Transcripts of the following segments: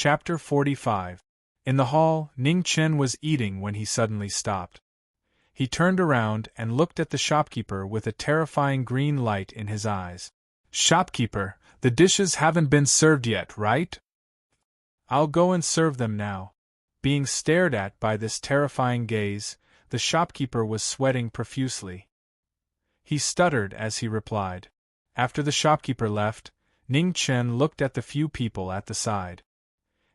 Chapter 45. In the hall, Ning Chen was eating when he suddenly stopped. He turned around and looked at the shopkeeper with a terrifying green light in his eyes. "Shopkeeper, the dishes haven't been served yet, right?" "I'll go and serve them now." Being stared at by this terrifying gaze, the shopkeeper was sweating profusely. He stuttered as he replied. After the shopkeeper left, Ning Chen looked at the few people at the side.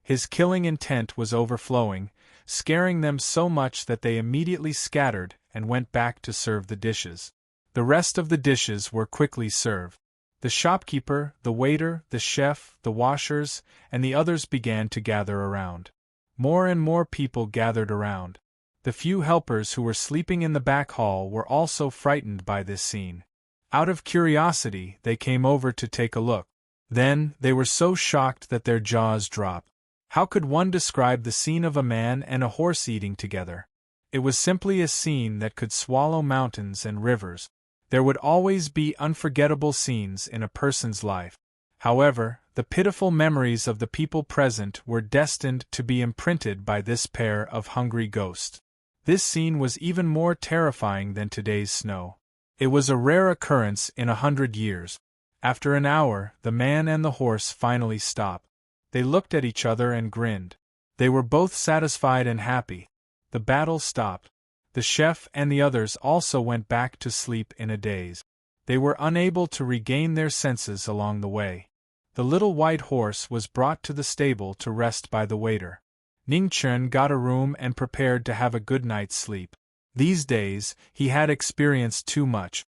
His killing intent was overflowing, scaring them so much that they immediately scattered and went back to serve the dishes. The rest of the dishes were quickly served. The shopkeeper, the waiter, the chef, the washers, and the others began to gather around. More and more people gathered around. The few helpers who were sleeping in the back hall were also frightened by this scene. Out of curiosity, they came over to take a look. Then, they were so shocked that their jaws dropped. How could one describe the scene of a man and a horse eating together? It was simply a scene that could swallow mountains and rivers. There would always be unforgettable scenes in a person's life. However, the pitiful memories of the people present were destined to be imprinted by this pair of hungry ghosts. This scene was even more terrifying than today's snow. It was a rare occurrence in 100 years. After an hour, the man and the horse finally stopped. They looked at each other and grinned. They were both satisfied and happy. The battle stopped. The chef and the others also went back to sleep in a daze. They were unable to regain their senses along the way. The little white horse was brought to the stable to rest by the waiter. Ning Chen got a room and prepared to have a good night's sleep. These days, he had experienced too much.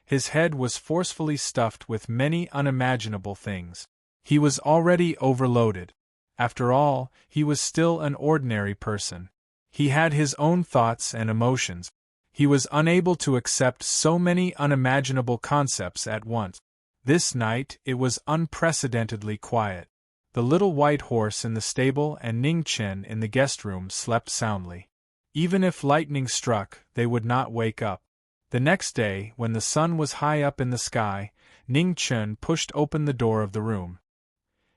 His head was forcefully stuffed with many unimaginable things. He was already overloaded. After all, he was still an ordinary person. He had his own thoughts and emotions. He was unable to accept so many unimaginable concepts at once. This night, it was unprecedentedly quiet. The little white horse in the stable and Ning Chen in the guest room slept soundly. Even if lightning struck, they would not wake up. The next day, when the sun was high up in the sky, Ning Chen pushed open the door of the room.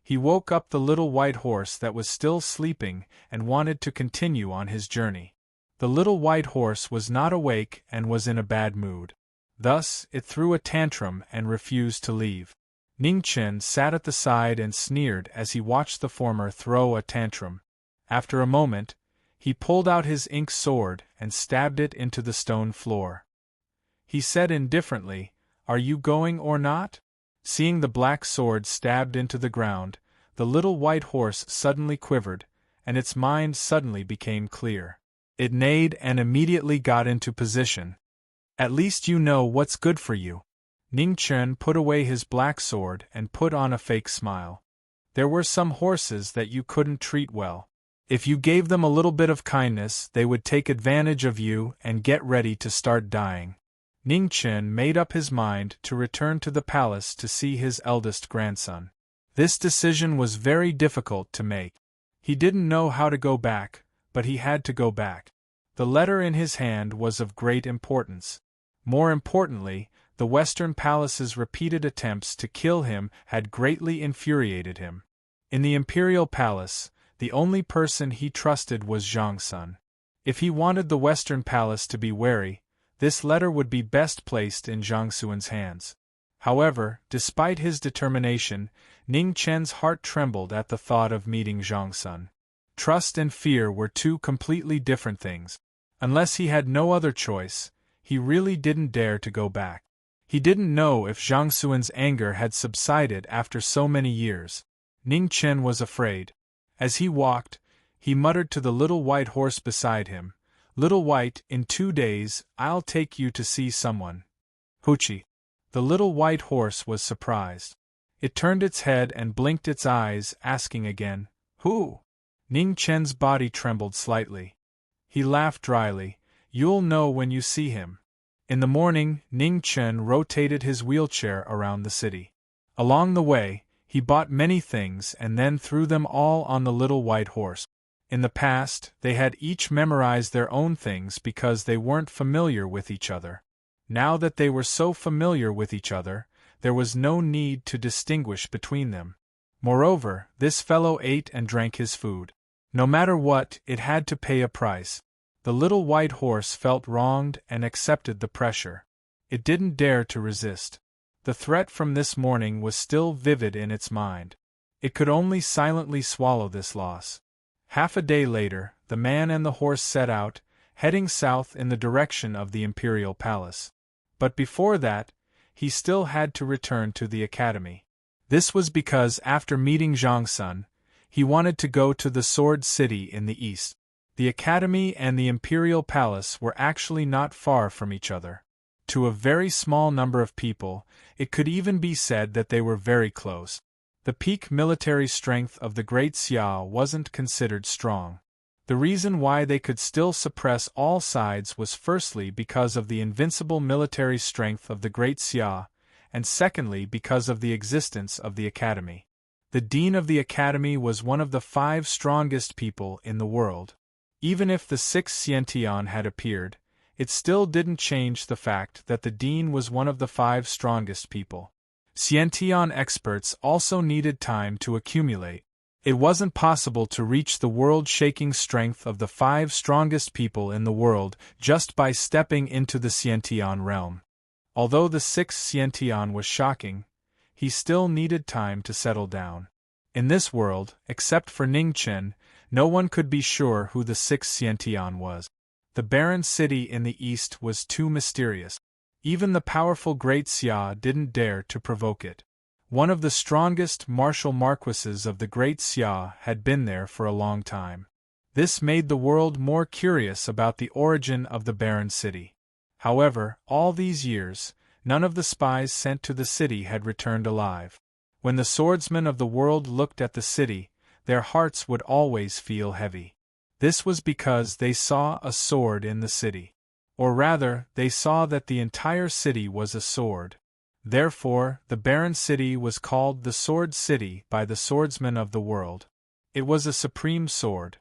He woke up the little white horse that was still sleeping and wanted to continue on his journey. The little white horse was not awake and was in a bad mood. Thus, it threw a tantrum and refused to leave. Ning Chen sat at the side and sneered as he watched the former throw a tantrum. After a moment, he pulled out his ink sword and stabbed it into the stone floor. He said indifferently, "Are you going or not?" Seeing the black sword stabbed into the ground, the little white horse suddenly quivered, and its mind suddenly became clear. It neighed and immediately got into position. "At least you know what's good for you." Ning Chen put away his black sword and put on a fake smile. "There were some horses that you couldn't treat well. If you gave them a little bit of kindness, they would take advantage of you and get ready to start dying." Ning Chen made up his mind to return to the palace to see his eldest grandson. This decision was very difficult to make. He didn't know how to go back, but he had to go back. The letter in his hand was of great importance. More importantly, the Western Palace's repeated attempts to kill him had greatly infuriated him. In the Imperial Palace, the only person he trusted was Zhang Sun. If he wanted the Western Palace to be wary, this letter would be best placed in Zhang Sun's hands. However, despite his determination, Ning Chen's heart trembled at the thought of meeting Zhang Sun. Trust and fear were two completely different things. Unless he had no other choice, he really didn't dare to go back. He didn't know if Zhang Sun's anger had subsided after so many years. Ning Chen was afraid. As he walked, he muttered to the little white horse beside him, "Little White, in 2 days, I'll take you to see someone." "Hoochie." The little white horse was surprised. It turned its head and blinked its eyes, asking again, "Who?" Ning Chen's body trembled slightly. He laughed dryly, "You'll know when you see him." In the morning, Ning Chen rotated his wheelchair around the city. Along the way, he bought many things and then threw them all on the little white horse. In the past, they had each memorized their own things because they weren't familiar with each other. Now that they were so familiar with each other, there was no need to distinguish between them. Moreover, this fellow ate and drank his food. No matter what, it had to pay a price. The little white horse felt wronged and accepted the pressure. It didn't dare to resist. The threat from this morning was still vivid in its mind. It could only silently swallow this loss. Half a day later, the man and the horse set out, heading south in the direction of the imperial palace. But before that, he still had to return to the academy. This was because after meeting Zhang Sun, he wanted to go to the Sword City in the east. The academy and the imperial palace were actually not far from each other. To a very small number of people, it could even be said that they were very close. The peak military strength of the Great Xia wasn't considered strong. The reason why they could still suppress all sides was firstly because of the invincible military strength of the Great Xia, and secondly because of the existence of the academy. The dean of the academy was one of the 5 strongest people in the world. Even if the 6th Xiantian had appeared, it still didn't change the fact that the dean was one of the 5 strongest people. Xiantian experts also needed time to accumulate. It wasn't possible to reach the world-shaking strength of the 5 strongest people in the world just by stepping into the Xiantian realm. Although the 6th Xiantian was shocking, he still needed time to settle down. In this world, except for Ning Chen, no one could be sure who the 6th Xiantian was. The barren city in the east was too mysterious. Even the powerful Great Xia didn't dare to provoke it. One of the strongest martial marquises of the Great Xia had been there for a long time. This made the world more curious about the origin of the barren city. However, all these years, none of the spies sent to the city had returned alive. When the swordsmen of the world looked at the city, their hearts would always feel heavy. This was because they saw a sword in the city. Or rather, they saw that the entire city was a sword. Therefore, the barren city was called the Sword City by the swordsmen of the world. It was a supreme sword.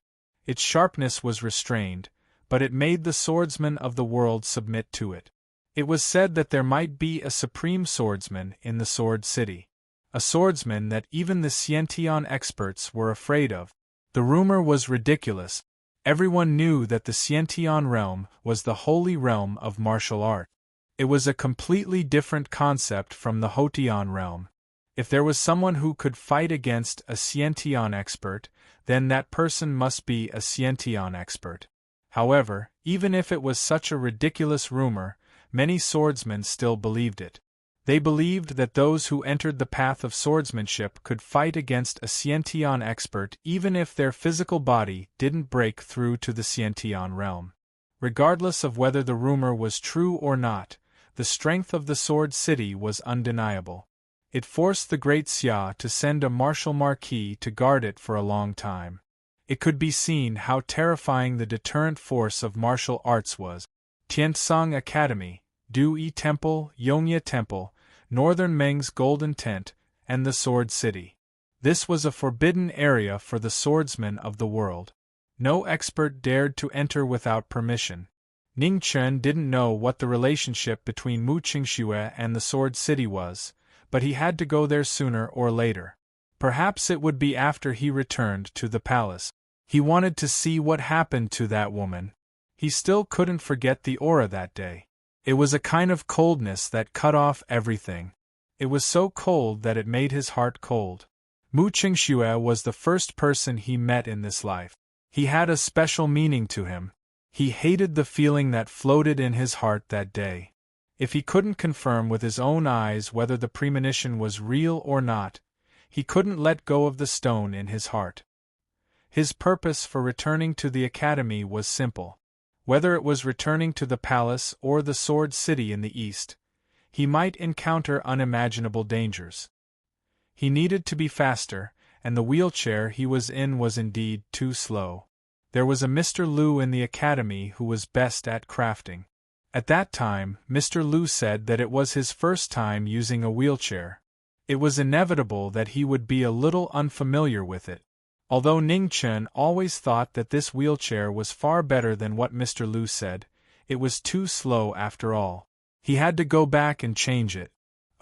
Its sharpness was restrained, but it made the swordsmen of the world submit to it. It was said that there might be a supreme swordsman in the Sword City. A swordsman that even the Xiantian experts were afraid of. The rumor was ridiculous. Everyone knew that the Xiantian realm was the holy realm of martial art. It was a completely different concept from the Hotian realm. If there was someone who could fight against a Xiantian expert, then that person must be a Xiantian expert. However, even if it was such a ridiculous rumor, many swordsmen still believed it. They believed that those who entered the path of swordsmanship could fight against a Xiantian expert even if their physical body didn't break through to the Xiantian realm. Regardless of whether the rumor was true or not, the strength of the Sword City was undeniable. It forced the Great Xia to send a martial Marquis to guard it for a long time. It could be seen how terrifying the deterrent force of martial arts was. Tiantsang Academy, Du-Yi Temple, Yongye Temple, Northern Meng's Golden Tent, and the Sword City. This was a forbidden area for the swordsmen of the world. No expert dared to enter without permission. Ning Chen didn't know what the relationship between Mu Qingxue and the Sword City was, but he had to go there sooner or later. Perhaps it would be after he returned to the palace. He wanted to see what happened to that woman. He still couldn't forget the aura that day. It was a kind of coldness that cut off everything. It was so cold that it made his heart cold. Mu Qingxue was the first person he met in this life. He had a special meaning to him. He hated the feeling that floated in his heart that day. If he couldn't confirm with his own eyes whether the premonition was real or not, he couldn't let go of the stone in his heart. His purpose for returning to the academy was simple. Whether it was returning to the palace or the Sword City in the east, he might encounter unimaginable dangers. He needed to be faster, and the wheelchair he was in was indeed too slow. There was a Mr. Liu in the academy who was best at crafting. At that time, Mr. Liu said that it was his first time using a wheelchair. It was inevitable that he would be a little unfamiliar with it. Although Ning Chen always thought that this wheelchair was far better than what Mr. Liu said, it was too slow after all. He had to go back and change it.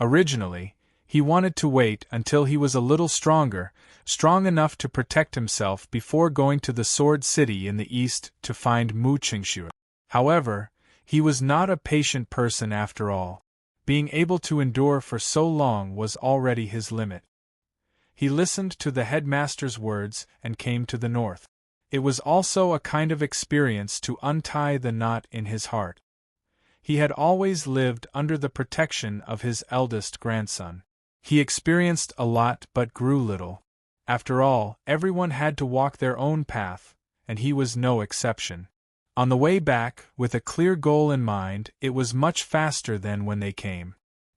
Originally, He wanted to wait until he was a little stronger, strong enough to protect himself before going to the Sword City in the east to find Mu Qingshu. However, he was not a patient person after all. Being able to endure for so long was already his limit. He listened to the headmaster's words and came to the north. It was also a kind of experience to untie the knot in his heart. He had always lived under the protection of his eldest grandson. He experienced a lot but grew little. After all, everyone had to walk their own path, and he was no exception. On the way back, with a clear goal in mind, it was much faster than when they came.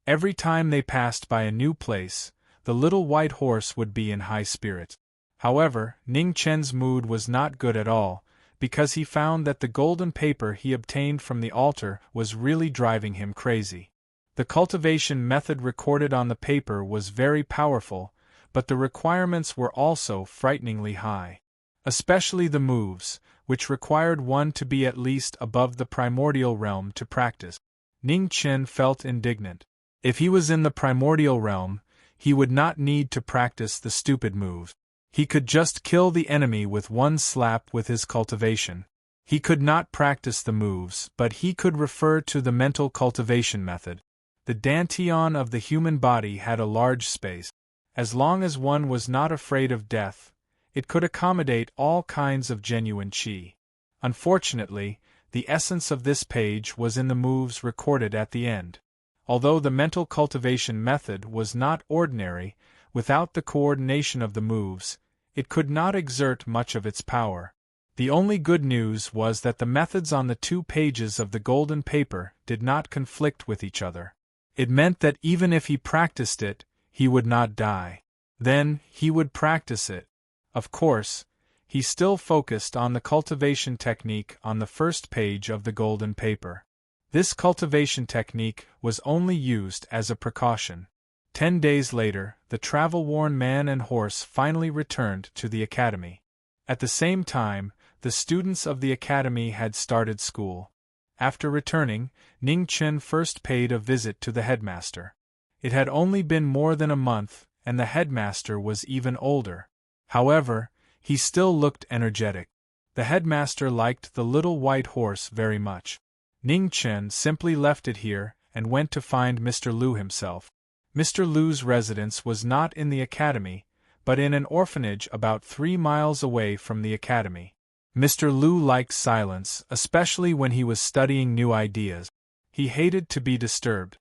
Every time they passed by a new place, the little white horse would be in high spirits. However, Ning Chen's mood was not good at all, because he found that the golden paper he obtained from the altar was really driving him crazy. The cultivation method recorded on the paper was very powerful, but the requirements were also frighteningly high. Especially the moves, which required one to be at least above the primordial realm to practice. Ning Chen felt indignant. If he was in the primordial realm, he would not need to practice the stupid moves. He could just kill the enemy with one slap with his cultivation. He could not practice the moves, but he could refer to the mental cultivation method. The dantian of the human body had a large space. As long as one was not afraid of death, it could accommodate all kinds of genuine qi. Unfortunately, the essence of this page was in the moves recorded at the end. Although the mental cultivation method was not ordinary, without the coordination of the moves, it could not exert much of its power. The only good news was that the methods on the 2 pages of the golden paper did not conflict with each other. It meant that even if he practiced it, he would not die. Then, he would practice it. Of course, he still focused on the cultivation technique on the first page of the golden paper. This cultivation technique was only used as a precaution. 10 days later, the travel-worn man and horse finally returned to the academy. At the same time, the students of the academy had started school. After returning, Ning Chen first paid a visit to the headmaster. It had only been more than a month, and the headmaster was even older. However, he still looked energetic. The headmaster liked the little white horse very much. Ning Chen simply left it here and went to find Mr. Lu himself. Mr. Lu's residence was not in the academy, but in an orphanage about 3 miles away from the academy. Mr. Lu liked silence, especially when he was studying new ideas. He hated to be disturbed.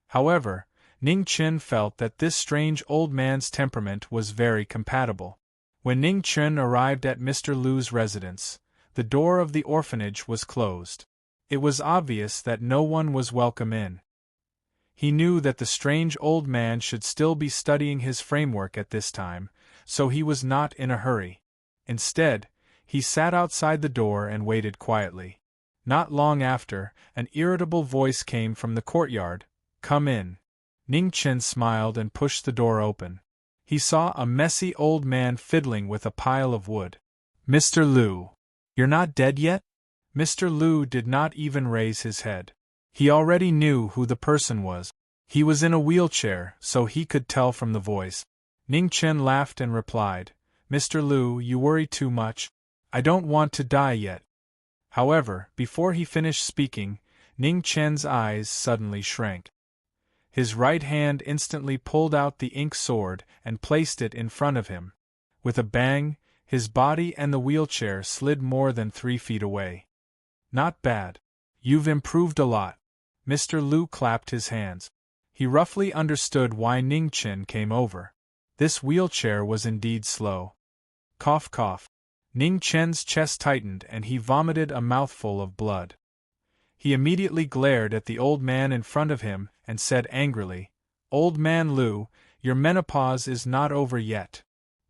However, Ning Chen felt that this strange old man's temperament was very compatible. When Ning Chen arrived at Mr. Lu's residence, the door of the orphanage was closed. It was obvious that no one was welcome in. He knew that the strange old man should still be studying his framework at this time, so he was not in a hurry. Instead, he sat outside the door and waited quietly. Not long after, an irritable voice came from the courtyard. "Come in." Ning Chen smiled and pushed the door open. He saw a messy old man fiddling with a pile of wood. "Mr. Lu, you're not dead yet?" Mr. Lu did not even raise his head. He already knew who the person was. He was in a wheelchair, so he could tell from the voice. Ning Chen laughed and replied, "Mr. Lu, you worry too much. I don't want to die yet." However, before he finished speaking, Ning Chen's eyes suddenly shrank. His right hand instantly pulled out the ink sword and placed it in front of him. With a bang, his body and the wheelchair slid more than 3 feet away. "Not bad. You've improved a lot." Mr. Lu clapped his hands. He roughly understood why Ning Chen came over. This wheelchair was indeed slow. Cough cough. Ning Chen's chest tightened and he vomited a mouthful of blood. He immediately glared at the old man in front of him and said angrily, "Old man Lu, your menopause is not over yet."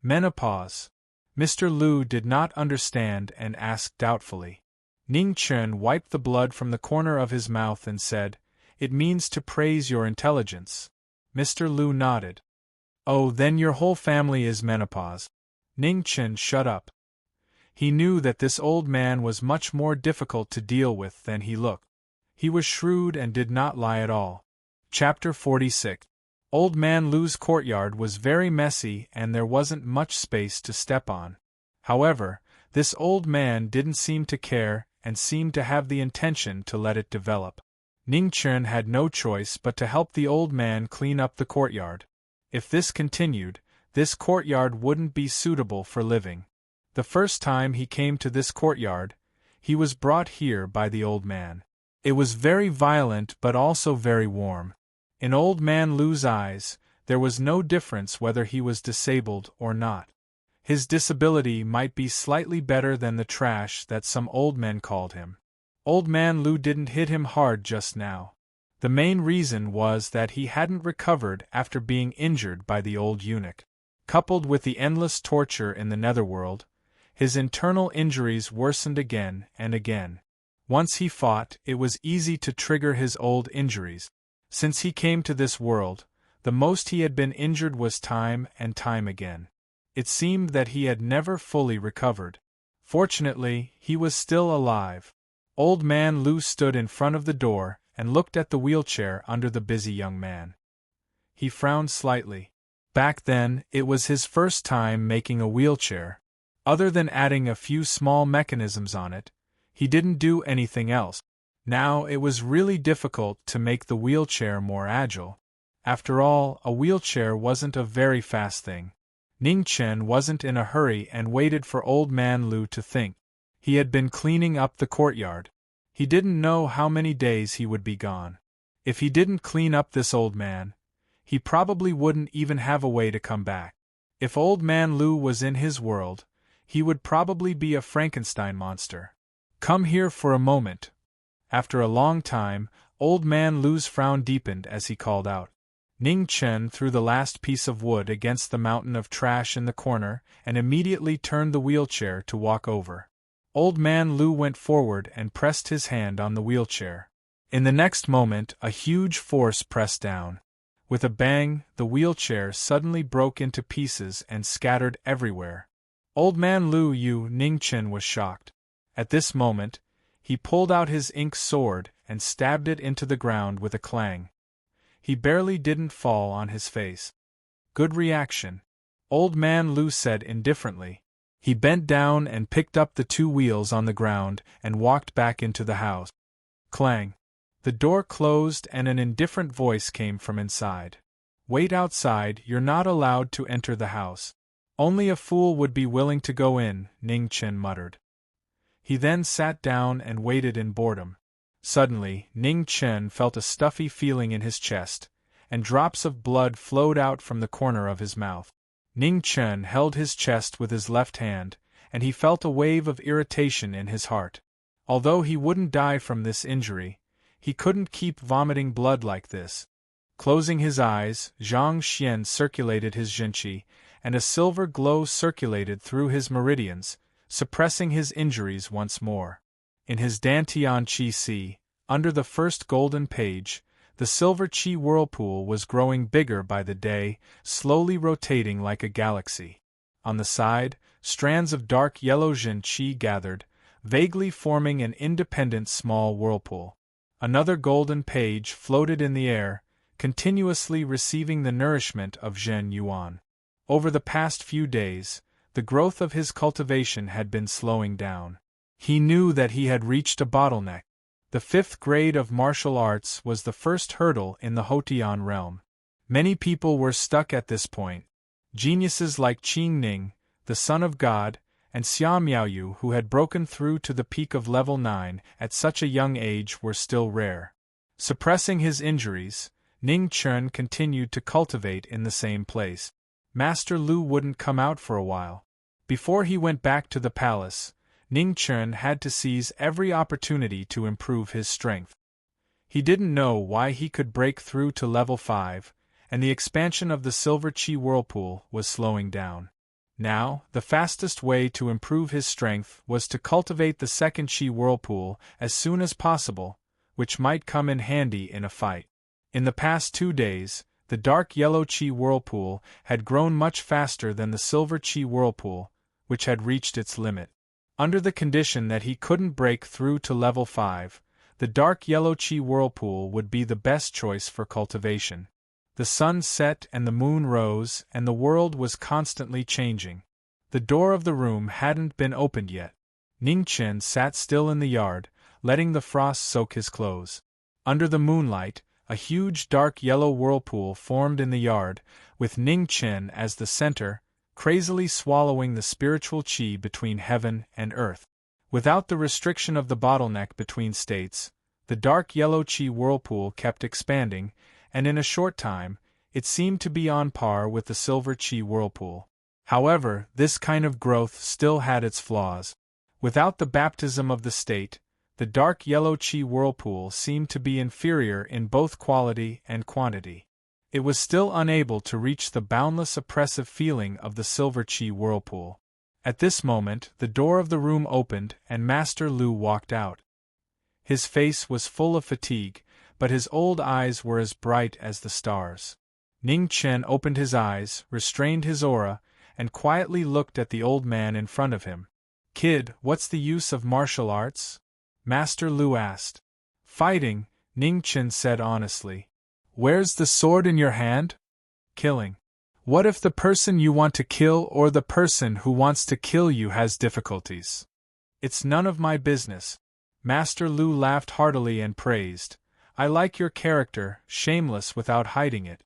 "Menopause?" Mr. Lu did not understand and asked doubtfully. Ning Chen wiped the blood from the corner of his mouth and said, "It means to praise your intelligence." Mr. Lu nodded. "Oh, then your whole family is menopause." Ning Chen shut up. He knew that this old man was much more difficult to deal with than he looked. He was shrewd and did not lie at all. Chapter 46. Old Man Lu's courtyard was very messy and there wasn't much space to step on. However, this old man didn't seem to care and seemed to have the intention to let it develop. Ning Chen had no choice but to help the old man clean up the courtyard. If this continued, this courtyard wouldn't be suitable for living. The first time he came to this courtyard, he was brought here by the old man. It was very violent but also very warm. In Old Man Lu's eyes, there was no difference whether he was disabled or not. His disability might be slightly better than the trash that some old men called him. Old Man Lu didn't hit him hard just now. The main reason was that he hadn't recovered after being injured by the old eunuch. Coupled with the endless torture in the netherworld, his internal injuries worsened again and again. Once he fought, it was easy to trigger his old injuries. Since he came to this world, the most he had been injured was time and time again. It seemed that he had never fully recovered. Fortunately, he was still alive. Old Man Lu stood in front of the door and looked at the wheelchair under the busy young man. He frowned slightly. Back then, it was his first time making a wheelchair. Other than adding a few small mechanisms on it, he didn't do anything else. Now it was really difficult to make the wheelchair more agile. After all, a wheelchair wasn't a very fast thing. Ning Chen wasn't in a hurry and waited for Old Man Lu to think. He had been cleaning up the courtyard. He didn't know how many days he would be gone. If he didn't clean up this old man, he probably wouldn't even have a way to come back. If Old Man Lu was in his world, he would probably be a Frankenstein monster. Come here for a moment. After a long time, Old Man Lu's frown deepened as he called out. Ning Chen threw the last piece of wood against the mountain of trash in the corner and immediately turned the wheelchair to walk over. Old Man Lu went forward and pressed his hand on the wheelchair. In the next moment, a huge force pressed down. With a bang, the wheelchair suddenly broke into pieces and scattered everywhere. Old Man Lu Ning Chen was shocked. At this moment, he pulled out his ink sword and stabbed it into the ground with a clang. He barely didn't fall on his face. Good reaction, Old Man Lu said indifferently. He bent down and picked up the two wheels on the ground and walked back into the house. Clang. The door closed and an indifferent voice came from inside. Wait outside, you're not allowed to enter the house. Only a fool would be willing to go in, Ning Chen muttered. He then sat down and waited in boredom. Suddenly, Ning Chen felt a stuffy feeling in his chest, and drops of blood flowed out from the corner of his mouth. Ning Chen held his chest with his left hand, and he felt a wave of irritation in his heart. Although he wouldn't die from this injury, he couldn't keep vomiting blood like this. Closing his eyes, Zhang Xian circulated his zhenqi, and a silver glow circulated through his meridians, suppressing his injuries once more. In his Dantian Qi Si, under the first golden page, the silver Qi whirlpool was growing bigger by the day, slowly rotating like a galaxy. On the side, strands of dark yellow Zhen Qi gathered, vaguely forming an independent small whirlpool. Another golden page floated in the air, continuously receiving the nourishment of Zhen Yuan. Over the past few days, the growth of his cultivation had been slowing down. He knew that he had reached a bottleneck. The 5th grade of martial arts was the first hurdle in the Hotian realm. Many people were stuck at this point. Geniuses like Qing Ning, the son of God, and Xia Miaoyu, who had broken through to the peak of level 9 at such a young age, were still rare. Suppressing his injuries, Ning Chen continued to cultivate in the same place. Master Lu wouldn't come out for a while. Before he went back to the palace, Ning Chen had to seize every opportunity to improve his strength. He didn't know why he could break through to level 5, and the expansion of the silver Qi whirlpool was slowing down. Now, the fastest way to improve his strength was to cultivate the 2nd Qi whirlpool as soon as possible, which might come in handy in a fight. In the past 2 days, the dark yellow Qi whirlpool had grown much faster than the silver Qi whirlpool, which had reached its limit. Under the condition that he couldn't break through to level 5, the dark yellow Qi whirlpool would be the best choice for cultivation. The sun set and the moon rose, and the world was constantly changing. The door of the room hadn't been opened yet. Ning Chen sat still in the yard, letting the frost soak his clothes. Under the moonlight, a huge dark yellow whirlpool formed in the yard, with Ning Chen as the center, crazily swallowing the spiritual qi between heaven and earth. Without the restriction of the bottleneck between states, the dark yellow qi whirlpool kept expanding, and in a short time, it seemed to be on par with the silver qi whirlpool. However, this kind of growth still had its flaws. Without the baptism of the state, the dark yellow qi whirlpool seemed to be inferior in both quality and quantity. It was still unable to reach the boundless oppressive feeling of the silver qi whirlpool. At this moment, the door of the room opened and Master Lu walked out. His face was full of fatigue, but his old eyes were as bright as the stars. Ning Chen opened his eyes, restrained his aura, and quietly looked at the old man in front of him. "Kid, what's the use of martial arts?" Master Lu asked. "Fighting," Ning Chen said honestly. "Where's the sword in your hand?" "Killing." "What if the person you want to kill or the person who wants to kill you has difficulties?" "It's none of my business." Master Lu laughed heartily and praised, "I like your character, shameless without hiding it."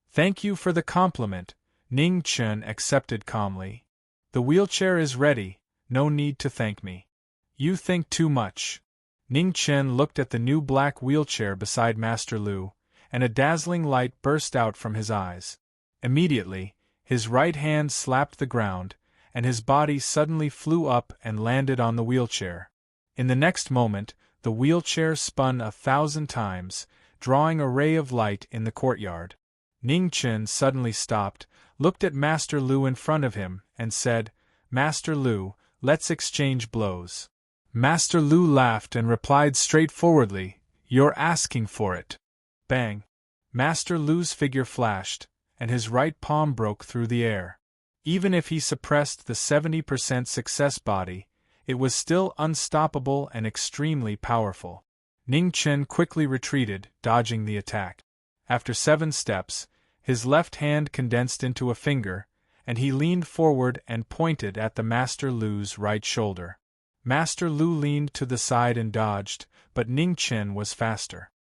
"Thank you for the compliment," Ning Chen accepted calmly. "The wheelchair is ready, no need to thank me." "You think too much." Ning Chen looked at the new black wheelchair beside Master Lu, and a dazzling light burst out from his eyes. Immediately, his right hand slapped the ground, and his body suddenly flew up and landed on the wheelchair. In the next moment, the wheelchair spun 1,000 times, drawing a ray of light in the courtyard. Ning Chen suddenly stopped, looked at Master Lu in front of him, and said, "Master Lu, let's exchange blows." Master Lu laughed and replied straightforwardly, "You're asking for it." Bang! Master Lu's figure flashed, and his right palm broke through the air. Even if he suppressed the 70% success body, it was still unstoppable and extremely powerful. Ning Chen quickly retreated, dodging the attack. After 7 steps, his left hand condensed into a finger, and he leaned forward and pointed at the Master Lu's right shoulder. Master Lu leaned to the side and dodged, but Ning Chen was faster.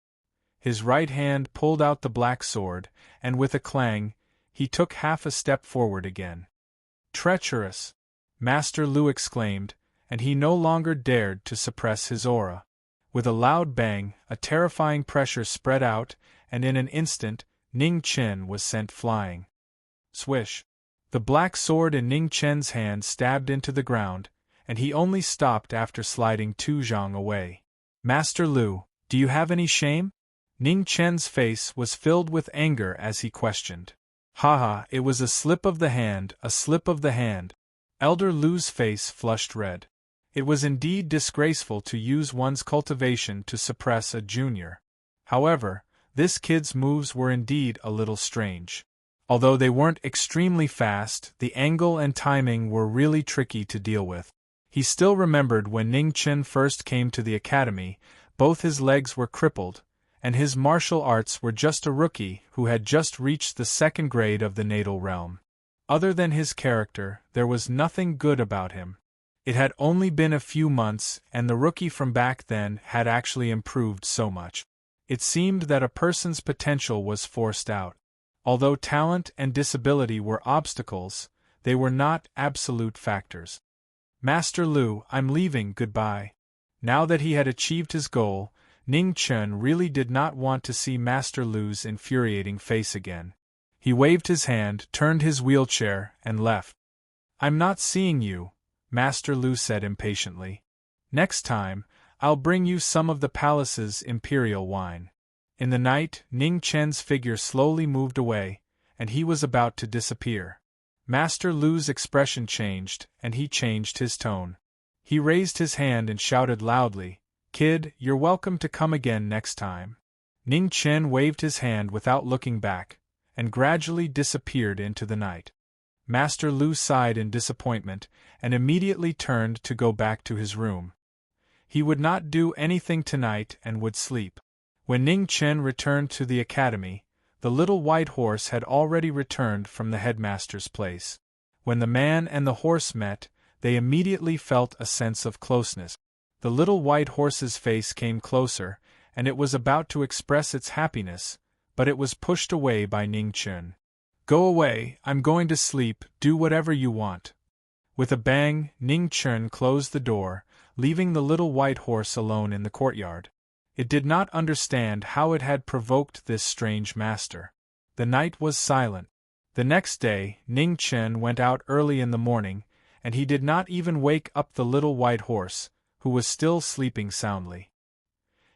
His right hand pulled out the black sword, and with a clang, he took half a step forward again. "Treacherous!" Master Lu exclaimed, and he no longer dared to suppress his aura. With a loud bang, a terrifying pressure spread out, and in an instant, Ning Chen was sent flying. Swish! The black sword in Ning Chen's hand stabbed into the ground, and he only stopped after sliding 2 zhang away. "Master Lu, do you have any shame?" Ning Chen's face was filled with anger as he questioned. "Haha, it was a slip of the hand, a slip of the hand." Elder Lu's face flushed red. It was indeed disgraceful to use one's cultivation to suppress a junior. However, this kid's moves were indeed a little strange. Although they weren't extremely fast, the angle and timing were really tricky to deal with. He still remembered when Ning Chen first came to the academy, both his legs were crippled, and his martial arts were just a rookie who had just reached the 2nd grade of the natal realm. Other than his character, there was nothing good about him. It had only been a few months, and the rookie from back then had actually improved so much. It seemed that a person's potential was forced out. Although talent and disability were obstacles, they were not absolute factors. "Master Lu, I'm leaving, goodbye." Now that he had achieved his goal, Ning Chen really did not want to see Master Lu's infuriating face again. He waved his hand, turned his wheelchair, and left. "I'm not seeing you," Master Lu said impatiently. "Next time, I'll bring you some of the palace's imperial wine." In the night, Ning Chen's figure slowly moved away, and he was about to disappear. Master Lu's expression changed, and he changed his tone. He raised his hand and shouted loudly, "Kid, you're welcome to come again next time." Ning Chen waved his hand without looking back, and gradually disappeared into the night. Master Lu sighed in disappointment, and immediately turned to go back to his room. He would not do anything tonight and would sleep. When Ning Chen returned to the academy, The little white horse had already returned from the headmaster's place. When the man and the horse met, they immediately felt a sense of closeness. The little white horse's face came closer, and it was about to express its happiness, but it was pushed away by Ning Chun. "Go away, I'm going to sleep, do whatever you want." With a bang, Ning Chun closed the door, leaving the little white horse alone in the courtyard. It did not understand how it had provoked this strange master. The night was silent. The next day, Ning Chun went out early in the morning, and he did not even wake up the little white horse, who was still sleeping soundly.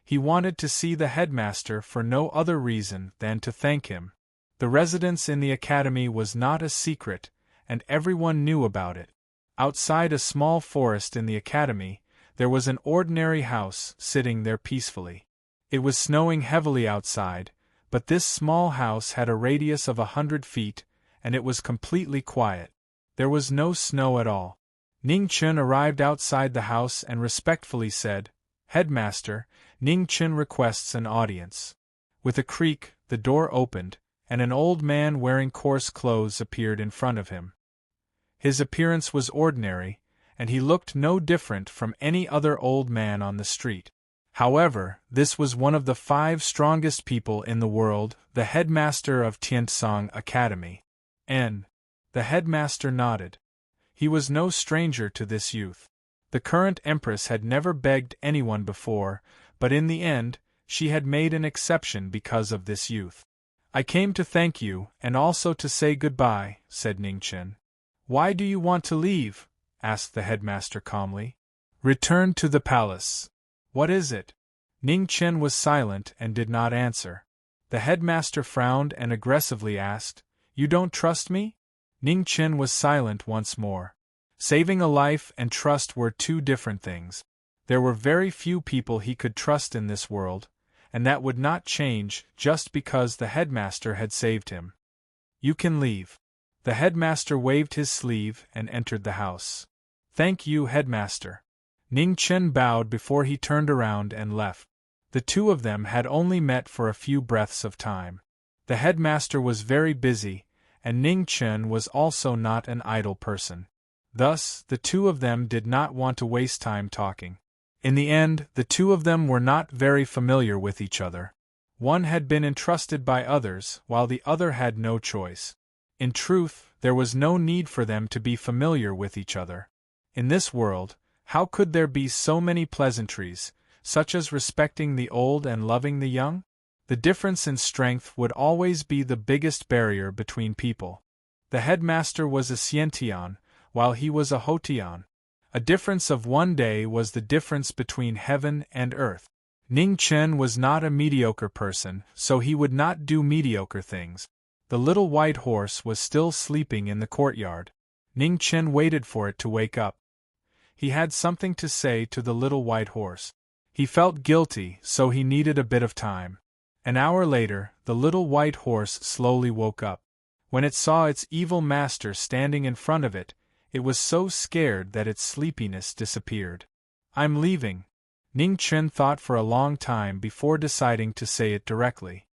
He wanted to see the headmaster for no other reason than to thank him. The residence in the academy was not a secret, and everyone knew about it. Outside a small forest in the academy, there was an ordinary house sitting there peacefully. It was snowing heavily outside, but this small house had a radius of 100 feet, and it was completely quiet. There was no snow at all. Ning Chun arrived outside the house and respectfully said, "Headmaster, Ning Chun requests an audience." With a creak, the door opened, and an old man wearing coarse clothes appeared in front of him. His appearance was ordinary, and he looked no different from any other old man on the street. However, this was one of the 5 strongest people in the world, the headmaster of Tiantsong Academy. The headmaster nodded. He was no stranger to this youth. The current empress had never begged anyone before, but in the end, she had made an exception because of this youth. "I came to thank you, and also to say goodbye," said Ning Chun. "Why do you want to leave?" asked the headmaster calmly. "Return to the palace." "What is it?" Ning Chun was silent and did not answer. The headmaster frowned and aggressively asked, "You don't trust me?" Ning Chun was silent once more. Saving a life and trust were 2 different things. There were very few people he could trust in this world, and that would not change just because the headmaster had saved him. "You can leave." The headmaster waved his sleeve and entered the house. "Thank you, headmaster." Ning Chun bowed before he turned around and left. The 2 of them had only met for a few breaths of time. The headmaster was very busy, and Ning Chun was also not an idle person. Thus, the 2 of them did not want to waste time talking. In the end, the 2 of them were not very familiar with each other. One had been entrusted by others, while the other had no choice. In truth, there was no need for them to be familiar with each other. In this world, how could there be so many pleasantries, such as respecting the old and loving the young? The difference in strength would always be the biggest barrier between people. The headmaster was a Xiantian, while he was a Hotian. A difference of 1 day was the difference between heaven and earth. Ning Chun was not a mediocre person, so he would not do mediocre things. The little white horse was still sleeping in the courtyard. Ning Chun waited for it to wake up. He had something to say to the little white horse. He felt guilty, so he needed a bit of time. An hour later, the little white horse slowly woke up. When it saw its evil master standing in front of it, it was so scared that its sleepiness disappeared. "I'm leaving." Ning Chun thought for a long time before deciding to say it directly.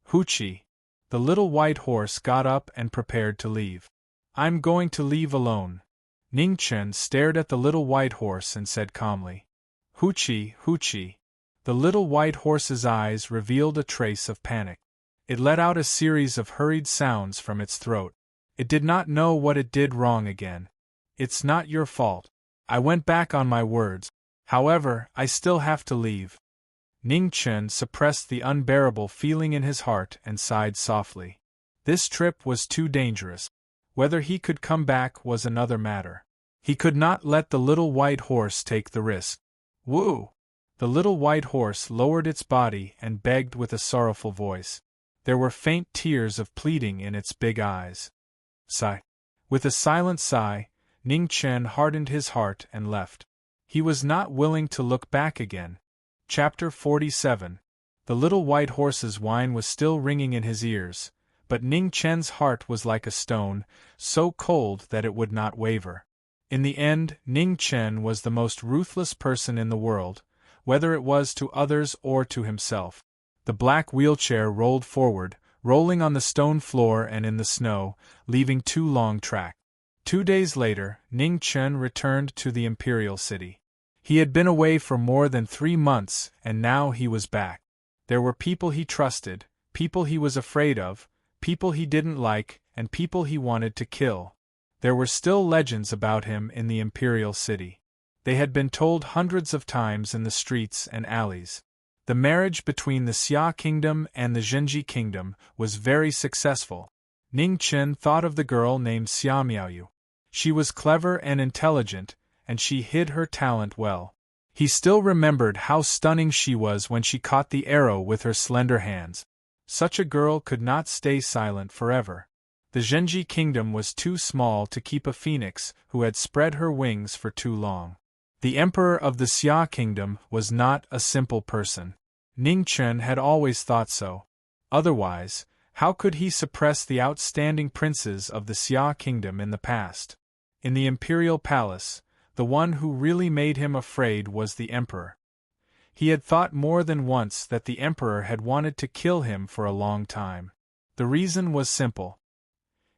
"Hoochie." The little white horse got up and prepared to leave. "I'm going to leave alone." Ning Chun stared at the little white horse and said calmly, "Hoochie, hoochie." The little white horse's eyes revealed a trace of panic. It let out a series of hurried sounds from its throat. It did not know what it did wrong again. "It's not your fault. I went back on my words. However, I still have to leave." Ning Chun suppressed the unbearable feeling in his heart and sighed softly. This trip was too dangerous. Whether he could come back was another matter. He could not let the little white horse take the risk. "Woo!" The little white horse lowered its body and begged with a sorrowful voice. There were faint tears of pleading in its big eyes. Sigh. With a silent sigh, Ning Chun hardened his heart and left. He was not willing to look back again. Chapter 47. The little white horse's whine was still ringing in his ears, but Ning Chun's heart was like a stone, so cold that it would not waver. In the end, Ning Chun was the most ruthless person in the world, whether it was to others or to himself. The black wheelchair rolled forward, rolling on the stone floor and in the snow, leaving 2 long tracks. 2 days later, Ning Chen returned to the imperial city. He had been away for more than 3 months, and now he was back. There were people he trusted, people he was afraid of, people he didn't like, and people he wanted to kill. There were still legends about him in the imperial city. They had been told hundreds of times in the streets and alleys. The marriage between the Xia kingdom and the Zhenji kingdom was very successful. Ning Chen thought of the girl named Xia Miaoyu. She was clever and intelligent, and she hid her talent well. He still remembered how stunning she was when she caught the arrow with her slender hands. Such a girl could not stay silent forever. The Zhenji kingdom was too small to keep a phoenix who had spread her wings for too long. The emperor of the Xia kingdom was not a simple person. Ning Chen had always thought so. Otherwise, how could he suppress the outstanding princes of the Xia kingdom in the past? In the imperial palace, the one who really made him afraid was the emperor. He had thought more than once that the emperor had wanted to kill him for a long time. The reason was simple.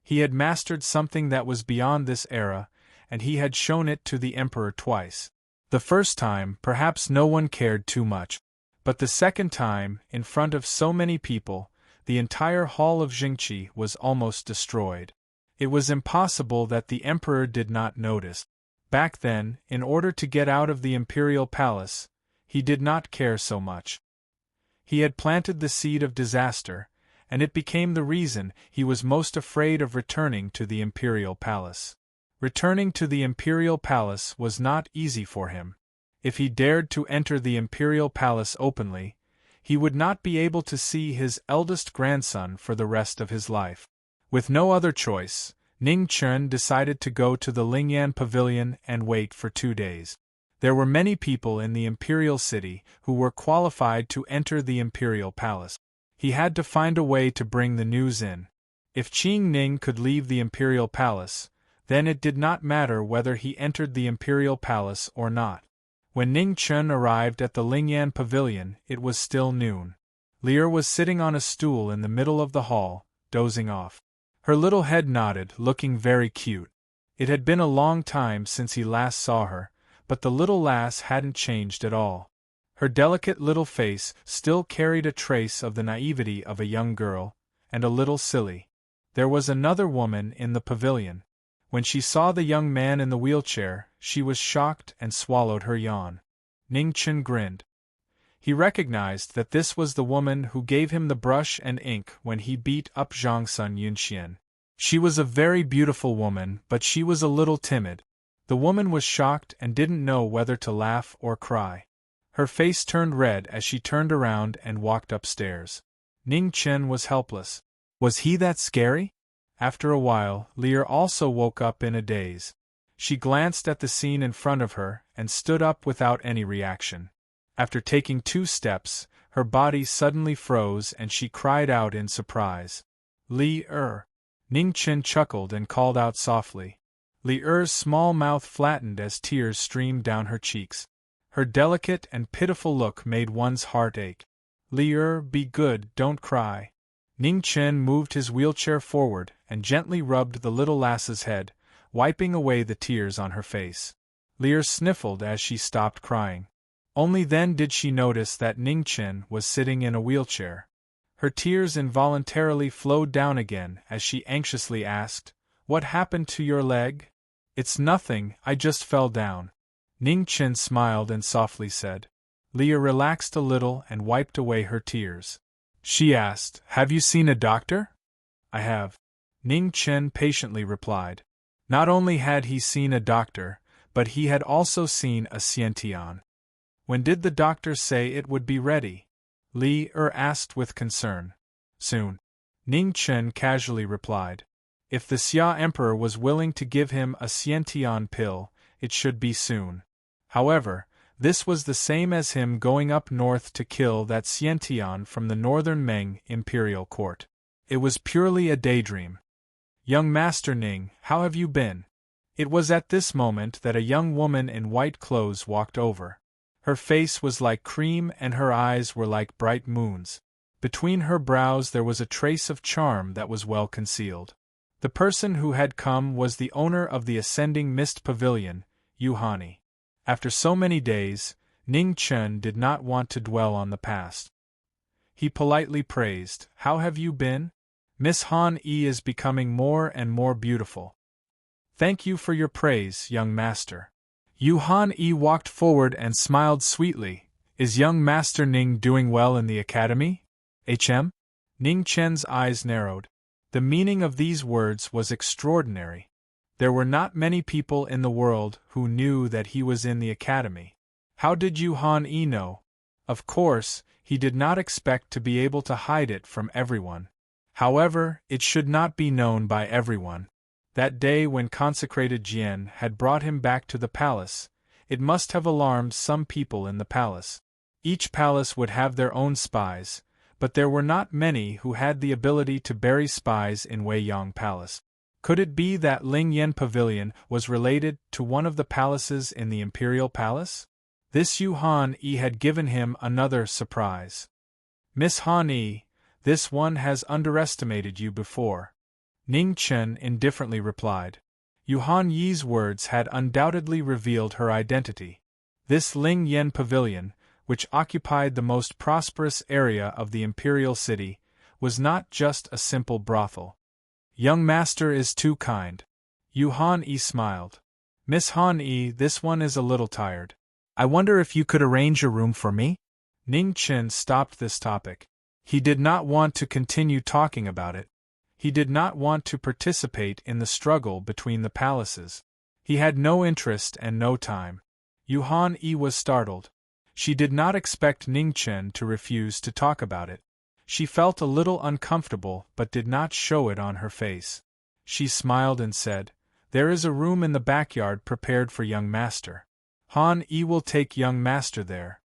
He had mastered something that was beyond this era, and he had shown it to the emperor twice. The first time, perhaps no one cared too much. But the second time, in front of so many people, the entire hall of Jingqi was almost destroyed. It was impossible that the emperor did not notice. Back then, in order to get out of the imperial palace, he did not care so much. He had planted the seed of disaster, and it became the reason he was most afraid of returning to the imperial palace. Returning to the imperial palace was not easy for him. If he dared to enter the imperial palace openly, he would not be able to see his eldest grandson for the rest of his life. With no other choice, Ning Chen decided to go to the Lingyan pavilion and wait for 2 days. There were many people in the imperial city who were qualified to enter the imperial palace. He had to find a way to bring the news in. If Qing Ning could leave the imperial palace, then it did not matter whether he entered the imperial palace or not. When Ning Chen arrived at the Lingyan pavilion, it was still noon. Lear was sitting on a stool in the middle of the hall, dozing off. Her little head nodded, looking very cute. It had been a long time since he last saw her, but the little lass hadn't changed at all. Her delicate little face still carried a trace of the naivety of a young girl, and a little silly. There was another woman in the pavilion. When she saw the young man in the wheelchair, she was shocked and swallowed her yawn. Ning Chen grinned. He recognized that this was the woman who gave him the brush and ink when he beat up Zhang Sun Yunxian. She was a very beautiful woman, but she was a little timid. The woman was shocked and didn't know whether to laugh or cry. Her face turned red as she turned around and walked upstairs. Ning Chen was helpless. Was he that scary? After a while, Lear also woke up in a daze. She glanced at the scene in front of her and stood up without any reaction. After taking 2 steps, her body suddenly froze and she cried out in surprise. Li-er. Ning Chen chuckled and called out softly. Li-er's small mouth flattened as tears streamed down her cheeks. Her delicate and pitiful look made one's heart ache. Li-er, be good, don't cry. Ning Chen moved his wheelchair forward and gently rubbed the little lass's head, wiping away the tears on her face. Li-er sniffled as she stopped crying. Only then did she notice that Ning Chen was sitting in a wheelchair. Her tears involuntarily flowed down again as she anxiously asked, "What happened to your leg?" "It's nothing, I just fell down." Ning Chen smiled and softly said. Leah relaxed a little and wiped away her tears. She asked, "Have you seen a doctor?" "I have," Ning Chen patiently replied. Not only had he seen a doctor, but he had also seen a Xiantian. "When did the doctor say it would be ready?" Li asked with concern. "Soon," Ning Chen casually replied. If the Xia Emperor was willing to give him a Xiantian pill, it should be soon. However, this was the same as him going up north to kill that Xiantian from the northern Meng imperial court. It was purely a daydream. "Young Master Ning, how have you been?" It was at this moment that a young woman in white clothes walked over. Her face was like cream and her eyes were like bright moons. Between her brows there was a trace of charm that was well concealed. The person who had come was the owner of the Ascending Mist Pavilion, Yuhani. After so many days, Ning Chen did not want to dwell on the past. He politely praised, "How have you been? Miss Han Yi is becoming more and more beautiful." "Thank you for your praise, young master." Han Yi walked forward and smiled sweetly. "Is young master Ning doing well in the academy? HM?" Ning Chen's eyes narrowed. The meaning of these words was extraordinary. There were not many people in the world who knew that he was in the academy. How did Han Yi know? Of course, he did not expect to be able to hide it from everyone. However, it should not be known by everyone. That day when consecrated Jian had brought him back to the palace, it must have alarmed some people in the palace. Each palace would have their own spies, but there were not many who had the ability to bury spies in Wei Yong Palace. Could it be that Ling Yen Pavilion was related to one of the palaces in the Imperial Palace? This Han Yi had given him another surprise. "Miss Han Yi, this one has underestimated you before," Ning Chen indifferently replied. Han Yi's words had undoubtedly revealed her identity. This Ling Yen Pavilion, which occupied the most prosperous area of the imperial city, was not just a simple brothel. "Young master is too kind." Han Yi smiled. "Miss Han Yi, this one is a little tired. I wonder if you could arrange a room for me?" Ning Chen stopped this topic. He did not want to continue talking about it. He did not want to participate in the struggle between the palaces. He had no interest and no time. Han Yi was startled. She did not expect Ning Chen to refuse to talk about it. She felt a little uncomfortable but did not show it on her face. She smiled and said, "There is a room in the backyard prepared for young master. Han Yi will take young master there."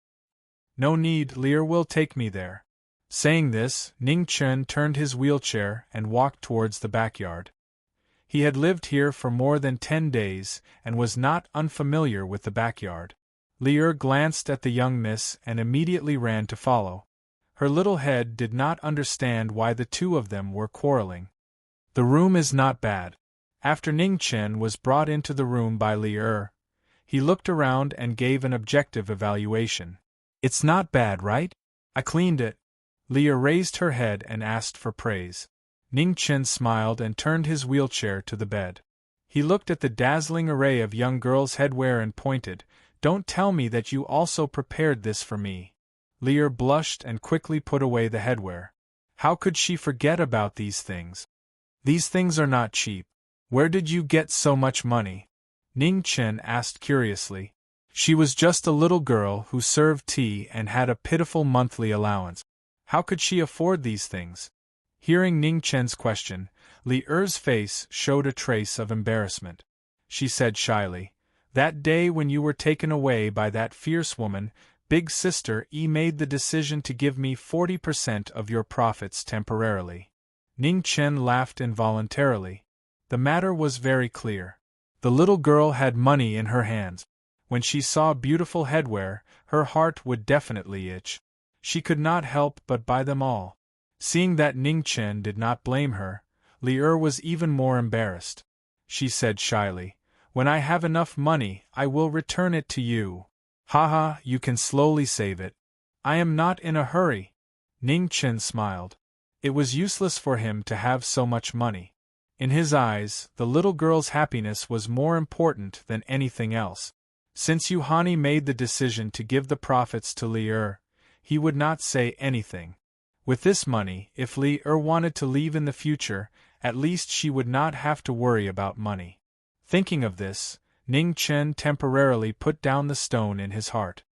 "No need, Lear will take me there." Saying this, Ning Chen turned his wheelchair and walked towards the backyard. He had lived here for more than 10 days and was not unfamiliar with the backyard. Lear glanced at the young miss and immediately ran to follow. Her little head did not understand why the two of them were quarreling. "The room is not bad." After Ning Chen was brought into the room by Lear, he looked around and gave an objective evaluation. "It's not bad, right? I cleaned it." Lear raised her head and asked for praise. Ning Chen smiled and turned his wheelchair to the bed. He looked at the dazzling array of young girls' headwear and pointed, "Don't tell me that you also prepared this for me." Lear blushed and quickly put away the headwear. How could she forget about these things? "These things are not cheap. Where did you get so much money?" Ning Chen asked curiously. She was just a little girl who served tea and had a pitiful monthly allowance. How could she afford these things? Hearing Ning Chen's question, Li Er's face showed a trace of embarrassment. She said shyly, "That day when you were taken away by that fierce woman, Big Sister E made the decision to give me 40% of your profits temporarily." Ning Chen laughed involuntarily. The matter was very clear. The little girl had money in her hands. When she saw beautiful headwear, her heart would definitely itch. She could not help but buy them all. Seeing that Ning Chen did not blame her, Li Er was even more embarrassed. She said shyly, "When I have enough money, I will return it to you." "Haha, you can slowly save it. I am not in a hurry." Ning Chen smiled. It was useless for him to have so much money. In his eyes, the little girl's happiness was more important than anything else. Since Yuhani made the decision to give the profits to Li Er, he would not say anything. With this money, if Li Er wanted to leave in the future, at least she would not have to worry about money. Thinking of this, Ning Chen temporarily put down the stone in his heart.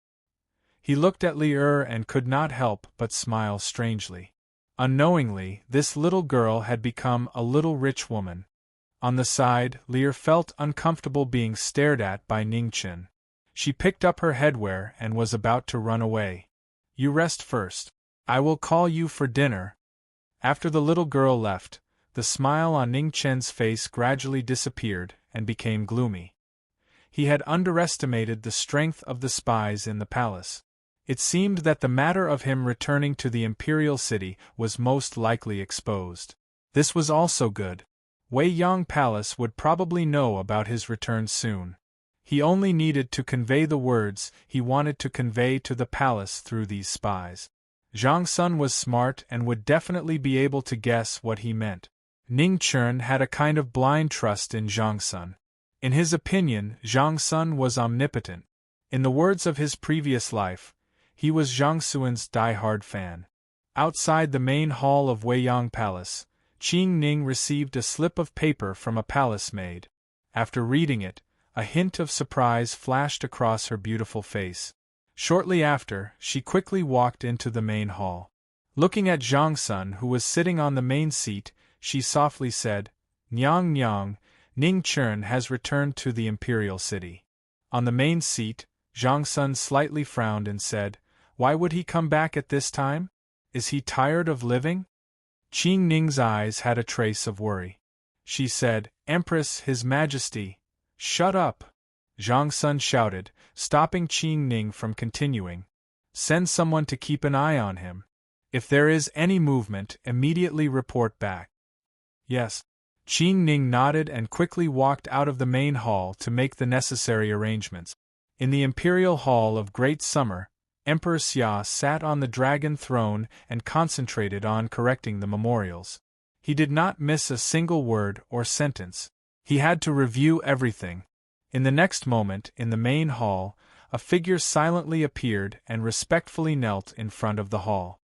He looked at Li Er and could not help but smile strangely. Unknowingly, this little girl had become a little rich woman. On the side, Li Er felt uncomfortable being stared at by Ning Chen. She picked up her headwear and was about to run away. "You rest first. I will call you for dinner." After the little girl left, the smile on Ning Chen's face gradually disappeared and became gloomy. He had underestimated the strength of the spies in the palace. It seemed that the matter of him returning to the imperial city was most likely exposed. This was also good. Wei Yang Palace would probably know about his return soon. He only needed to convey the words he wanted to convey to the palace through these spies. Zhang Sun was smart and would definitely be able to guess what he meant. Ning Chen had a kind of blind trust in Zhang Sun. In his opinion, Zhang Sun was omnipotent. In the words of his previous life, he was Zhang Sun's die-hard fan. Outside the main hall of Weiyang Palace, Qing Ning received a slip of paper from a palace maid. After reading it, a hint of surprise flashed across her beautiful face. Shortly after, she quickly walked into the main hall. Looking at Zhang Sun, who was sitting on the main seat, she softly said, "Nyang Nyang, Ning Chen has returned to the imperial city." On the main seat, Zhang Sun slightly frowned and said, "Why would he come back at this time? Is he tired of living?" Qing Ning's eyes had a trace of worry. She said, "Empress, His Majesty." "Shut up!" Zhang Sun shouted, stopping Qing Ning from continuing. "Send someone to keep an eye on him. If there is any movement, immediately report back." "Yes." Qing Ning nodded and quickly walked out of the main hall to make the necessary arrangements. In the Imperial Hall of Great Summer, Emperor Xia sat on the dragon throne and concentrated on correcting the memorials. He did not miss a single word or sentence. He had to review everything. In the next moment, in the main hall, a figure silently appeared and respectfully knelt in front of the hall.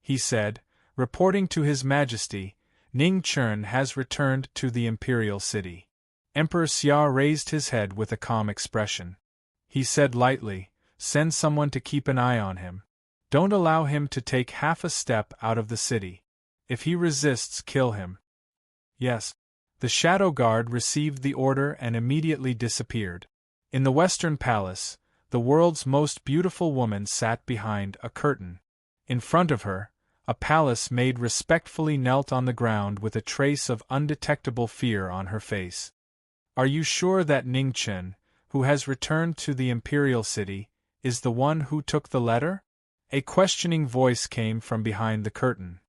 He said, "Reporting to His Majesty, Ning Chen has returned to the imperial city." Emperor Xia raised his head with a calm expression. He said lightly, "Send someone to keep an eye on him. Don't allow him to take half a step out of the city. If he resists, kill him." "Yes." The Shadow Guard received the order and immediately disappeared. In the Western Palace, the world's most beautiful woman sat behind a curtain. In front of her, a palace maid respectfully knelt on the ground with a trace of undetectable fear on her face. "Are you sure that Ning Chen, who has returned to the imperial city, is the one who took the letter?" A questioning voice came from behind the curtain.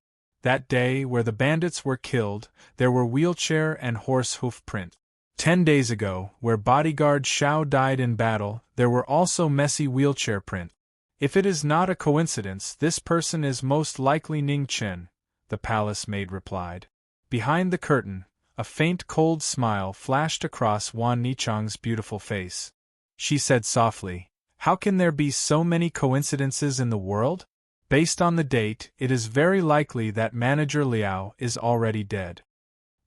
That day, where the bandits were killed, there were wheelchair and horse hoof prints. 10 days ago, where bodyguard Xiao died in battle, there were also messy wheelchair prints. "If it is not a coincidence, this person is most likely Ning Chen," the palace maid replied. Behind the curtain, a faint cold smile flashed across Wan Nichang's beautiful face. She said softly, "How can there be so many coincidences in the world? Based on the date, it is very likely that Manager Liao is already dead."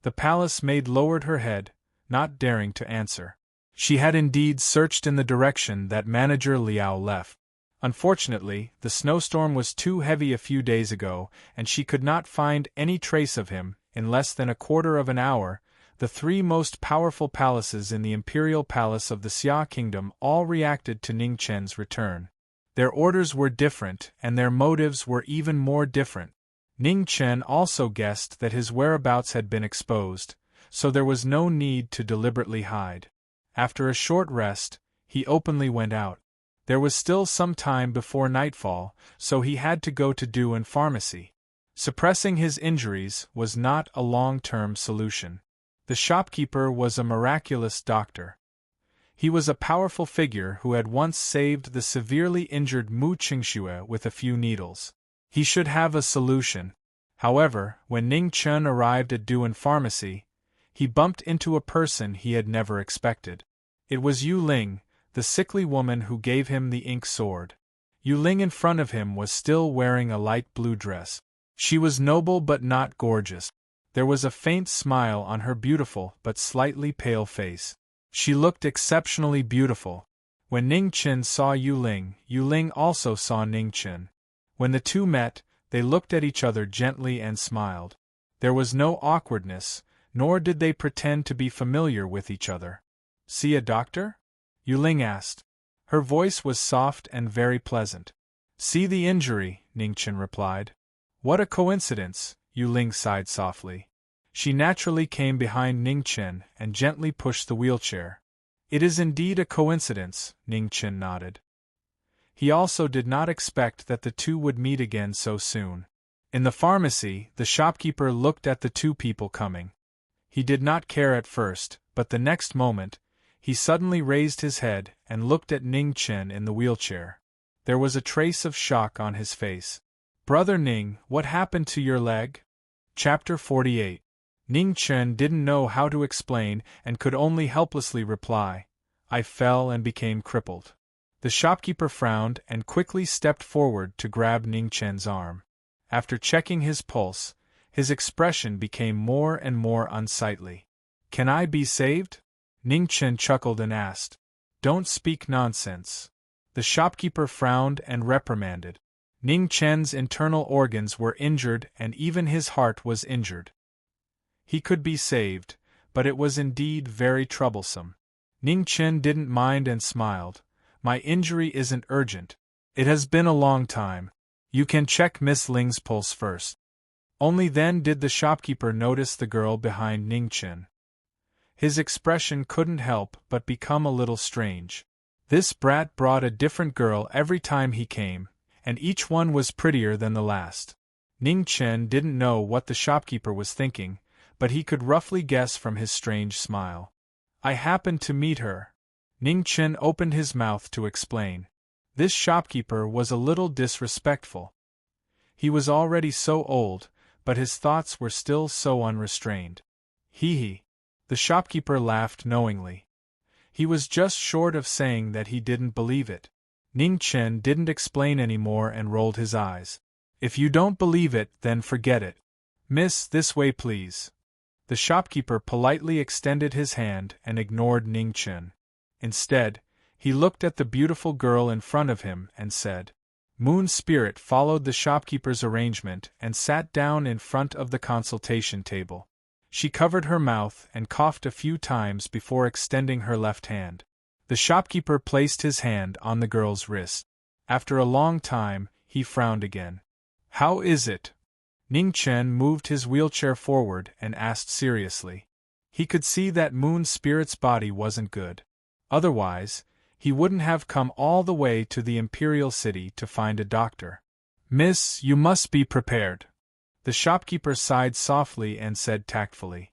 The palace maid lowered her head, not daring to answer. She had indeed searched in the direction that Manager Liao left. Unfortunately, the snowstorm was too heavy a few days ago, and she could not find any trace of him. In less than a quarter of an hour, the 3 most powerful palaces in the imperial palace of the Xia kingdom all reacted to Ning Chen's return. Their orders were different, and their motives were even more different. Ning Chen also guessed that his whereabouts had been exposed, so there was no need to deliberately hide. After a short rest, he openly went out. There was still some time before nightfall, so he had to go to Duan Pharmacy. Suppressing his injuries was not a long-term solution. The shopkeeper was a miraculous doctor. He was a powerful figure who had once saved the severely injured Mu Qingxue with a few needles. He should have a solution. However, when Ning Chen arrived at Duan Pharmacy, he bumped into a person he had never expected. It was Yu Ling, the sickly woman who gave him the ink sword. Yu Ling in front of him was still wearing a light blue dress. She was noble but not gorgeous. There was a faint smile on her beautiful but slightly pale face. She looked exceptionally beautiful. When Ning Chen saw Yu Ling also saw Ning Chen. When the two met, they looked at each other gently and smiled. There was no awkwardness, nor did they pretend to be familiar with each other. "See a doctor?" Yu Ling asked. Her voice was soft and very pleasant. "See the injury," Ning Chen replied. "What a coincidence," Yu Ling sighed softly. She naturally came behind Ning Chen and gently pushed the wheelchair. "It is indeed a coincidence," Ning Chen nodded. He also did not expect that the two would meet again so soon. In the pharmacy, the shopkeeper looked at the two people coming. He did not care at first, but the next moment, he suddenly raised his head and looked at Ning Chen in the wheelchair. There was a trace of shock on his face. "Brother Ning, what happened to your leg?" Chapter 48. Ning Chen didn't know how to explain and could only helplessly reply, "I fell and became crippled." The shopkeeper frowned and quickly stepped forward to grab Ning Chen's arm. After checking his pulse, his expression became more and more unsightly. "Can I be saved?" Ning Chen chuckled and asked. "Don't speak nonsense." The shopkeeper frowned and reprimanded. Ning Chen's internal organs were injured and even his heart was injured. He could be saved, but it was indeed very troublesome. Ning Chen didn't mind and smiled. "My injury isn't urgent. It has been a long time. You can check Miss Ling's pulse first." Only then did the shopkeeper notice the girl behind Ning Chen. His expression couldn't help but become a little strange. This brat brought a different girl every time he came, and each one was prettier than the last. Ning Chen didn't know what the shopkeeper was thinking, but he could roughly guess from his strange smile. "I happened to meet her." Ning Chen opened his mouth to explain. This shopkeeper was a little disrespectful. He was already so old, but his thoughts were still so unrestrained. Hee. The shopkeeper laughed knowingly. He was just short of saying that he didn't believe it. Ning Chen didn't explain any more and rolled his eyes. "If you don't believe it, then forget it. Miss, this way please." The shopkeeper politely extended his hand and ignored Ning Chen. Instead, he looked at the beautiful girl in front of him and said. Moon Spirit followed the shopkeeper's arrangement and sat down in front of the consultation table. She covered her mouth and coughed a few times before extending her left hand. The shopkeeper placed his hand on the girl's wrist. After a long time, he frowned again. "How is it?" Ning Chen moved his wheelchair forward and asked seriously. He could see that Moon Spirit's body wasn't good. Otherwise, he wouldn't have come all the way to the Imperial City to find a doctor. "Miss, you must be prepared." The shopkeeper sighed softly and said tactfully.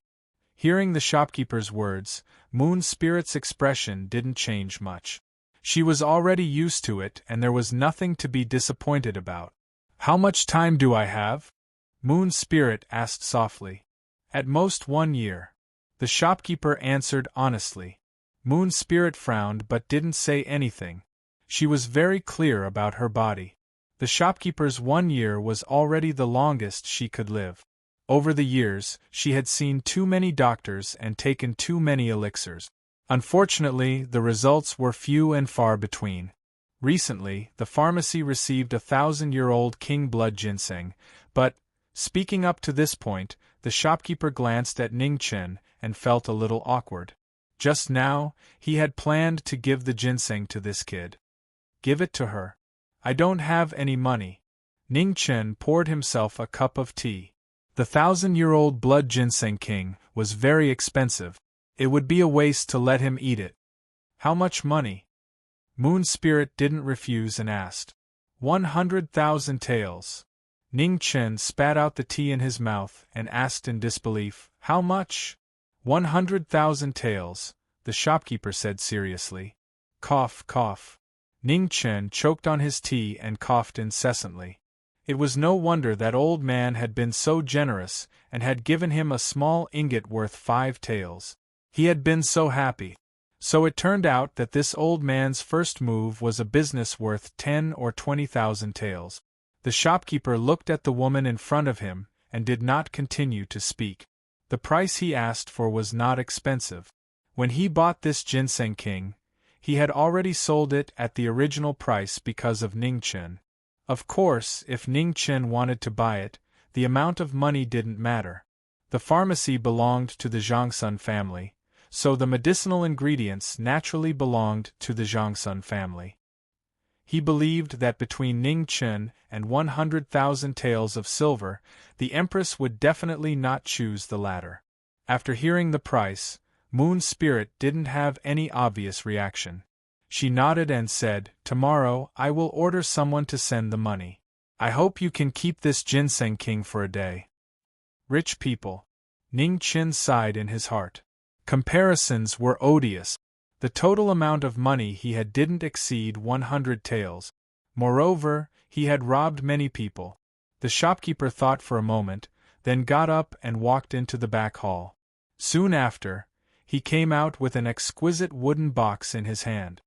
Hearing the shopkeeper's words, Moon Spirit's expression didn't change much. She was already used to it and there was nothing to be disappointed about. "How much time do I have?" Moon Spirit asked softly. "At most 1 year." The shopkeeper answered honestly. Moon Spirit frowned but didn't say anything. She was very clear about her body. The shopkeeper's 1 year was already the longest she could live. Over the years, she had seen too many doctors and taken too many elixirs. Unfortunately, the results were few and far between. Recently, the pharmacy received 1,000-year-old king blood ginseng, but, speaking up to this point, the shopkeeper glanced at Ning Chen and felt a little awkward. Just now, he had planned to give the ginseng to this kid. Give it to her. "I don't have any money." Ning Chen poured himself a cup of tea. The 1,000-year-old blood ginseng king was very expensive. It would be a waste to let him eat it. "How much money?" Moon Spirit didn't refuse and asked. 100,000 taels. Ning Chen spat out the tea in his mouth and asked in disbelief, "How much?" 100,000 taels, the shopkeeper said seriously. Cough, cough. Ning Chen choked on his tea and coughed incessantly. It was no wonder that old man had been so generous and had given him a small ingot worth 5 taels. He had been so happy. So it turned out that this old man's first move was a business worth 10 or 20,000 taels. The shopkeeper looked at the woman in front of him and did not continue to speak. The price he asked for was not expensive. When he bought this ginseng king, he had already sold it at the original price because of Ning Chen. Of course, if Ning Chen wanted to buy it, the amount of money didn't matter. The pharmacy belonged to the Zhangsun family, so the medicinal ingredients naturally belonged to the Zhangsun family. He believed that between Ning Chen and 100,000 taels of silver, the Empress would definitely not choose the latter. After hearing the price, Moon Spirit didn't have any obvious reaction. She nodded and said, "Tomorrow, I will order someone to send the money. I hope you can keep this ginseng king for a day." Rich people. Ning Qin sighed in his heart. Comparisons were odious. The total amount of money he had didn't exceed 100 taels. Moreover, he had robbed many people. The shopkeeper thought for a moment, then got up and walked into the back hall. Soon after, he came out with an exquisite wooden box in his hand.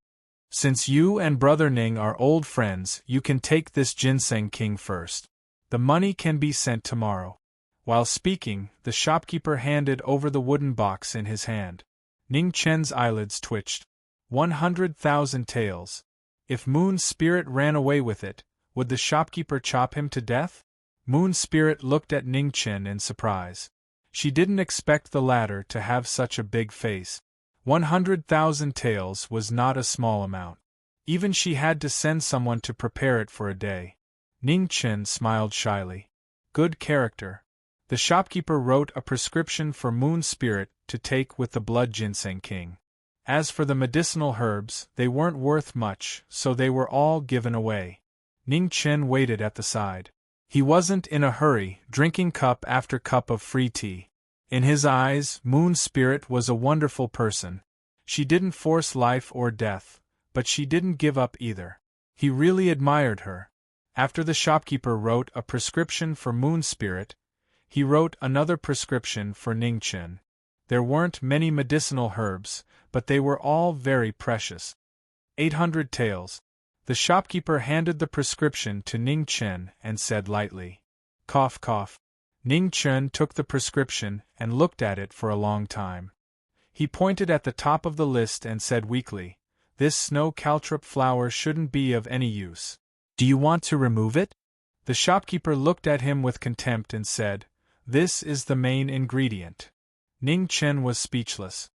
"Since you and Brother Ning are old friends, you can take this ginseng king first. The money can be sent tomorrow." While speaking, the shopkeeper handed over the wooden box in his hand. Ning Chen's eyelids twitched. 100,000 taels. If Moon Spirit ran away with it, would the shopkeeper chop him to death? Moon Spirit looked at Ning Chen in surprise. She didn't expect the latter to have such a big face. 100,000 taels was not a small amount. Even she had to send someone to prepare it for a day. Ning Chen smiled shyly. Good character. The shopkeeper wrote a prescription for Moon Spirit to take with the Blood Ginseng King. As for the medicinal herbs, they weren't worth much, so they were all given away. Ning Chen waited at the side. He wasn't in a hurry, drinking cup after cup of free tea. In his eyes, Moon Spirit was a wonderful person. She didn't force life or death, but she didn't give up either. He really admired her. After the shopkeeper wrote a prescription for Moon Spirit, he wrote another prescription for Ning Chen. There weren't many medicinal herbs, but they were all very precious. 800 taels. The shopkeeper handed the prescription to Ning Chen and said lightly, "Cough, cough." Ning Chen took the prescription and looked at it for a long time. He pointed at the top of the list and said weakly, "This snow caltrop flower shouldn't be of any use. Do you want to remove it?" The shopkeeper looked at him with contempt and said, "This is the main ingredient." Ning Chen was speechless.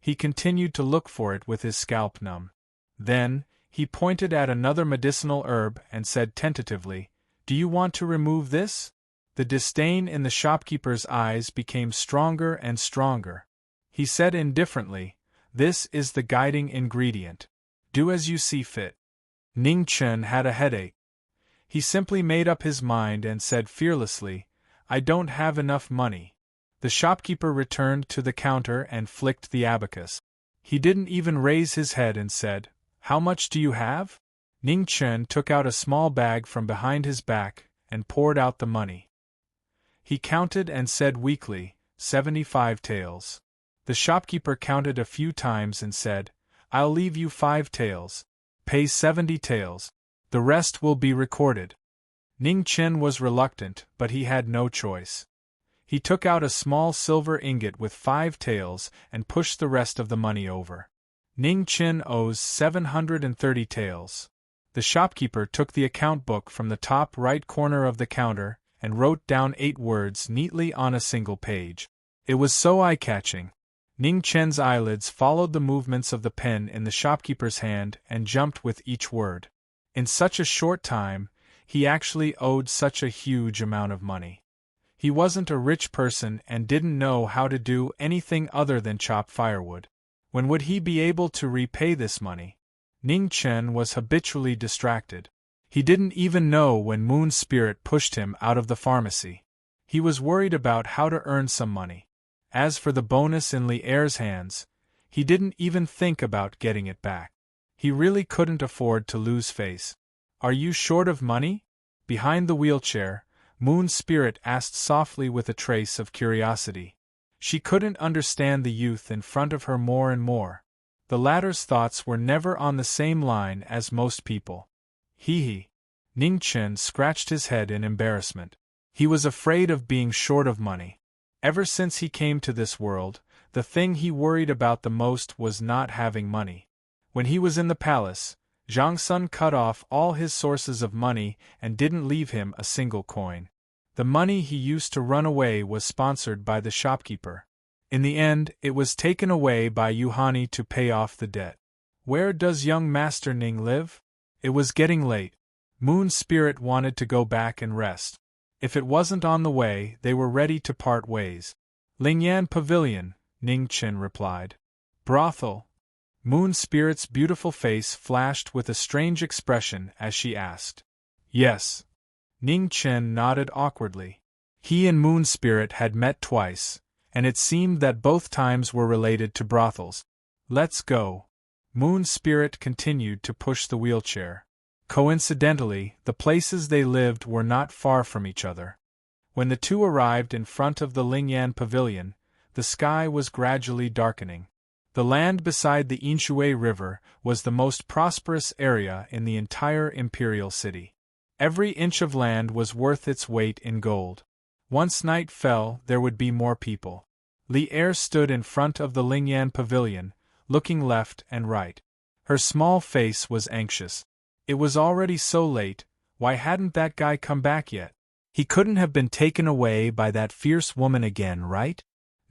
He continued to look for it with his scalp numb. Then, he pointed at another medicinal herb and said tentatively, "Do you want to remove this?" The disdain in the shopkeeper's eyes became stronger and stronger. He said indifferently, "This is the guiding ingredient. Do as you see fit." Ning Chen had a headache. He simply made up his mind and said fearlessly, "I don't have enough money." The shopkeeper returned to the counter and flicked the abacus. He didn't even raise his head and said, "How much do you have?" Ning Chen took out a small bag from behind his back and poured out the money. He counted and said weakly, 75 taels. The shopkeeper counted a few times and said, "I'll leave you 5 taels. Pay 70 taels. The rest will be recorded." Ning Chen was reluctant, but he had no choice. He took out a small silver ingot with 5 taels and pushed the rest of the money over. Ning Chen owes 730 taels. The shopkeeper took the account book from the top right corner of the counter and wrote down 8 words neatly on a single page. It was so eye-catching. Ning Chen's eyelids followed the movements of the pen in the shopkeeper's hand and jumped with each word. In such a short time, he actually owed such a huge amount of money. He wasn't a rich person and didn't know how to do anything other than chop firewood. When would he be able to repay this money? Ning Chen was habitually distracted. He didn't even know when Moon Spirit pushed him out of the pharmacy. He was worried about how to earn some money. As for the bonus in Li Er's hands, he didn't even think about getting it back. He really couldn't afford to lose face. "Are you short of money?" Behind the wheelchair, Moon Spirit asked softly with a trace of curiosity. She couldn't understand the youth in front of her more and more. The latter's thoughts were never on the same line as most people. He. Ning Chen scratched his head in embarrassment. He was afraid of being short of money. Ever since he came to this world, the thing he worried about the most was not having money. When he was in the palace, Zhang Sun cut off all his sources of money and didn't leave him a single coin. The money he used to run away was sponsored by the shopkeeper. In the end, it was taken away by Yuhani to pay off the debt. Where does young Master Ning live? It was getting late. Moon Spirit wanted to go back and rest. If it wasn't on the way, they were ready to part ways. Lingyan Pavilion, Ning Chen replied. Brothel. Moon Spirit's beautiful face flashed with a strange expression as she asked. Yes. Ning Chen nodded awkwardly. He and Moon Spirit had met twice, and it seemed that both times were related to brothels. Let's go. Moon Spirit continued to push the wheelchair. Coincidentally, the places they lived were not far from each other. When the two arrived in front of the Lingyan Pavilion, the sky was gradually darkening. The land beside the Inshui River was the most prosperous area in the entire imperial city. Every inch of land was worth its weight in gold. Once night fell, there would be more people. Li Er stood in front of the Lingyan Pavilion, looking left and right. Her small face was anxious. It was already so late, why hadn't that guy come back yet? He couldn't have been taken away by that fierce woman again, right?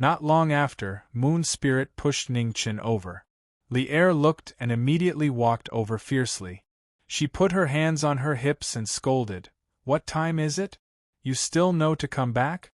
Not long after, Moon Spirit pushed Ning Chen over. Li Er looked and immediately walked over fiercely. She put her hands on her hips and scolded, "What time is it? You still know to come back?"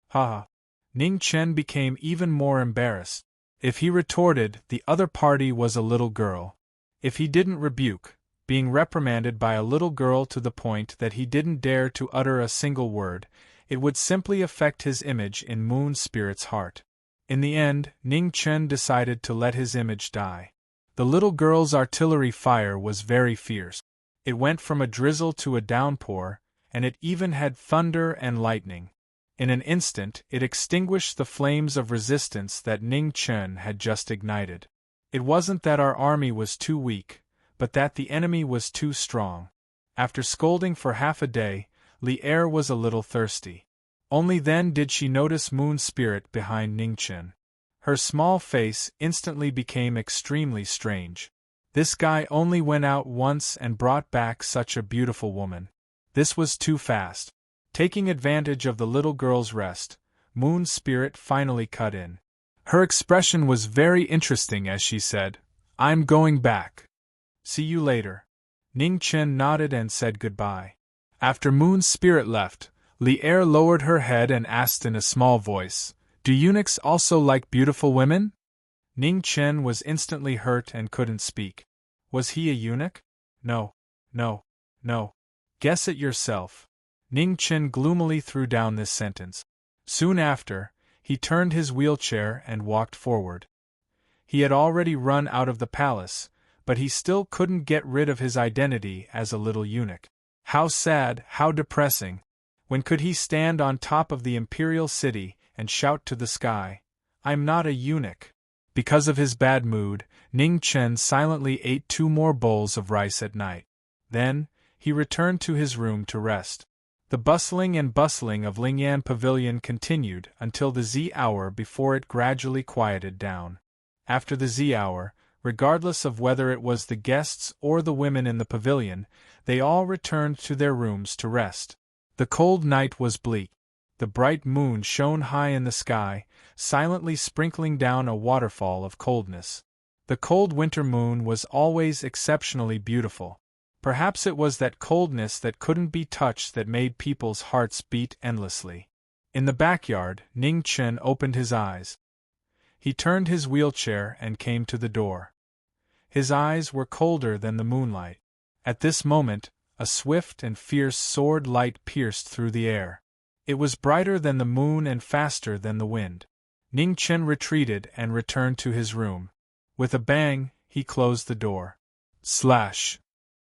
Ha! Ning Chen became even more embarrassed. If he retorted, the other party was a little girl. If he didn't rebuke, being reprimanded by a little girl to the point that he didn't dare to utter a single word, it would simply affect his image in Moon Spirit's heart. In the end, Ning Chen decided to let his image die. The little girl's artillery fire was very fierce. It went from a drizzle to a downpour, and it even had thunder and lightning. In an instant, it extinguished the flames of resistance that Ning Chen had just ignited. It wasn't that our army was too weak, but that the enemy was too strong. After scolding for half a day, Li Er was a little thirsty. Only then did she notice Moon Spirit behind Ning Chen. Her small face instantly became extremely strange. This guy only went out once and brought back such a beautiful woman. This was too fast. Taking advantage of the little girl's rest, Moon Spirit finally cut in. Her expression was very interesting as she said, "I'm going back. See you later." Ning Chen nodded and said goodbye. After Moon Spirit left, Li Er lowered her head and asked in a small voice, "Do eunuchs also like beautiful women?" Ning Chen was instantly hurt and couldn't speak. Was he a eunuch? No. Guess it yourself. Ning Chen gloomily threw down this sentence. Soon after, he turned his wheelchair and walked forward. He had already run out of the palace, but he still couldn't get rid of his identity as a little eunuch. How sad, how depressing. When could he stand on top of the imperial city and shout to the sky, "I'm not a eunuch"? Because of his bad mood, Ning Chen silently ate 2 more bowls of rice at night. Then, he returned to his room to rest. The bustling of Lingyan Pavilion continued until the Z hour before it gradually quieted down. After the Z hour, regardless of whether it was the guests or the women in the pavilion, they all returned to their rooms to rest. The cold night was bleak. The bright moon shone high in the sky, silently sprinkling down a waterfall of coldness. The cold winter moon was always exceptionally beautiful. Perhaps it was that coldness that couldn't be touched that made people's hearts beat endlessly. In the backyard, Ning Chen opened his eyes. He turned his wheelchair and came to the door. His eyes were colder than the moonlight. At this moment, a swift and fierce sword light pierced through the air. It was brighter than the moon and faster than the wind. Ning Chen retreated and returned to his room. With a bang, he closed the door. Slash!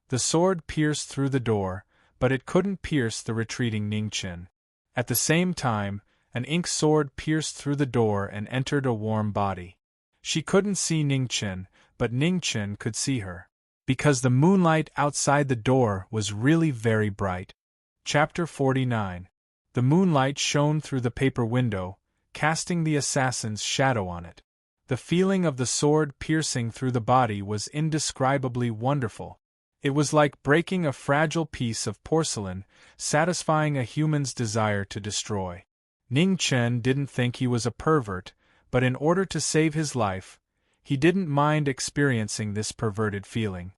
The sword pierced through the door, but it couldn't pierce the retreating Ning Chen. At the same time, an ink sword pierced through the door and entered a warm body. She couldn't see Ning Chen, but Ning Chen could see her. Because the moonlight outside the door was really very bright. Chapter 49. The moonlight shone through the paper window, casting the assassin's shadow on it. The feeling of the sword piercing through the body was indescribably wonderful. It was like breaking a fragile piece of porcelain, satisfying a human's desire to destroy. Ning Chen didn't think he was a pervert, but in order to save his life, he didn't mind experiencing this perverted feeling.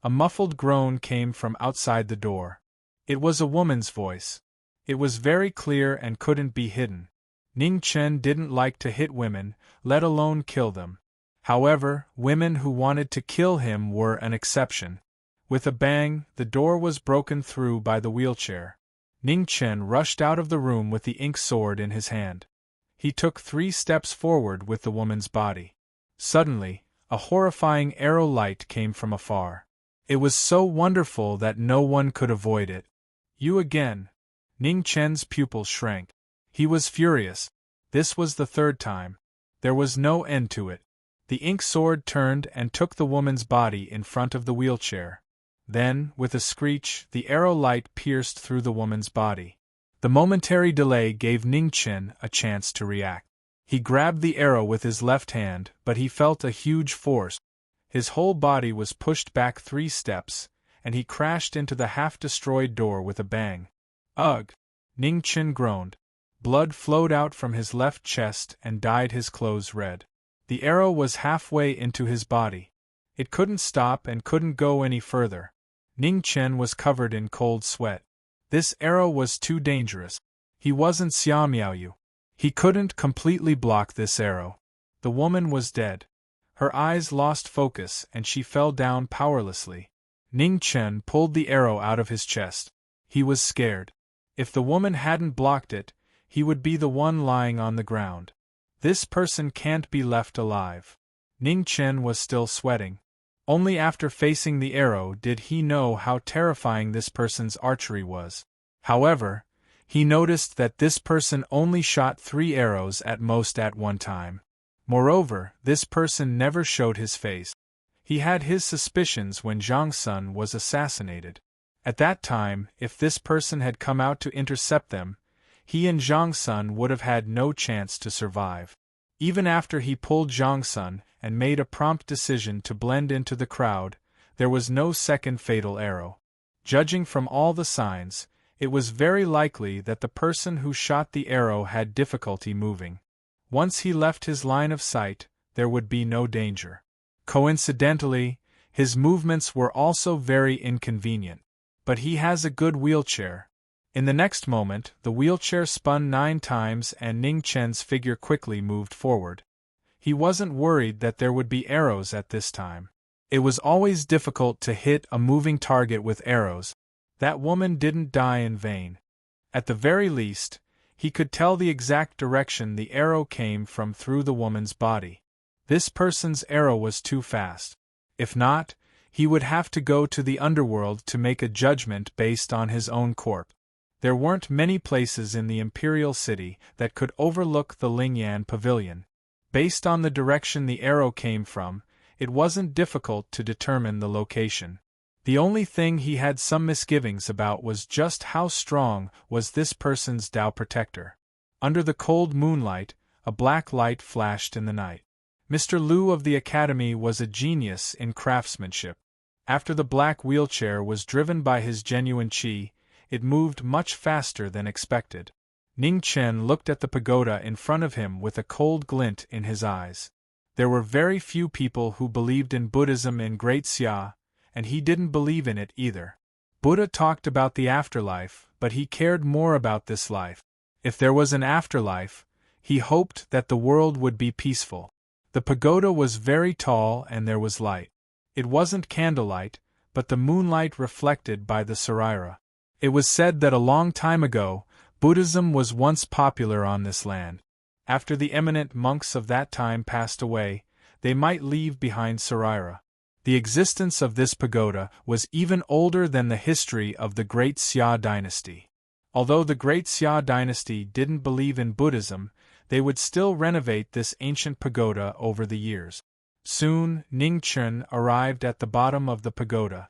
A muffled groan came from outside the door. It was a woman's voice. It was very clear and couldn't be hidden. Ning Chen didn't like to hit women, let alone kill them. However, women who wanted to kill him were an exception. With a bang, the door was broken through by the wheelchair. Ning Chen rushed out of the room with the ink sword in his hand. He took 3 steps forward with the woman's body. Suddenly, a horrifying arrow light came from afar. It was so wonderful that no one could avoid it. You again. Ning Chen's pupils shrank. He was furious. This was the 3rd time. There was no end to it. The ink sword turned and took the woman's body in front of the wheelchair. Then, with a screech, the arrow light pierced through the woman's body. The momentary delay gave Ning Chen a chance to react. He grabbed the arrow with his left hand, but he felt a huge force. His whole body was pushed back 3 steps, and he crashed into the half-destroyed door with a bang. Ugh! Ning Chen groaned. Blood flowed out from his left chest and dyed his clothes red. The arrow was halfway into his body. It couldn't stop and couldn't go any further. Ning Chen was covered in cold sweat. This arrow was too dangerous. He wasn't Xia Miaoyu. He couldn't completely block this arrow. The woman was dead. Her eyes lost focus and she fell down powerlessly. Ning Chen pulled the arrow out of his chest. He was scared. If the woman hadn't blocked it, he would be the one lying on the ground. This person can't be left alive. Ning Chen was still sweating. Only after facing the arrow did he know how terrifying this person's archery was. However, he noticed that this person only shot 3 arrows at most at one time. Moreover, this person never showed his face. He had his suspicions when Zhang Sun was assassinated. At that time, if this person had come out to intercept them, he and Zhang Sun would have had no chance to survive. Even after he pulled Zhang Sun and made a prompt decision to blend into the crowd, there was no second fatal arrow. Judging from all the signs, it was very likely that the person who shot the arrow had difficulty moving. Once he left his line of sight, there would be no danger. Coincidentally, his movements were also very inconvenient. But he has a good wheelchair. In the next moment, the wheelchair spun 9 times and Ning Chen's figure quickly moved forward. He wasn't worried that there would be arrows at this time. It was always difficult to hit a moving target with arrows. That woman didn't die in vain. At the very least, he could tell the exact direction the arrow came from through the woman's body. This person's arrow was too fast. If not, he would have to go to the underworld to make a judgment based on his own corpse. There weren't many places in the imperial city that could overlook the Lingyan pavilion. Based on the direction the arrow came from, it wasn't difficult to determine the location. The only thing he had some misgivings about was just how strong was this person's Dao protector. Under the cold moonlight, a black light flashed in the night. Mr. Liu of the academy was a genius in craftsmanship. After the black wheelchair was driven by his genuine qi, it moved much faster than expected. Ning Chen looked at the pagoda in front of him with a cold glint in his eyes. There were very few people who believed in Buddhism in Great Xia, and he didn't believe in it either. Buddha talked about the afterlife, but he cared more about this life. If there was an afterlife, he hoped that the world would be peaceful. The pagoda was very tall and there was light. It wasn't candlelight, but the moonlight reflected by the saraira. It was said that a long time ago, Buddhism was once popular on this land. After the eminent monks of that time passed away, they might leave behind saraira. The existence of this pagoda was even older than the history of the Great Xia dynasty. Although the Great Xia dynasty didn't believe in Buddhism, they would still renovate this ancient pagoda over the years. Soon, Ning Chen arrived at the bottom of the pagoda.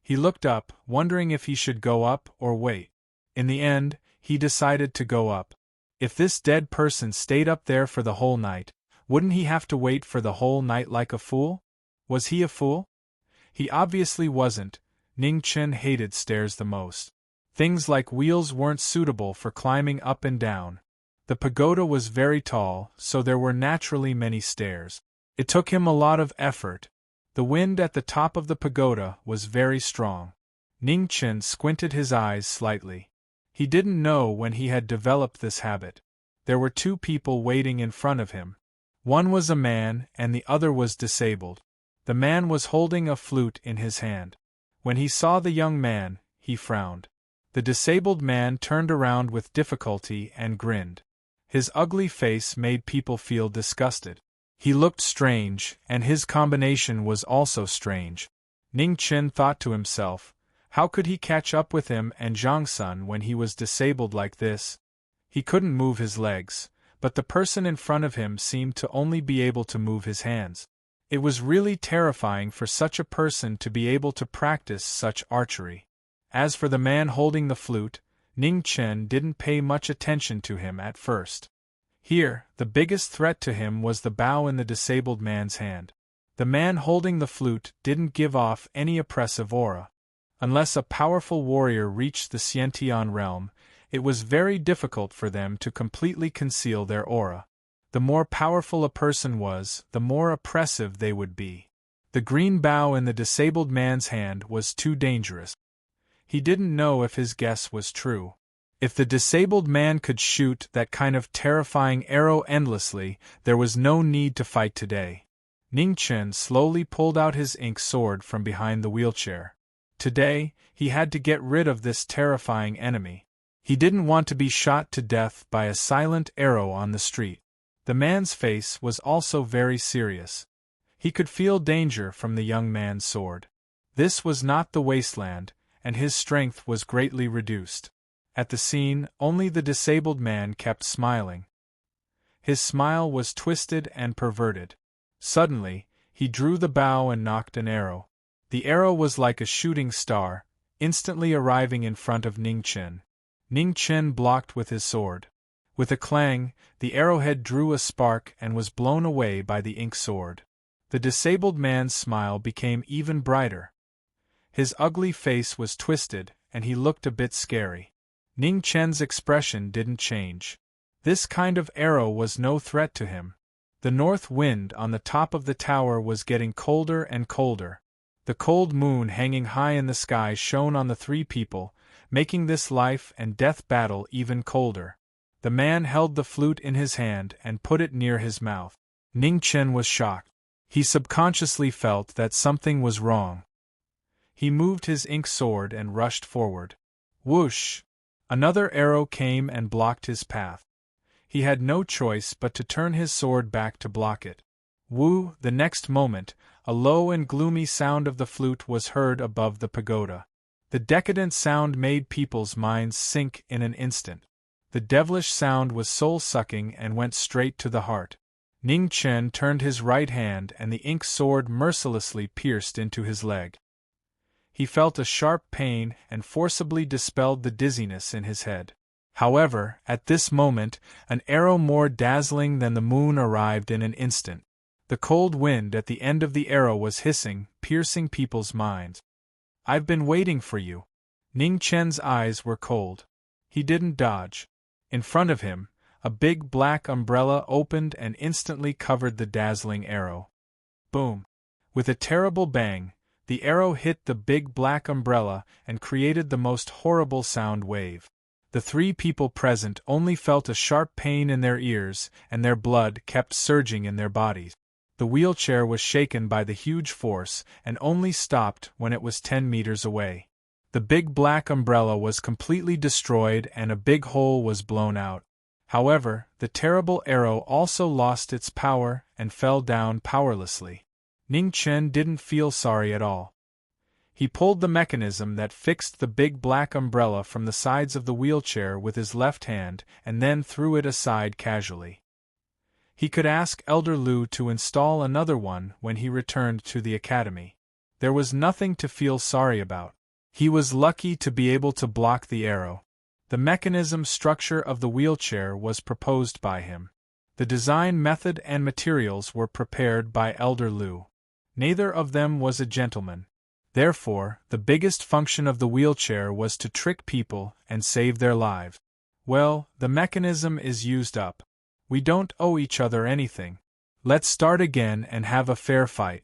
He looked up, wondering if he should go up or wait. In the end, he decided to go up. If this dead person stayed up there for the whole night, wouldn't he have to wait for the whole night like a fool? Was he a fool? He obviously wasn't. Ning Chen hated stairs the most. Things like wheels weren't suitable for climbing up and down. The pagoda was very tall, so there were naturally many stairs. It took him a lot of effort. The wind at the top of the pagoda was very strong. Ning Chen squinted his eyes slightly. He didn't know when he had developed this habit. There were 2 people waiting in front of him. One was a man, and the other was disabled. The man was holding a flute in his hand. When he saw the young man, he frowned. The disabled man turned around with difficulty and grinned. His ugly face made people feel disgusted. He looked strange, and his combination was also strange. Ning Chen thought to himself, how could he catch up with him and Zhang Sun when he was disabled like this? He couldn't move his legs, but the person in front of him seemed to only be able to move his hands. It was really terrifying for such a person to be able to practice such archery. As for the man holding the flute, Ning Chen didn't pay much attention to him at first. Here, the biggest threat to him was the bow in the disabled man's hand. The man holding the flute didn't give off any oppressive aura. Unless a powerful warrior reached the Xiantian realm, it was very difficult for them to completely conceal their aura. The more powerful a person was, the more oppressive they would be. The green bow in the disabled man's hand was too dangerous. He didn't know if his guess was true. If the disabled man could shoot that kind of terrifying arrow endlessly, there was no need to fight today. Ning Chen slowly pulled out his ink sword from behind the wheelchair. Today, he had to get rid of this terrifying enemy. He didn't want to be shot to death by a silent arrow on the street. The man's face was also very serious. He could feel danger from the young man's sword. This was not the wasteland, and his strength was greatly reduced. At the scene, only the disabled man kept smiling. His smile was twisted and perverted. Suddenly, he drew the bow and nocked an arrow. The arrow was like a shooting star, instantly arriving in front of Ning Chen. Ning Chen blocked with his sword. With a clang, the arrowhead drew a spark and was blown away by the ink sword. The disabled man's smile became even brighter. His ugly face was twisted, and he looked a bit scary. Ning Chen's expression didn't change. This kind of arrow was no threat to him. The north wind on the top of the tower was getting colder and colder. The cold moon hanging high in the sky shone on the three people, making this life and death battle even colder. The man held the flute in his hand and put it near his mouth. Ning Chen was shocked. He subconsciously felt that something was wrong. He moved his ink sword and rushed forward. Whoosh! Another arrow came and blocked his path. He had no choice but to turn his sword back to block it. Woo! The next moment, a low and gloomy sound of the flute was heard above the pagoda. The decadent sound made people's minds sink in an instant. The devilish sound was soul-sucking and went straight to the heart. Ning Chen turned his right hand and the ink sword mercilessly pierced into his leg. He felt a sharp pain and forcibly dispelled the dizziness in his head. However, at this moment, an arrow more dazzling than the moon arrived in an instant. The cold wind at the end of the arrow was hissing, piercing people's minds. "I've been waiting for you." Ning Chen's eyes were cold. He didn't dodge. In front of him, a big black umbrella opened and instantly covered the dazzling arrow. Boom! With a terrible bang, the arrow hit the big black umbrella and created the most horrible sound wave. The three people present only felt a sharp pain in their ears, and their blood kept surging in their bodies. The wheelchair was shaken by the huge force and only stopped when it was 10 meters away. The big black umbrella was completely destroyed and a big hole was blown out. However, the terrible arrow also lost its power and fell down powerlessly. Ning Chen didn't feel sorry at all. He pulled the mechanism that fixed the big black umbrella from the sides of the wheelchair with his left hand and then threw it aside casually. He could ask Elder Lu to install another one when he returned to the academy. There was nothing to feel sorry about. He was lucky to be able to block the arrow. The mechanism structure of the wheelchair was proposed by him. The design method and materials were prepared by Elder Lu. Neither of them was a gentleman. Therefore, the biggest function of the wheelchair was to trick people and save their lives. Well, the mechanism is used up. We don't owe each other anything. Let's start again and have a fair fight.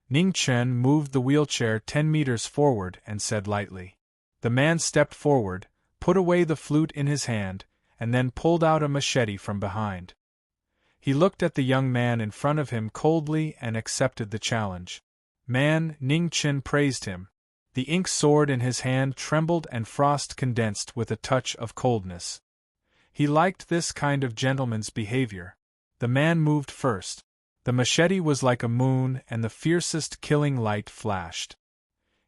Ning Chen moved the wheelchair 10 meters forward and said lightly. The man stepped forward, put away the flute in his hand, and then pulled out a machete from behind. He looked at the young man in front of him coldly and accepted the challenge. Man, Ning Chen praised him. The ink sword in his hand trembled and frost condensed with a touch of coldness. He liked this kind of gentleman's behavior. The man moved first. The machete was like a moon and the fiercest killing light flashed.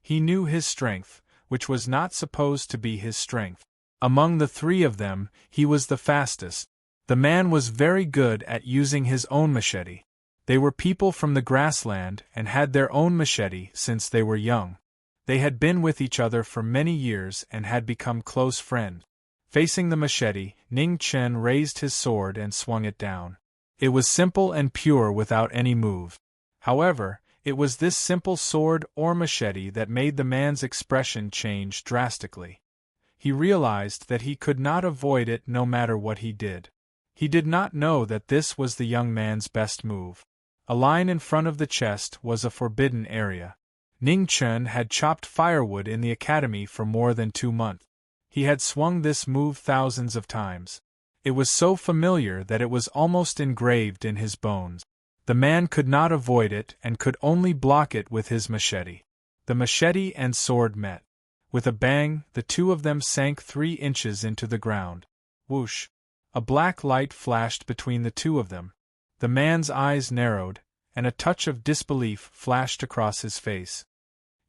He knew his strength, which was not supposed to be his strength. Among the three of them, he was the fastest. The man was very good at using his own machete. They were people from the grassland and had their own machete since they were young. They had been with each other for many years and had become close friends. Facing the machete, Ning Chen raised his sword and swung it down. It was simple and pure without any move. However, it was this simple sword or machete that made the man's expression change drastically. He realized that he could not avoid it no matter what he did. He did not know that this was the young man's best move. A line in front of the chest was a forbidden area. Ning Chen had chopped firewood in the academy for more than 2 months. He had swung this move thousands of times. It was so familiar that it was almost engraved in his bones. The man could not avoid it and could only block it with his machete. The machete and sword met. With a bang, the two of them sank 3 inches into the ground. Whoosh! A black light flashed between the two of them. The man's eyes narrowed, and a touch of disbelief flashed across his face.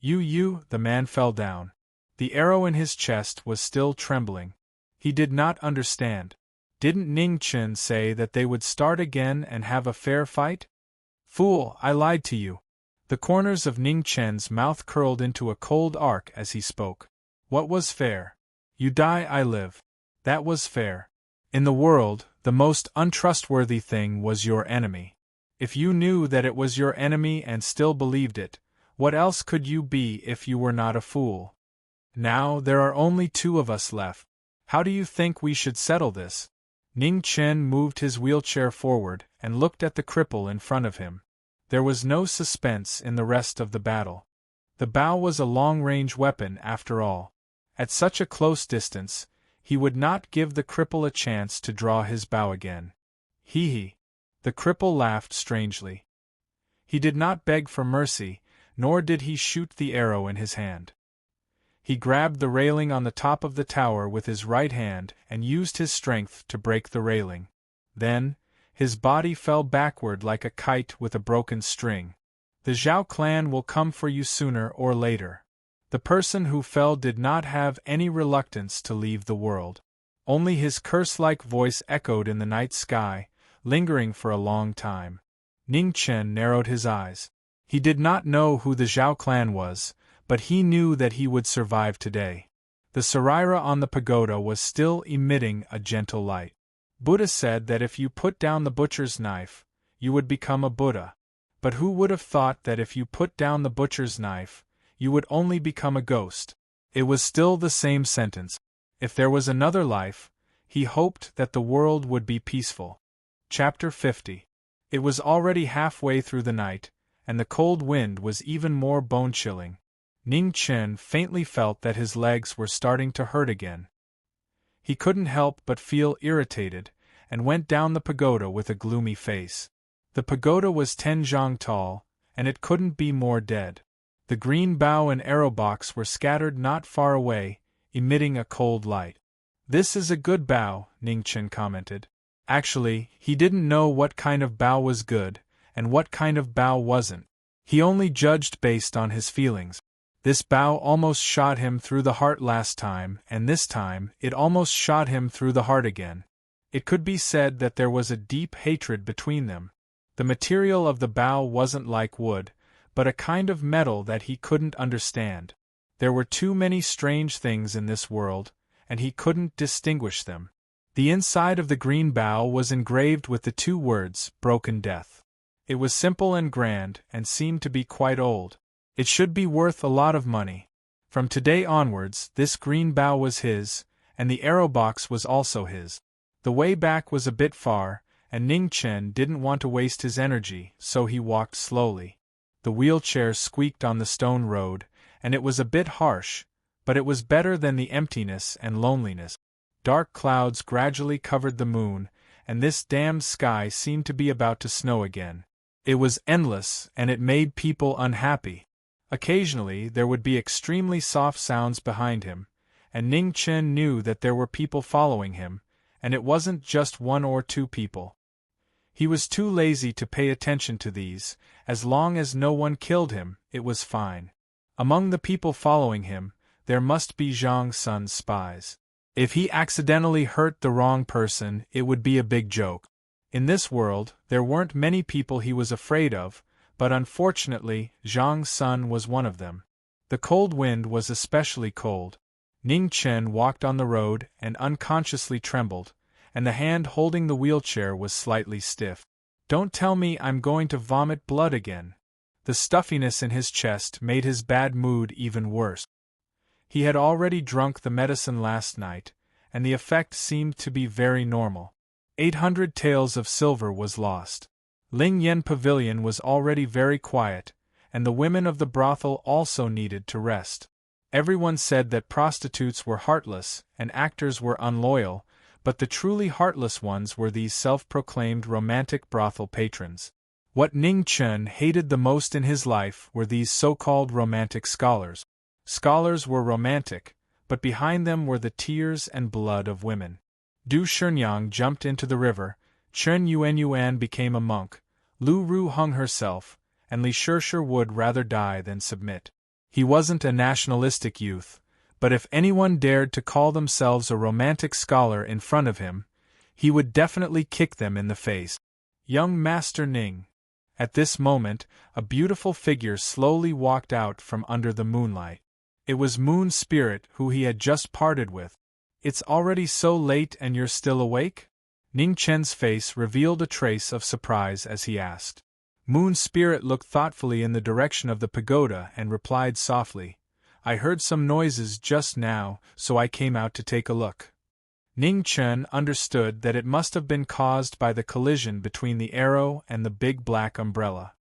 The man fell down. The arrow in his chest was still trembling. He did not understand. Didn't Ning Chen say that they would start again and have a fair fight? Fool, I lied to you. The corners of Ning Chen's mouth curled into a cold arc as he spoke. What was fair? You die, I live. That was fair. In the world, the most untrustworthy thing was your enemy. If you knew that it was your enemy and still believed it, what else could you be if you were not a fool? Now there are only 2 of us left. How do you think we should settle this? Ning Chen moved his wheelchair forward and looked at the cripple in front of him. There was no suspense in the rest of the battle. The bow was a long-range weapon after all. At such a close distance, he would not give the cripple a chance to draw his bow again. Hee. The cripple laughed strangely. He did not beg for mercy, nor did he shoot the arrow in his hand. He grabbed the railing on the top of the tower with his right hand and used his strength to break the railing. Then, his body fell backward like a kite with a broken string. The Zhao clan will come for you sooner or later. The person who fell did not have any reluctance to leave the world. Only his curse-like voice echoed in the night sky, lingering for a long time. Ning Chen narrowed his eyes. He did not know who the Zhao clan was, but he knew that he would survive today. The Saraira on the pagoda was still emitting a gentle light. Buddha said that if you put down the butcher's knife, you would become a Buddha. But who would have thought that if you put down the butcher's knife, you would only become a ghost? It was still the same sentence. If there was another life, he hoped that the world would be peaceful. Chapter 50. It was already halfway through the night, and the cold wind was even more bone-chilling. Ning Chen faintly felt that his legs were starting to hurt again. He couldn't help but feel irritated, and went down the pagoda with a gloomy face. The pagoda was 10 zhang tall, and it couldn't be more dead. The green bow and arrow box were scattered not far away, emitting a cold light. This is a good bow, Ning Chen commented. Actually, he didn't know what kind of bow was good, and what kind of bow wasn't. He only judged based on his feelings. This bow almost shot him through the heart last time, and this time, it almost shot him through the heart again. It could be said that there was a deep hatred between them. The material of the bow wasn't like wood, but a kind of metal that he couldn't understand. There were too many strange things in this world, and he couldn't distinguish them. The inside of the green bow was engraved with the 2 words, Broken Death. It was simple and grand, and seemed to be quite old. It should be worth a lot of money. From today onwards, this green bow was his, and the arrow box was also his. The way back was a bit far, and Ning Chen didn't want to waste his energy, so he walked slowly. The wheelchair squeaked on the stone road, and it was a bit harsh, but it was better than the emptiness and loneliness. Dark clouds gradually covered the moon, and this damned sky seemed to be about to snow again. It was endless, and it made people unhappy. Occasionally there would be extremely soft sounds behind him, and Ning Chen knew that there were people following him, and it wasn't just one or two people. He was too lazy to pay attention to these. As long as no one killed him, it was fine. Among the people following him, there must be Zhang Sun's spies. If he accidentally hurt the wrong person, it would be a big joke. In this world, there weren't many people he was afraid of, but unfortunately, Zhang Sun was one of them. The cold wind was especially cold. Ning Chen walked on the road and unconsciously trembled, and the hand holding the wheelchair was slightly stiff. Don't tell me I'm going to vomit blood again. The stuffiness in his chest made his bad mood even worse. He had already drunk the medicine last night, and the effect seemed to be very normal. 800 taels of silver was lost. Ling Yen Pavilion was already very quiet, and the women of the brothel also needed to rest. Everyone said that prostitutes were heartless and actors were unloyal, but the truly heartless ones were these self-proclaimed romantic brothel patrons. What Ning Chen hated the most in his life were these so-called romantic scholars. Scholars were romantic, but behind them were the tears and blood of women. Du Shenyang jumped into the river, Chen Yuanyuan became a monk, Lu Ru hung herself, and Li Shishir would rather die than submit. He wasn't a nationalistic youth, but if anyone dared to call themselves a romantic scholar in front of him, he would definitely kick them in the face. Young Master Ning. At this moment, a beautiful figure slowly walked out from under the moonlight. It was Moon Spirit, who he had just parted with. It's already so late and you're still awake? Ning Chen's face revealed a trace of surprise as he asked. Moon Spirit looked thoughtfully in the direction of the pagoda and replied softly, I heard some noises just now, so I came out to take a look. Ning Chen understood that it must have been caused by the collision between the arrow and the big black umbrella.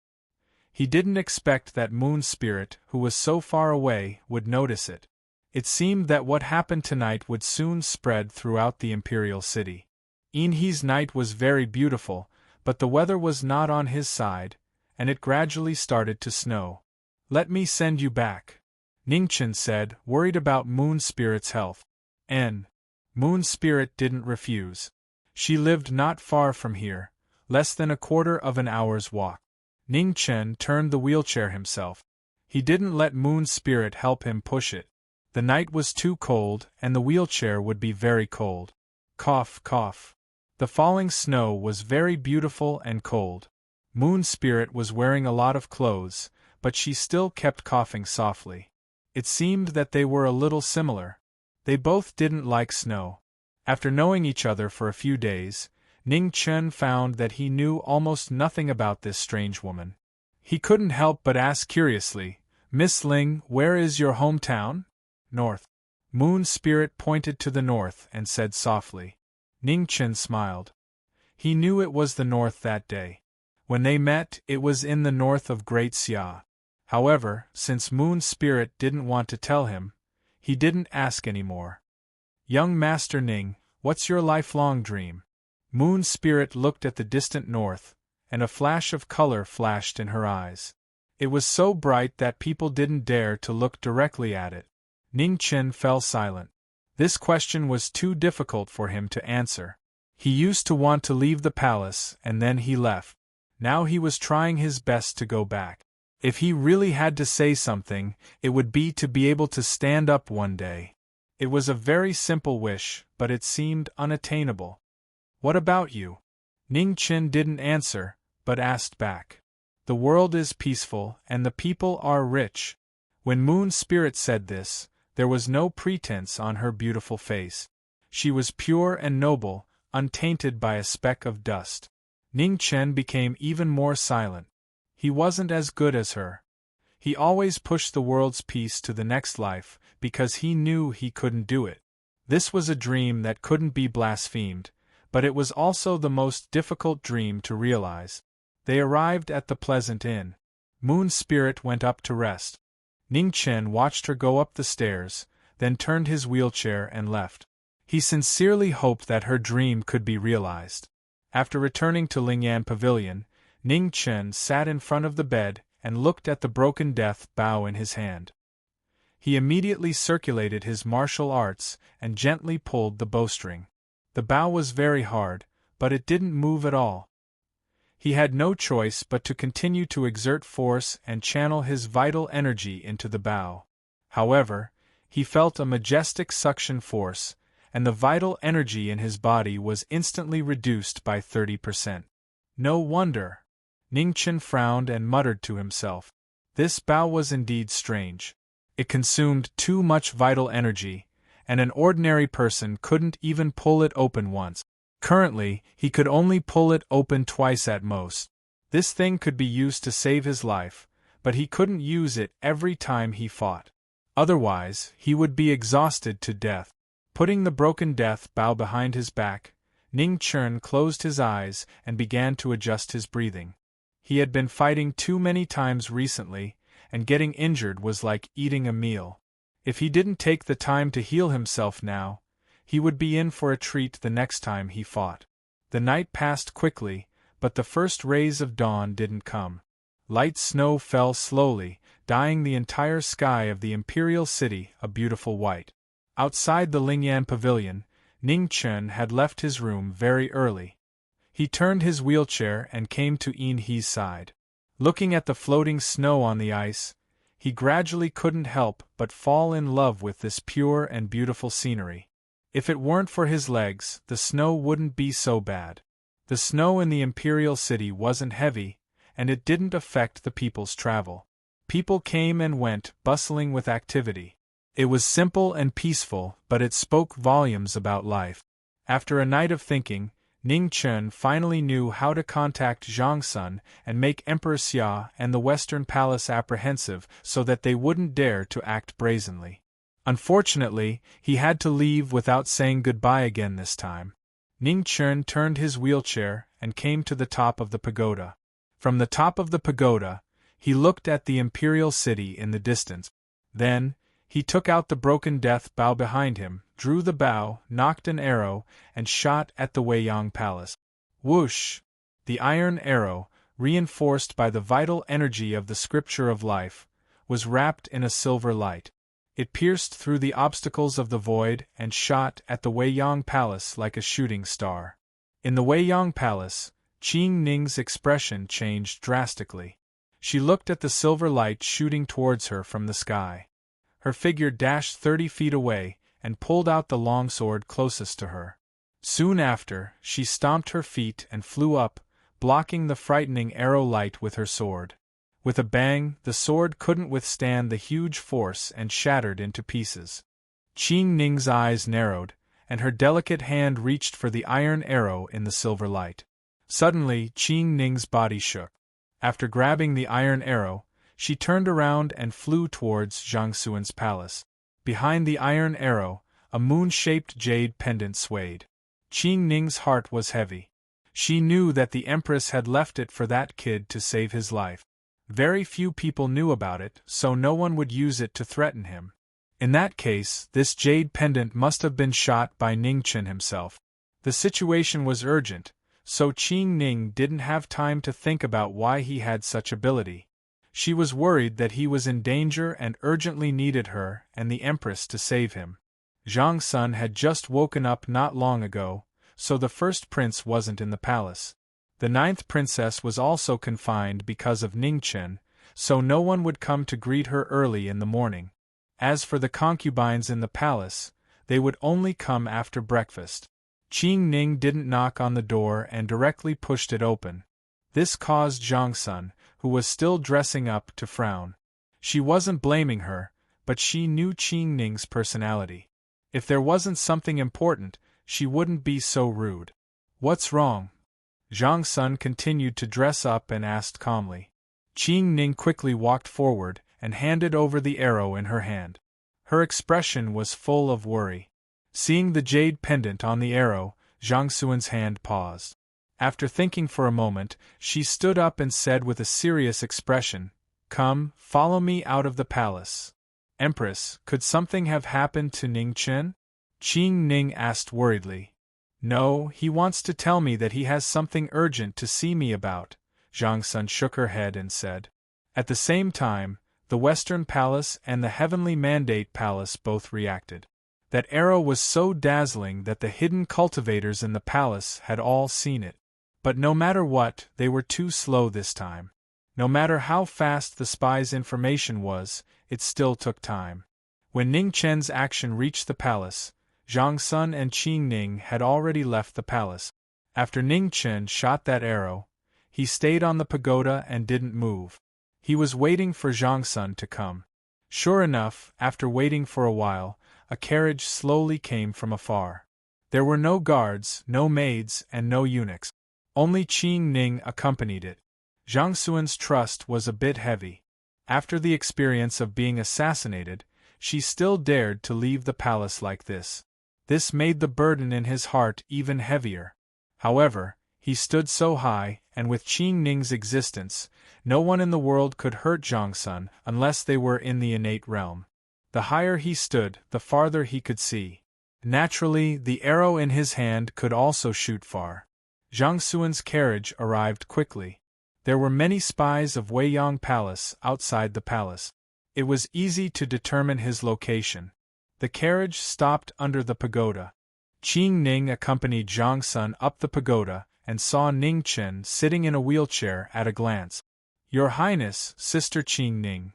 He didn't expect that Moon Spirit, who was so far away, would notice it. It seemed that what happened tonight would soon spread throughout the imperial city. Enhe's night was very beautiful, but the weather was not on his side, and it gradually started to snow. Let me send you back, Ning Chen said, worried about Moon Spirit's health. Moon Spirit didn't refuse. She lived not far from here, less than a quarter of an hour's walk. Ning Chen turned the wheelchair himself. He didn't let Moon Spirit help him push it. The night was too cold, and the wheelchair would be very cold. Cough, cough. The falling snow was very beautiful and cold. Moon Spirit was wearing a lot of clothes, but she still kept coughing softly. It seemed that they were a little similar. They both didn't like snow. After knowing each other for a few days, Ning Chen found that he knew almost nothing about this strange woman. He couldn't help but ask curiously, Miss Ling, where is your hometown? North. Moon Spirit pointed to the north and said softly. Ning Chen smiled. He knew it was the north that day. When they met, it was in the north of Great Xia. However, since Moon Spirit didn't want to tell him, he didn't ask any more. Young Master Ning, what's your lifelong dream? Moon Spirit looked at the distant north, and a flash of color flashed in her eyes. It was so bright that people didn't dare to look directly at it. Ning Chen fell silent. This question was too difficult for him to answer. He used to want to leave the palace, and then he left. Now he was trying his best to go back. If he really had to say something, it would be to be able to stand up one day. It was a very simple wish, but it seemed unattainable. What about you? Ning Chen didn't answer, but asked back. The world is peaceful, and the people are rich. When Moon Spirit said this, there was no pretense on her beautiful face. She was pure and noble, untainted by a speck of dust. Ning Chen became even more silent. He wasn't as good as her. He always pushed the world's peace to the next life, because he knew he couldn't do it. This was a dream that couldn't be blasphemed, but it was also the most difficult dream to realize. They arrived at the pleasant inn. Moon Spirit went up to rest. Ning Chen watched her go up the stairs, then turned his wheelchair and left. He sincerely hoped that her dream could be realized. After returning to Lingyan Pavilion, Ning Chen sat in front of the bed and looked at the broken death bow in his hand. He immediately circulated his martial arts and gently pulled the bowstring. The bow was very hard, but it didn't move at all. He had no choice but to continue to exert force and channel his vital energy into the bow. However, he felt a majestic suction force, and the vital energy in his body was instantly reduced by 30%. No wonder! Ning Chen frowned and muttered to himself. This bow was indeed strange. It consumed too much vital energy, and an ordinary person couldn't even pull it open once. Currently, he could only pull it open twice at most. This thing could be used to save his life, but he couldn't use it every time he fought. Otherwise, he would be exhausted to death. Putting the broken death bow behind his back, Ning Chen closed his eyes and began to adjust his breathing. He had been fighting too many times recently, and getting injured was like eating a meal. If he didn't take the time to heal himself now, he would be in for a treat the next time he fought. The night passed quickly, but the first rays of dawn didn't come. Light snow fell slowly, dyeing the entire sky of the imperial city a beautiful white. Outside the Lingyan Pavilion, Ning Chen had left his room very early. He turned his wheelchair and came to Yin He's side. Looking at the floating snow on the ice, he gradually couldn't help but fall in love with this pure and beautiful scenery. If it weren't for his legs, the snow wouldn't be so bad. The snow in the imperial city wasn't heavy, and it didn't affect the people's travel. People came and went, bustling with activity. It was simple and peaceful, but it spoke volumes about life. After a night of thinking, Ning Chen finally knew how to contact Zhang Sun and make Emperor Xia and the Western Palace apprehensive so that they wouldn't dare to act brazenly. Unfortunately, he had to leave without saying goodbye again this time. Ning Chen turned his wheelchair and came to the top of the pagoda. From the top of the pagoda, he looked at the imperial city in the distance. Then, he took out the broken death bow behind him, drew the bow, nocked an arrow, and shot at the Weiyang Palace. Whoosh! The iron arrow, reinforced by the vital energy of the scripture of life, was wrapped in a silver light. It pierced through the obstacles of the void and shot at the Weiyang Palace like a shooting star. In the Weiyang Palace, Qing Ning's expression changed drastically. She looked at the silver light shooting towards her from the sky. Her figure dashed 30 feet away and pulled out the longsword closest to her. Soon after, she stomped her feet and flew up, blocking the frightening arrow light with her sword. With a bang, the sword couldn't withstand the huge force and shattered into pieces. Qing Ning's eyes narrowed, and her delicate hand reached for the iron arrow in the silver light. Suddenly, Qing Ning's body shook. After grabbing the iron arrow, she turned around and flew towards Zhang Xuan's palace. Behind the iron arrow, a moon-shaped jade pendant swayed. Qing Ning's heart was heavy. She knew that the Empress had left it for that kid to save his life. Very few people knew about it, so no one would use it to threaten him. In that case, this jade pendant must have been shot by Ning Chen himself. The situation was urgent, so Qing Ning didn't have time to think about why he had such ability. She was worried that he was in danger and urgently needed her and the Empress to save him. Zhang Sun had just woken up not long ago, so the first prince wasn't in the palace. The 9th princess was also confined because of Ning Chen, so no one would come to greet her early in the morning. As for the concubines in the palace, they would only come after breakfast. Qing Ning didn't knock on the door and directly pushed it open. This caused Zhang Sun, who was still dressing up, to frown. She wasn't blaming her, but she knew Qing Ning's personality. If there wasn't something important, she wouldn't be so rude. "What's wrong?" Zhang Sun continued to dress up and asked calmly. Qing Ning quickly walked forward and handed over the arrow in her hand. Her expression was full of worry. Seeing the jade pendant on the arrow, Zhang Xuan's hand paused. After thinking for a moment, she stood up and said with a serious expression, "Come, follow me out of the palace." "Empress, could something have happened to Ning Chen?" Qing Ning asked worriedly. No, he wants to tell me that he has something urgent to see me about, Zhang Sun shook her head and said. At the same time, the Western Palace and the Heavenly Mandate Palace both reacted. That arrow was so dazzling that the hidden cultivators in the palace had all seen it. But no matter what, they were too slow this time. No matter how fast the spy's information was, it still took time. When Ning Chen's action reached the palace, Zhang Sun and Qing Ning had already left the palace. After Ning Chen shot that arrow, he stayed on the pagoda and didn't move. He was waiting for Zhang Sun to come. Sure enough, after waiting for a while, a carriage slowly came from afar. There were no guards, no maids, and no eunuchs. Only Qing Ning accompanied it. Zhang Sun's trust was a bit heavy. After the experience of being assassinated, she still dared to leave the palace like this. This made the burden in his heart even heavier. However, he stood so high, and with Qing Ning's existence, no one in the world could hurt Zhang Sun unless they were in the innate realm. The higher he stood, the farther he could see. Naturally, the arrow in his hand could also shoot far. Zhang Sun's carriage arrived quickly. There were many spies of Weiyang Palace outside the palace. It was easy to determine his location. The carriage stopped under the pagoda. Qing Ning accompanied Zhang Sun up the pagoda and saw Ning Chen sitting in a wheelchair at a glance. Your Highness, Sister Qing Ning.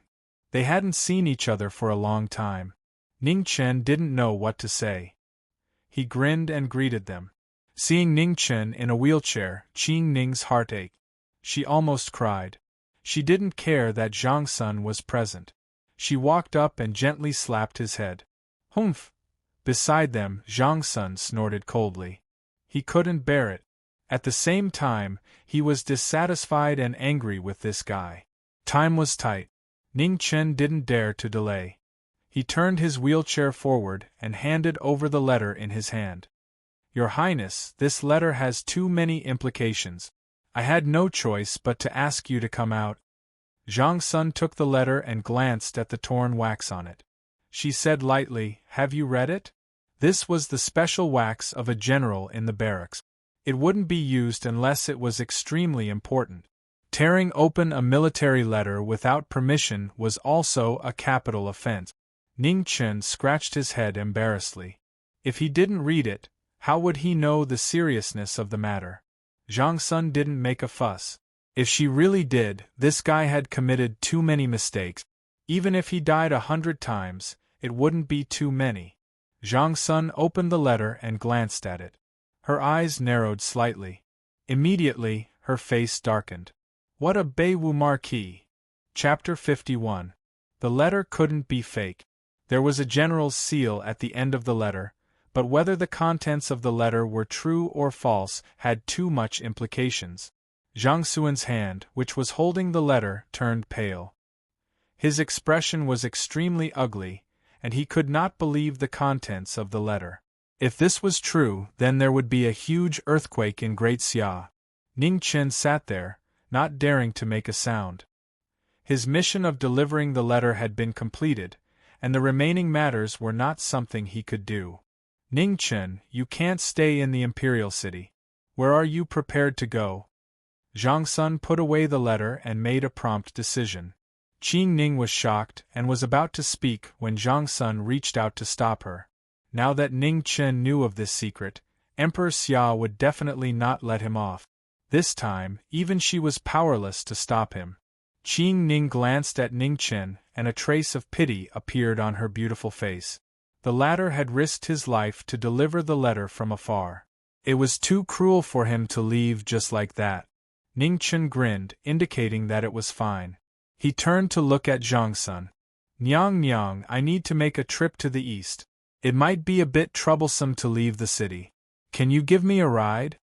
They hadn't seen each other for a long time. Ning Chen didn't know what to say. He grinned and greeted them. Seeing Ning Chen in a wheelchair, Qing Ning's heart ached. She almost cried. She didn't care that Zhang Sun was present. She walked up and gently slapped his head. Humph! Beside them, Zhang Sun snorted coldly. He couldn't bear it. At the same time, he was dissatisfied and angry with this guy. Time was tight. Ning Chen didn't dare to delay. He turned his wheelchair forward and handed over the letter in his hand. Your Highness, this letter has too many implications. I had no choice but to ask you to come out. Zhang Sun took the letter and glanced at the torn wax on it. She said lightly, Have you read it? This was the special wax of a general in the barracks. It wouldn't be used unless it was extremely important. Tearing open a military letter without permission was also a capital offense. Ning Chen scratched his head embarrassedly. If he didn't read it, how would he know the seriousness of the matter? Zhang Sun didn't make a fuss. If she really did, this guy had committed too many mistakes. Even if he died 100 times, it wouldn't be too many. Zhang Sun opened the letter and glanced at it. Her eyes narrowed slightly. Immediately, her face darkened. What a Beiwu Marquis! Chapter 51. The letter couldn't be fake. There was a general's seal at the end of the letter, but whether the contents of the letter were true or false had too much implications. Zhang Sun's hand, which was holding the letter, turned pale. His expression was extremely ugly, and he could not believe the contents of the letter. If this was true, then there would be a huge earthquake in Great Xia. Ning Chen sat there, not daring to make a sound. His mission of delivering the letter had been completed, and the remaining matters were not something he could do. Ning Chen, you can't stay in the Imperial City. Where are you prepared to go? Zhang Sun put away the letter and made a prompt decision. Qing Ning was shocked and was about to speak when Zhang Sun reached out to stop her. Now that Ning Chen knew of this secret, Emperor Xia would definitely not let him off. This time, even she was powerless to stop him. Qing Ning glanced at Ning Chen, and a trace of pity appeared on her beautiful face. The latter had risked his life to deliver the letter from afar. It was too cruel for him to leave just like that. Ning Chen grinned, indicating that it was fine. He turned to look at Zhang Sun. Nyang, I need to make a trip to the east. It might be a bit troublesome to leave the city. Can you give me a ride?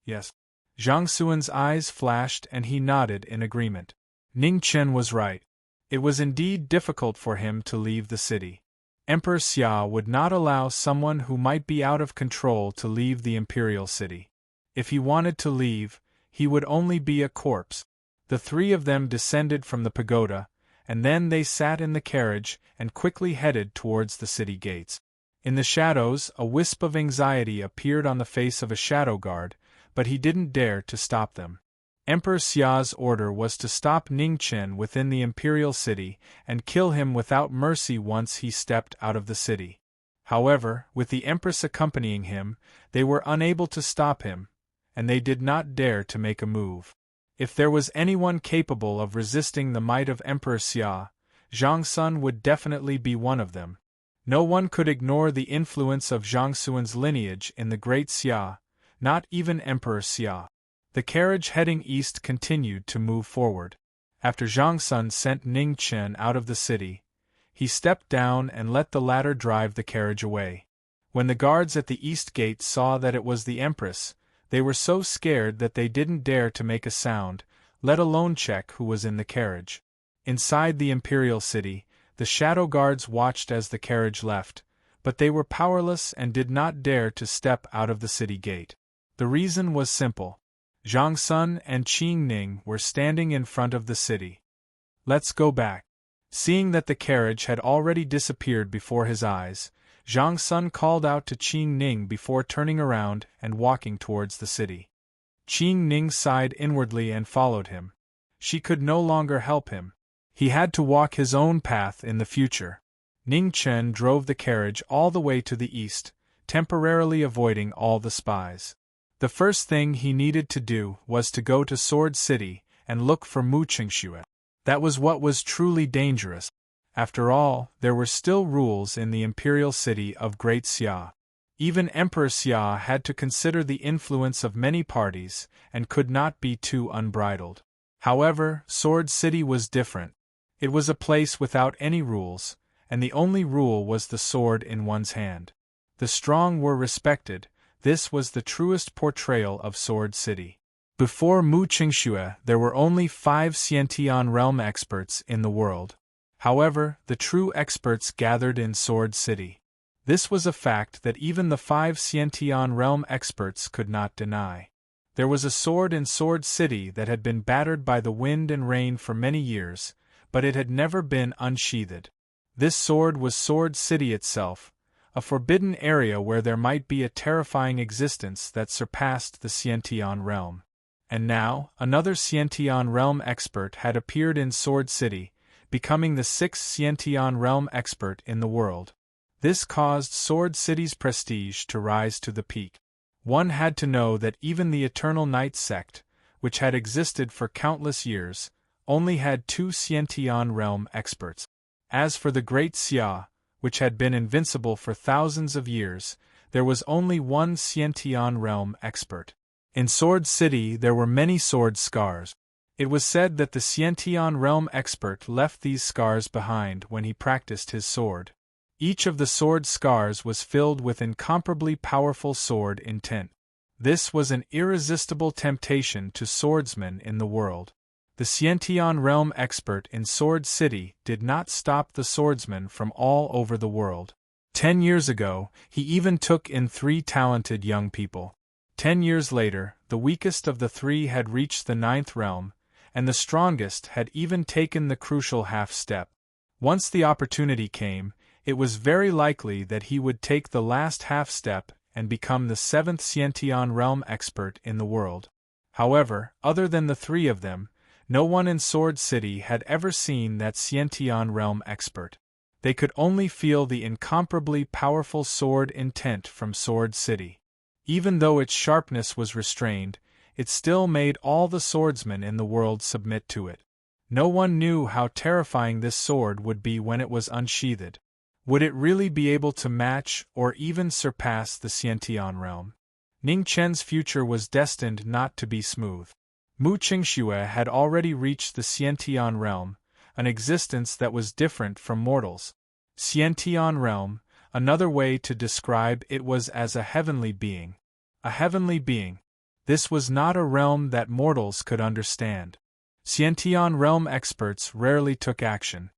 Yes. Zhang Sun's eyes flashed and he nodded in agreement. Ning Chen was right. It was indeed difficult for him to leave the city. Emperor Xia would not allow someone who might be out of control to leave the imperial city. If he wanted to leave, he would only be a corpse. The three of them descended from the pagoda, and then they sat in the carriage and quickly headed towards the city gates. In the shadows, a wisp of anxiety appeared on the face of a shadow guard, but he didn't dare to stop them. Emperor Xia's order was to stop Ning Chen within the imperial city and kill him without mercy once he stepped out of the city. However, with the empress accompanying him, they were unable to stop him, and they did not dare to make a move. If there was anyone capable of resisting the might of Emperor Xia, Zhang Sun would definitely be one of them. No one could ignore the influence of Zhang Sun's lineage in the Great Xia, not even Emperor Xia. The carriage heading east continued to move forward. After Zhang Sun sent Ning Chen out of the city, he stepped down and let the latter drive the carriage away. When the guards at the east gate saw that it was the Empress, they were so scared that they didn't dare to make a sound, let alone check who was in the carriage. Inside the imperial city, the shadow guards watched as the carriage left, but they were powerless and did not dare to step out of the city gate. The reason was simple. Zhang Sun and Qing Ning were standing in front of the city. "Let's go back." Seeing that the carriage had already disappeared before his eyes, Zhang Sun called out to Qing Ning before turning around and walking towards the city. Qing Ning sighed inwardly and followed him. She could no longer help him. He had to walk his own path in the future. Ning Chen drove the carriage all the way to the east, temporarily avoiding all the spies. The first thing he needed to do was to go to Sword City and look for Mu Qingxue. That was what was truly dangerous. After all, there were still rules in the imperial city of Great Xia. Even Emperor Xia had to consider the influence of many parties and could not be too unbridled. However, Sword City was different. It was a place without any rules, and the only rule was the sword in one's hand. The strong were respected. This was the truest portrayal of Sword City. Before Mu Qingxue, there were only 5 Xiantian realm experts in the world. However, the true experts gathered in Sword City. This was a fact that even the 5 Xiantian realm experts could not deny. There was a sword in Sword City that had been battered by the wind and rain for many years, but it had never been unsheathed. This sword was Sword City itself, a forbidden area where there might be a terrifying existence that surpassed the Xiantian realm. And now, another Xiantian realm expert had appeared in Sword City, becoming the 6th Xiantian realm expert in the world. This caused Sword City's prestige to rise to the peak. One had to know that even the Eternal Night sect, which had existed for countless years, only had 2 Xiantian realm experts. As for the Great Xia, which had been invincible for thousands of years, there was only 1 Xiantian realm expert. In Sword City there were many sword scars. It was said that the Xiantian realm expert left these scars behind when he practiced his sword. Each of the sword scars was filled with incomparably powerful sword intent. This was an irresistible temptation to swordsmen in the world. The Xiantian realm expert in Sword City did not stop the swordsmen from all over the world. 10 years ago, he even took in 3 talented young people. 10 years later, the weakest of the 3 had reached the 9th realm, and the strongest had even taken the crucial half-step. Once the opportunity came, it was very likely that he would take the last half-step and become the 7th Xiantian realm expert in the world. However, other than the 3 of them, no one in Sword City had ever seen that Xiantian realm expert. They could only feel the incomparably powerful sword intent from Sword City. Even though its sharpness was restrained, it still made all the swordsmen in the world submit to it. No one knew how terrifying this sword would be when it was unsheathed. Would it really be able to match or even surpass the Xiantian realm? Ning Chen's future was destined not to be smooth. Mu Qingxue had already reached the Xiantian realm, an existence that was different from mortals. Xiantian realm, another way to describe it was as a heavenly being. A heavenly being. This was not a realm that mortals could understand. Xiantian realm experts rarely took action.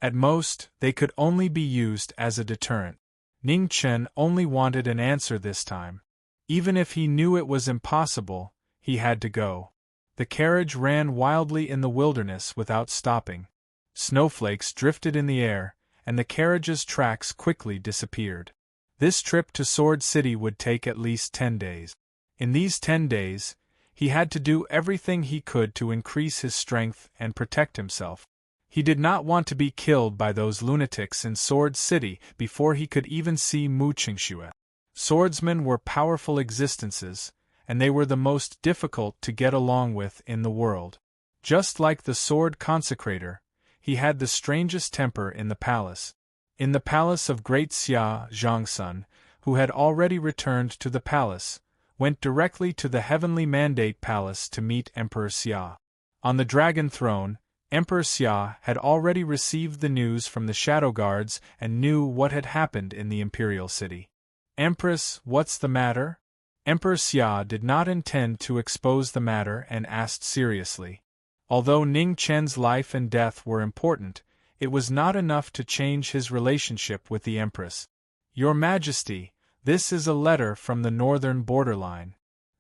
At most, they could only be used as a deterrent. Ning Chen only wanted an answer this time. Even if he knew it was impossible, he had to go. The carriage ran wildly in the wilderness without stopping. Snowflakes drifted in the air, and the carriage's tracks quickly disappeared. This trip to Sword City would take at least 10 days. In these 10 days, he had to do everything he could to increase his strength and protect himself. He did not want to be killed by those lunatics in Sword City before he could even see Mu Qingxue. Swordsmen were powerful existences, and they were the most difficult to get along with in the world. Just like the sword consecrator, he had the strangest temper in the palace. In the palace of Great Xia, Zhangsun, who had already returned to the palace, went directly to the Heavenly Mandate Palace to meet Emperor Xia. On the Dragon Throne, Emperor Xia had already received the news from the Shadow Guards and knew what had happened in the Imperial City. "Empress, what's the matter?" Emperor Xia did not intend to expose the matter and asked seriously. Although Ning Chen's life and death were important, it was not enough to change his relationship with the Empress. "Your Majesty, this is a letter from the northern borderline."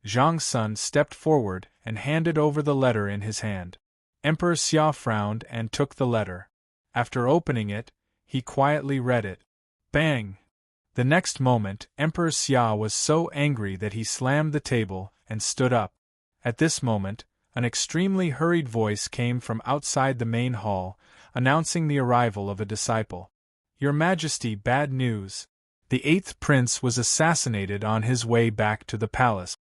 Zhang Sun stepped forward and handed over the letter in his hand. Emperor Xia frowned and took the letter. After opening it, he quietly read it. Bang! The next moment, Emperor Xia was so angry that he slammed the table and stood up. At this moment, an extremely hurried voice came from outside the main hall, announcing the arrival of a disciple. "Your Majesty, bad news. The 8th prince was assassinated on his way back to the palace.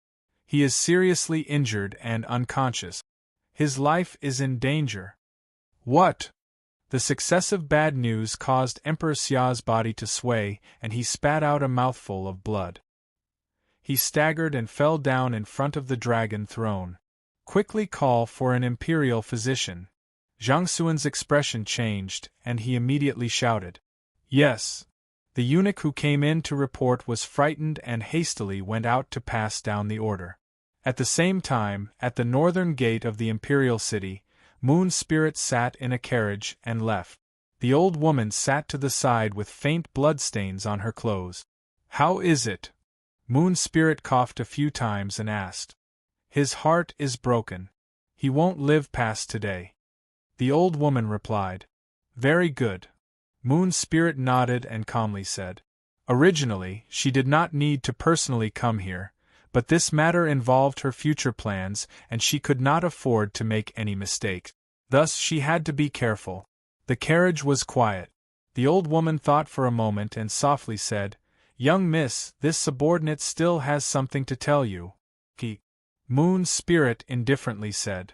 He is seriously injured and unconscious. His life is in danger." "What?" The successive bad news caused Emperor Xia's body to sway, and he spat out a mouthful of blood. He staggered and fell down in front of the Dragon Throne. "Quickly call for an imperial physician." Zhang Xuan's expression changed, and he immediately shouted, "Yes." The eunuch who came in to report was frightened and hastily went out to pass down the order. At the same time, at the northern gate of the Imperial City, Moon Spirit sat in a carriage and left. The old woman sat to the side with faint bloodstains on her clothes. "How is it?" Moon Spirit coughed a few times and asked. "His heart is broken. He won't live past today." The old woman replied. "Very good." Moon Spirit nodded and calmly said. Originally, she did not need to personally come here, but this matter involved her future plans and she could not afford to make any mistake. Thus she had to be careful. The carriage was quiet. The old woman thought for a moment and softly said, "Young miss, this subordinate still has something to tell you." Moon Spirit indifferently said.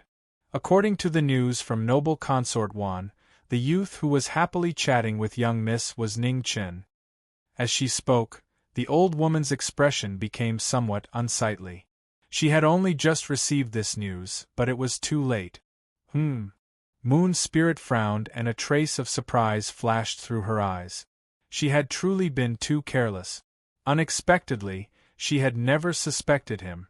According to the news from noble consort Wan, the youth who was happily chatting with young miss was Ning Chen. As she spoke, the old woman's expression became somewhat unsightly. She had only just received this news, but it was too late. Moon Spirit frowned and a trace of surprise flashed through her eyes. She had truly been too careless. Unexpectedly, she had never suspected him.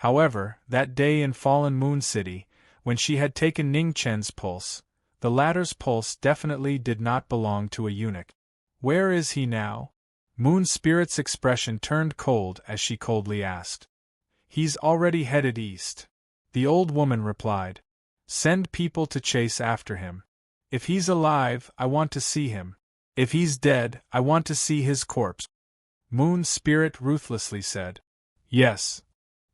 However, that day in Fallen Moon City, when she had taken Ning Chen's pulse, the latter's pulse definitely did not belong to a eunuch. Where is he now? Moon Spirit's expression turned cold as she coldly asked. He's already headed east. The old woman replied. Send people to chase after him. If he's alive, I want to see him. If he's dead, I want to see his corpse. Moon Spirit ruthlessly said. Yes.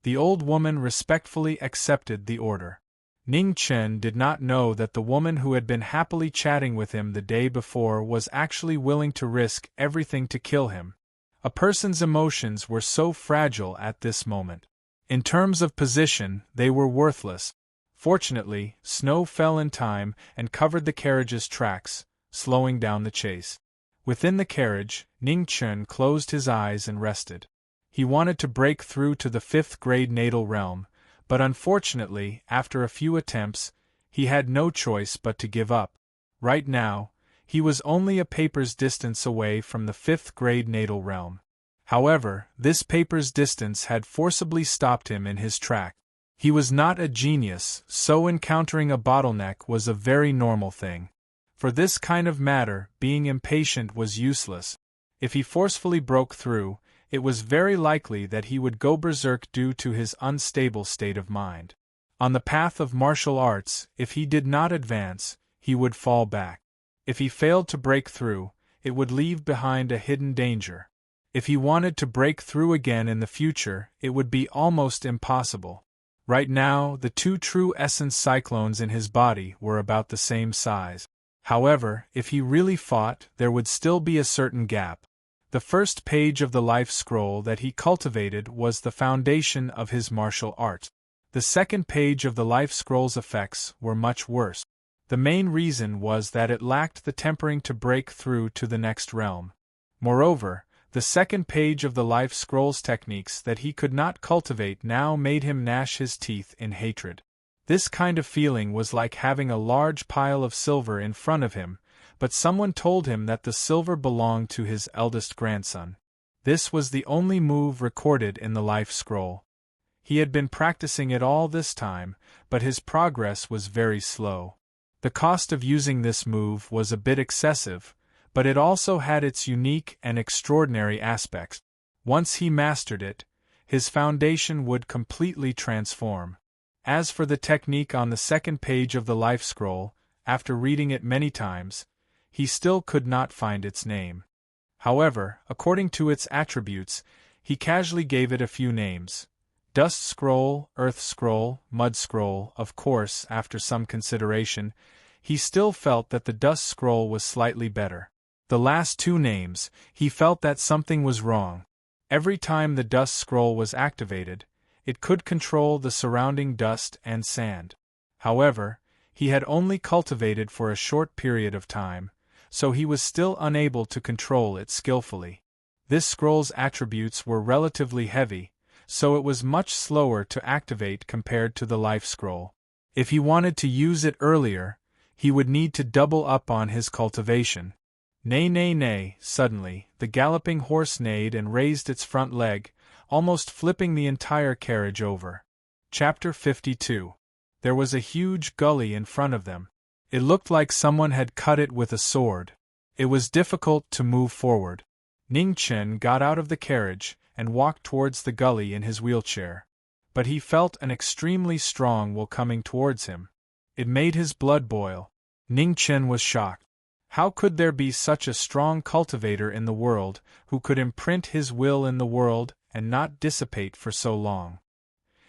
The old woman respectfully accepted the order. Ning Chen did not know that the woman who had been happily chatting with him the day before was actually willing to risk everything to kill him. A person's emotions were so fragile at this moment. In terms of position, they were worthless. Fortunately, snow fell in time and covered the carriage's tracks, slowing down the chase. Within the carriage, Ning Chen closed his eyes and rested. He wanted to break through to the 5th grade natal realm, but unfortunately, after a few attempts, he had no choice but to give up. Right now, he was only a paper's distance away from the 5th grade natal realm. However, this paper's distance had forcibly stopped him in his track. He was not a genius, so encountering a bottleneck was a very normal thing. For this kind of matter, being impatient was useless. If he forcefully broke through, it was very likely that he would go berserk due to his unstable state of mind. On the path of martial arts, if he did not advance, he would fall back. If he failed to break through, it would leave behind a hidden danger. If he wanted to break through again in the future, it would be almost impossible. Right now, the two true essence cyclones in his body were about the same size. However, if he really fought, there would still be a certain gap. The first page of the life scroll that he cultivated was the foundation of his martial art. The second page of the life scroll's effects were much worse. The main reason was that it lacked the tempering to break through to the next realm. Moreover, the second page of the life scroll's techniques that he could not cultivate now made him gnash his teeth in hatred. This kind of feeling was like having a large pile of silver in front of him, but someone told him that the silver belonged to his eldest grandson. This was the only move recorded in the life scroll. He had been practicing it all this time, but his progress was very slow. The cost of using this move was a bit excessive, but it also had its unique and extraordinary aspects. Once he mastered it, his foundation would completely transform. As for the technique on the second page of the life scroll, after reading it many times, he still could not find its name. However, according to its attributes, he casually gave it a few names. Dust scroll, earth scroll, mud scroll. Of course, after some consideration, he still felt that the dust scroll was slightly better. The last two names, he felt that something was wrong. Every time the dust scroll was activated, it could control the surrounding dust and sand. However, he had only cultivated for a short period of time, so he was still unable to control it skillfully. This scroll's attributes were relatively heavy, so it was much slower to activate compared to the life scroll. If he wanted to use it earlier, he would need to double up on his cultivation. Neigh, neigh, neigh. Suddenly, the galloping horse neighed and raised its front leg, almost flipping the entire carriage over. Chapter 52. There was a huge gully in front of them. It looked like someone had cut it with a sword. It was difficult to move forward. Ning Chen got out of the carriage and walked towards the gully in his wheelchair. But he felt an extremely strong will coming towards him. It made his blood boil. Ning Chen was shocked. How could there be such a strong cultivator in the world, who could imprint his will in the world and not dissipate for so long?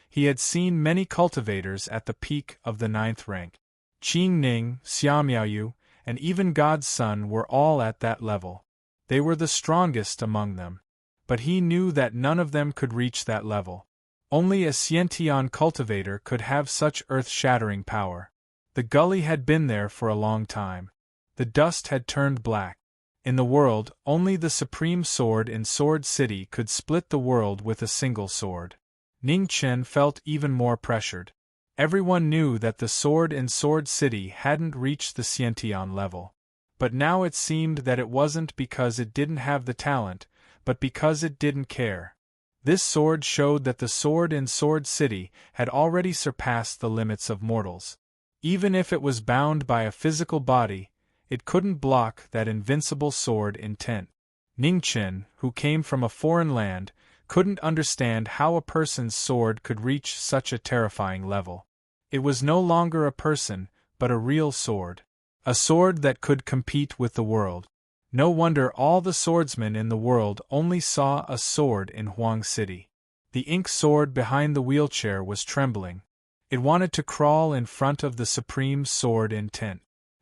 He had seen many cultivators at the peak of the 9th rank. Qing Ning, Xiamiaoyu, and even God's Son were all at that level. They were the strongest among them. But he knew that none of them could reach that level. Only a Xiantian cultivator could have such earth-shattering power. The gully had been there for a long time. The dust had turned black. In the world, only the supreme sword in Sword City could split the world with a single sword. Ning Chen felt even more pressured. Everyone knew that the sword in Sword City hadn't reached the Xiantian level. But now it seemed that it wasn't because it didn't have the talent, but because it didn't care. This sword showed that the sword in Sword City had already surpassed the limits of mortals. Even if it was bound by a physical body, it couldn't block that invincible sword intent. Ning Chen, who came from a foreign land, couldn't understand how a person's sword could reach such a terrifying level. It was no longer a person, but a real sword. A sword that could compete with the world. No wonder all the swordsmen in the world only saw a sword in Huang City. The ink sword behind the wheelchair was trembling. It wanted to crawl in front of the supreme sword intent.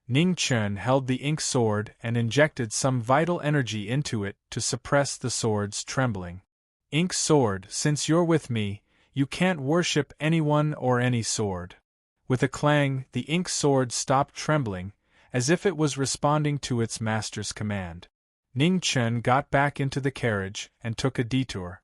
Ning Chen held the ink sword and injected some vital energy into it to suppress the sword's trembling. Ink sword, since you're with me, you can't worship anyone or any sword. With a clang, the ink sword stopped trembling, as if it was responding to its master's command. Ning Chen got back into the carriage and took a detour.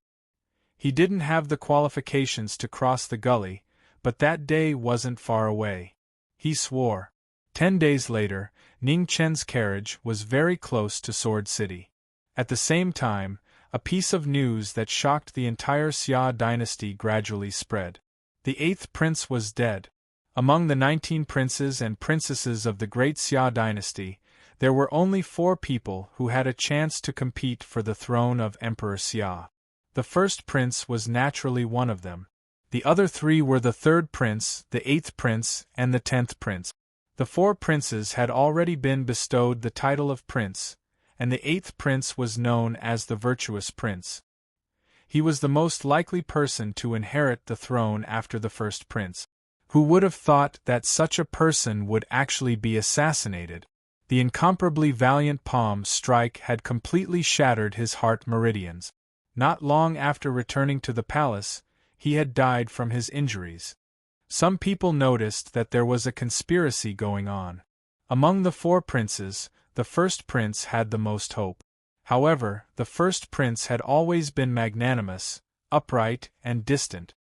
He didn't have the qualifications to cross the gully, but that day wasn't far away. He swore. 10 days later, Ning Chen's carriage was very close to Sword City. At the same time, a piece of news that shocked the entire Xia dynasty gradually spread. The 8th prince was dead. Among the 19 princes and princesses of the great Xia dynasty, there were only 4 people who had a chance to compete for the throne of Emperor Xia. The first prince was naturally one of them. The other 3 were the 3rd prince, the 8th prince, and the 10th prince. The 4 princes had already been bestowed the title of prince, and the 8th prince was known as the virtuous prince. He was the most likely person to inherit the throne after the 1st prince. Who would have thought that such a person would actually be assassinated? The incomparably valiant palm strike had completely shattered his heart meridians. Not long after returning to the palace, he had died from his injuries. Some people noticed that there was a conspiracy going on. Among the 4 princes, the 1st prince had the most hope. However, the 1st prince had always been magnanimous, upright, and distant.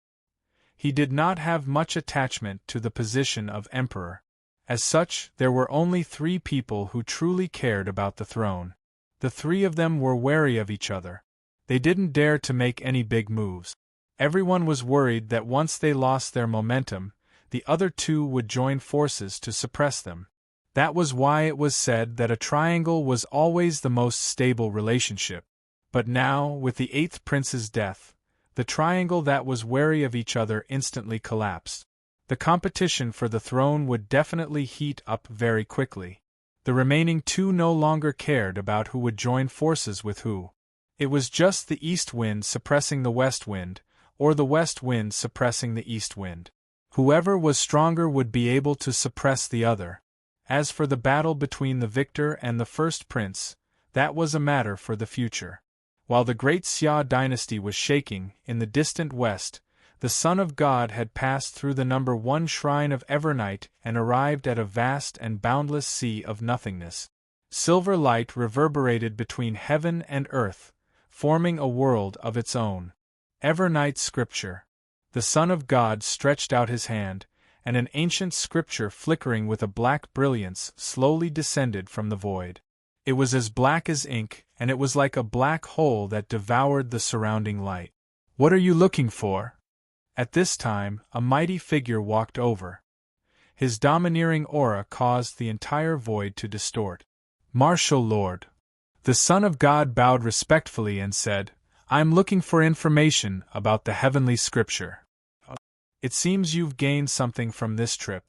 He did not have much attachment to the position of emperor. As such, there were only 3 people who truly cared about the throne. The 3 of them were wary of each other. They didn't dare to make any big moves. Everyone was worried that once they lost their momentum, the other 2 would join forces to suppress them. That was why it was said that a triangle was always the most stable relationship. But now, with the 8th prince's death, the triangle that was wary of each other instantly collapsed. The competition for the throne would definitely heat up very quickly. The remaining 2 no longer cared about who would join forces with who. It was just the east wind suppressing the west wind, or the west wind suppressing the east wind. Whoever was stronger would be able to suppress the other. As for the battle between the victor and the 1st prince, that was a matter for the future. While the great Xia dynasty was shaking, in the distant west, the Son of God had passed through the number 1 shrine of Evernight and arrived at a vast and boundless sea of nothingness. Silver light reverberated between heaven and earth, forming a world of its own. Evernight Scripture. The Son of God stretched out his hand, and an ancient scripture flickering with a black brilliance slowly descended from the void. It was as black as ink, and it was like a black hole that devoured the surrounding light. "What are you looking for?" At this time, a mighty figure walked over. His domineering aura caused the entire void to distort. "Martial Lord." The Son of God bowed respectfully and said, "I'm looking for information about the heavenly scripture." "It seems you've gained something from this trip."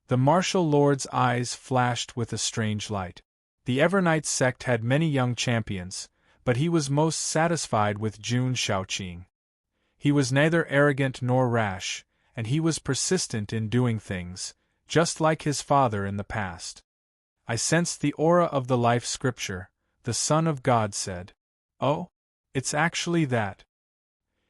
The martial lord's eyes flashed with a strange light. The Evernight sect had many young champions, but he was most satisfied with Jun Shaoqing. He was neither arrogant nor rash, and he was persistent in doing things, just like his father in the past. "I sensed the aura of the life scripture," the Son of God said. "Oh? It's actually that."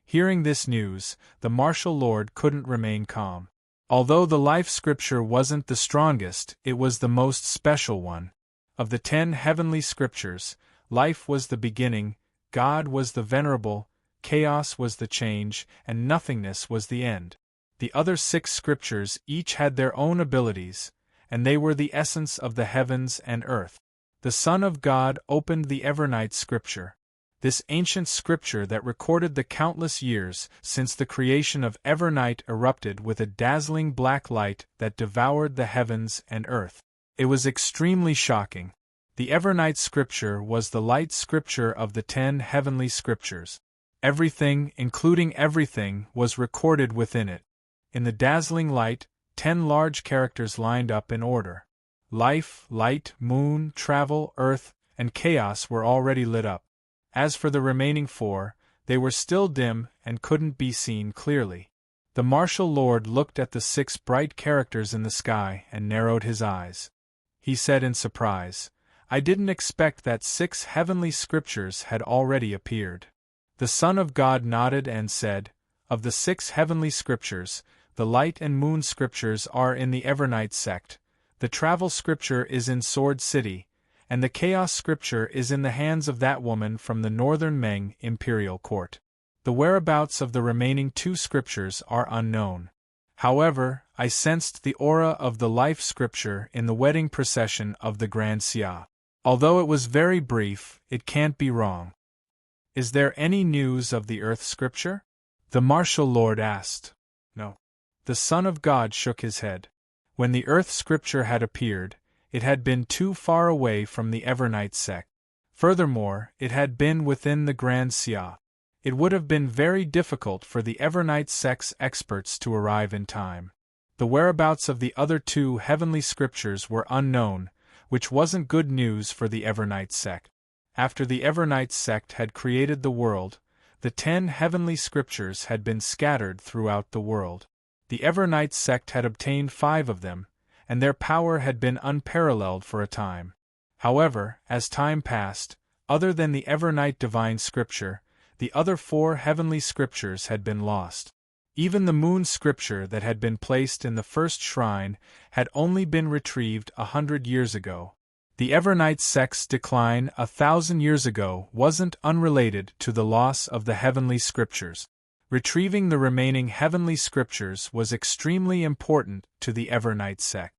Hearing this news, the martial lord couldn't remain calm. Although the life scripture wasn't the strongest, it was the most special one. Of the 10 heavenly scriptures, life was the beginning, God was the venerable, chaos was the change, and nothingness was the end. The other 6 scriptures each had their own abilities, and they were the essence of the heavens and earth. The Son of God opened the Evernight scripture. This ancient scripture that recorded the countless years since the creation of Evernight erupted with a dazzling black light that devoured the heavens and earth. It was extremely shocking. The Evernight scripture was the light scripture of the 10 heavenly scriptures. Everything, including everything, was recorded within it. In the dazzling light, 10 large characters lined up in order. Life, light, moon, travel, earth, and chaos were already lit up. As for the remaining 4, they were still dim and couldn't be seen clearly. The martial lord looked at the 6 bright characters in the sky and narrowed his eyes. He said in surprise, "I didn't expect that 6 heavenly scriptures had already appeared." The Son of God nodded and said, "Of the 6 heavenly scriptures, the light and moon scriptures are in the Evernight sect, the travel scripture is in Sword City, and the chaos scripture is in the hands of that woman from the northern Meng imperial court. The whereabouts of the remaining 2 scriptures are unknown. However, I sensed the aura of the life scripture in the wedding procession of the Grand Xia. Although it was very brief, it can't be wrong." "Is there any news of the earth scripture?" the martial lord asked. "No." The Son of God shook his head. When the earth scripture had appeared, it had been too far away from the Evernight sect. Furthermore, it had been within the Grand Xia. It would have been very difficult for the Evernight sect's experts to arrive in time. The whereabouts of the other 2 heavenly scriptures were unknown, which wasn't good news for the Evernight sect. After the Evernight sect had created the world, the 10 heavenly scriptures had been scattered throughout the world. The Evernight sect had obtained 5 of them, and their power had been unparalleled for a time. However, as time passed, other than the Evernight divine scripture, the other 4 heavenly scriptures had been lost. Even the moon scripture that had been placed in the first shrine had only been retrieved 100 years ago. The Evernight sect's decline 1,000 years ago wasn't unrelated to the loss of the heavenly scriptures. Retrieving the remaining heavenly scriptures was extremely important to the Evernight sect.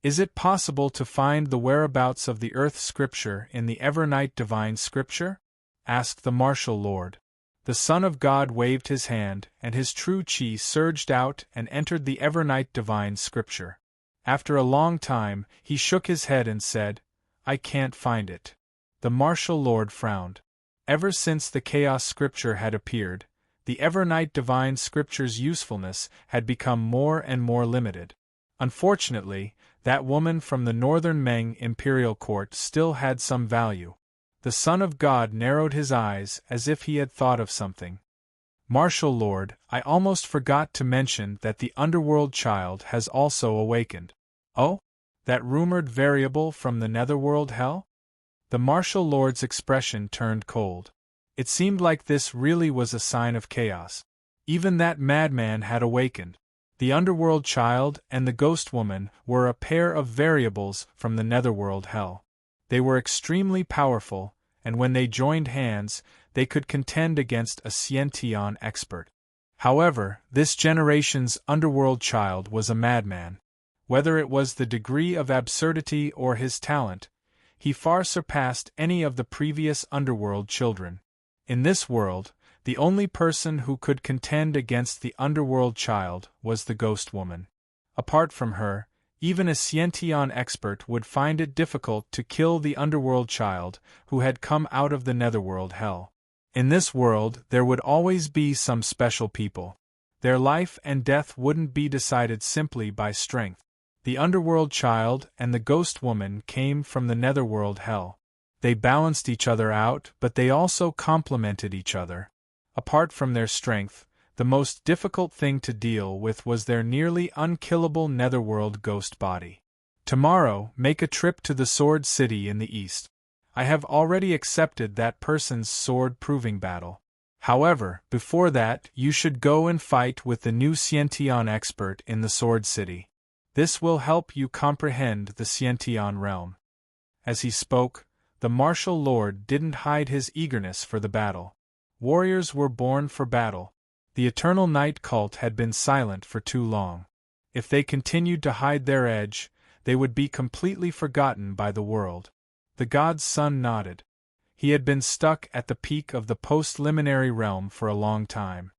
Is it possible to find the whereabouts of the Earth scripture in the Evernight divine scripture? Asked the martial lord. The Son of God waved his hand, and his true chi surged out and entered the Evernight divine scripture. After a long time, he shook his head and said, "I can't find it." The martial lord frowned. Ever since the Chaos scripture had appeared, the Evernight divine scripture's usefulness had become more and more limited. Unfortunately, that woman from the northern Meng imperial court still had some value. The Son of God narrowed his eyes as if he had thought of something. "Martial Lord, I almost forgot to mention that the underworld child has also awakened." "Oh? That rumored variable from the netherworld hell?" The martial lord's expression turned cold. It seemed like this really was a sign of chaos. Even that madman had awakened. The underworld child and the ghost woman were a pair of variables from the netherworld hell. They were extremely powerful, and when they joined hands, they could contend against a Sciention expert. However, this generation's underworld child was a madman. Whether it was the degree of absurdity or his talent, he far surpassed any of the previous underworld children. In this world, the only person who could contend against the underworld child was the ghost woman. Apart from her, even a Sciention expert would find it difficult to kill the underworld child who had come out of the netherworld hell. In this world, there would always be some special people. Their life and death wouldn't be decided simply by strength. The underworld child and the ghost woman came from the netherworld hell. They balanced each other out, but they also complemented each other. Apart from their strength, the most difficult thing to deal with was their nearly unkillable netherworld ghost body. Tomorrow, make a trip to the Sword City in the east. I have already accepted that person's sword-proving battle. However, before that, you should go and fight with the new Sciention expert in the Sword City. This will help you comprehend the Sciention realm. As he spoke, the martial lord didn't hide his eagerness for the battle. Warriors were born for battle. The Eternal Night cult had been silent for too long. If they continued to hide their edge, they would be completely forgotten by the world. The god's son nodded. He had been stuck at the peak of the post-liminary realm for a long time.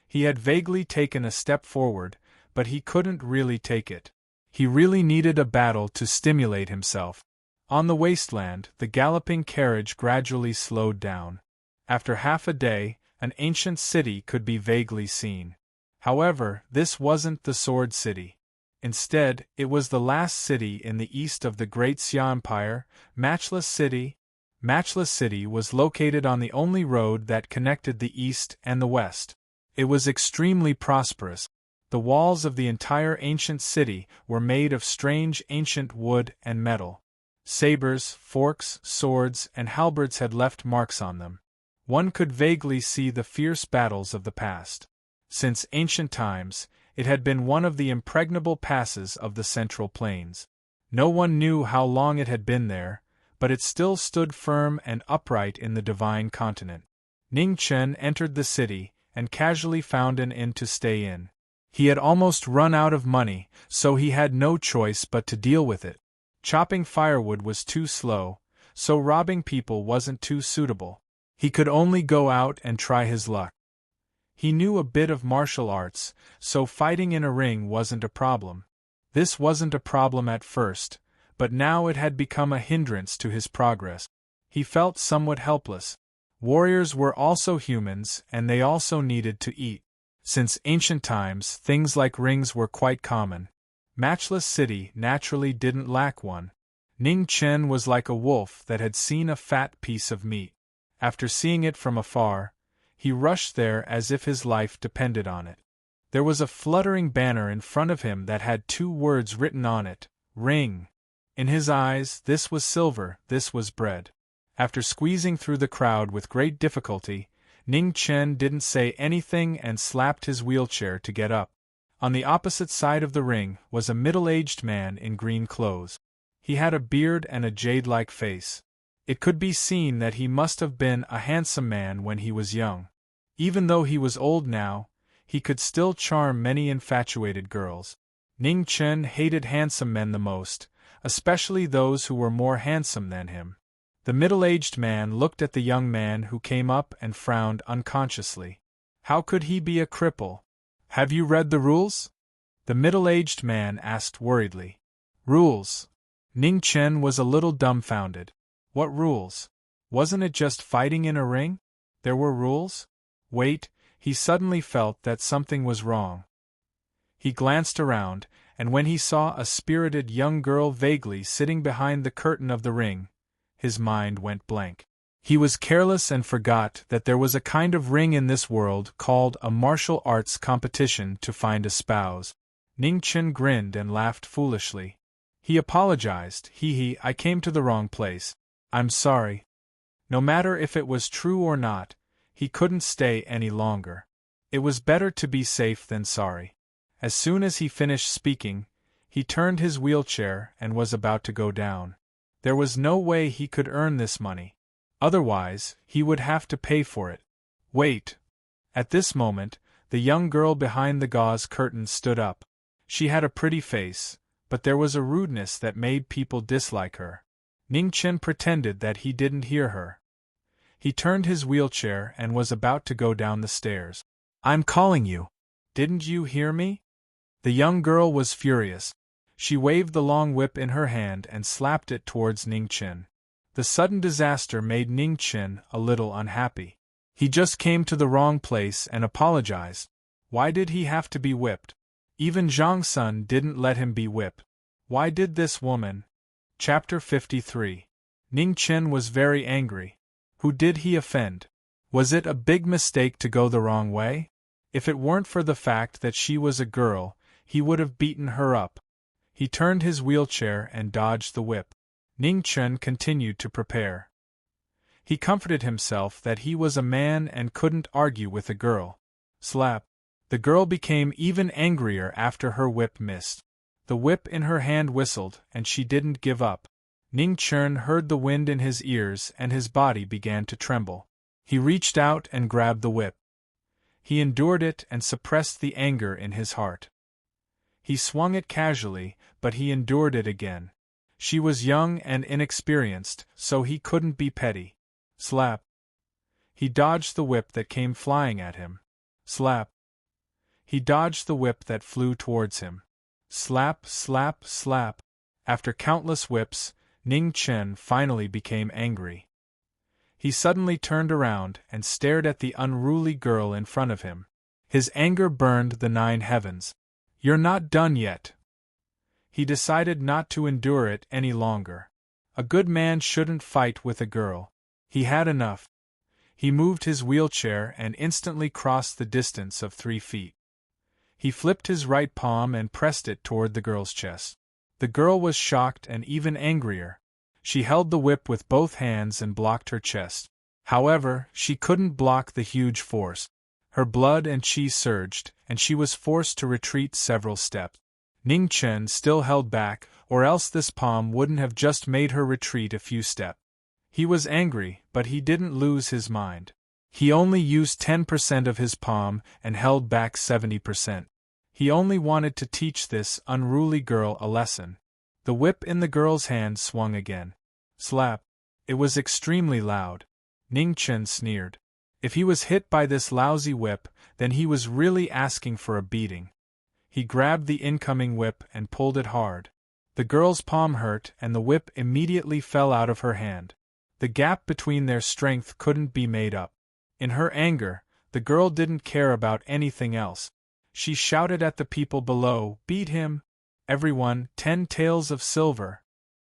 He had vaguely taken a step forward, but he couldn't really take it. He really needed a battle to stimulate himself. On the wasteland, the galloping carriage gradually slowed down. After half a day, an ancient city could be vaguely seen. However, this wasn't the Sword City. Instead, it was the last city in the east of the Great Xia Empire, Matchless City. Matchless City was located on the only road that connected the east and the west. It was extremely prosperous. The walls of the entire ancient city were made of strange ancient wood and metal. Sabers, forks, swords, and halberds had left marks on them. One could vaguely see the fierce battles of the past. Since ancient times, it had been one of the impregnable passes of the Central Plains. No one knew how long it had been there, but it still stood firm and upright in the divine continent. Ning Chen entered the city and casually found an inn to stay in. He had almost run out of money, so he had no choice but to deal with it. Chopping firewood was too slow, so robbing people wasn't too suitable. He could only go out and try his luck. He knew a bit of martial arts, so fighting in a ring wasn't a problem. This wasn't a problem at first, but now it had become a hindrance to his progress. He felt somewhat helpless. Warriors were also humans, and they also needed to eat. Since ancient times, things like rings were quite common. Matchless City naturally didn't lack one. Ning Chen was like a wolf that had seen a fat piece of meat. After seeing it from afar, he rushed there as if his life depended on it. There was a fluttering banner in front of him that had 2 words written on it, "Ring." In his eyes, this was silver, this was bread. After squeezing through the crowd with great difficulty, Ning Chen didn't say anything and slapped his wheelchair to get up. On the opposite side of the ring was a middle-aged man in green clothes. He had a beard and a jade-like face. It could be seen that he must have been a handsome man when he was young. Even though he was old now, he could still charm many infatuated girls. Ning Chen hated handsome men the most, especially those who were more handsome than him. The middle-aged man looked at the young man who came up and frowned unconsciously. How could he be a cripple? "Have you read the rules?" the middle-aged man asked worriedly. "Rules?" Ning Chen was a little dumbfounded. What rules? Wasn't it just fighting in a ring? There were rules? Wait, he suddenly felt that something was wrong. He glanced around, and when he saw a spirited young girl vaguely sitting behind the curtain of the ring, his mind went blank. He was careless and forgot that there was a kind of ring in this world called a martial arts competition to find a spouse. Ning Chen grinned and laughed foolishly. He apologized. I came to the wrong place. I'm sorry." No matter if it was true or not, he couldn't stay any longer. It was better to be safe than sorry. As soon as he finished speaking, he turned his wheelchair and was about to go down. There was no way he could earn this money. Otherwise, he would have to pay for it. Wait! At this moment, the young girl behind the gauze curtain stood up. She had a pretty face, but there was a rudeness that made people dislike her. Ning Chen pretended that he didn't hear her. He turned his wheelchair and was about to go down the stairs. "I'm calling you. Didn't you hear me?" The young girl was furious. She waved the long whip in her hand and slapped it towards Ning Chen. The sudden disaster made Ning Chen a little unhappy. He just came to the wrong place and apologized. Why did he have to be whipped? Even Zhang Sun didn't let him be whipped. Why did this woman? Chapter 53. Ning Chen was very angry. Who did he offend? Was it a big mistake to go the wrong way? If it weren't for the fact that she was a girl, he would have beaten her up. He turned his wheelchair and dodged the whip. Ning Chen continued to prepare. He comforted himself that he was a man and couldn't argue with a girl. Slap! The girl became even angrier after her whip missed. The whip in her hand whistled, and she didn't give up. Ning Chen heard the wind in his ears and his body began to tremble. He reached out and grabbed the whip. He endured it and suppressed the anger in his heart. He swung it casually, but he endured it again. She was young and inexperienced, so he couldn't be petty. Slap! He dodged the whip that came flying at him. Slap! He dodged the whip that flew towards him. Slap, slap, slap. After countless whips, Ning Chen finally became angry. He suddenly turned around and stared at the unruly girl in front of him. His anger burned the 9 heavens. "You're not done yet." He decided not to endure it any longer. A good man shouldn't fight with a girl. He had enough. He moved his wheelchair and instantly crossed the distance of 3 feet. He flipped his right palm and pressed it toward the girl's chest. The girl was shocked and even angrier. She held the whip with both hands and blocked her chest. However, she couldn't block the huge force. Her blood and chi surged, and she was forced to retreat several steps. Ning Chen still held back, or else this palm wouldn't have just made her retreat a few steps. He was angry, but he didn't lose his mind. He only used 10% of his palm and held back 70%. He only wanted to teach this unruly girl a lesson. The whip in the girl's hand swung again. Slap! It was extremely loud. Ning Chen sneered. If he was hit by this lousy whip, then he was really asking for a beating. He grabbed the incoming whip and pulled it hard. The girl's palm hurt and the whip immediately fell out of her hand. The gap between their strength couldn't be made up. In her anger, the girl didn't care about anything else. She shouted at the people below, "Beat him! Everyone, 10 taels of silver!"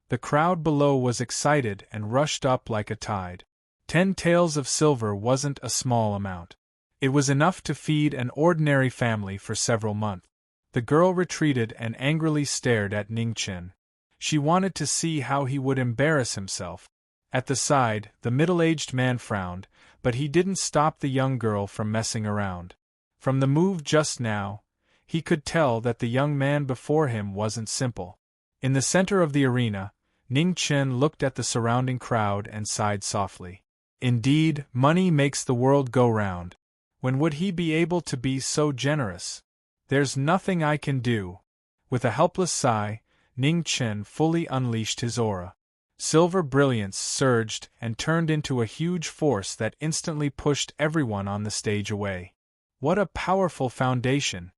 The crowd below was excited and rushed up like a tide. 10 taels of silver wasn't a small amount. It was enough to feed an ordinary family for several months. The girl retreated and angrily stared at Ning Chen. She wanted to see how he would embarrass himself. At the side, the middle-aged man frowned, but he didn't stop the young girl from messing around. From the move just now, he could tell that the young man before him wasn't simple. In the center of the arena, Ning Chen looked at the surrounding crowd and sighed softly. Indeed, money makes the world go round. When would he be able to be so generous? There's nothing I can do. With a helpless sigh, Ning Chen fully unleashed his aura. Silver brilliance surged and turned into a huge force that instantly pushed everyone on the stage away. What a powerful foundation!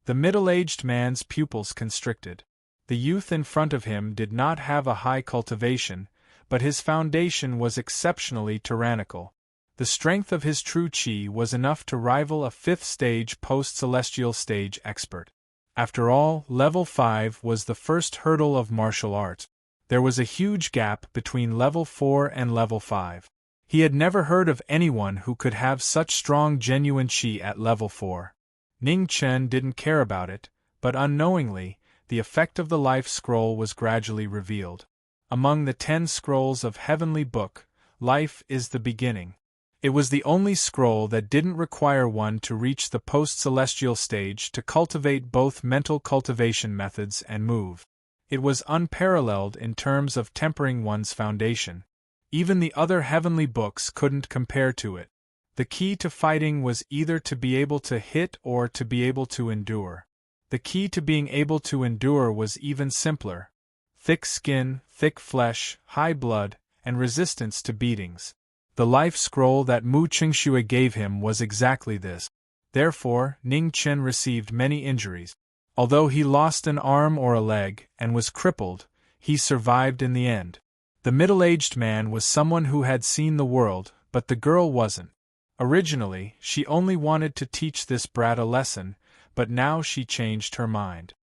The middle-aged man's pupils constricted. The youth in front of him did not have a high cultivation, but his foundation was exceptionally tyrannical. The strength of his true chi was enough to rival a 5th stage post-celestial stage expert. After all, level 5 was the first hurdle of martial arts. There was a huge gap between level 4 and level 5. He had never heard of anyone who could have such strong genuine chi at level 4. Ning Chen didn't care about it, but unknowingly, the effect of the life scroll was gradually revealed. Among the 10 scrolls of Heavenly Book, life is the beginning. It was the only scroll that didn't require one to reach the post-celestial stage to cultivate both mental cultivation methods and move. It was unparalleled in terms of tempering one's foundation. Even the other heavenly books couldn't compare to it. The key to fighting was either to be able to hit or to be able to endure. The key to being able to endure was even simpler. Thick skin, thick flesh, high blood, and resistance to beatings. The life scroll that Mu Qingxue gave him was exactly this. Therefore, Ning Chen received many injuries. Although he lost an arm or a leg and was crippled, he survived in the end. The middle-aged man was someone who had seen the world, but the girl wasn't. Originally, she only wanted to teach this brat a lesson, but now she changed her mind.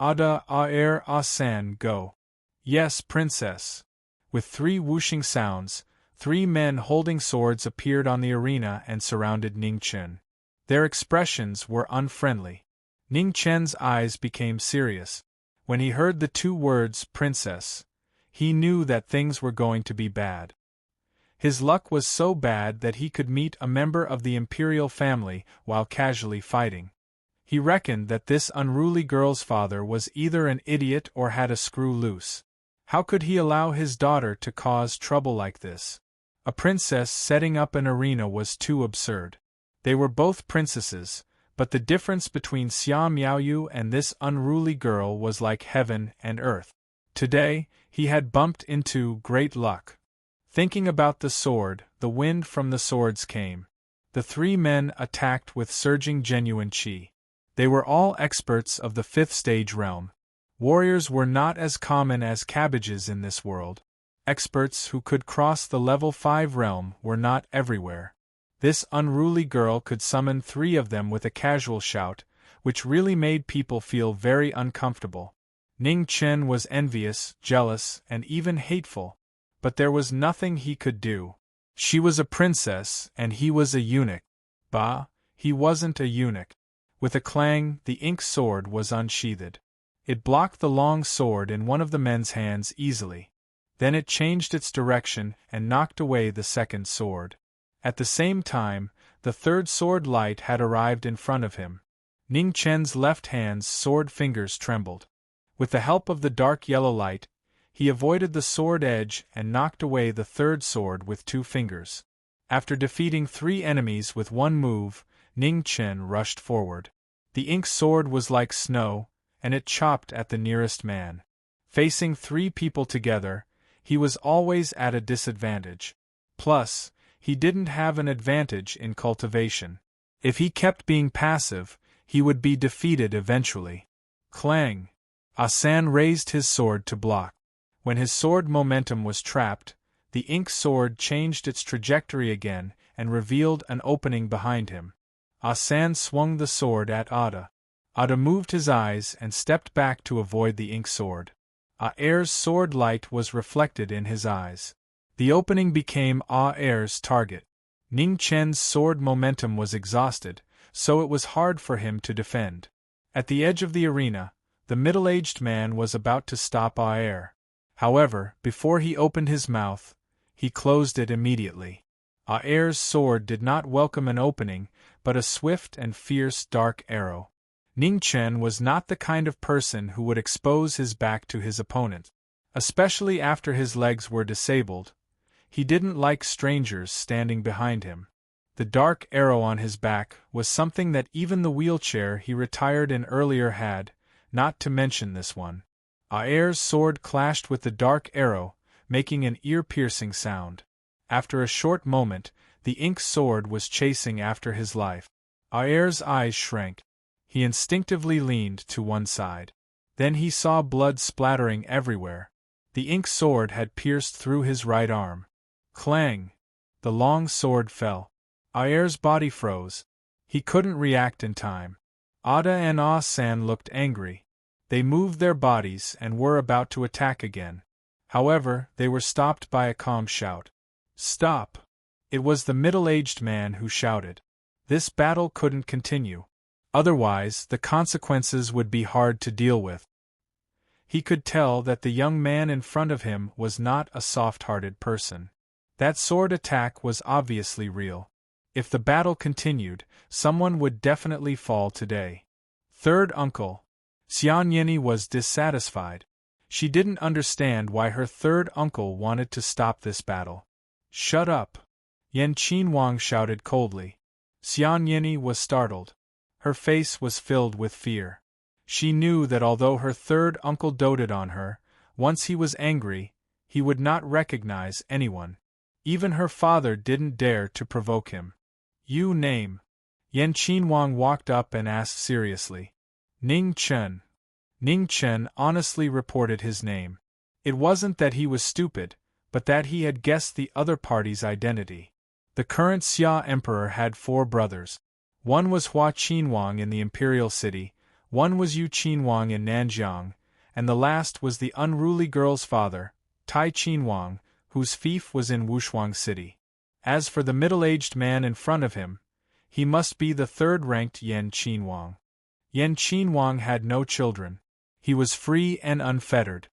Ada aer asan go. Yes, princess. With 3 whooshing sounds, 3 men holding swords appeared on the arena and surrounded Ning Chen. Their expressions were unfriendly. Ning Chen's eyes became serious. When he heard the 2 words, princess, he knew that things were going to be bad. His luck was so bad that he could meet a member of the imperial family while casually fighting. He reckoned that this unruly girl's father was either an idiot or had a screw loose. How could he allow his daughter to cause trouble like this? A princess setting up an arena was too absurd. They were both princesses, but the difference between Xia Miaoyu and this unruly girl was like heaven and earth. Today, he had bumped into great luck. Thinking about the sword, the wind from the swords came. The 3 men attacked with surging genuine chi. They were all experts of the 5th stage realm. Warriors were not as common as cabbages in this world. Experts who could cross the level 5 realm were not everywhere. This unruly girl could summon 3 of them with a casual shout, which really made people feel very uncomfortable. Ning Chen was envious, jealous, and even hateful. But there was nothing he could do. She was a princess, and he was a eunuch. Bah, he wasn't a eunuch. With a clang, the ink sword was unsheathed. It blocked the long sword in one of the men's hands easily. Then it changed its direction and knocked away the second sword. At the same time, the 3rd sword light had arrived in front of him. Ning Chen's left hand's sword fingers trembled. With the help of the dark yellow light, he avoided the sword edge and knocked away the 3rd sword with 2 fingers. After defeating 3 enemies with 1 move, Ning Chen rushed forward. The ink sword was like snow, and it chopped at the nearest man. Facing 3 people together, he was always at a disadvantage. Plus, he didn't have an advantage in cultivation. If he kept being passive, he would be defeated eventually. Clang! Asan raised his sword to block. When his sword momentum was trapped, the ink sword changed its trajectory again and revealed an opening behind him. Asan swung the sword at Ada. Ada moved his eyes and stepped back to avoid the ink sword. Air's sword light was reflected in his eyes. The opening became Air's target. Ning Chen's sword momentum was exhausted, so it was hard for him to defend. At the edge of the arena, the middle-aged man was about to stop Air. However, before he opened his mouth, he closed it immediately. Air's sword did not welcome an opening, but a swift and fierce dark arrow. Ning Chen was not the kind of person who would expose his back to his opponent, especially after his legs were disabled. He didn't like strangers standing behind him. The dark arrow on his back was something that even the wheelchair he retired in earlier had, not to mention this one. Air's sword clashed with the dark arrow, making an ear-piercing sound. After a short moment, the ink sword was chasing after his life. Air's eyes shrank. He instinctively leaned to one side. Then he saw blood splattering everywhere. The ink sword had pierced through his right arm. Clang! The long sword fell. Air's body froze. He couldn't react in time. Ada and Ah-san looked angry. They moved their bodies and were about to attack again. However, they were stopped by a calm shout. Stop! It was the middle-aged man who shouted. This battle couldn't continue. Otherwise, the consequences would be hard to deal with. He could tell that the young man in front of him was not a soft-hearted person. That sword attack was obviously real. If the battle continued, someone would definitely fall today. Third uncle. Xian Yini was dissatisfied. She didn't understand why her third uncle wanted to stop this battle. Shut up! Yan Qinhuang shouted coldly. Xian Yini was startled. Her face was filled with fear. She knew that although her third uncle doted on her, once he was angry, he would not recognize anyone. Even her father didn't dare to provoke him. You name? Yan Qinhuang walked up and asked seriously. Ning Chen. Ning Chen honestly reported his name. It wasn't that he was stupid, but that he had guessed the other party's identity. The current Xia Emperor had 4 brothers. One was Hua Qinhuang in the imperial city, one was Yu Qinhuang in Nanjiang, and the last was the unruly girl's father, Tai Qinhuang, whose fief was in Wushuang City. As for the middle-aged man in front of him, he must be the third-ranked Yan Qinhuang. Yan Qinhuang had no children. He was free and unfettered.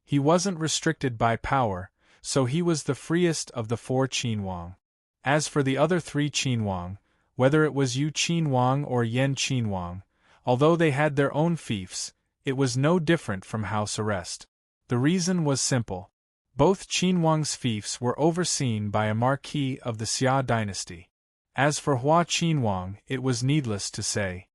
He wasn't restricted by power, so he was the freest of the 4 Qinhuang. As for the other 3 Qinhuang, whether it was Yu Qinhuang or Yan Qinhuang, although they had their own fiefs, it was no different from house arrest. The reason was simple. Both Qinhuang's fiefs were overseen by a Marquis of the Xia dynasty. As for Hua Qinhuang, it was needless to say.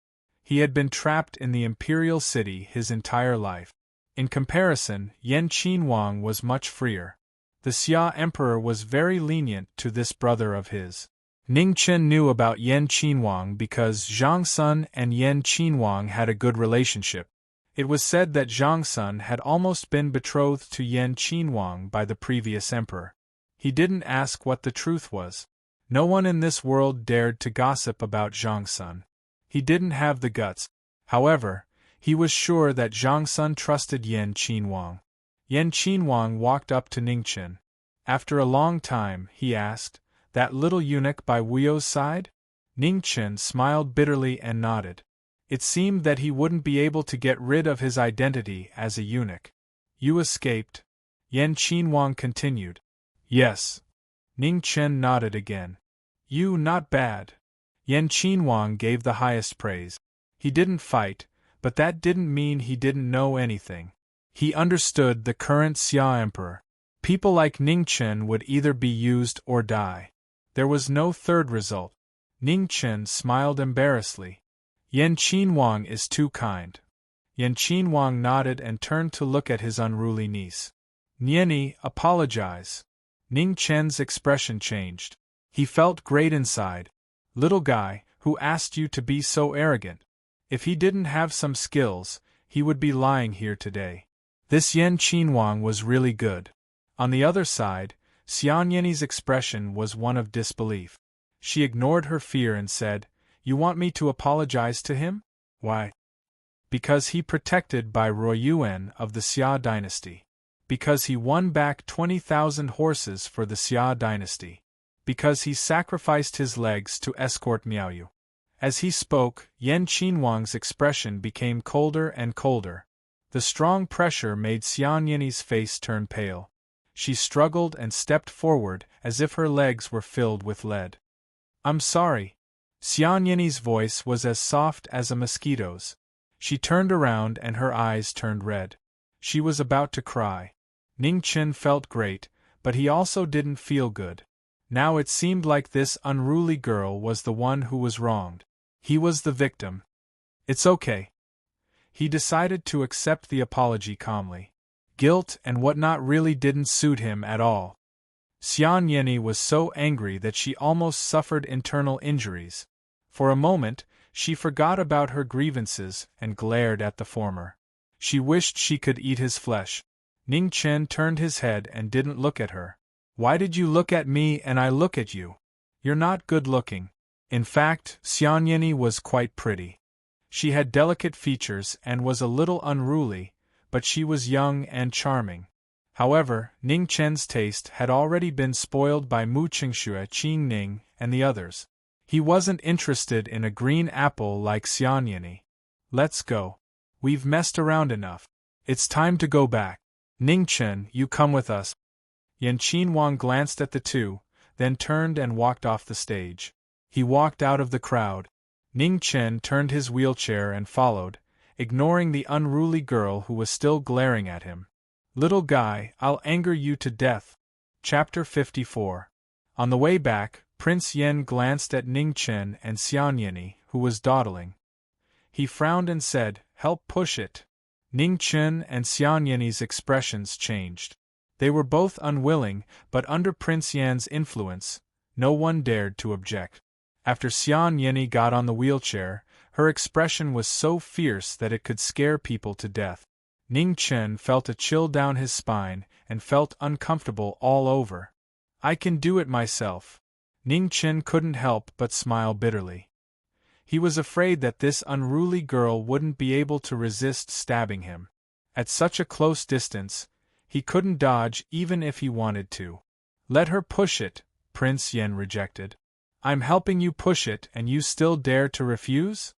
He had been trapped in the imperial city his entire life. In comparison, Yan Qinhuang was much freer. The Xia emperor was very lenient to this brother of his. Ning Chen knew about Yan Qinhuang because Zhang Sun and Yan Qinhuang had a good relationship. It was said that Zhang Sun had almost been betrothed to Yan Qinhuang by the previous emperor. He didn't ask what the truth was. No one in this world dared to gossip about Zhang Sun. He didn't have the guts. However, he was sure that Zhang Sun trusted Yan Qinhuang. Yan Qinhuang walked up to Ning Chen. After a long time, he asked, "That little eunuch by Wuyo's side?" Ning Chen smiled bitterly and nodded. It seemed that he wouldn't be able to get rid of his identity as a eunuch. You escaped? Yan Qinhuang continued. Yes. Ning Chen nodded again. You not bad. Yan Qinhuang gave the highest praise. He didn't fight, but that didn't mean he didn't know anything. He understood the current Xia emperor. People like Ning Chen would either be used or die. There was no third result. Ning Chen smiled embarrassedly. Yan Qinhuang is too kind. Yan Qinhuang nodded and turned to look at his unruly niece. Nieni, apologize. Ning Chen's expression changed. He felt great inside. Little guy, who asked you to be so arrogant? If he didn't have some skills, he would be lying here today. This Yan Qinhuang was really good. On the other side, Xian Yeni's expression was one of disbelief. She ignored her fear and said, You want me to apologize to him? Why? Because he protected by Royuan of the Xia dynasty. Because he won back 20,000 horses for the Xia dynasty. Because he sacrificed his legs to escort Miaoyu. As he spoke, Yan Qinhuang's expression became colder and colder. The strong pressure made Xian Yin's face turn pale. She struggled and stepped forward as if her legs were filled with lead. "I'm sorry." Xian Yin's voice was as soft as a mosquito's. She turned around and her eyes turned red. She was about to cry. Ning Chen felt great, but he also didn't feel good. Now it seemed like this unruly girl was the one who was wronged. He was the victim. "It's okay." He decided to accept the apology calmly. Guilt and whatnot really didn't suit him at all. Xian Yini was so angry that she almost suffered internal injuries. For a moment, she forgot about her grievances and glared at the former. She wished she could eat his flesh. Ning Chen turned his head and didn't look at her. "Why did you look at me and I look at you? You're not good looking." In fact, Xian Yini was quite pretty. She had delicate features and was a little unruly, but she was young and charming. However, Ning Chen's taste had already been spoiled by Mu Qingxue, Qing Ning, and the others. He wasn't interested in a green apple like Xian Yini. "Let's go. We've messed around enough. It's time to go back. Ning Chen, you come with us." Yan Qinhuang glanced at the two, then turned and walked off the stage. He walked out of the crowd. Ning Chen turned his wheelchair and followed, ignoring the unruly girl who was still glaring at him. "Little guy, I'll anger you to death." Chapter 54. On the way back, Prince Yen glanced at Ning Chen and Xian Yini, who was dawdling. He frowned and said, "Help push it." Ning Chen and Xian Yini's expressions changed. They were both unwilling, but under Prince Yan's influence, no one dared to object. After Xian Yini got on the wheelchair, her expression was so fierce that it could scare people to death. Ning Chen felt a chill down his spine and felt uncomfortable all over. "I can do it myself." Ning Chen couldn't help but smile bitterly. He was afraid that this unruly girl wouldn't be able to resist stabbing him. At such a close distance, he couldn't dodge even if he wanted to. "Let her push it," Prince Yen rejected. "I'm helping you push it and you still dare to refuse?"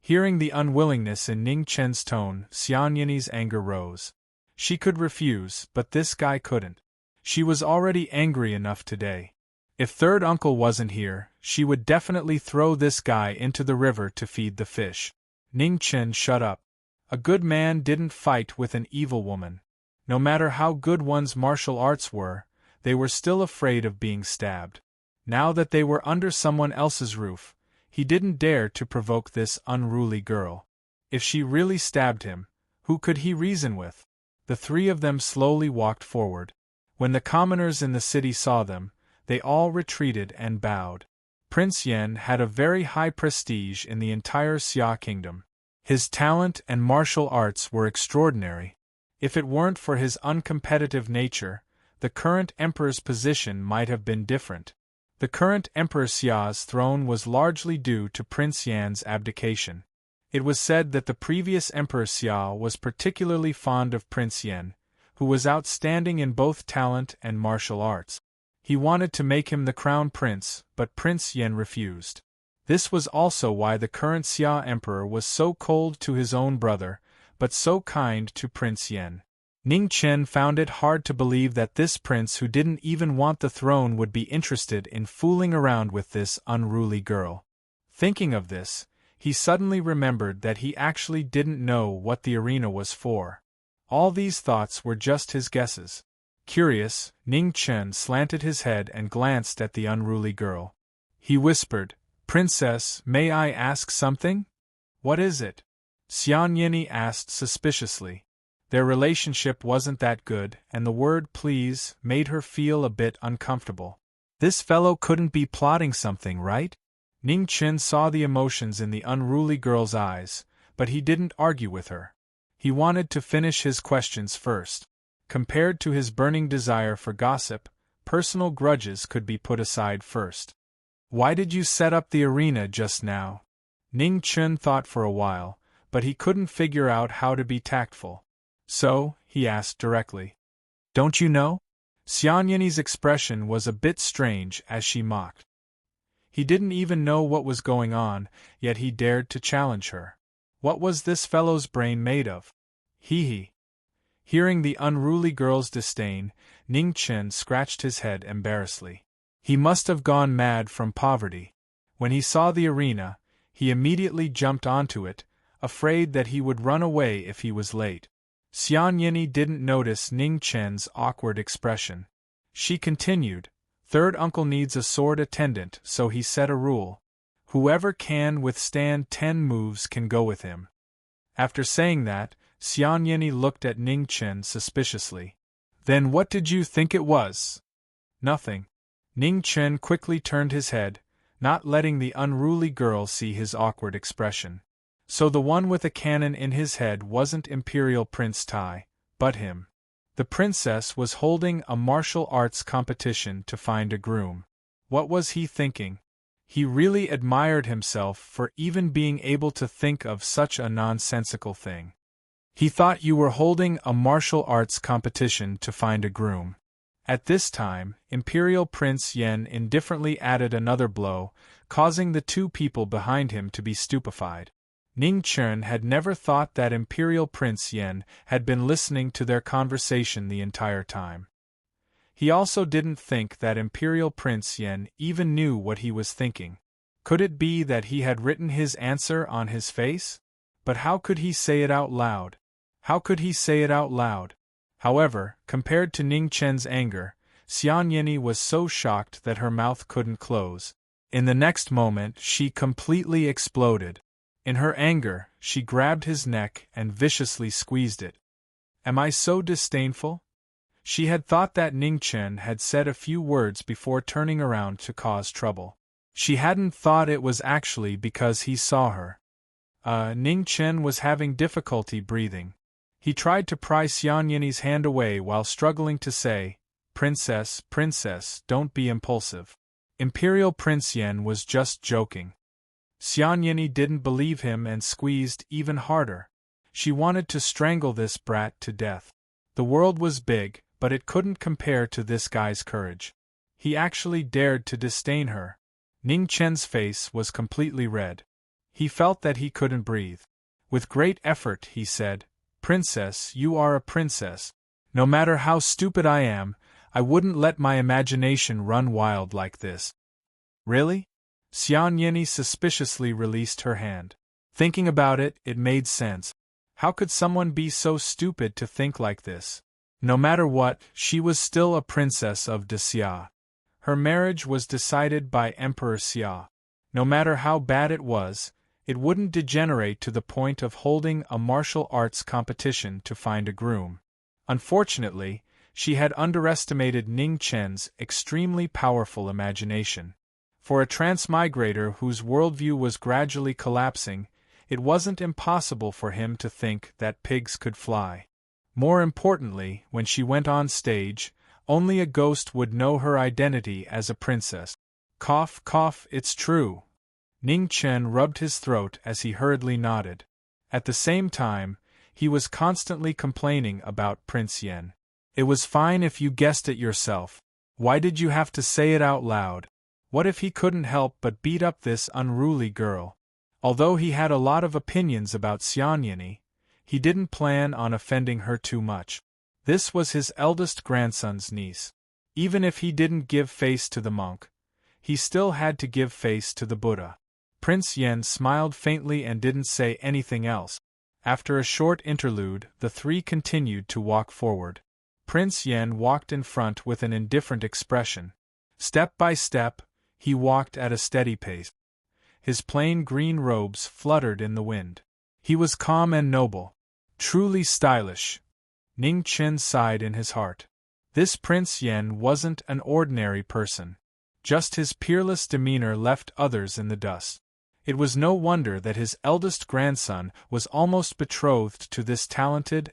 Hearing the unwillingness in Ning Chen's tone, Xian Yini's anger rose. She could refuse, but this guy couldn't. She was already angry enough today. If third uncle wasn't here, she would definitely throw this guy into the river to feed the fish. Ning Chen shut up. A good man didn't fight with an evil woman. No matter how good one's martial arts were, they were still afraid of being stabbed. Now that they were under someone else's roof, he didn't dare to provoke this unruly girl. If she really stabbed him, who could he reason with? The three of them slowly walked forward. When the commoners in the city saw them, they all retreated and bowed. Prince Yen had a very high prestige in the entire Xia kingdom. His talent and martial arts were extraordinary. If it weren't for his uncompetitive nature, the current emperor's position might have been different. The current Emperor Xia's throne was largely due to Prince Yan's abdication. It was said that the previous Emperor Xia was particularly fond of Prince Yan, who was outstanding in both talent and martial arts. He wanted to make him the crown prince, but Prince Yan refused. This was also why the current Xia emperor was so cold to his own brother, but so kind to Prince Yan. Ning Chen found it hard to believe that this prince who didn't even want the throne would be interested in fooling around with this unruly girl. Thinking of this, he suddenly remembered that he actually didn't know what the arena was for. All these thoughts were just his guesses. Curious, Ning Chen slanted his head and glanced at the unruly girl. He whispered, "Princess, may I ask something?" "What is it?" Xian Yini asked suspiciously. Their relationship wasn't that good, and the word "please" made her feel a bit uncomfortable. This fellow couldn't be plotting something, right? Ning Chen saw the emotions in the unruly girl's eyes, but he didn't argue with her. He wanted to finish his questions first. Compared to his burning desire for gossip, personal grudges could be put aside first. "Why did you set up the arena just now?" Ning Chen thought for a while, but he couldn't figure out how to be tactful. So, he asked directly. Don't you know? Xianyani's expression was a bit strange as she mocked. He didn't even know what was going on, yet he dared to challenge her. What was this fellow's brain made of? Hee. Hearing the unruly girl's disdain, Ning Chen scratched his head embarrassedly. He must have gone mad from poverty. When he saw the arena, he immediately jumped onto it, afraid that he would run away if he was late. Xianyani didn't notice Ning Chen's awkward expression. She continued, Third uncle needs a sword attendant, so he set a rule. Whoever can withstand 10 moves can go with him. After saying that, Xianyani looked at Ning Chen suspiciously. Then what did you think it was? Nothing. Ning Chen quickly turned his head, not letting the unruly girl see his awkward expression. So the one with a cannon in his head wasn't Imperial Prince Tai, but him. The princess was holding a martial arts competition to find a groom. What was he thinking? He really admired himself for even being able to think of such a nonsensical thing. He thought you were holding a martial arts competition to find a groom. At this time, Imperial Prince Yen indifferently added another blow, causing the 2 people behind him to be stupefied. Ning Chen had never thought that Imperial Prince Yen had been listening to their conversation the entire time. He also didn't think that Imperial Prince Yen even knew what he was thinking. Could it be that he had written his answer on his face? But how could he say it out loud? However, compared to Ning Chen's anger, Xianyani was so shocked that her mouth couldn't close. In the next moment, she completely exploded. In her anger, she grabbed his neck and viciously squeezed it. Am I so disdainful? She had thought that Ning Chen had said a few words before turning around to cause trouble. She hadn't thought it was actually because he saw her. Ning Chen was having difficulty breathing. He tried to pry Xianyani's hand away while struggling to say, Princess, don't be impulsive. Imperial Prince Yen was just joking. Xianyani didn't believe him and squeezed even harder. She wanted to strangle this brat to death. The world was big, but it couldn't compare to this guy's courage. He actually dared to disdain her. Ning Chen's face was completely red. He felt that he couldn't breathe. With great effort, he said, Princess, you are a princess. No matter how stupid I am, I wouldn't let my imagination run wild like this. Really? Xianyani suspiciously released her hand. Thinking about it, it made sense. How could someone be so stupid to think like this? No matter what, she was still a princess of de Xia. Her marriage was decided by Emperor Xia. No matter how bad it was, it wouldn't degenerate to the point of holding a martial arts competition to find a groom. Unfortunately, she had underestimated Ning Chen's extremely powerful imagination. For a transmigrator whose worldview was gradually collapsing, it wasn't impossible for him to think that pigs could fly. More importantly, when she went on stage, only a ghost would know her identity as a princess. Cough, cough, it's true. Ning Chen rubbed his throat as he hurriedly nodded. At the same time, he was constantly complaining about Prince Yen. It was fine if you guessed it yourself. Why did you have to say it out loud? What if he couldn't help but beat up this unruly girl? Although he had a lot of opinions about Xianyani, he didn't plan on offending her too much. This was his eldest grandson's niece. Even if he didn't give face to the monk, he still had to give face to the Buddha. Prince Yen smiled faintly and didn't say anything else. After a short interlude, the 3 continued to walk forward. Prince Yen walked in front with an indifferent expression. Step by step, he walked at a steady pace. His plain green robes fluttered in the wind. He was calm and noble. Truly stylish. Ning Chen sighed in his heart. This Prince Yen wasn't an ordinary person. Just his peerless demeanor left others in the dust. It was no wonder that his eldest grandson was almost betrothed to this talented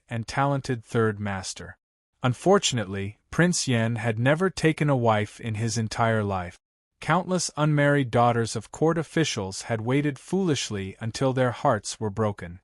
third master. Unfortunately, Prince Yen had never taken a wife in his entire life. Countless unmarried daughters of court officials had waited foolishly until their hearts were broken.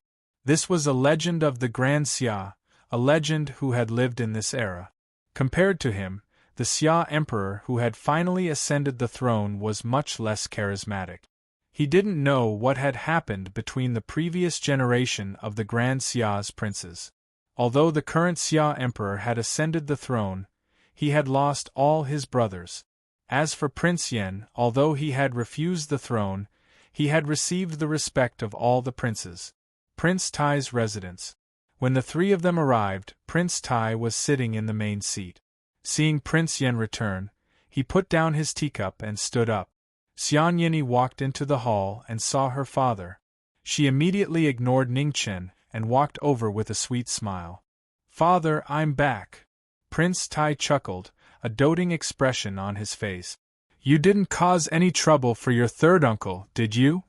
This was a legend of the Grand Xia, a legend who had lived in this era. Compared to him, the Xia Emperor who had finally ascended the throne was much less charismatic. He didn't know what had happened between the previous generation of the Grand Xia's princes. Although the current Xia Emperor had ascended the throne, he had lost all his brothers. As for Prince Yen, although he had refused the throne, he had received the respect of all the princes. Prince Tai's residence. When the three of them arrived, Prince Tai was sitting in the main seat. Seeing Prince Yen return, he put down his teacup and stood up. Xian Yini walked into the hall and saw her father. She immediately ignored Ningchen and walked over with a sweet smile. "Father, I'm back." Prince Tai chuckled, a doting expression on his face. "You didn't cause any trouble for your third uncle, did you?"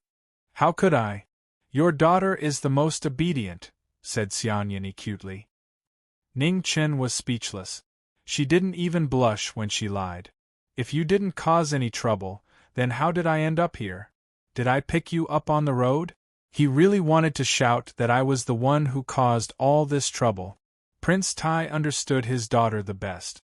"How could I? Your daughter is the most obedient," said Xian Yini cutely. Ning Chen was speechless. She didn't even blush when she lied. "If you didn't cause any trouble, then how did I end up here? Did I pick you up on the road?" He really wanted to shout that I was the one who caused all this trouble. Prince Tai understood his daughter the best.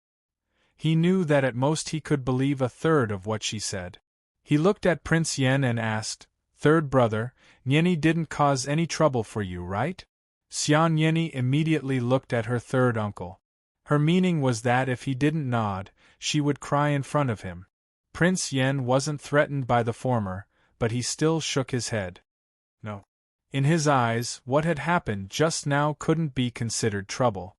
He knew that at most he could believe a third of what she said. He looked at Prince Yen and asked, "Third brother, Yeni didn't cause any trouble for you, right?" Xian Yeni immediately looked at her third uncle. Her meaning was that if he didn't nod, she would cry in front of him. Prince Yen wasn't threatened by the former, but he still shook his head. No. In his eyes, what had happened just now couldn't be considered trouble.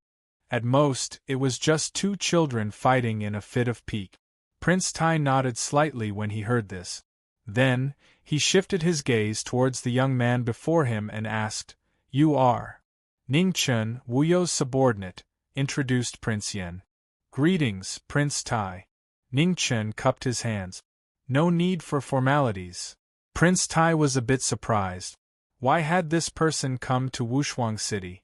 At most, it was just two children fighting in a fit of pique. Prince Tai nodded slightly when he heard this. Then, he shifted his gaze towards the young man before him and asked, "You are?" "Ning Chen, Wu You's subordinate," introduced Prince Yen. "Greetings, Prince Tai." Ning Chen cupped his hands. "No need for formalities." Prince Tai was a bit surprised. Why had this person come to Wushuang City?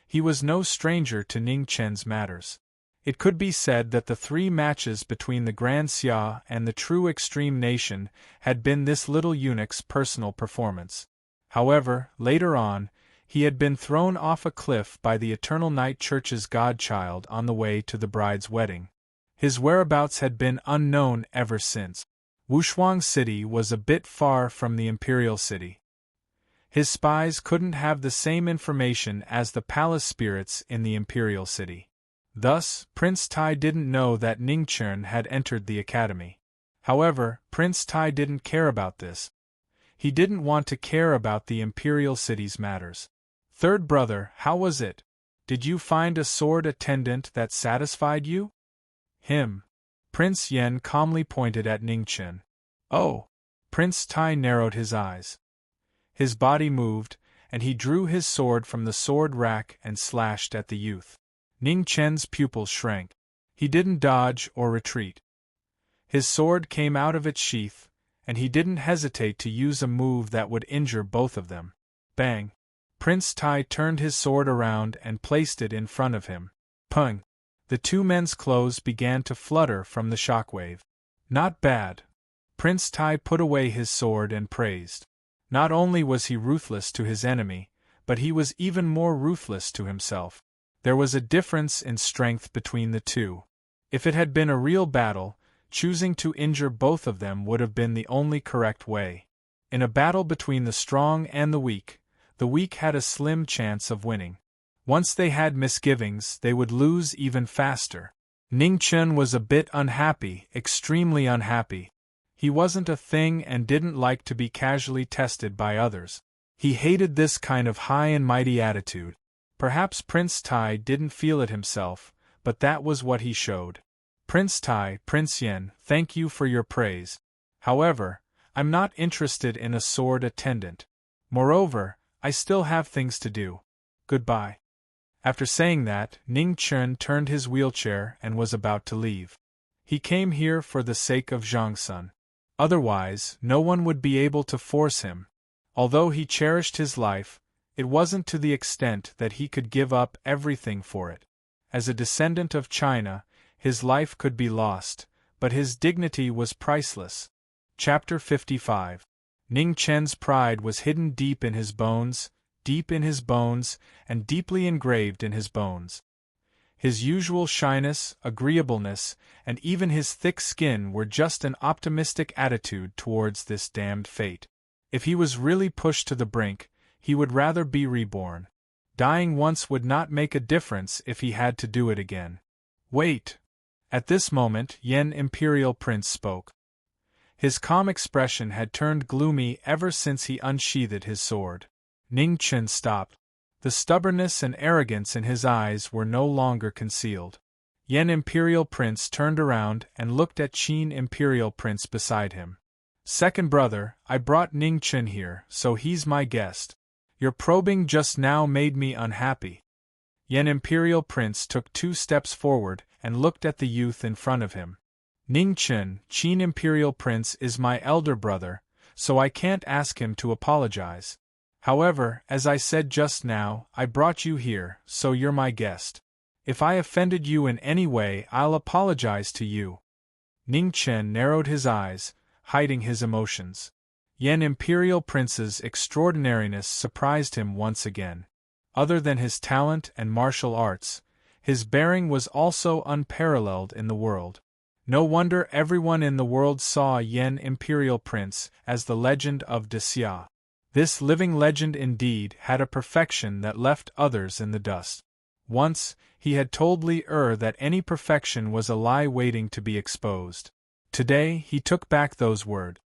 He was no stranger to Ning Chen's matters. It could be said that the three matches between the Grand Xia and the true extreme nation had been this little eunuch's personal performance. However, later on, he had been thrown off a cliff by the Eternal Night Church's godchild on the way to the bride's wedding. His whereabouts had been unknown ever since. Wushuang City was a bit far from the Imperial City. His spies couldn't have the same information as the palace spirits in the Imperial City. Thus, Prince Tai didn't know that Ningchen had entered the academy. However, Prince Tai didn't care about this. He didn't want to care about the Imperial City's matters. "Third brother, how was it? Did you find a sword attendant that satisfied you?" "Him." Prince Yen calmly pointed at Ningchen. "Oh." Prince Tai narrowed his eyes. His body moved, and he drew his sword from the sword rack and slashed at the youth. Ning Chen's pupils shrank. He didn't dodge or retreat. His sword came out of its sheath, and he didn't hesitate to use a move that would injure both of them. Bang! Prince Tai turned his sword around and placed it in front of him. Pung! The two men's clothes began to flutter from the shockwave. "Not bad." Prince Tai put away his sword and praised. Not only was he ruthless to his enemy, but he was even more ruthless to himself. There was a difference in strength between the two. If it had been a real battle, choosing to injure both of them would have been the only correct way. In a battle between the strong and the weak had a slim chance of winning. Once they had misgivings, they would lose even faster. Ningchen was a bit unhappy, extremely unhappy. He wasn't a thing and didn't like to be casually tested by others. He hated this kind of high and mighty attitude. Perhaps Prince Tai didn't feel it himself, but that was what he showed. "Prince Tai, Prince Yen, thank you for your praise. However, I'm not interested in a sword attendant. Moreover, I still have things to do. Goodbye." After saying that, Ning Chen turned his wheelchair and was about to leave. He came here for the sake of Zhangsun. Otherwise, no one would be able to force him. Although he cherished his life, it wasn't to the extent that he could give up everything for it. As a descendant of China, his life could be lost, but his dignity was priceless. Chapter 55. Ning Chen's pride was hidden deep in his bones, deep in his bones and deeply engraved in his bones. His usual shyness, agreeableness, and even his thick skin were just an optimistic attitude towards this damned fate. If he was really pushed to the brink, he would rather be reborn. Dying once would not make a difference if he had to do it again. Wait! At this moment, Yen Imperial Prince spoke. His calm expression had turned gloomy ever since he unsheathed his sword. Ning Chen stopped. The stubbornness and arrogance in his eyes were no longer concealed. Yen Imperial Prince turned around and looked at Qin Imperial Prince beside him. Second brother, I brought Ning Chen here, so he's my guest. Your probing just now made me unhappy. Yen Imperial Prince took 2 steps forward and looked at the youth in front of him. Ning Chen, Qin Imperial Prince, is my elder brother, so I can't ask him to apologize. However, as I said just now, I brought you here, so you're my guest. If I offended you in any way, I'll apologize to you. Ning Chen narrowed his eyes, hiding his emotions. Yen Imperial Prince's extraordinariness surprised him once again. Other than his talent and martial arts, his bearing was also unparalleled in the world. No wonder everyone in the world saw Yen Imperial Prince as the legend of De Xia. This living legend indeed had a perfection that left others in the dust. Once, he had told Li that any perfection was a lie waiting to be exposed. Today, he took back those words.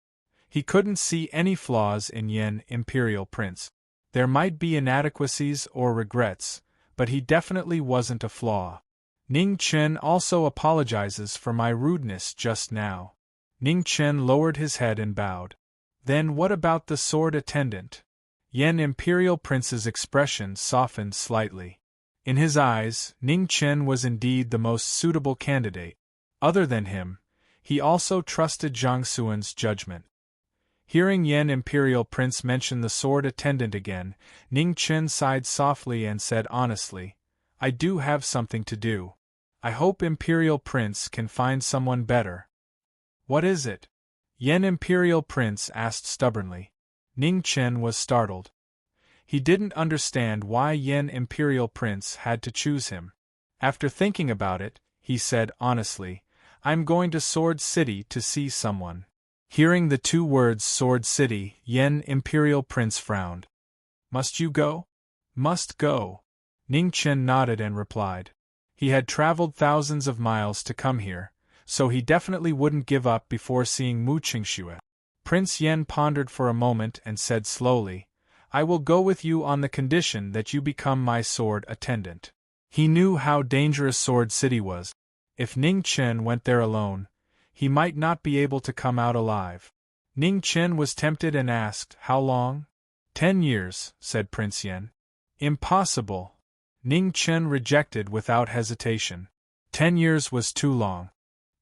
He couldn't see any flaws in Yen Imperial Prince. There might be inadequacies or regrets, but he definitely wasn't a flaw. Ning Chen also apologizes for my rudeness just now. Ning Chen lowered his head and bowed. Then what about the sword attendant? Yen Imperial Prince's expression softened slightly. In his eyes, Ning Chen was indeed the most suitable candidate. Other than him, he also trusted Zhang Xuan's judgment. Hearing Yen Imperial Prince mention the sword attendant again, Ning Chen sighed softly and said honestly, I do have something to do. I hope Imperial Prince can find someone better. What is it? Yen Imperial Prince asked stubbornly. Ning Chen was startled. He didn't understand why Yen Imperial Prince had to choose him. After thinking about it, he said honestly, I'm going to Sword City to see someone. Hearing the 2 words Sword City, Yen Imperial Prince frowned. Must you go? Must go. Ning Chen nodded and replied. He had traveled thousands of miles to come here, so he definitely wouldn't give up before seeing Mu Qingxue. Prince Yen pondered for a moment and said slowly, I will go with you on the condition that you become my sword attendant. He knew how dangerous Sword City was. If Ning Chen went there alone, he might not be able to come out alive. Ning Chen was tempted and asked, How long? 10 years, said Prince Yen. Impossible. Ning Chen rejected without hesitation. 10 years was too long.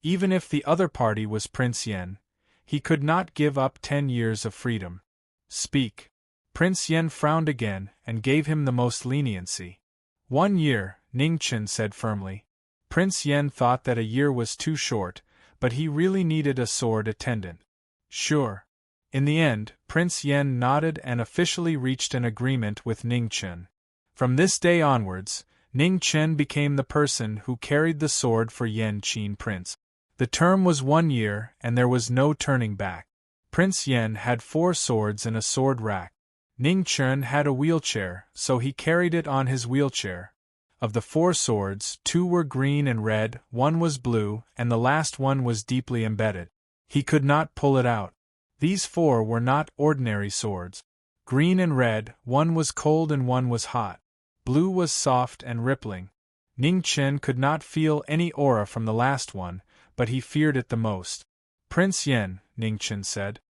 Even if the other party was Prince Yen, he could not give up 10 years of freedom. Speak. Prince Yen frowned again and gave him the most leniency. 1 year, Ning Chen said firmly. Prince Yen thought that a year was too short, but he really needed a sword attendant. Sure. In the end, Prince Yen nodded and officially reached an agreement with Ning Chen. From this day onwards, Ning Chen became the person who carried the sword for Yen Qin Prince. The term was 1 year, and there was no turning back. Prince Yen had 4 swords in a sword rack. Ning Chen had a wheelchair, so he carried it on his wheelchair. Of the 4 swords, 2 were green and red, 1 was blue, and the last one was deeply embedded. He could not pull it out. These 4 were not ordinary swords. Green and red, 1 was cold and 1 was hot. Blue was soft and rippling. Ning Chen could not feel any aura from the last one, but he feared it the most. Prince Yen, Ning Chen said.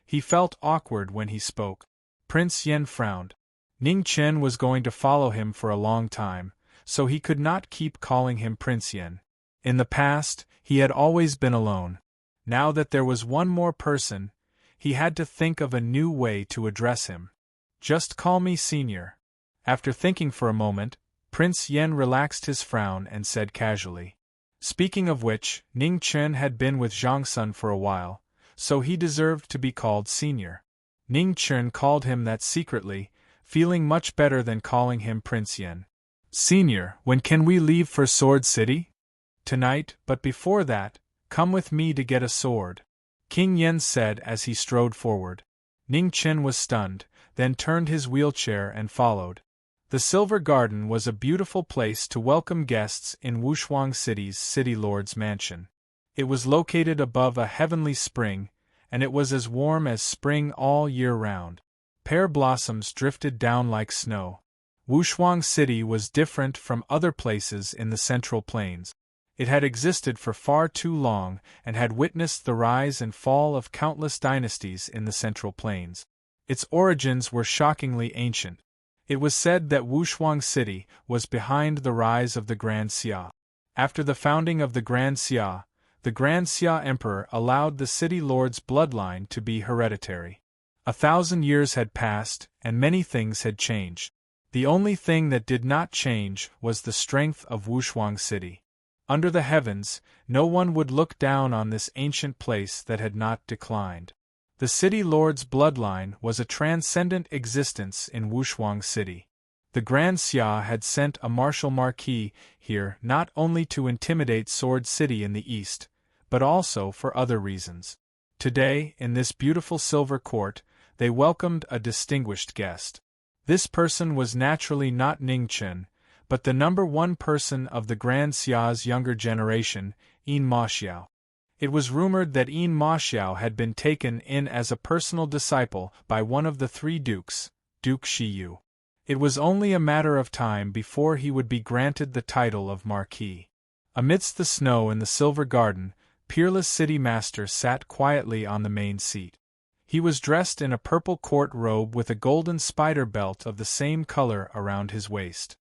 He felt awkward when he spoke. Prince Yen frowned. Ning Chen was going to follow him for a long time, so he could not keep calling him Prince Yen. In the past, he had always been alone. Now that there was one more person, he had to think of a new way to address him. Just call me Senior. After thinking for a moment, Prince Yen relaxed his frown and said casually. Speaking of which, Ning Chen had been with Zhang Sun for a while, so he deserved to be called Senior. Ning Chen called him that secretly, feeling much better than calling him Prince Yen. Senior, when can we leave for Sword City? Tonight, but before that, come with me to get a sword, King Yen said as he strode forward. Ning Chen was stunned, then turned his wheelchair and followed. The Silver Garden was a beautiful place to welcome guests in Wushuang City's City Lord's mansion. It was located above a heavenly spring, and it was as warm as spring all year round. Pear blossoms drifted down like snow. Wushuang City was different from other places in the Central Plains. It had existed for far too long and had witnessed the rise and fall of countless dynasties in the Central Plains. Its origins were shockingly ancient. It was said that Wushuang City was behind the rise of the Grand Xia. After the founding of the Grand Xia Emperor allowed the city lord's bloodline to be hereditary. 1,000 years had passed, and many things had changed. The only thing that did not change was the strength of Wushuang City. Under the heavens, no one would look down on this ancient place that had not declined. The city lord's bloodline was a transcendent existence in Wushuang City. The Grand Xia had sent a martial Marquis here not only to intimidate Sword City in the east, but also for other reasons. Today, in this beautiful silver court, they welcomed a distinguished guest. This person was naturally not Ning Chen, but the #1 person of the Grand Xia's younger generation, Yin Ma Xiao. It was rumored that Yin Ma Xiao had been taken in as a personal disciple by one of the 3 dukes, Duke Shiyu. It was only a matter of time before he would be granted the title of Marquis. Amidst the snow in the Silver Garden, Peerless City Master sat quietly on the main seat. He was dressed in a purple court robe with a golden spider belt of the same color around his waist.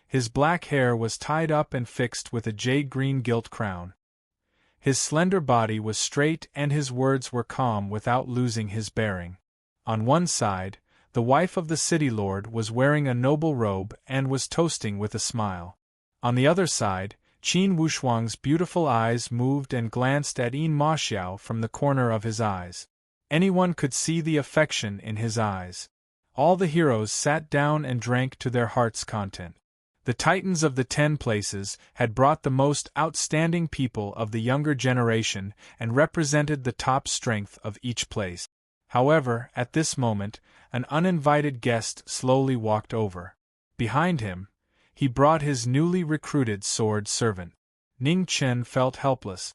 His black hair was tied up and fixed with a jade-green gilt crown. His slender body was straight and his words were calm without losing his bearing. On one side, the wife of the city lord was wearing a noble robe and was toasting with a smile. On the other side, Qin Wushuang's beautiful eyes moved and glanced at Yin Ma Xiao from the corner of his eyes. Anyone could see the affection in his eyes. All the heroes sat down and drank to their heart's content. The titans of the 10 places had brought the most outstanding people of the younger generation and represented the top strength of each place. However, at this moment, an uninvited guest slowly walked over. Behind him, he brought his newly recruited sword servant. Ning Chen felt helpless.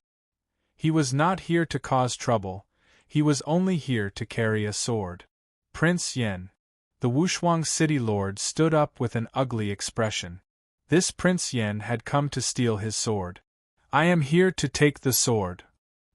He was not here to cause trouble, he was only here to carry a sword. Prince Yen, the Wushuang City Lord, stood up with an ugly expression. This Prince Yen had come to steal his sword. I am here to take the sword.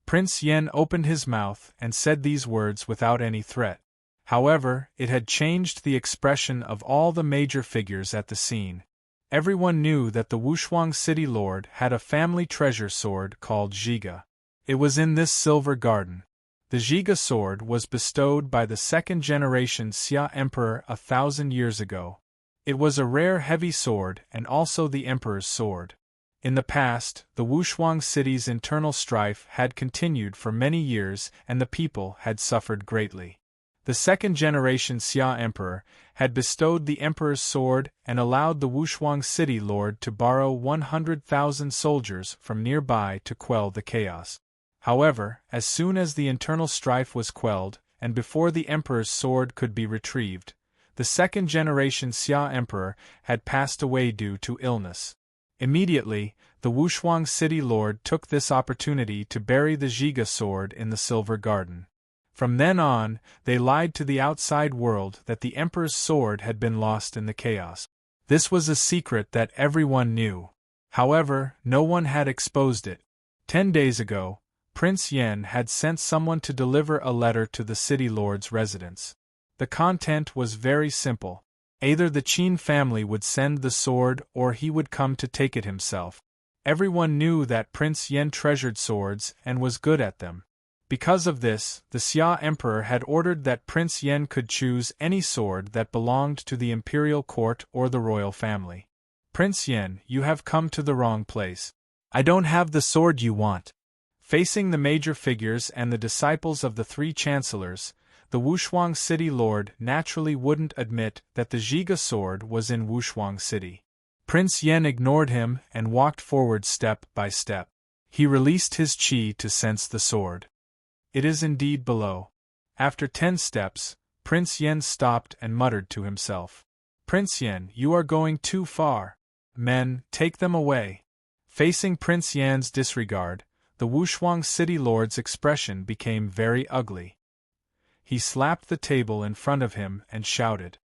Prince Yen opened his mouth and said these words without any threat. However, it had changed the expression of all the major figures at the scene. Everyone knew that the Wushuang City Lord had a family treasure sword called Zhiga. It was in this silver garden. The Zhiga sword was bestowed by the 2nd generation Xia Emperor 1,000 years ago. It was a rare heavy sword and also the Emperor's sword. In the past, the Wushuang city's internal strife had continued for many years and the people had suffered greatly. The 2nd generation Xia Emperor had bestowed the Emperor's sword and allowed the Wushuang City Lord to borrow 100,000 soldiers from nearby to quell the chaos. However, as soon as the internal strife was quelled, and before the Emperor's sword could be retrieved, the 2nd generation Xia Emperor had passed away due to illness. Immediately, the Wushuang City Lord took this opportunity to bury the Zhiga sword in the Silver Garden. From then on, they lied to the outside world that the Emperor's sword had been lost in the chaos. This was a secret that everyone knew. However, no one had exposed it. 10 days ago, Prince Yen had sent someone to deliver a letter to the city lord's residence. The content was very simple. Either the Qin family would send the sword or he would come to take it himself. Everyone knew that Prince Yen treasured swords and was good at them. Because of this, the Xia Emperor had ordered that Prince Yen could choose any sword that belonged to the imperial court or the royal family. Prince Yen, you have come to the wrong place. I don't have the sword you want. Facing the major figures and the disciples of the 3 chancellors, the Wushuang City Lord naturally wouldn't admit that the Zhiga sword was in Wushuang City. Prince Yen ignored him and walked forward step by step. He released his qi to sense the sword. It is indeed below. After 10 steps, Prince Yen stopped and muttered to himself. Prince Yen, you are going too far. Men, take them away. Facing Prince Yan's disregard, the Wushuang City Lord's expression became very ugly. He slapped the table in front of him and shouted,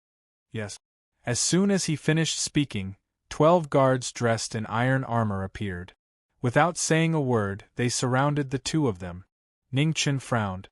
"Yes." As soon as he finished speaking, 12 guards dressed in iron armor appeared. Without saying a word, they surrounded the two of them. Ningchen frowned.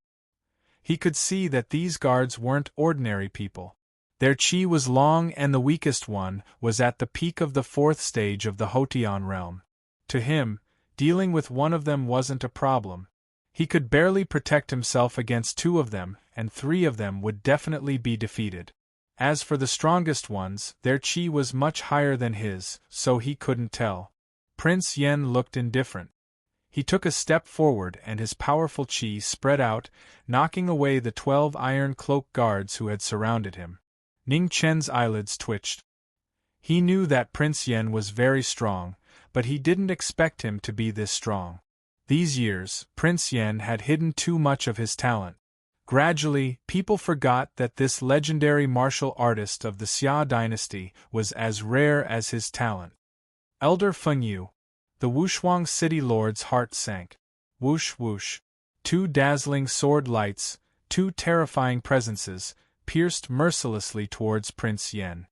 He could see that these guards weren't ordinary people. Their qi was long and the weakest one was at the peak of the 4th stage of the Hotian realm. To him, dealing with one of them wasn't a problem. He could barely protect himself against 2 of them, and 3 of them would definitely be defeated. As for the strongest ones, their qi was much higher than his, so he couldn't tell. Prince Yen looked indifferent. He took a step forward and his powerful qi spread out, knocking away the 12 iron cloak guards who had surrounded him. Ning Chen's eyelids twitched. He knew that Prince Yen was very strong, but he didn't expect him to be this strong. These years, Prince Yen had hidden too much of his talent. Gradually, people forgot that this legendary martial artist of the Xia dynasty was as rare as his talent. Elder Fengyu. The Wushuang City Lord's heart sank. Whoosh whoosh. 2 dazzling sword lights, 2 terrifying presences, pierced mercilessly towards Prince Yen.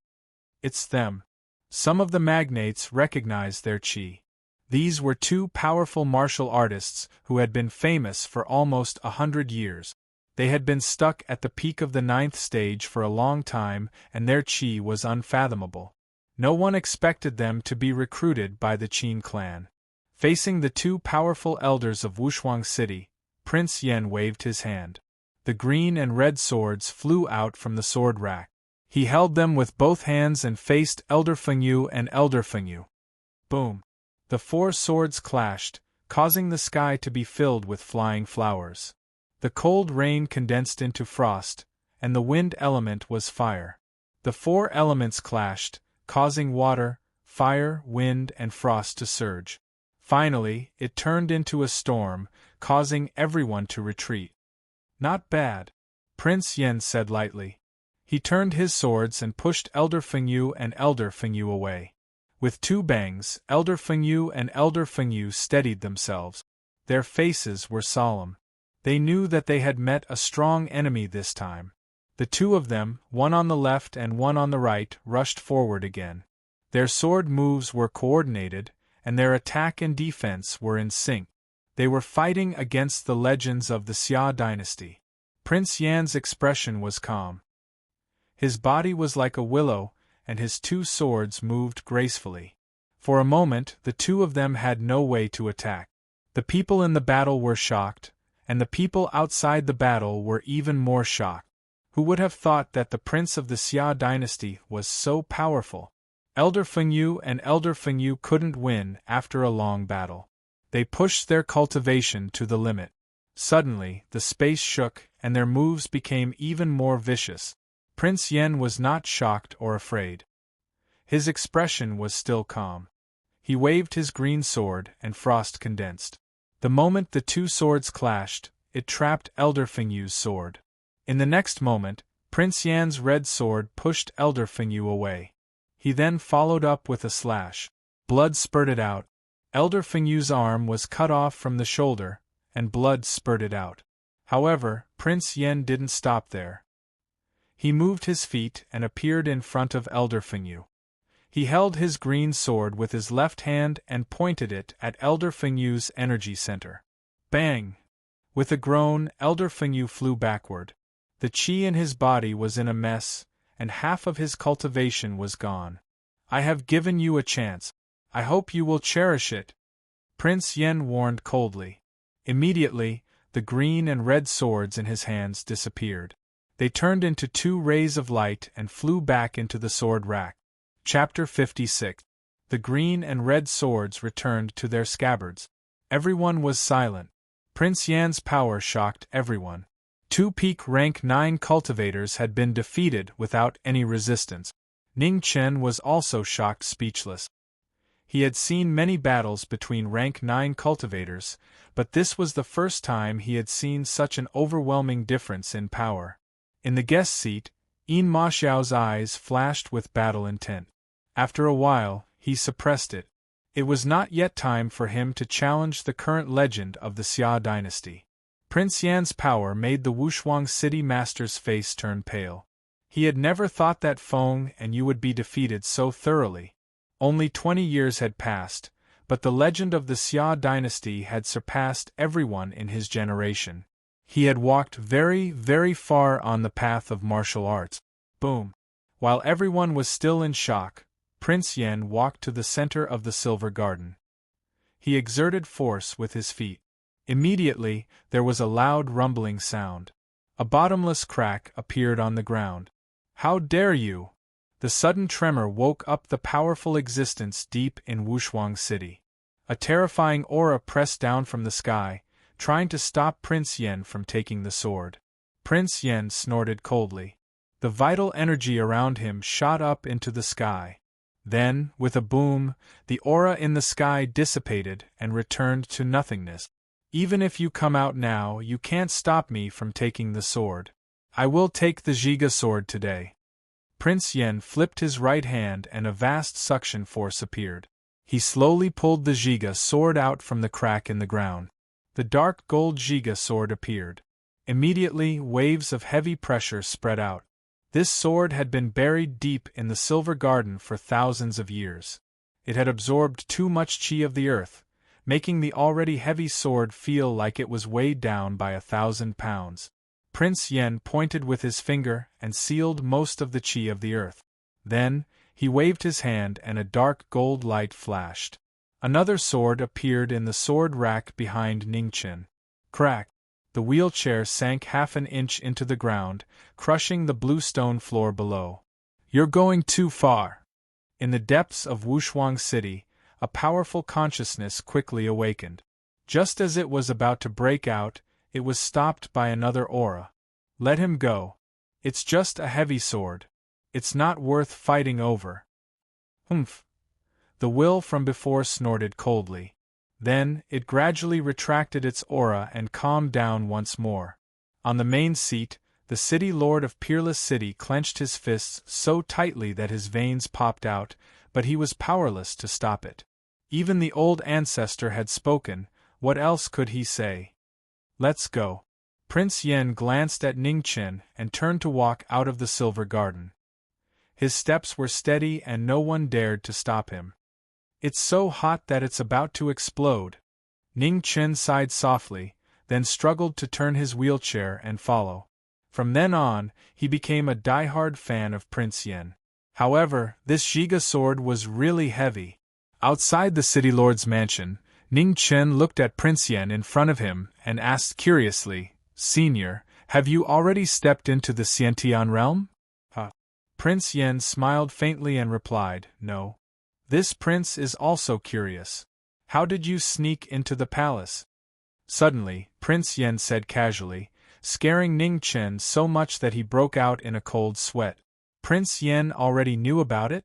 It's them. Some of the magnates recognized their qi. These were 2 powerful martial artists who had been famous for almost 100 years. They had been stuck at the peak of the 9th stage for a long time, and their qi was unfathomable. No one expected them to be recruited by the Qin clan. Facing the 2 powerful elders of Wushuang City, Prince Yen waved his hand. The green and red swords flew out from the sword rack. He held them with both hands and faced Elder Fengyu and Elder Fengyu. Boom! The 4 swords clashed, causing the sky to be filled with flying flowers. The cold rain condensed into frost, and the wind element was fire. The 4 elements clashed, causing water, fire, wind, and frost to surge. Finally, it turned into a storm, causing everyone to retreat. Not bad, Prince Yen said lightly. He turned his swords and pushed Elder Fengyu and Elder Fengyu away. With 2 bangs, Elder Fengyu and Elder Fengyu steadied themselves. Their faces were solemn. They knew that they had met a strong enemy this time. The 2 of them, one on the left and one on the right, rushed forward again. Their sword moves were coordinated, and their attack and defense were in sync. They were fighting against the legends of the Xia dynasty. Prince Yan's expression was calm. His body was like a willow, and his 2 swords moved gracefully. For a moment, the 2 of them had no way to attack. The people in the battle were shocked, and the people outside the battle were even more shocked. Who would have thought that the prince of the Xia dynasty was so powerful? Elder Fengyu and Elder Fengyu couldn't win after a long battle. They pushed their cultivation to the limit. Suddenly, the space shook, and their moves became even more vicious. Prince Yen was not shocked or afraid. His expression was still calm. He waved his green sword, and frost condensed. The moment the 2 swords clashed, it trapped Elder Fengyu's sword. In the next moment, Prince Yan's red sword pushed Elder Fengyu away. He then followed up with a slash. Blood spurted out. Elder Fengyu's arm was cut off from the shoulder, and blood spurted out. However, Prince Yen didn't stop there. He moved his feet and appeared in front of Elder Fengyu. He held his green sword with his left hand and pointed it at Elder Fengyu's energy center. Bang! With a groan, Elder Fengyu flew backward. The qi in his body was in a mess, and half of his cultivation was gone. I have given you a chance. I hope you will cherish it, Prince Yen warned coldly. Immediately, the green and red swords in his hands disappeared. They turned into 2 rays of light and flew back into the sword rack. Chapter 56. The green and red swords returned to their scabbards. Everyone was silent. Prince Yan's power shocked everyone. 2 peak rank 9 cultivators had been defeated without any resistance. Ning Chen was also shocked speechless. He had seen many battles between rank 9 cultivators, but this was the first time he had seen such an overwhelming difference in power. In the guest seat, Ma Xiao's eyes flashed with battle intent. After a while, he suppressed it. It was not yet time for him to challenge the current legend of the Xia dynasty. Prince Yan's power made the Wushuang city master's face turn pale. He had never thought that Feng and you would be defeated so thoroughly. Only 20 years had passed, but the legend of the Xia dynasty had surpassed everyone in his generation. He had walked very, very far on the path of martial arts. Boom! While everyone was still in shock, Prince Yan walked to the center of the Silver Garden. He exerted force with his feet. Immediately, there was a loud rumbling sound. A bottomless crack appeared on the ground. How dare you! The sudden tremor woke up the powerful existence deep in Wushuang City. A terrifying aura pressed down from the sky, trying to stop Prince Yan from taking the sword. Prince Yan snorted coldly. The vital energy around him shot up into the sky. Then, with a boom, the aura in the sky dissipated and returned to nothingness. Even if you come out now, you can't stop me from taking the sword. I will take the Zhiga sword today. Prince Yan flipped his right hand and a vast suction force appeared. He slowly pulled the Zhiga sword out from the crack in the ground. The dark gold Zhiga sword appeared. Immediately, waves of heavy pressure spread out. This sword had been buried deep in the Silver Garden for thousands of years. It had absorbed too much qi of the earth, making the already heavy sword feel like it was weighed down by 1,000 pounds. Prince Yan pointed with his finger and sealed most of the qi of the earth. Then, he waved his hand and a dark gold light flashed. Another sword appeared in the sword rack behind Ningchen. Crack! The wheelchair sank half an inch into the ground, crushing the blue stone floor below. You're going too far! In the depths of Wushuang City, a powerful consciousness quickly awakened. Just as it was about to break out, it was stopped by another aura. Let him go. It's just a heavy sword. It's not worth fighting over. Humph! The will from before snorted coldly. Then, it gradually retracted its aura and calmed down once more. On the main seat, the city lord of Peerless City clenched his fists so tightly that his veins popped out, but he was powerless to stop it. Even the old ancestor had spoken, what else could he say? Let's go. Prince Yan glanced at Ningchen and turned to walk out of the Silver Garden. His steps were steady and no one dared to stop him. It's so hot that it's about to explode. Ningchen sighed softly, then struggled to turn his wheelchair and follow. From then on, he became a die-hard fan of Prince Yan. However, this Zhiga sword was really heavy. Outside the city lord's mansion, Ningchen looked at Prince Yan in front of him and asked curiously, "Senior, have you already stepped into the Xiantian realm?" Prince Yan smiled faintly and replied, "No." This prince is also curious. How did you sneak into the palace? Suddenly, Prince Yan said casually, scaring Ningchen so much that he broke out in a cold sweat. Prince Yan already knew about it?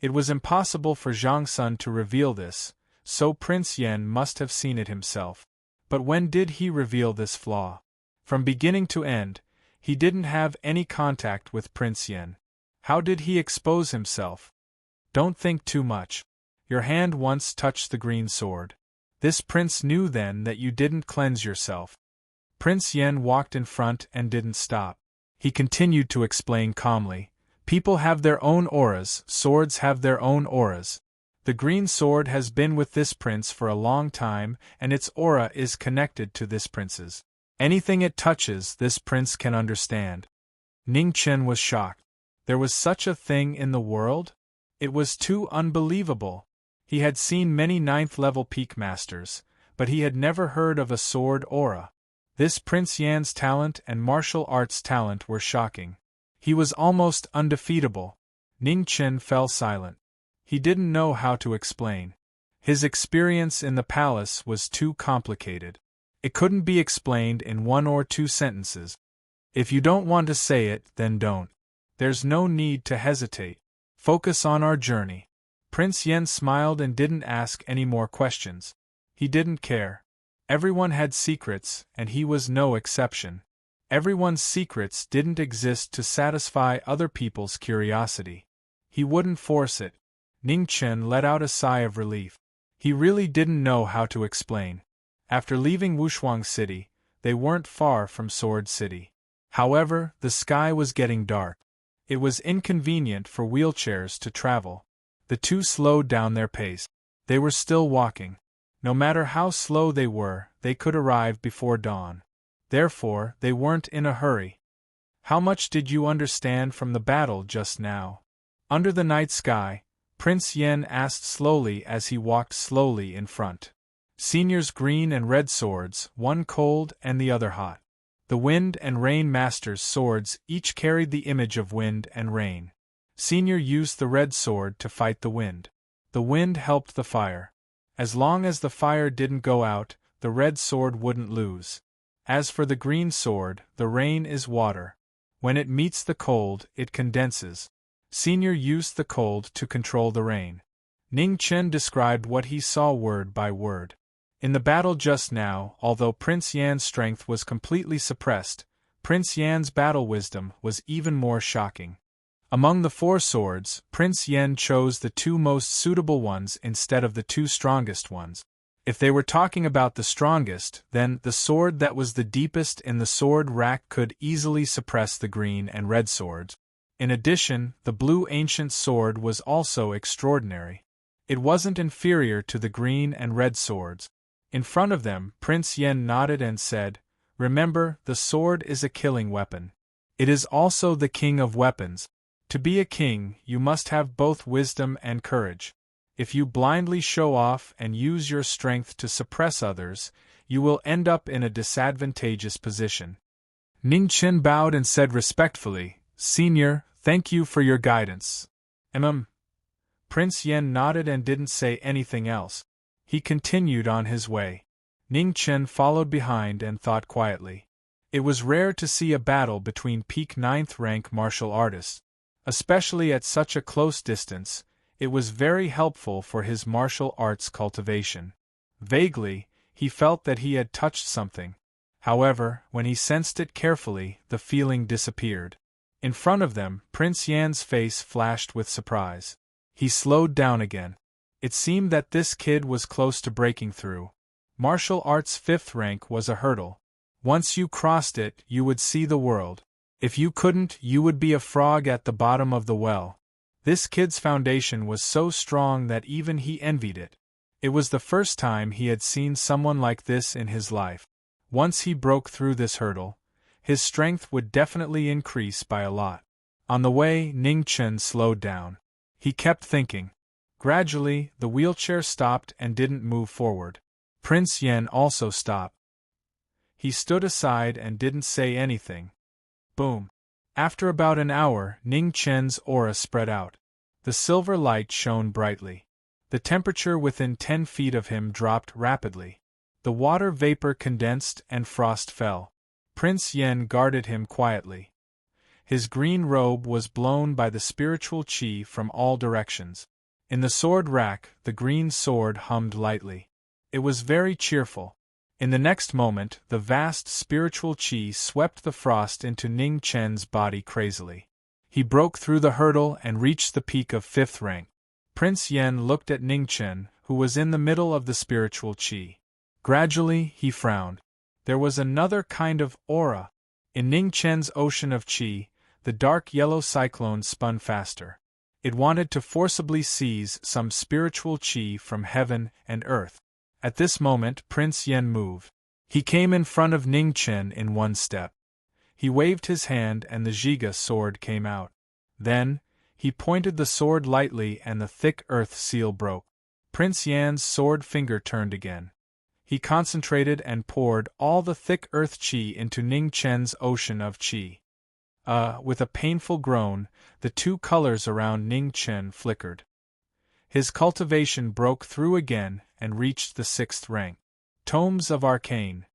It was impossible for Zhang Sun to reveal this, so Prince Yan must have seen it himself. But when did he reveal this flaw? From beginning to end, he didn't have any contact with Prince Yan. How did he expose himself? Don't think too much. Your hand once touched the green sword. This prince knew then that you didn't cleanse yourself. Prince Yan walked in front and didn't stop. He continued to explain calmly. People have their own auras, swords have their own auras. The green sword has been with this prince for a long time, and its aura is connected to this prince's. Anything it touches, this prince can understand. Ningchen was shocked. There was such a thing in the world? It was too unbelievable. He had seen many 9th-level peak masters, but he had never heard of a sword aura. This Prince Yan's talent and martial arts talent were shocking. He was almost undefeatable. Ningchen fell silent. He didn't know how to explain. His experience in the palace was too complicated. It couldn't be explained in 1 or 2 sentences. If you don't want to say it, then don't. There's no need to hesitate. Focus on our journey. Prince Yen smiled and didn't ask any more questions. He didn't care. Everyone had secrets, and he was no exception. Everyone's secrets didn't exist to satisfy other people's curiosity. He wouldn't force it. Ning Chen let out a sigh of relief. He really didn't know how to explain. After leaving Wushuang City, they weren't far from Sword City. However, the sky was getting dark. It was inconvenient for wheelchairs to travel. The two slowed down their pace. They were still walking. No matter how slow they were, they could arrive before dawn. Therefore, they weren't in a hurry. How much did you understand from the battle just now? Under the night sky, Prince Yen asked slowly as he walked slowly in front. Senior's green and red swords, one cold and the other hot. The Wind and Rain Master's swords each carried the image of wind and rain. Senior used the red sword to fight the wind. The wind helped the fire. As long as the fire didn't go out, the red sword wouldn't lose. As for the green sword, the rain is water. When it meets the cold, it condenses. Senior used the cold to control the rain. Ning Chen described what he saw word by word. In the battle just now, although Prince Yan's strength was completely suppressed, Prince Yan's battle wisdom was even more shocking. Among the four swords, Prince Yen chose the two most suitable ones instead of the two strongest ones. If they were talking about the strongest, then the sword that was the deepest in the sword rack could easily suppress the green and red swords. In addition, the blue ancient sword was also extraordinary. It wasn't inferior to the green and red swords. In front of them, Prince Yen nodded and said, "Remember, the sword is a killing weapon. It is also the king of weapons. To be a king, you must have both wisdom and courage. If you blindly show off and use your strength to suppress others, you will end up in a disadvantageous position." Ning Chen bowed and said respectfully, "Senior, thank you for your guidance." Prince Yen nodded and didn't say anything else. He continued on his way. Ning Chen followed behind and thought quietly. It was rare to see a battle between peak 9th rank martial artists. Especially at such a close distance, it was very helpful for his martial arts cultivation. Vaguely, he felt that he had touched something. However, when he sensed it carefully, the feeling disappeared. In front of them, Prince Yan's face flashed with surprise. He slowed down again. It seemed that this kid was close to breaking through. Martial arts 5th rank was a hurdle. Once you crossed it, you would see the world. If you couldn't, you would be a frog at the bottom of the well. This kid's foundation was so strong that even he envied it. It was the first time he had seen someone like this in his life. Once he broke through this hurdle, his strength would definitely increase by a lot. On the way, Ning Chen slowed down. He kept thinking. Gradually, the wheelchair stopped and didn't move forward. Prince Yen also stopped. He stood aside and didn't say anything. Boom. After about an hour, Ning Chen's aura spread out. The silver light shone brightly. The temperature within 10 feet of him dropped rapidly. The water vapor condensed and frost fell. Prince Yen guarded him quietly. His green robe was blown by the spiritual qi from all directions. In the sword rack, the green sword hummed lightly. It was very cheerful. In the next moment, the vast spiritual qi swept the frost into Ning Chen's body crazily. He broke through the hurdle and reached the peak of 5th rank. Prince Yen looked at Ning Chen, who was in the middle of the spiritual qi. Gradually, he frowned. There was another kind of aura. In Ning Chen's ocean of qi, the dark yellow cyclone spun faster. It wanted to forcibly seize some spiritual qi from heaven and earth. At this moment, Prince Yen moved. He came in front of Ning Chen in one step. He waved his hand and the Zhiga sword came out. Then, he pointed the sword lightly and the thick earth seal broke. Prince Yan's sword finger turned again. He concentrated and poured all the thick earth qi into Ning Chen's ocean of qi. With a painful groan, the two colors around Ning Chen flickered. His cultivation broke through again and reached the 6th rank. Tomes of Arcane.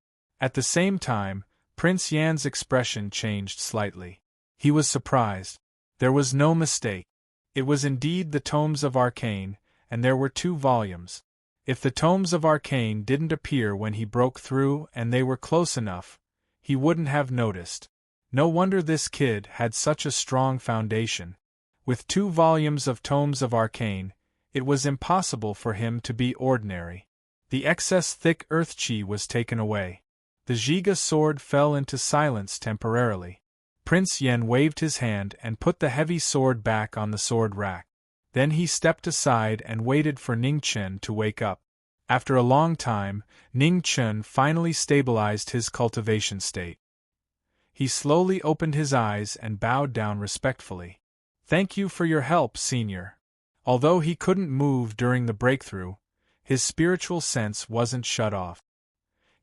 At the same time, Prince Yan's expression changed slightly. He was surprised. There was no mistake. It was indeed the Tomes of Arcane, and there were 2 volumes. If the Tomes of Arcane didn't appear when he broke through and they were close enough, he wouldn't have noticed. No wonder this kid had such a strong foundation. With 2 volumes of Tomes of Arcane, it was impossible for him to be ordinary. The excess thick earth chi was taken away. The Jiga sword fell into silence temporarily. Prince Yen waved his hand and put the heavy sword back on the sword rack. Then he stepped aside and waited for Ning Chen to wake up. After a long time, Ning Chen finally stabilized his cultivation state. He slowly opened his eyes and bowed down respectfully. "Thank you for your help, Senior." Although he couldn't move during the breakthrough, his spiritual sense wasn't shut off.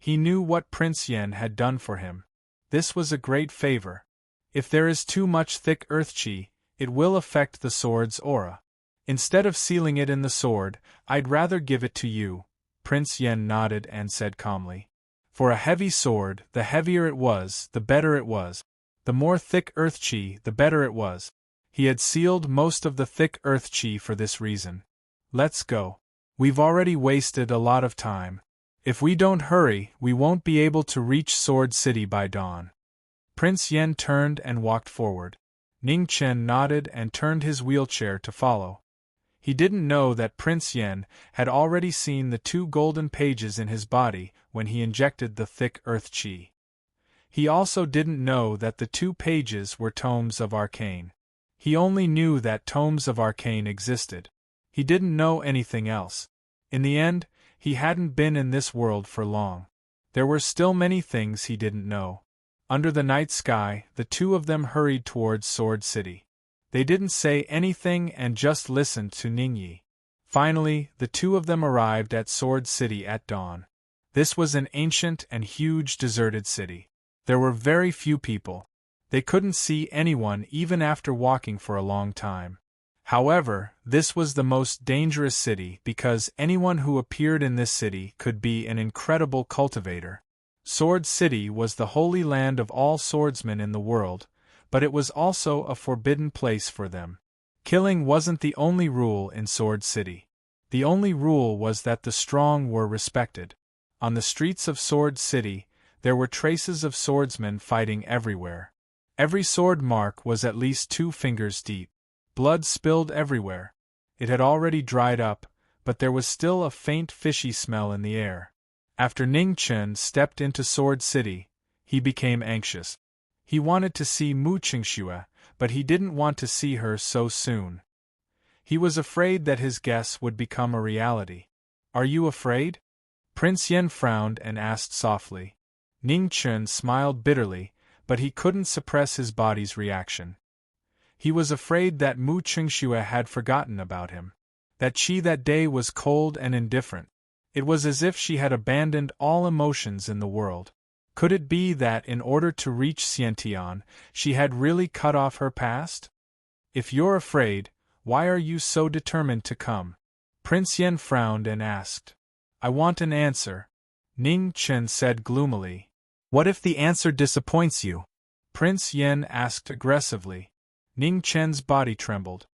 He knew what Prince Yen had done for him. This was a great favor. If there is too much thick earth chi, it will affect the sword's aura. Instead of sealing it in the sword, I'd rather give it to you. Prince Yen nodded and said calmly. For a heavy sword, the heavier it was, the better it was. The more thick earth chi, the better it was. He had sealed most of the thick earth chi for this reason. Let's go. We've already wasted a lot of time. If we don't hurry, we won't be able to reach Sword City by dawn. Prince Yen turned and walked forward. Ning Chen nodded and turned his wheelchair to follow. He didn't know that Prince Yen had already seen the 2 golden pages in his body when he injected the thick earth chi. He also didn't know that the 2 pages were Tomes of Arcane. He only knew that Tomes of Arcane existed. He didn't know anything else. In the end, he hadn't been in this world for long. There were still many things he didn't know. Under the night sky, the 2 of them hurried towards Sword City. They didn't say anything and just listened to Ningyi. Finally, the 2 of them arrived at Sword City at dawn. This was an ancient and huge deserted city. There were very few people. They couldn't see anyone even after walking for a long time. However, this was the most dangerous city because anyone who appeared in this city could be an incredible cultivator. Sword City was the holy land of all swordsmen in the world, but it was also a forbidden place for them. Killing wasn't the only rule in Sword City. The only rule was that the strong were respected. On the streets of Sword City, there were traces of swordsmen fighting everywhere. Every sword mark was at least 2 fingers deep. Blood spilled everywhere. It had already dried up, but there was still a faint fishy smell in the air. After Ning Chen stepped into Sword City, he became anxious. He wanted to see Mu Qingxue, but he didn't want to see her so soon. He was afraid that his guess would become a reality. "Are you afraid?" Prince Yen frowned and asked softly. Ning Chen smiled bitterly, but he couldn't suppress his body's reaction. He was afraid that Mu Qingxue had forgotten about him. That she that day was cold and indifferent. It was as if she had abandoned all emotions in the world. Could it be that in order to reach Xiantian, she had really cut off her past? "If you're afraid, why are you so determined to come?" Prince Yen frowned and asked. "I want an answer." Ning Chen said gloomily. "What if the answer disappoints you?" Prince Yen asked aggressively. Ning Chen's body trembled.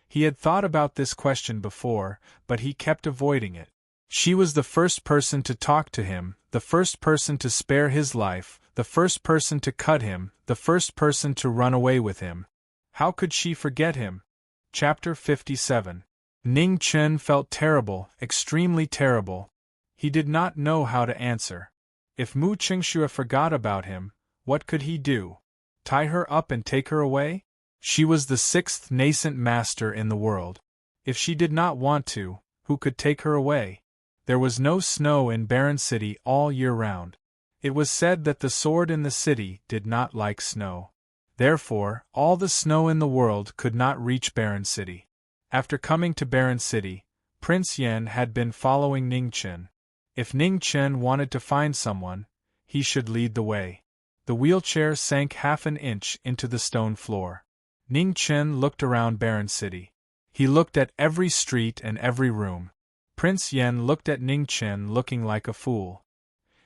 He had thought about this question before, but he kept avoiding it. She was the first person to talk to him, the first person to spare his life, the first person to cut him, the first person to run away with him. How could she forget him? Chapter 57. Ning Chen felt terrible, extremely terrible. He did not know how to answer. If Mu Qingxue forgot about him, what could he do? Tie her up and take her away? She was the 6th nascent master in the world. If she did not want to, who could take her away? There was no snow in Barren City all year round. It was said that the sword in the city did not like snow. Therefore, all the snow in the world could not reach Barren City. After coming to Barren City, Prince Yen had been following Ning Chen. If Ning Chen wanted to find someone, he should lead the way. The wheelchair sank half an inch into the stone floor. Ning Chen looked around Barren City. He looked at every street and every room. Prince Yen looked at Ning Chen looking like a fool.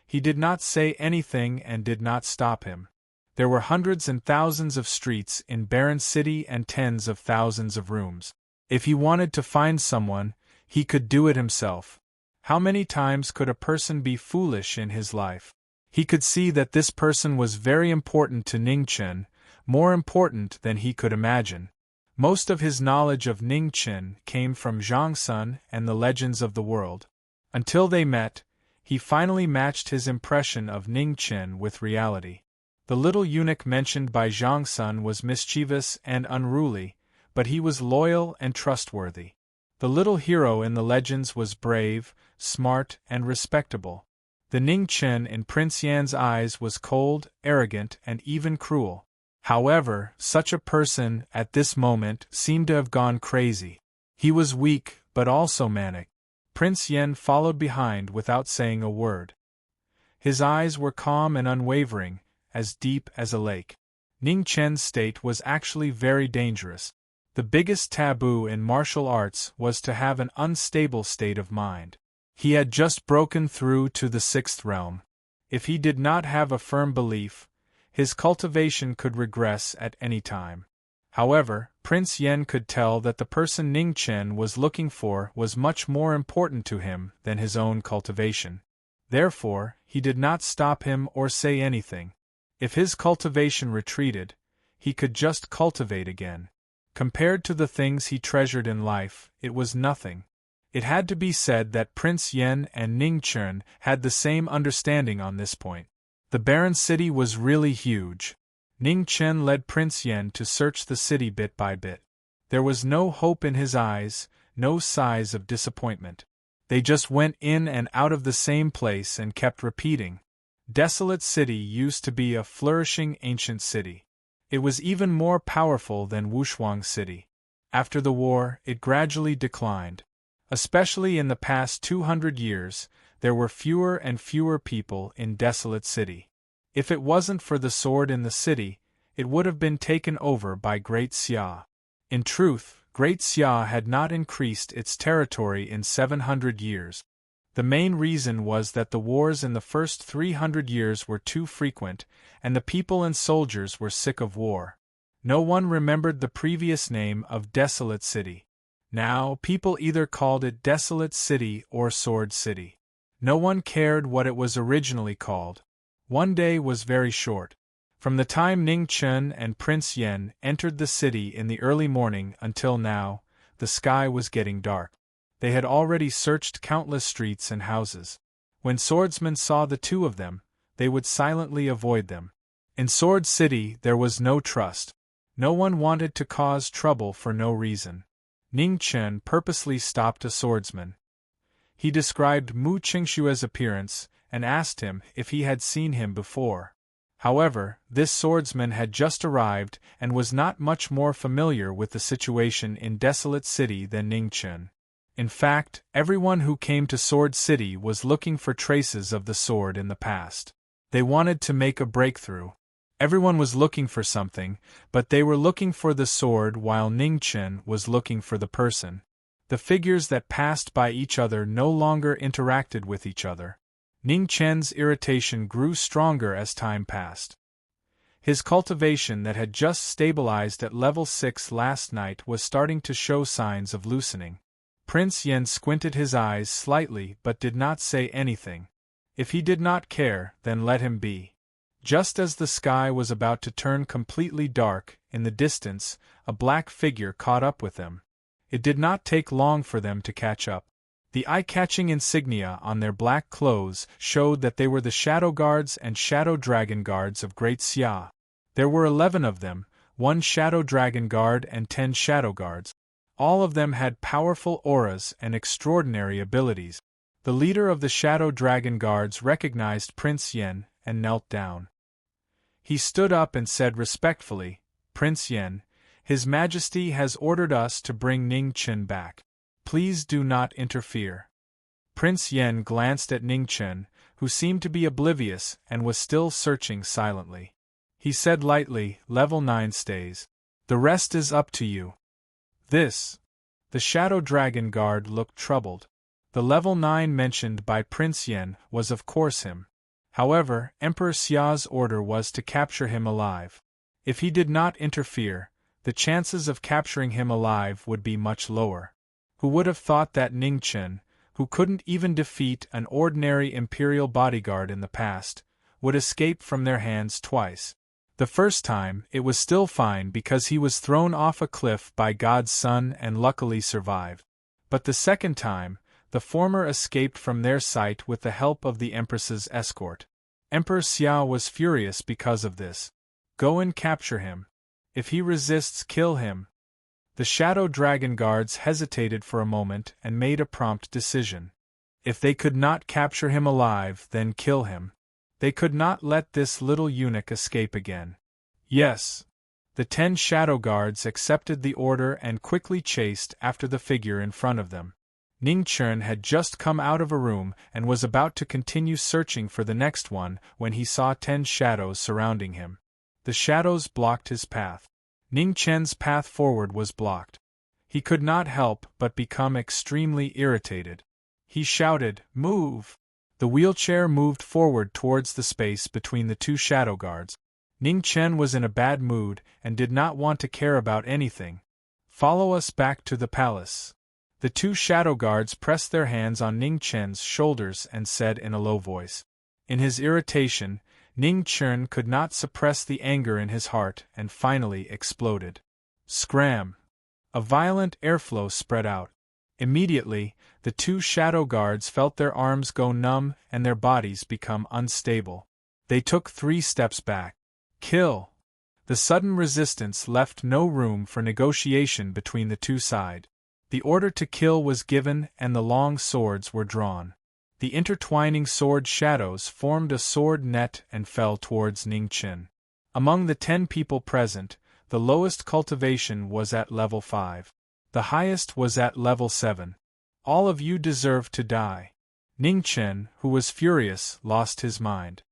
He did not say anything and did not stop him. There were hundreds and thousands of streets in Barren City and tens of thousands of rooms. If he wanted to find someone, he could do it himself. How many times could a person be foolish in his life? He could see that this person was very important to Ning Chen, more important than he could imagine. Most of his knowledge of Ning Chen came from Zhang Sun and the legends of the world. Until they met, he finally matched his impression of Ning Chen with reality. The little eunuch mentioned by Zhang Sun was mischievous and unruly, but he was loyal and trustworthy. The little hero in the legends was brave, smart, and respectable. The Ning Chen in Prince Yan's eyes was cold, arrogant, and even cruel. However, such a person, at this moment, seemed to have gone crazy. He was weak, but also manic. Prince Yan followed behind without saying a word. His eyes were calm and unwavering, as deep as a lake. Ning Chen's state was actually very dangerous. The biggest taboo in martial arts was to have an unstable state of mind. He had just broken through to the sixth realm. If he did not have a firm belief, his cultivation could regress at any time. However, Prince Yan could tell that the person Ning Chen was looking for was much more important to him than his own cultivation. Therefore, he did not stop him or say anything. If his cultivation retreated, he could just cultivate again. Compared to the things he treasured in life, it was nothing. It had to be said that Prince Yan and Ning Chen had the same understanding on this point. The barren city was really huge. Ning Chen led Prince Yan to search the city bit by bit. There was no hope in his eyes, no sighs of disappointment. They just went in and out of the same place and kept repeating. Desolate City used to be a flourishing ancient city. It was even more powerful than Wushuang City. After the war, it gradually declined. Especially in the past 200 years, there were fewer and fewer people in Desolate City. If it wasn't for the sword in the city, it would have been taken over by Great Xia. In truth, Great Xia had not increased its territory in 700 years. The main reason was that the wars in the first 300 years were too frequent, and the people and soldiers were sick of war. No one remembered the previous name of Desolate City. Now, people either called it Desolate City or Sword City. No one cared what it was originally called. One day was very short. From the time Ning Chen and Prince Yan entered the city in the early morning until now, the sky was getting dark. They had already searched countless streets and houses. When swordsmen saw the two of them, they would silently avoid them. In Sword City there was no trust. No one wanted to cause trouble for no reason. Ning Chen purposely stopped a swordsman. He described Mu Qingshue's appearance and asked him if he had seen him before. However, this swordsman had just arrived and was not much more familiar with the situation in Desolate City than Ning Chen. In fact, everyone who came to Sword City was looking for traces of the sword in the past. They wanted to make a breakthrough. Everyone was looking for something, but they were looking for the sword while Ning Chen was looking for the person. The figures that passed by each other no longer interacted with each other. Ning Chen's irritation grew stronger as time passed. His cultivation that had just stabilized at level 6 last night was starting to show signs of loosening. Prince Yan squinted his eyes slightly but did not say anything. If he did not care, then let him be. Just as the sky was about to turn completely dark, in the distance, a black figure caught up with them. It did not take long for them to catch up. The eye-catching insignia on their black clothes showed that they were the Shadow Guards and Shadow Dragon Guards of Great Xia. There were 11 of them, 1 Shadow Dragon Guard and 10 Shadow Guards. All of them had powerful auras and extraordinary abilities. The leader of the Shadow Dragon Guards recognized Prince Yan and knelt down. He stood up and said respectfully, "Prince Yan, His Majesty has ordered us to bring Ning Chen back. Please do not interfere." Prince Yan glanced at Ning Chen, who seemed to be oblivious and was still searching silently. He said lightly, "Level 9 stays. The rest is up to you." The Shadow Dragon Guard looked troubled. The level 9 mentioned by Prince Yan was of course him. However, Emperor Xia's order was to capture him alive. If he did not interfere, the chances of capturing him alive would be much lower. Who would have thought that Ning Chen, who couldn't even defeat an ordinary imperial bodyguard in the past, would escape from their hands twice? The first time, it was still fine because he was thrown off a cliff by God's son and luckily survived. But the second time, the former escaped from their sight with the help of the Empress's escort. Emperor Xia was furious because of this. Go and capture him. If he resists, kill him. The Shadow Dragon guards hesitated for a moment and made a prompt decision. If they could not capture him alive, then kill him. They could not let this little eunuch escape again. Yes. The 10 Shadow Guards accepted the order and quickly chased after the figure in front of them. Ning Chen had just come out of a room and was about to continue searching for the next one when he saw 10 shadows surrounding him. The shadows blocked his path. Ning Chen's path forward was blocked. He could not help but become extremely irritated. He shouted, "Move!" The wheelchair moved forward towards the space between the 2 shadow guards. Ning Chen was in a bad mood and did not want to care about anything. "Follow us back to the palace." The 2 shadow guards pressed their hands on Ning Chen's shoulders and said in a low voice. In his irritation, Ning Chen could not suppress the anger in his heart and finally exploded. Scram! A violent airflow spread out. Immediately, the 2 shadow guards felt their arms go numb and their bodies become unstable. They took 3 steps back. Kill! The sudden resistance left no room for negotiation between the 2 sides. The order to kill was given and the long swords were drawn. The intertwining sword shadows formed a sword net and fell towards Ning Chen. Among the 10 people present, the lowest cultivation was at level 5. The highest was at level 7. All of you deserve to die. Ning Chen, who was furious, lost his mind.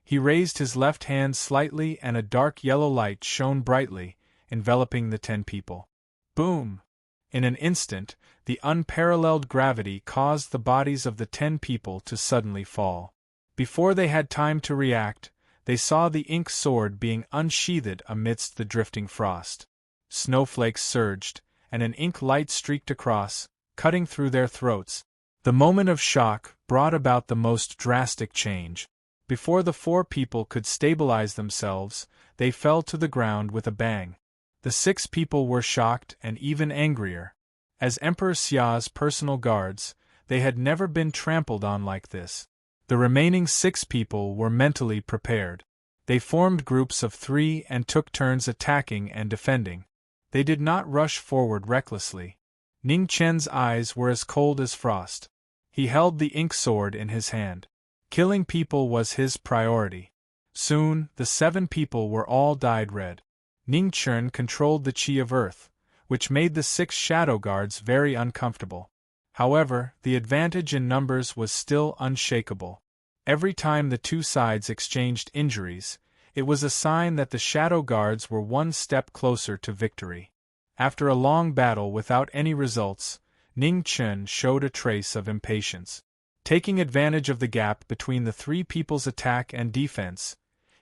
He raised his left hand slightly and a dark yellow light shone brightly, enveloping the 10 people. Boom! In an instant, the unparalleled gravity caused the bodies of the 10 people to suddenly fall. Before they had time to react, they saw the ink sword being unsheathed amidst the drifting frost. Snowflakes surged, and an ink light streaked across, cutting through their throats. The moment of shock brought about the most drastic change. Before the 4 people could stabilize themselves, they fell to the ground with a bang. The 6 people were shocked and even angrier. As Emperor Xia's personal guards, they had never been trampled on like this. The remaining 6 people were mentally prepared. They formed groups of 3 and took turns attacking and defending. They did not rush forward recklessly. Ning Chen's eyes were as cold as frost. He held the ink sword in his hand. Killing people was his priority. Soon, the 7 people were all dyed red. Ning Chen controlled the Qi of Earth, which made the 6 shadow guards very uncomfortable. However, the advantage in numbers was still unshakable. Every time the 2 sides exchanged injuries, it was a sign that the shadow guards were one step closer to victory. After a long battle without any results, Ning Chen showed a trace of impatience. Taking advantage of the gap between the 3 people's attack and defense,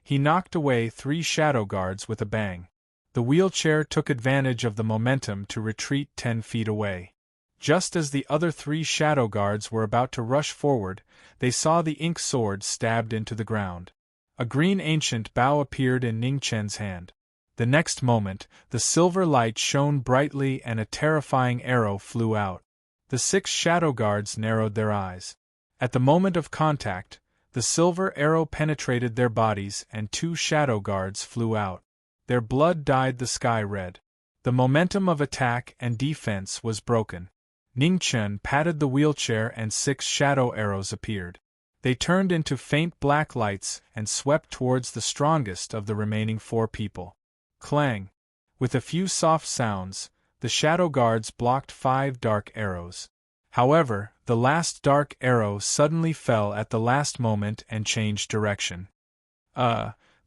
he knocked away 3 shadow guards with a bang. The wheelchair took advantage of the momentum to retreat 10 feet away. Just as the other 3 shadow guards were about to rush forward, they saw the ink sword stabbed into the ground. A green ancient bow appeared in Ning Chen's hand. The next moment, the silver light shone brightly and a terrifying arrow flew out. The 6 shadow guards narrowed their eyes. At the moment of contact, the silver arrow penetrated their bodies and 2 shadow guards flew out. Their blood dyed the sky red. The momentum of attack and defense was broken. Ning Chen patted the wheelchair and 6 shadow arrows appeared. They turned into faint black lights and swept towards the strongest of the remaining 4 people. Clang! With a few soft sounds, the shadow guards blocked 5 dark arrows. However, the last dark arrow suddenly fell at the last moment and changed direction.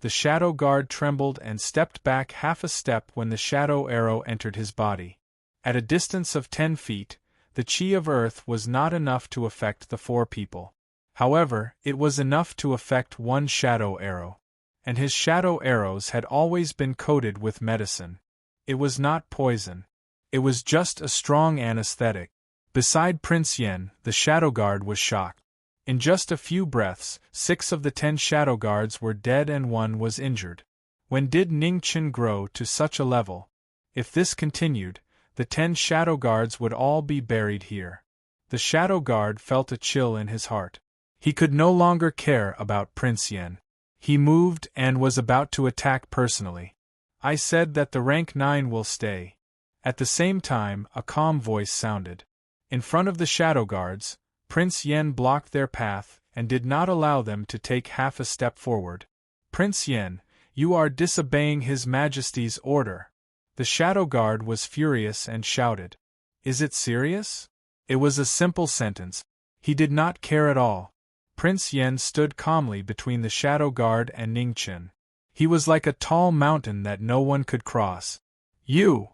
The shadow guard trembled and stepped back half a step when the shadow arrow entered his body. At a distance of 10 feet, the Qi of Earth was not enough to affect the 4 people. However, it was enough to affect one shadow arrow. And his shadow arrows had always been coated with medicine. It was not poison. It was just a strong anesthetic. Beside Prince Yen, the shadow guard was shocked. In just a few breaths, 6 of the 10 shadow guards were dead and 1 was injured. When did Ning Chen grow to such a level? If this continued, the 10 shadow guards would all be buried here. The shadow guard felt a chill in his heart. He could no longer care about Prince Yen. He moved and was about to attack personally. I said that the rank 9 will stay. At the same time, a calm voice sounded. In front of the shadow guards, Prince Yen blocked their path and did not allow them to take half a step forward. Prince Yen, you are disobeying His Majesty's order. The shadow guard was furious and shouted. Is it serious? It was a simple sentence. He did not care at all. Prince Yen stood calmly between the shadow guard and Ning Chen. He was like a tall mountain that no one could cross. You!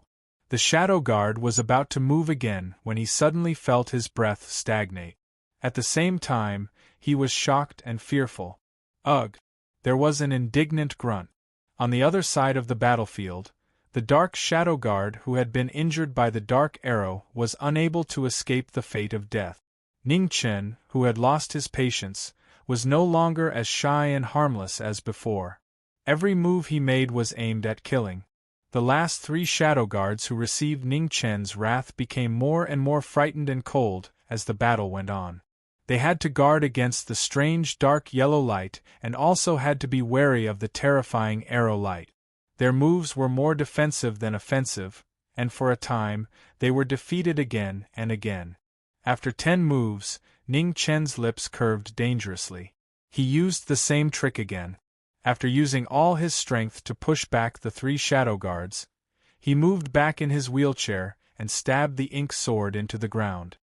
The shadow guard was about to move again when he suddenly felt his breath stagnate. At the same time, he was shocked and fearful. Ugh! There was an indignant grunt. On the other side of the battlefield, the dark shadow guard who had been injured by the dark arrow was unable to escape the fate of death. Ning Chen, who had lost his patience, was no longer as shy and harmless as before. Every move he made was aimed at killing. The last 3 shadow guards who received Ning Chen's wrath became more and more frightened and cold as the battle went on. They had to guard against the strange dark yellow light and also had to be wary of the terrifying arrow light. Their moves were more defensive than offensive, and for a time, they were defeated again and again. After 10 moves, Ning Chen's lips curved dangerously. He used the same trick again. After using all his strength to push back the 3 shadow guards, he moved back in his wheelchair and stabbed the ink sword into the ground.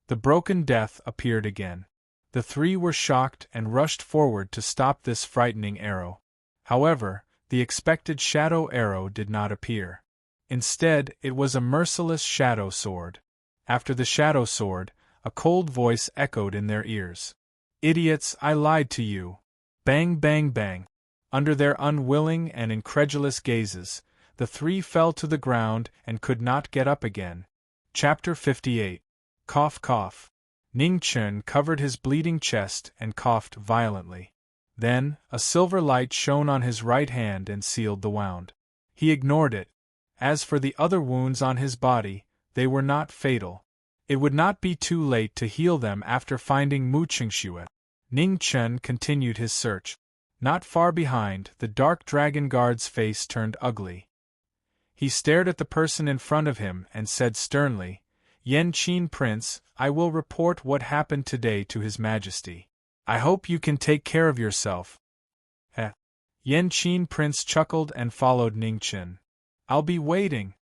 The broken death appeared again. The 3 were shocked and rushed forward to stop this frightening arrow. However, the expected shadow arrow did not appear. Instead, it was a merciless shadow sword. After the shadow sword, a cold voice echoed in their ears. Idiots, I lied to you. Bang, bang, bang. Under their unwilling and incredulous gazes, the 3 fell to the ground and could not get up again. Chapter 58. Cough, cough. Ning Chen covered his bleeding chest and coughed violently. Then, a silver light shone on his right hand and sealed the wound. He ignored it. As for the other wounds on his body, they were not fatal. It would not be too late to heal them after finding Mu Qingxue. Ning Chen continued his search. Not far behind, the dark dragon guard's face turned ugly. He stared at the person in front of him and said sternly, Yen Qin Prince, I will report what happened today to His Majesty. I hope you can take care of yourself. Yen Qin Prince chuckled and followed Ning Chen. I'll be waiting.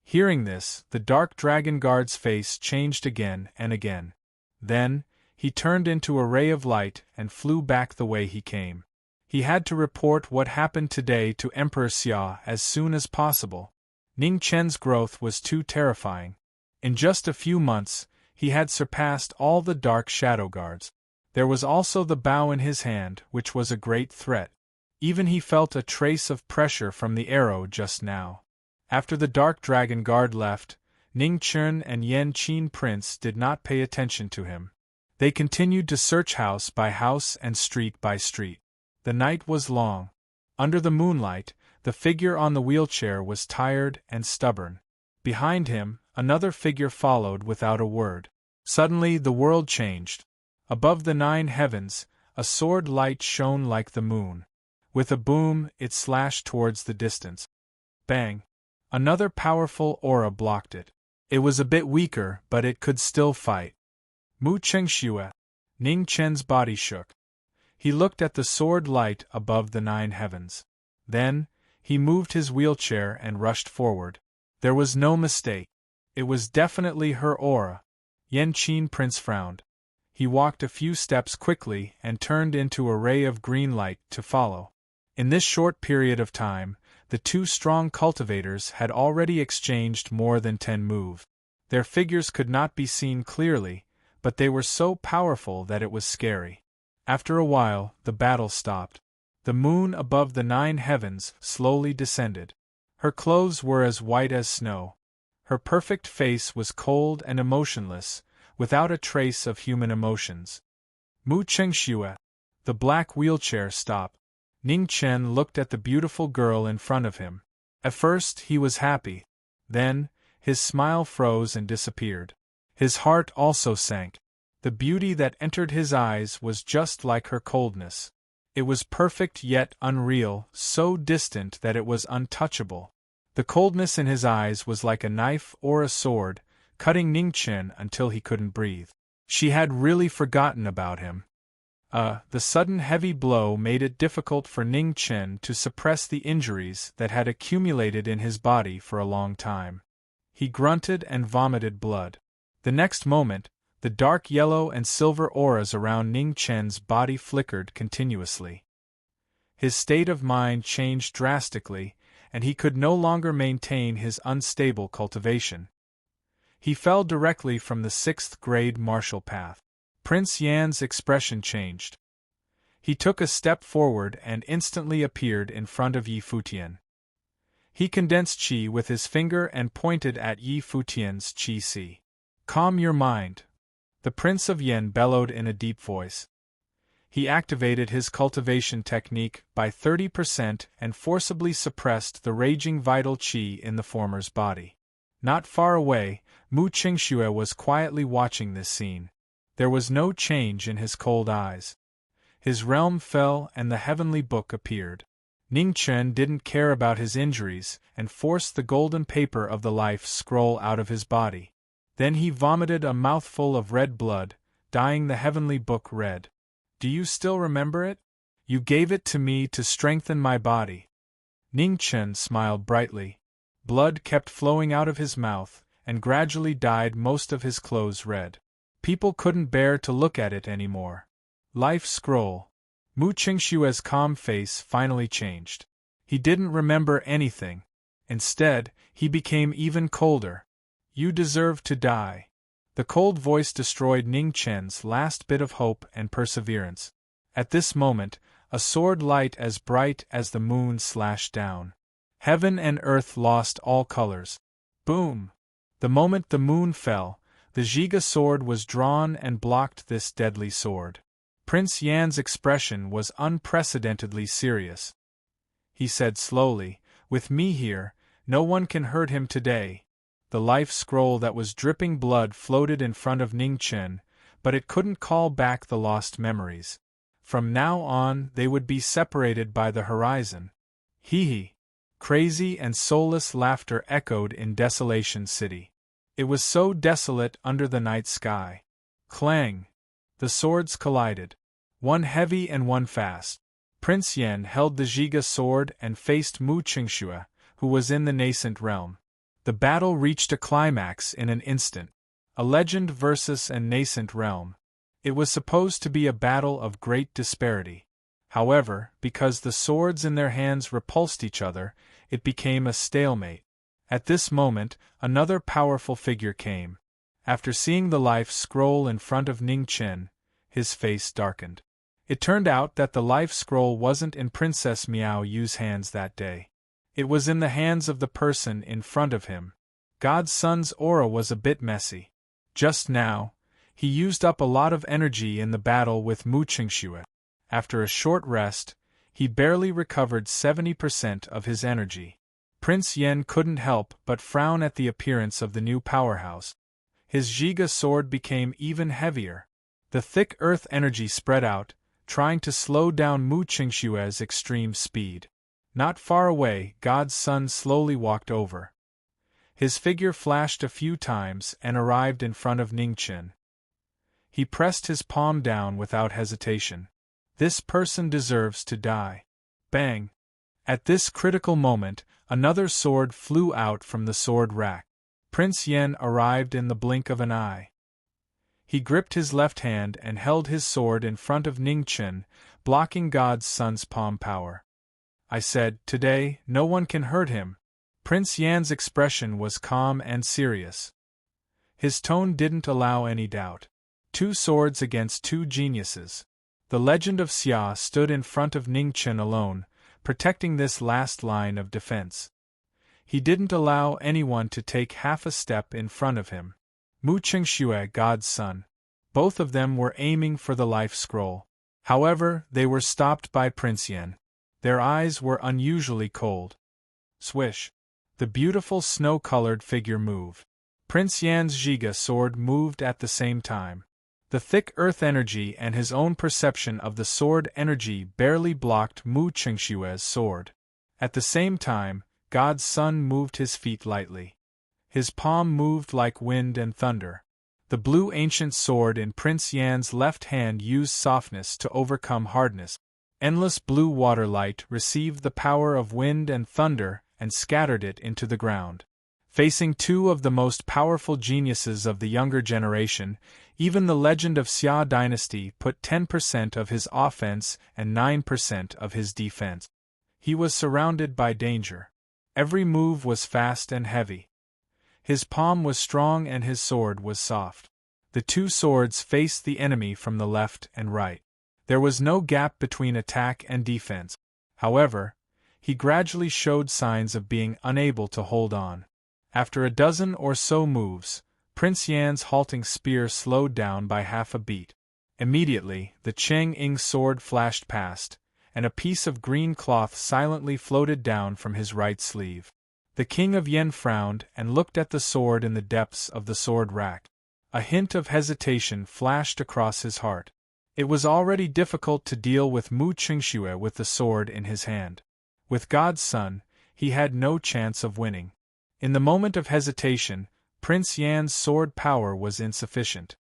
Hearing this, the dark dragon guard's face changed again and again. Then, he turned into a ray of light and flew back the way he came. He had to report what happened today to Emperor Xia as soon as possible. Ning Chen's growth was too terrifying. In just a few months, he had surpassed all the dark shadow guards. There was also the bow in his hand, which was a great threat. Even he felt a trace of pressure from the arrow just now. After the dark dragon guard left, Ning Chen and Yen Qin Prince did not pay attention to him. They continued to search house by house and street by street. The night was long. Under the moonlight, the figure on the wheelchair was tired and stubborn. Behind him, another figure followed without a word. Suddenly the world changed. Above the 9 heavens, a sword light shone like the moon. With a boom, it slashed towards the distance. Bang! Another powerful aura blocked it. It was a bit weaker, but it could still fight. Mu Qingxue. Ning Chen's body shook. He looked at the sword light above the 9 heavens. Then, he moved his wheelchair and rushed forward. There was no mistake. It was definitely her aura. Yen Qin Prince frowned. He walked a few steps quickly and turned into a ray of green light to follow. In this short period of time, the 2 strong cultivators had already exchanged more than 10 moves. Their figures could not be seen clearly, but they were so powerful that it was scary. After a while, the battle stopped. The moon above the 9 heavens slowly descended. Her clothes were as white as snow. Her perfect face was cold and emotionless, without a trace of human emotions. Mu Chengxue, the black wheelchair stopped. Ning Chen looked at the beautiful girl in front of him. At first he was happy. Then, his smile froze and disappeared. His heart also sank. The beauty that entered his eyes was just like her coldness. It was perfect yet unreal, so distant that it was untouchable. The coldness in his eyes was like a knife or a sword, cutting Ning Chen until he couldn't breathe. She had really forgotten about him. The sudden heavy blow made it difficult for Ning Chen to suppress the injuries that had accumulated in his body for a long time. He grunted and vomited blood. The next moment, the dark yellow and silver auras around Ning Chen's body flickered continuously. His state of mind changed drastically, and he could no longer maintain his unstable cultivation. He fell directly from the 6th grade martial path. Prince Yan's expression changed. He took a step forward and instantly appeared in front of Yi Futian. He condensed qi with his finger and pointed at Yi Futian's qi si. "Calm your mind," the Prince of Yan bellowed in a deep voice. He activated his cultivation technique by 30% and forcibly suppressed the raging vital qi in the former's body. Not far away, Mu Qingxue was quietly watching this scene. There was no change in his cold eyes. His realm fell and the heavenly book appeared. Ning Chen didn't care about his injuries and forced the golden paper of the life scroll out of his body. Then he vomited a mouthful of red blood, dyeing the heavenly book red. "Do you still remember it? You gave it to me to strengthen my body." Ning Chen smiled brightly. Blood kept flowing out of his mouth, and gradually dyed most of his clothes red. People couldn't bear to look at it anymore. Life scroll. Mu Qingxue's calm face finally changed. He didn't remember anything. Instead, he became even colder. "You deserve to die." The cold voice destroyed Ning Chen's last bit of hope and perseverance. At this moment, a sword light as bright as the moon slashed down. Heaven and earth lost all colors. Boom! The moment the moon fell, the Zhiga sword was drawn and blocked this deadly sword. Prince Yan's expression was unprecedentedly serious. He said slowly, "With me here, no one can hurt him today." The life scroll that was dripping blood floated in front of Ning Chen, but it couldn't call back the lost memories. From now on, they would be separated by the horizon. Hee. Crazy and soulless laughter echoed in Desolation City. It was so desolate under the night sky. Clang! The swords collided. One heavy and one fast. Prince Yan held the Zhiga sword and faced Mu Qingxue, who was in the nascent realm. The battle reached a climax in an instant. A legend versus a nascent realm. It was supposed to be a battle of great disparity. However, because the swords in their hands repulsed each other, it became a stalemate. At this moment, another powerful figure came. After seeing the life scroll in front of Ning Chen, his face darkened. It turned out that the life scroll wasn't in Princess Miao Yu's hands that day. It was in the hands of the person in front of him. God's Son's aura was a bit messy. Just now, he used up a lot of energy in the battle with Mu Qingxue. After a short rest, he barely recovered 70% of his energy. Prince Yan couldn't help but frown at the appearance of the new powerhouse. His Zhiga sword became even heavier. The thick earth energy spread out, trying to slow down Mu Qingxue's extreme speed. Not far away, God's Son slowly walked over. His figure flashed a few times and arrived in front of Ning Chen. He pressed his palm down without hesitation. "This person deserves to die." Bang! At this critical moment, another sword flew out from the sword rack. Prince Yan arrived in the blink of an eye. He gripped his left hand and held his sword in front of Ning Chen, blocking God's Son's palm power. "I said, today, no one can hurt him." Prince Yan's expression was calm and serious. His tone didn't allow any doubt. 2 swords against 2 geniuses. The legend of Xia stood in front of Ning Chen alone, protecting this last line of defense. He didn't allow anyone to take half a step in front of him. Mu Qingxue, God's son. Both of them were aiming for the life scroll. However, they were stopped by Prince Yan. Their eyes were unusually cold. Swish! The beautiful snow-colored figure moved. Prince Yan's Zhiga sword moved at the same time. The thick earth energy and his own perception of the sword energy barely blocked Mu Qingshue's sword. At the same time, God's son moved his feet lightly. His palm moved like wind and thunder. The blue ancient sword in Prince Yan's left hand used softness to overcome hardness. Endless blue water light received the power of wind and thunder and scattered it into the ground. Facing two of the most powerful geniuses of the younger generation, even the legend of Xia dynasty put 10% of his offense and 9% of his defense. He was surrounded by danger. Every move was fast and heavy. His palm was strong and his sword was soft. The two swords faced the enemy from the left and right. There was no gap between attack and defense. However, he gradually showed signs of being unable to hold on. After a dozen or so moves, Prince Yan's halting spear slowed down by half a beat. Immediately, the Cheng Ying sword flashed past, and a piece of green cloth silently floated down from his right sleeve. The King of Yen frowned and looked at the sword in the depths of the sword rack. A hint of hesitation flashed across his heart. It was already difficult to deal with Mu Qingxue with the sword in his hand. With God's son, he had no chance of winning. In the moment of hesitation, Prince Yan's sword power was insufficient.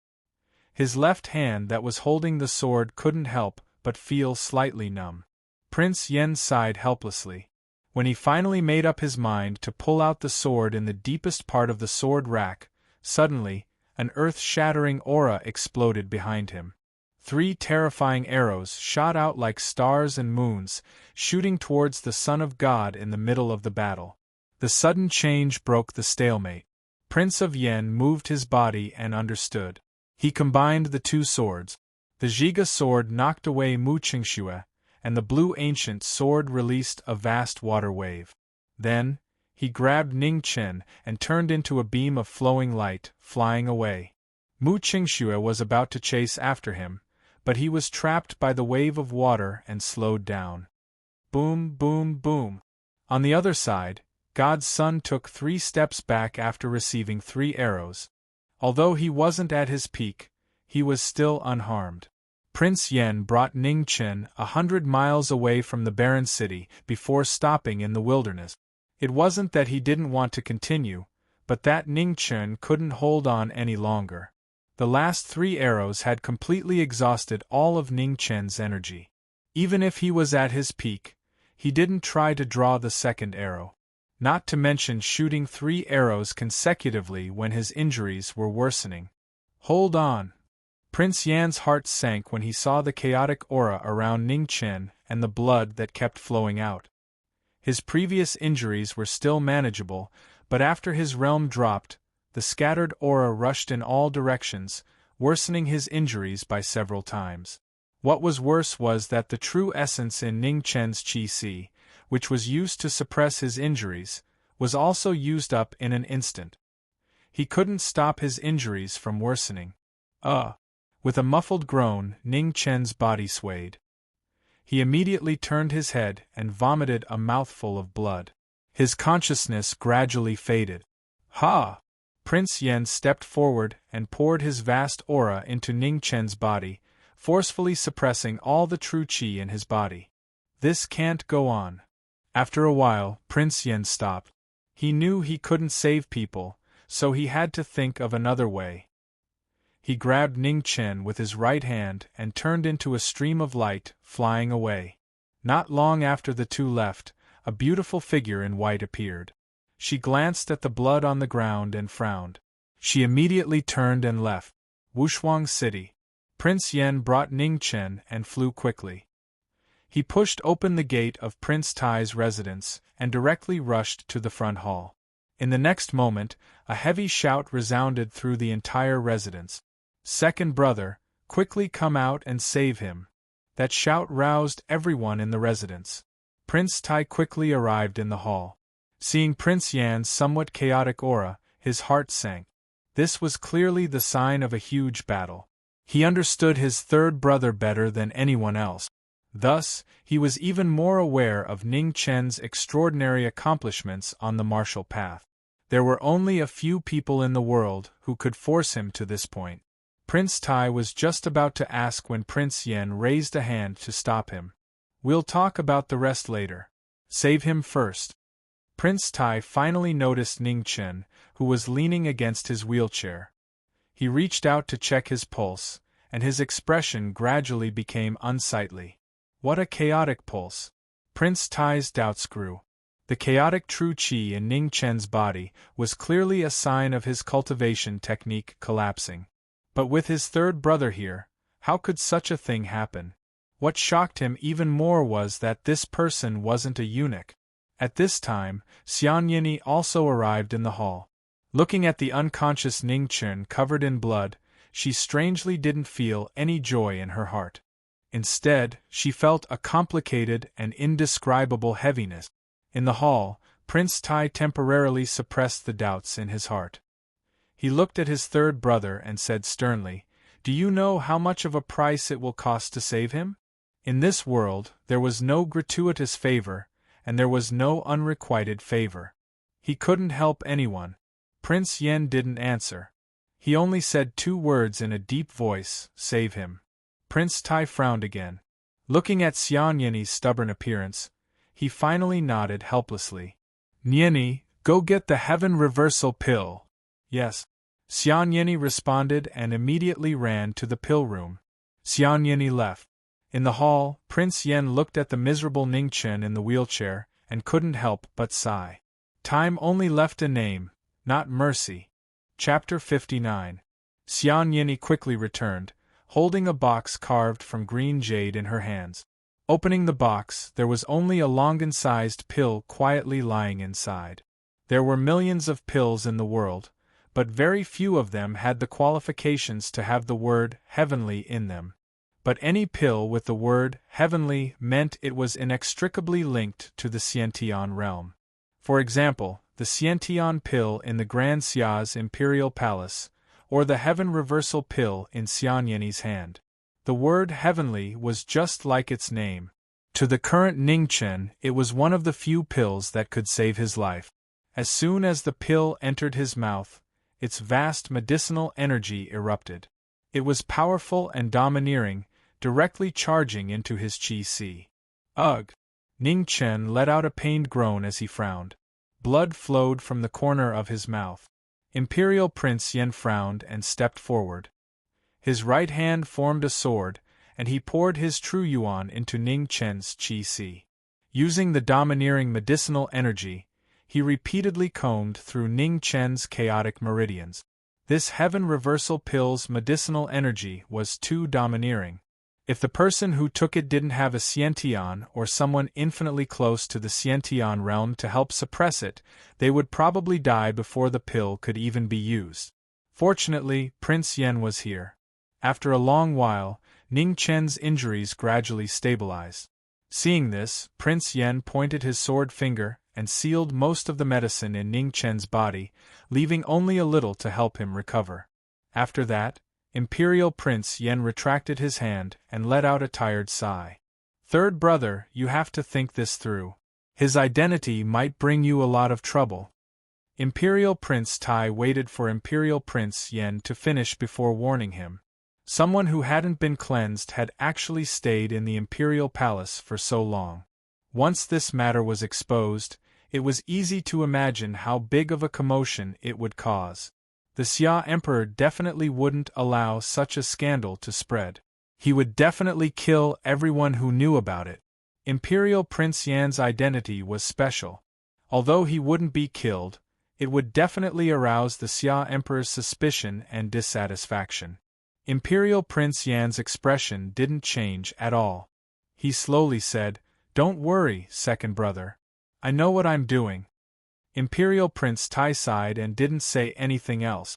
His left hand that was holding the sword couldn't help but feel slightly numb. Prince Yan sighed helplessly. When he finally made up his mind to pull out the sword in the deepest part of the sword rack, suddenly, an earth-shattering aura exploded behind him. 3 terrifying arrows shot out like stars and moons, shooting towards the Son of God in the middle of the battle. The sudden change broke the stalemate. Prince of Yen moved his body and understood. He combined the two swords. The Zhiga sword knocked away Mu Qingxue, and the blue ancient sword released a vast water wave. Then, he grabbed Ning Chen and turned into a beam of flowing light, flying away. Mu Qingxue was about to chase after him, but he was trapped by the wave of water and slowed down. Boom, boom, boom. On the other side, God's son took 3 steps back after receiving 3 arrows. Although he wasn't at his peak, he was still unharmed. Prince Yen brought Ning Chen 100 miles away from the barren city before stopping in the wilderness. It wasn't that he didn't want to continue, but that Ning Chen couldn't hold on any longer. The last 3 arrows had completely exhausted all of Ning Chen's energy. Even if he was at his peak, he didn't try to draw the second arrow. Not to mention shooting 3 arrows consecutively when his injuries were worsening. Hold on. Prince Yan's heart sank when he saw the chaotic aura around Ning Chen and the blood that kept flowing out. His previous injuries were still manageable, but after his realm dropped, the scattered aura rushed in all directions, worsening his injuries by several times. What was worse was that the true essence in Ning Chen's Qi, which was used to suppress his injuries, was also used up in an instant. He couldn't stop his injuries from worsening. With a muffled groan, Ning Chen's body swayed. He immediately turned his head and vomited a mouthful of blood. His consciousness gradually faded. Ha! Prince Yen stepped forward and poured his vast aura into Ning Chen's body, forcefully suppressing all the true qi in his body. This can't go on. After a while, Prince Yen stopped. He knew he couldn't save people, so he had to think of another way. He grabbed Ning Chen with his right hand and turned into a stream of light, flying away. Not long after the two left, a beautiful figure in white appeared. She glanced at the blood on the ground and frowned. She immediately turned and left. Wushuang City. Prince Yen brought Ning Chen and flew quickly. He pushed open the gate of Prince Tai's residence and directly rushed to the front hall. In the next moment, a heavy shout resounded through the entire residence. "Second brother, quickly come out and save him." That shout roused everyone in the residence. Prince Tai quickly arrived in the hall. Seeing Prince Yan's somewhat chaotic aura, his heart sank. This was clearly the sign of a huge battle. He understood his third brother better than anyone else. Thus, he was even more aware of Ning Chen's extraordinary accomplishments on the martial path. There were only a few people in the world who could force him to this point. Prince Tai was just about to ask when Prince Yan raised a hand to stop him. "We'll talk about the rest later. Save him first." Prince Tai finally noticed Ning Chen, who was leaning against his wheelchair. He reached out to check his pulse, and his expression gradually became unsightly. What a chaotic pulse! Prince Tai's doubts grew. The chaotic true qi in Ning Chen's body was clearly a sign of his cultivation technique collapsing. But with his third brother here, how could such a thing happen? What shocked him even more was that this person wasn't a eunuch. At this time, Xian Yinyi also arrived in the hall. Looking at the unconscious Ning Chen covered in blood, she strangely didn't feel any joy in her heart. Instead, she felt a complicated and indescribable heaviness. In the hall, Prince Tai temporarily suppressed the doubts in his heart. He looked at his third brother and said sternly, "Do you know how much of a price it will cost to save him?" In this world, there was no gratuitous favor, and there was no unrequited favor. He couldn't help anyone. Prince Yen didn't answer. He only said 2 words in a deep voice, "Save him." Prince Tai frowned again. Looking at Xian Yinyi's stubborn appearance, he finally nodded helplessly. "Yinyi, go get the heaven reversal pill." "Yes." Xian Yinyi responded and immediately ran to the pill room. Xian Yinyi left. In the hall, Prince Yen looked at the miserable Ning Chen in the wheelchair and couldn't help but sigh. Time only left a name, not mercy. Chapter 59. Xian Yinyi quickly returned, holding a box carved from green jade in her hands. Opening the box, there was only a Longan-sized pill quietly lying inside. There were millions of pills in the world, but very few of them had the qualifications to have the word heavenly in them. But any pill with the word heavenly meant it was inextricably linked to the Xiantian realm. For example, the Xiantian pill in the Grand Xia's imperial palace, or the heaven reversal pill in Xian Yinyi's hand. The word heavenly was just like its name. To the current Ning Chen, it was one of the few pills that could save his life. As soon as the pill entered his mouth, its vast medicinal energy erupted. It was powerful and domineering, directly charging into his qi. Ugh! Ning Chen let out a pained groan as he frowned. Blood flowed from the corner of his mouth. Imperial Prince Yen frowned and stepped forward. His right hand formed a sword, and he poured his true yuan into Ning Chen's qi. Using the domineering medicinal energy, he repeatedly combed through Ning Chen's chaotic meridians. This heaven reversal pill's medicinal energy was too domineering. If the person who took it didn't have a Xiantian or someone infinitely close to the Xiantian realm to help suppress it, they would probably die before the pill could even be used. Fortunately, Prince Yen was here. After a long while, Ning Chen's injuries gradually stabilized. Seeing this, Prince Yen pointed his sword finger and sealed most of the medicine in Ning Chen's body, leaving only a little to help him recover. After that, Imperial Prince Yen retracted his hand and let out a tired sigh. "Third brother, you have to think this through. His identity might bring you a lot of trouble." Imperial Prince Tai waited for Imperial Prince Yen to finish before warning him. Someone who hadn't been cleansed had actually stayed in the Imperial Palace for so long. Once this matter was exposed, it was easy to imagine how big of a commotion it would cause. The Xia Emperor definitely wouldn't allow such a scandal to spread. He would definitely kill everyone who knew about it. Imperial Prince Yan's identity was special. Although he wouldn't be killed, it would definitely arouse the Xia Emperor's suspicion and dissatisfaction. Imperial Prince Yan's expression didn't change at all. He slowly said, "Don't worry, second brother. I know what I'm doing." Imperial Prince Tai sighed and didn't say anything else.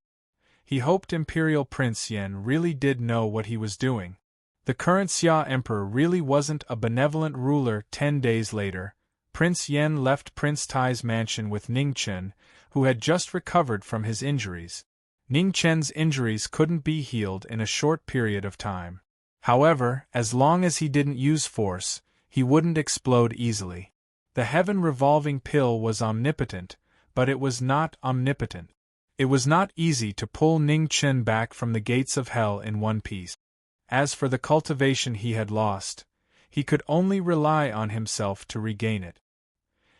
He hoped Imperial Prince Yen really did know what he was doing. The current Xia Emperor really wasn't a benevolent ruler. 10 days later, Prince Yen left Prince Tai's mansion with Ning Chen, who had just recovered from his injuries. Ning Chen's injuries couldn't be healed in a short period of time. However, as long as he didn't use force, he wouldn't explode easily. The heaven-revolving pill was omnipotent, but it was not omnipotent. It was not easy to pull Ning Chen back from the gates of hell in one piece. As for the cultivation he had lost, he could only rely on himself to regain it.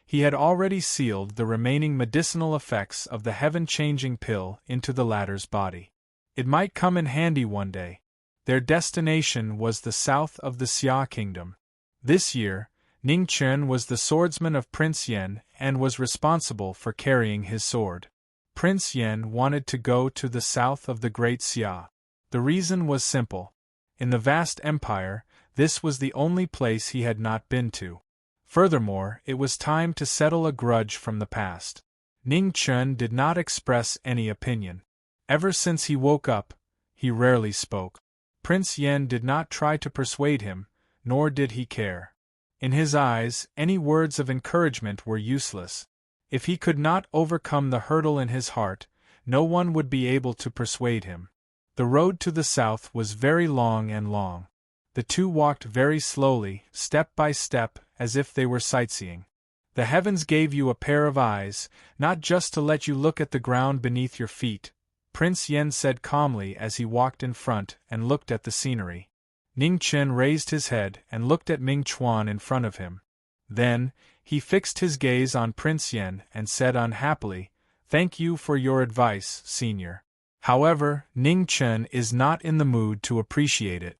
He had already sealed the remaining medicinal effects of the heaven-changing pill into the latter's body. It might come in handy one day. Their destination was the south of the Xia kingdom. This year, Ning Chen was the swordsman of Prince Yen and was responsible for carrying his sword. Prince Yen wanted to go to the south of the Great Xia. The reason was simple. In the vast empire, this was the only place he had not been to. Furthermore, it was time to settle a grudge from the past. Ning Chen did not express any opinion. Ever since he woke up, he rarely spoke. Prince Yen did not try to persuade him, nor did he care. In his eyes, any words of encouragement were useless. If he could not overcome the hurdle in his heart, no one would be able to persuade him. The road to the south was very long and long. The two walked very slowly, step by step, as if they were sightseeing. The heavens gave you a pair of eyes, not just to let you look at the ground beneath your feet, Prince Yen said calmly as he walked in front and looked at the scenery. Ning Chen raised his head and looked at Ming Chuan in front of him. Then, he fixed his gaze on Prince Yen and said unhappily, "Thank you for your advice, Senior. However, Ning Chen is not in the mood to appreciate it.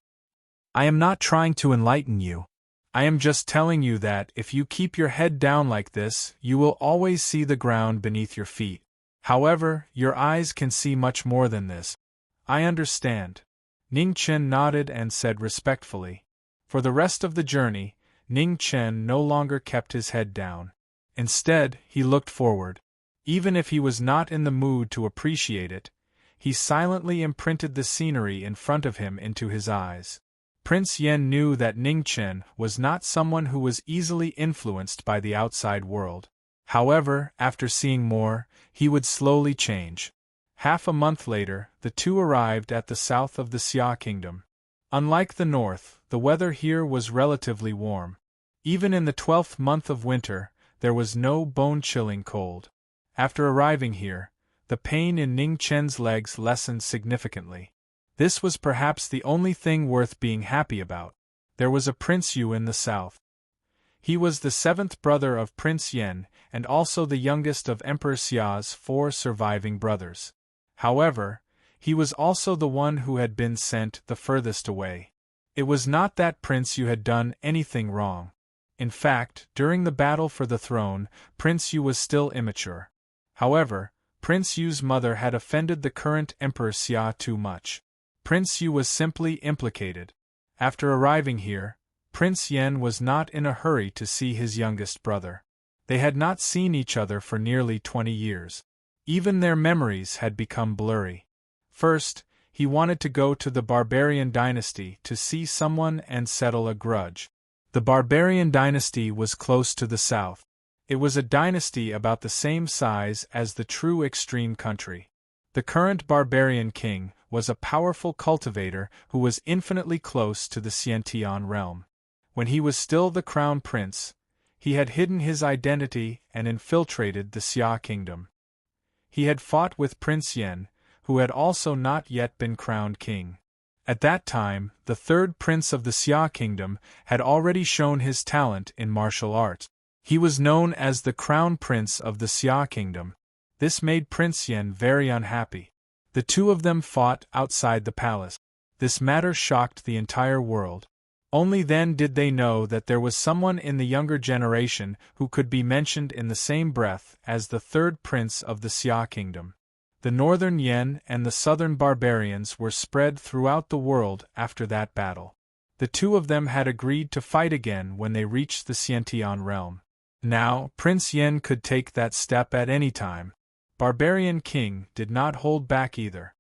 I am not trying to enlighten you. I am just telling you that if you keep your head down like this, you will always see the ground beneath your feet. However, your eyes can see much more than this." "I understand." Ning Chen nodded and said respectfully. For the rest of the journey, Ning Chen no longer kept his head down. Instead, he looked forward. Even if he was not in the mood to appreciate it, he silently imprinted the scenery in front of him into his eyes. Prince Yen knew that Ning Chen was not someone who was easily influenced by the outside world. However, after seeing more, he would slowly change. Half a month later, the two arrived at the south of the Xia kingdom. Unlike the north, the weather here was relatively warm. Even in the 12th month of winter, there was no bone-chilling cold. After arriving here, the pain in Ning Chen's legs lessened significantly. This was perhaps the only thing worth being happy about. There was a Prince Yu in the south. He was the 7th brother of Prince Yen, and also the youngest of Emperor Xia's 4 surviving brothers. However, he was also the one who had been sent the furthest away. It was not that Prince Yu had done anything wrong. In fact, during the battle for the throne, Prince Yu was still immature. However, Prince Yu's mother had offended the current Emperor Xia too much. Prince Yu was simply implicated. After arriving here, Prince Yen was not in a hurry to see his youngest brother. They had not seen each other for nearly 20 years. Even their memories had become blurry. First, he wanted to go to the Barbarian dynasty to see someone and settle a grudge. The Barbarian dynasty was close to the south. It was a dynasty about the same size as the true extreme country. The current barbarian king was a powerful cultivator who was infinitely close to the Xiantian realm. When he was still the crown prince, he had hidden his identity and infiltrated the Xia kingdom. He had fought with Prince Yen, who had also not yet been crowned king. At that time, the 3rd prince of the Xia kingdom had already shown his talent in martial arts. He was known as the crown prince of the Xia kingdom. This made Prince Yen very unhappy. The two of them fought outside the palace. This matter shocked the entire world. Only then did they know that there was someone in the younger generation who could be mentioned in the same breath as the 3rd prince of the Xia kingdom. The northern Yen and the southern barbarians were spread throughout the world after that battle. The two of them had agreed to fight again when they reached the Xiantian realm. Now, Prince Yen could take that step at any time. Barbarian King did not hold back either.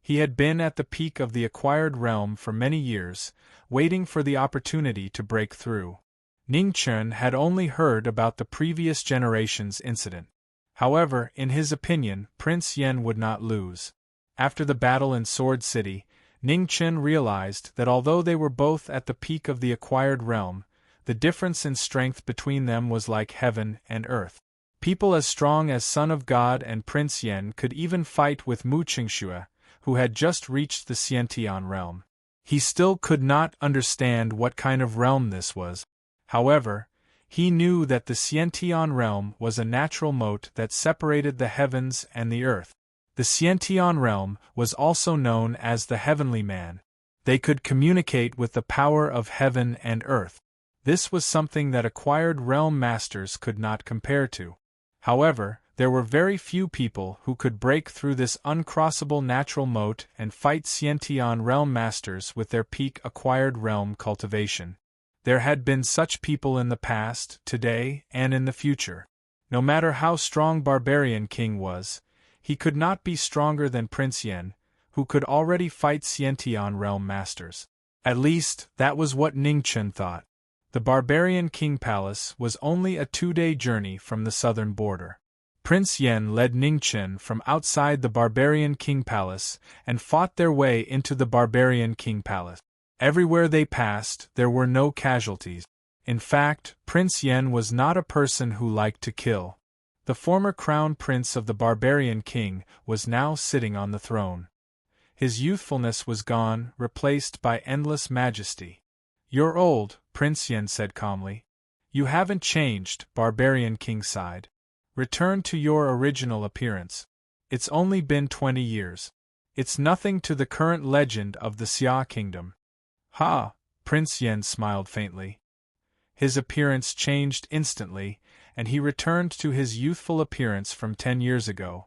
He had been at the peak of the acquired realm for many years, waiting for the opportunity to break through. Ning Chen had only heard about the previous generation's incident. However, in his opinion, Prince Yen would not lose. After the battle in Sword City, Ning Chen realized that although they were both at the peak of the acquired realm, the difference in strength between them was like heaven and earth. People as strong as Son of God and Prince Yen could even fight with Mu Qingxue, who had just reached the Xiantian realm. He still could not understand what kind of realm this was. However, he knew that the Xiantian realm was a natural moat that separated the heavens and the earth. The Xiantian realm was also known as the Heavenly Man. They could communicate with the power of heaven and earth. This was something that acquired realm masters could not compare to. However, there were very few people who could break through this uncrossable natural moat and fight Xiantian realm masters with their peak acquired realm cultivation. There had been such people in the past, today, and in the future. No matter how strong Barbarian King was, he could not be stronger than Prince Yen, who could already fight Xiantian realm masters. At least, that was what Ning Chen thought. The Barbarian King Palace was only a 2-day journey from the southern border. Prince Yen led Ning Chen from outside the Barbarian King Palace and fought their way into the Barbarian King Palace. Everywhere they passed, there were no casualties. In fact, Prince Yen was not a person who liked to kill. The former crown prince of the Barbarian King was now sitting on the throne. His youthfulness was gone, replaced by endless majesty. "You're old," Prince Yen said calmly. "You haven't changed," Barbarian King sighed. "Return to your original appearance. It's only been 20 years. It's nothing to the current legend of the Xia Kingdom." "Ha!" Prince Yen smiled faintly. His appearance changed instantly, and he returned to his youthful appearance from 10 years ago.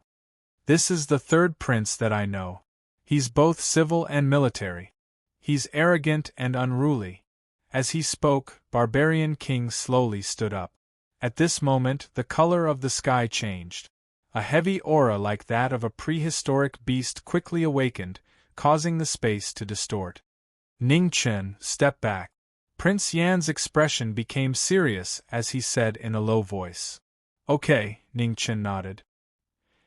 "This is the third prince that I know. He's both civil and military. He's arrogant and unruly." As he spoke, Barbarian King slowly stood up. At this moment, the color of the sky changed. A heavy aura like that of a prehistoric beast quickly awakened, causing the space to distort. Ning Chen, step back. Prince Yan's expression became serious as he said in a low voice. "Okay," Ning Chen nodded.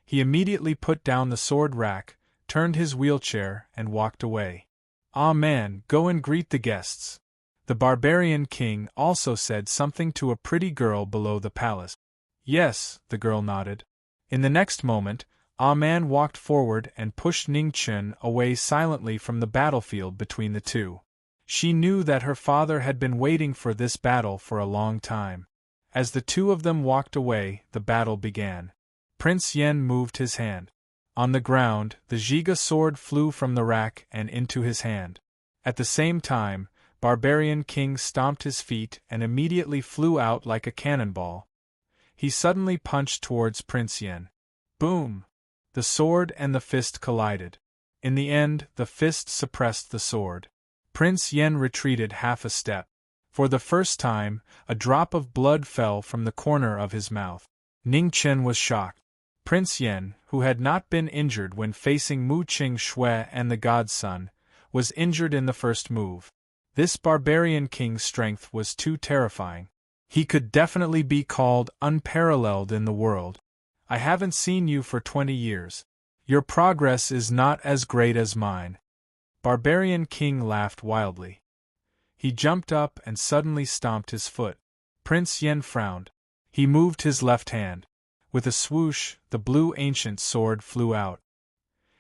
He immediately put down the sword rack, turned his wheelchair, and walked away. "Ah man, go and greet the guests." The Barbarian King also said something to a pretty girl below the palace. "Yes," the girl nodded. In the next moment, Ah Man walked forward and pushed Ning Chen away silently from the battlefield between the two. She knew that her father had been waiting for this battle for a long time. As the two of them walked away, the battle began. Prince Yen moved his hand. On the ground, the Zhiga sword flew from the rack and into his hand. At the same time, Barbarian King stomped his feet and immediately flew out like a cannonball. He suddenly punched towards Prince Yen. Boom! The sword and the fist collided. In the end, the fist suppressed the sword. Prince Yen retreated half a step. For the first time, a drop of blood fell from the corner of his mouth. Ning Chen was shocked. Prince Yen, who had not been injured when facing Mu Qingxue and the God's Son, was injured in the first move. This Barbarian King's strength was too terrifying. He could definitely be called unparalleled in the world. "I haven't seen you for 20 years. Your progress is not as great as mine." Barbarian King laughed wildly. He jumped up and suddenly stomped his foot. Prince Yen frowned. He moved his left hand. With a swoosh, the blue ancient sword flew out.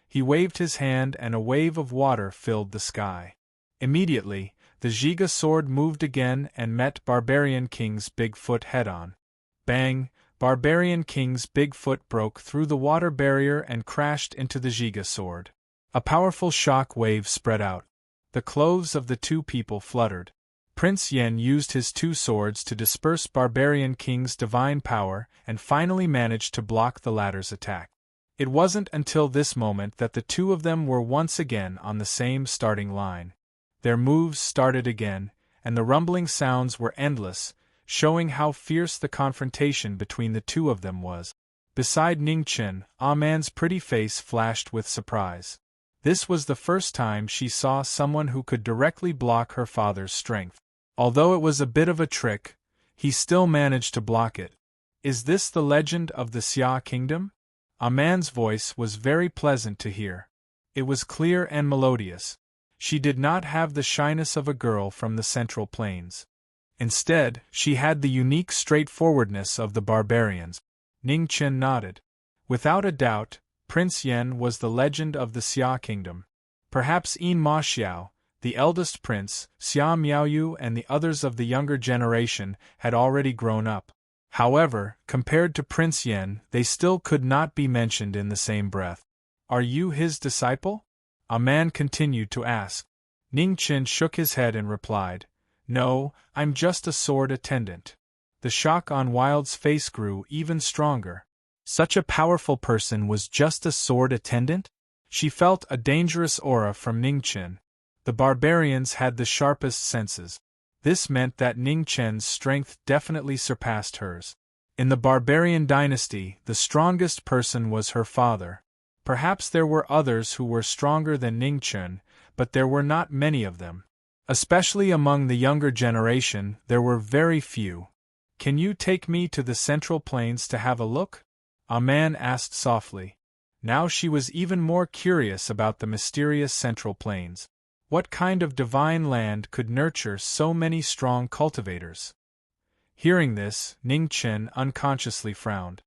He waved his hand and a wave of water filled the sky. Immediately, the Zhiga sword moved again and met Barbarian King's big foot head-on. Bang! Barbarian King's big foot broke through the water barrier and crashed into the Zhiga sword. A powerful shock wave spread out. The clothes of the two people fluttered. Prince Yen used his two swords to disperse Barbarian King's divine power and finally managed to block the latter's attack. It wasn't until this moment that the two of them were once again on the same starting line. Their moves started again, and the rumbling sounds were endless, showing how fierce the confrontation between the two of them was. Beside Ning Chen, Ah Man's pretty face flashed with surprise. This was the first time she saw someone who could directly block her father's strength. Although it was a bit of a trick, he still managed to block it. Is this the legend of the Xia kingdom? A man's voice was very pleasant to hear. It was clear and melodious. She did not have the shyness of a girl from the Central Plains. Instead, she had the unique straightforwardness of the barbarians. Ning Chen nodded. Without a doubt, Prince Yen was the legend of the Xia kingdom. Perhaps Yin Ma Xiao, the eldest prince, Xia Miaoyu and the others of the younger generation had already grown up. However, compared to Prince Yen, they still could not be mentioned in the same breath. Are you his disciple? A man continued to ask. Ning Chen shook his head and replied, No, I'm just a sword attendant. The shock on Wild's face grew even stronger. Such a powerful person was just a sword attendant? She felt a dangerous aura from Ning Chen. The barbarians had the sharpest senses. This meant that Ning Chen's strength definitely surpassed hers. In the barbarian dynasty, the strongest person was her father. Perhaps there were others who were stronger than Ning Chen, but there were not many of them. Especially among the younger generation, there were very few. Can you take me to the Central Plains to have a look? A man asked softly. Now she was even more curious about the mysterious Central Plains. What kind of divine land could nurture so many strong cultivators? Hearing this, Ning Chen unconsciously frowned.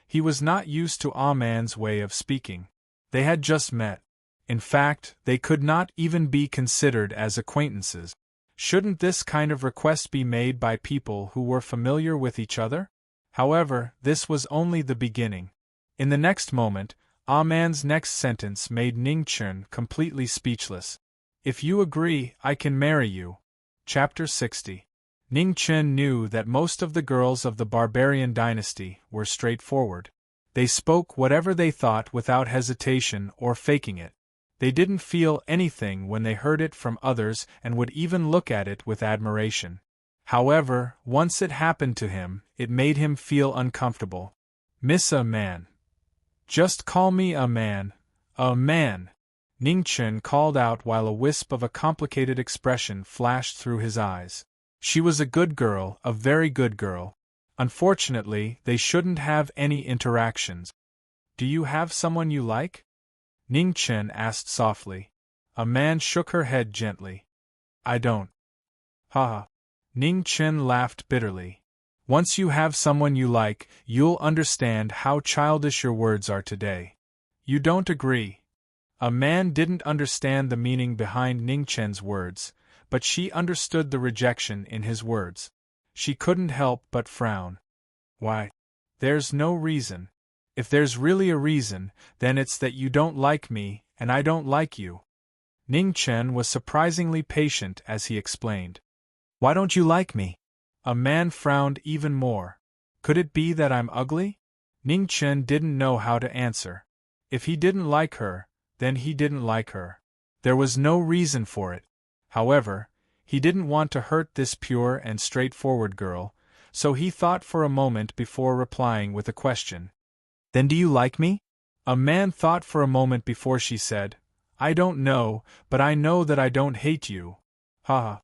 He was not used to Ah Man's way of speaking. They had just met. In fact, they could not even be considered as acquaintances. Shouldn't this kind of request be made by people who were familiar with each other? However, this was only the beginning. In the next moment, Ah Man's next sentence made Ning Chen completely speechless. If you agree, I can marry you. Chapter 60. Ning Chen knew that most of the girls of the barbarian dynasty were straightforward. They spoke whatever they thought without hesitation or faking it. They didn't feel anything when they heard it from others and would even look at it with admiration. However, once it happened to him, it made him feel uncomfortable. Miss A Man. Just call me A Man. A Man. Ning Chen called out while a wisp of a complicated expression flashed through his eyes. She was a good girl, a very good girl. Unfortunately, they shouldn't have any interactions. Do you have someone you like? Ning Chen asked softly. A man shook her head gently. I don't. Haha. Ning Chen laughed bitterly. Once you have someone you like, you'll understand how childish your words are today. You don't agree. A man didn't understand the meaning behind Ning Chen's words, but she understood the rejection in his words. She couldn't help but frown. Why? There's no reason. If there's really a reason, then it's that you don't like me, and I don't like you. Ning Chen was surprisingly patient as he explained. Why don't you like me? A man frowned even more. Could it be that I'm ugly? Ning Chen didn't know how to answer. If he didn't like her, then he didn't like her. There was no reason for it. However, he didn't want to hurt this pure and straightforward girl, so he thought for a moment before replying with a question. Then do you like me? A man thought for a moment before she said, I don't know, but I know that I don't hate you. Haha.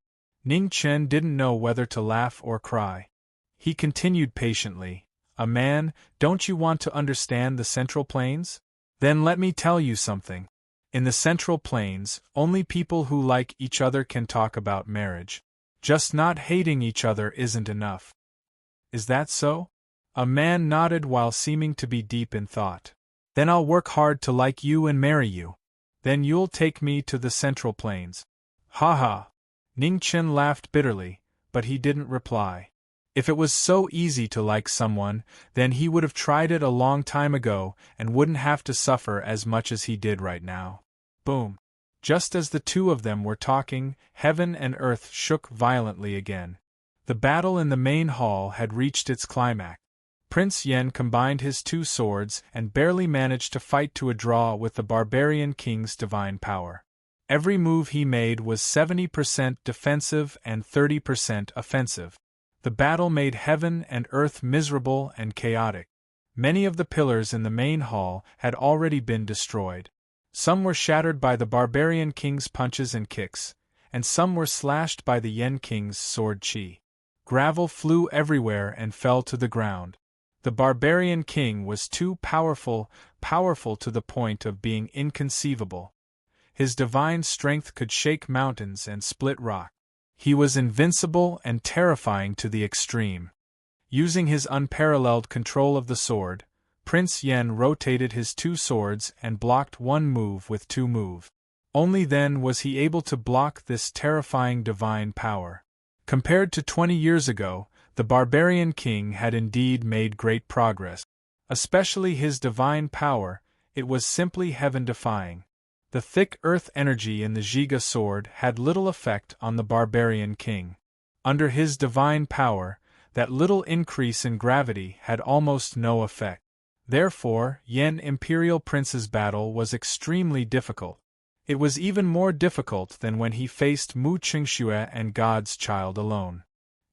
Ning Chen didn't know whether to laugh or cry. He continued patiently, A man, don't you want to understand the Central Plains? Then let me tell you something. In the Central Plains, only people who like each other can talk about marriage. Just not hating each other isn't enough. Is that so? A man nodded while seeming to be deep in thought. Then I'll work hard to like you and marry you. Then you'll take me to the Central Plains. Ha ha. Ning Chen laughed bitterly, but he didn't reply. If it was so easy to like someone, then he would have tried it a long time ago and wouldn't have to suffer as much as he did right now. Boom. Just as the two of them were talking, heaven and earth shook violently again. The battle in the main hall had reached its climax. Prince Yen combined his two swords and barely managed to fight to a draw with the barbarian king's divine power. Every move he made was 70% defensive and 30% offensive. The battle made heaven and earth miserable and chaotic. Many of the pillars in the main hall had already been destroyed. Some were shattered by the barbarian king's punches and kicks, and some were slashed by the Yen king's sword chi. Gravel flew everywhere and fell to the ground. The barbarian king was too powerful to the point of being inconceivable. His divine strength could shake mountains and split rock. He was invincible and terrifying to the extreme. Using his unparalleled control of the sword, Prince Yen rotated his two swords and blocked one move with two moves. Only then was he able to block this terrifying divine power. Compared to 20 years ago, the barbarian king had indeed made great progress. Especially his divine power, it was simply heaven-defying. The thick earth energy in the Jiga sword had little effect on the barbarian king. Under his divine power, that little increase in gravity had almost no effect. Therefore, Yen Imperial Prince's battle was extremely difficult. It was even more difficult than when he faced Mu Qingxue and God's Child alone.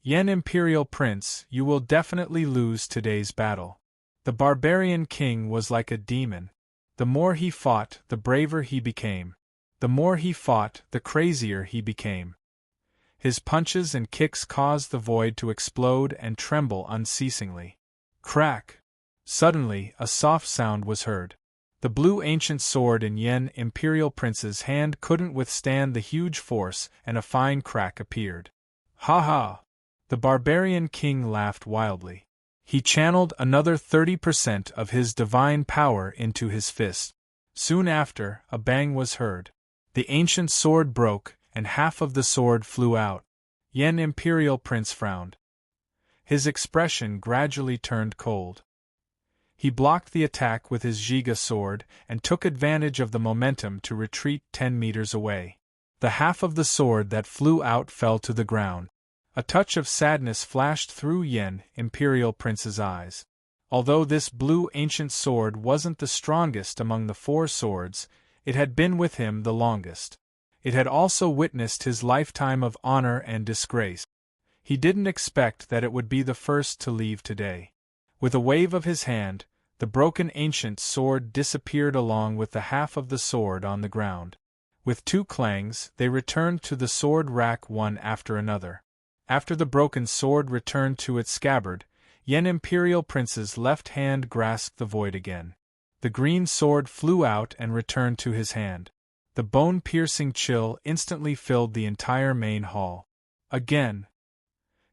Yen Imperial Prince, you will definitely lose today's battle. The barbarian king was like a demon. The more he fought, the braver he became. The more he fought, the crazier he became. His punches and kicks caused the void to explode and tremble unceasingly. Crack! Suddenly, a soft sound was heard. The blue ancient sword in Yen Imperial Prince's hand couldn't withstand the huge force, and a fine crack appeared. Ha ha! The barbarian king laughed wildly. He channeled another 30% of his divine power into his fist. Soon after, a bang was heard. The ancient sword broke, and half of the sword flew out. Yen Imperial Prince frowned. His expression gradually turned cold. He blocked the attack with his Jiga sword and took advantage of the momentum to retreat 10 meters away. The half of the sword that flew out fell to the ground. A touch of sadness flashed through Yen Imperial Prince's eyes. Although this blue ancient sword wasn't the strongest among the 4 swords, it had been with him the longest. It had also witnessed his lifetime of honor and disgrace. He didn't expect that it would be the first to leave today. With a wave of his hand, the broken ancient sword disappeared along with the half of the sword on the ground. With 2 clangs, they returned to the sword rack one after another. After the broken sword returned to its scabbard, Yen Imperial Prince's left hand grasped the void again. The green sword flew out and returned to his hand. The bone-piercing chill instantly filled the entire main hall. Again.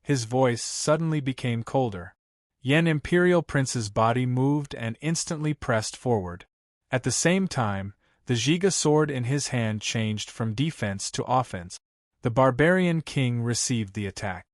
His voice suddenly became colder. Yen Imperial Prince's body moved and instantly pressed forward. At the same time, the Jiga sword in his hand changed from defense to offense. The barbarian king received the attack.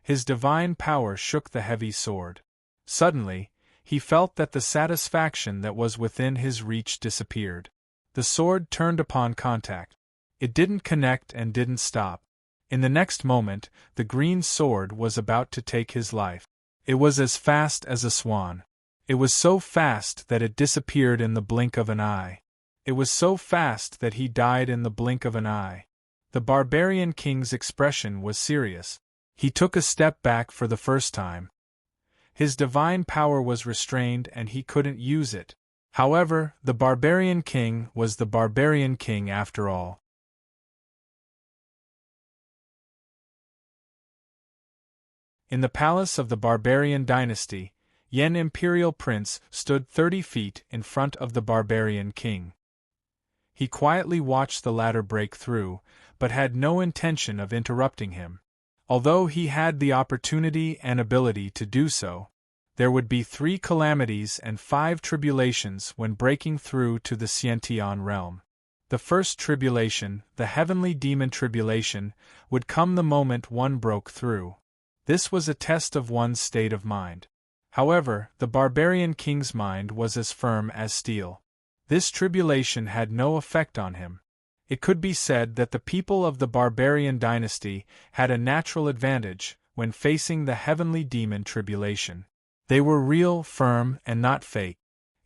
His divine power shook the heavy sword. Suddenly, he felt that the satisfaction that was within his reach disappeared. The sword turned upon contact. It didn't connect and didn't stop. In the next moment, the green sword was about to take his life. It was as fast as a swan. It was so fast that it disappeared in the blink of an eye. It was so fast that he died in the blink of an eye. The barbarian king's expression was serious. He took a step back for the first time. His divine power was restrained and he couldn't use it. However, the barbarian king was the barbarian king after all. In the palace of the barbarian dynasty, Yen Imperial Prince stood 30 feet in front of the barbarian king. He quietly watched the latter break through, but had no intention of interrupting him. Although he had the opportunity and ability to do so, there would be 3 calamities and 5 tribulations when breaking through to the Xiantian realm. The first tribulation, the heavenly demon tribulation, would come the moment one broke through. This was a test of one's state of mind. However, the barbarian king's mind was as firm as steel. This tribulation had no effect on him. It could be said that the people of the barbarian dynasty had a natural advantage when facing the heavenly demon tribulation. They were real, firm, and not fake.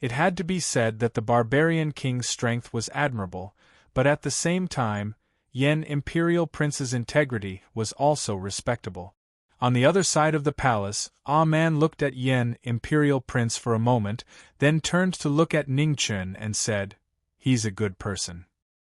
It had to be said that the barbarian king's strength was admirable, but at the same time, Yen Imperial Prince's integrity was also respectable. On the other side of the palace, Ah Man looked at Yen Imperial Prince for a moment, then turned to look at Ningchen and said, He's a good person.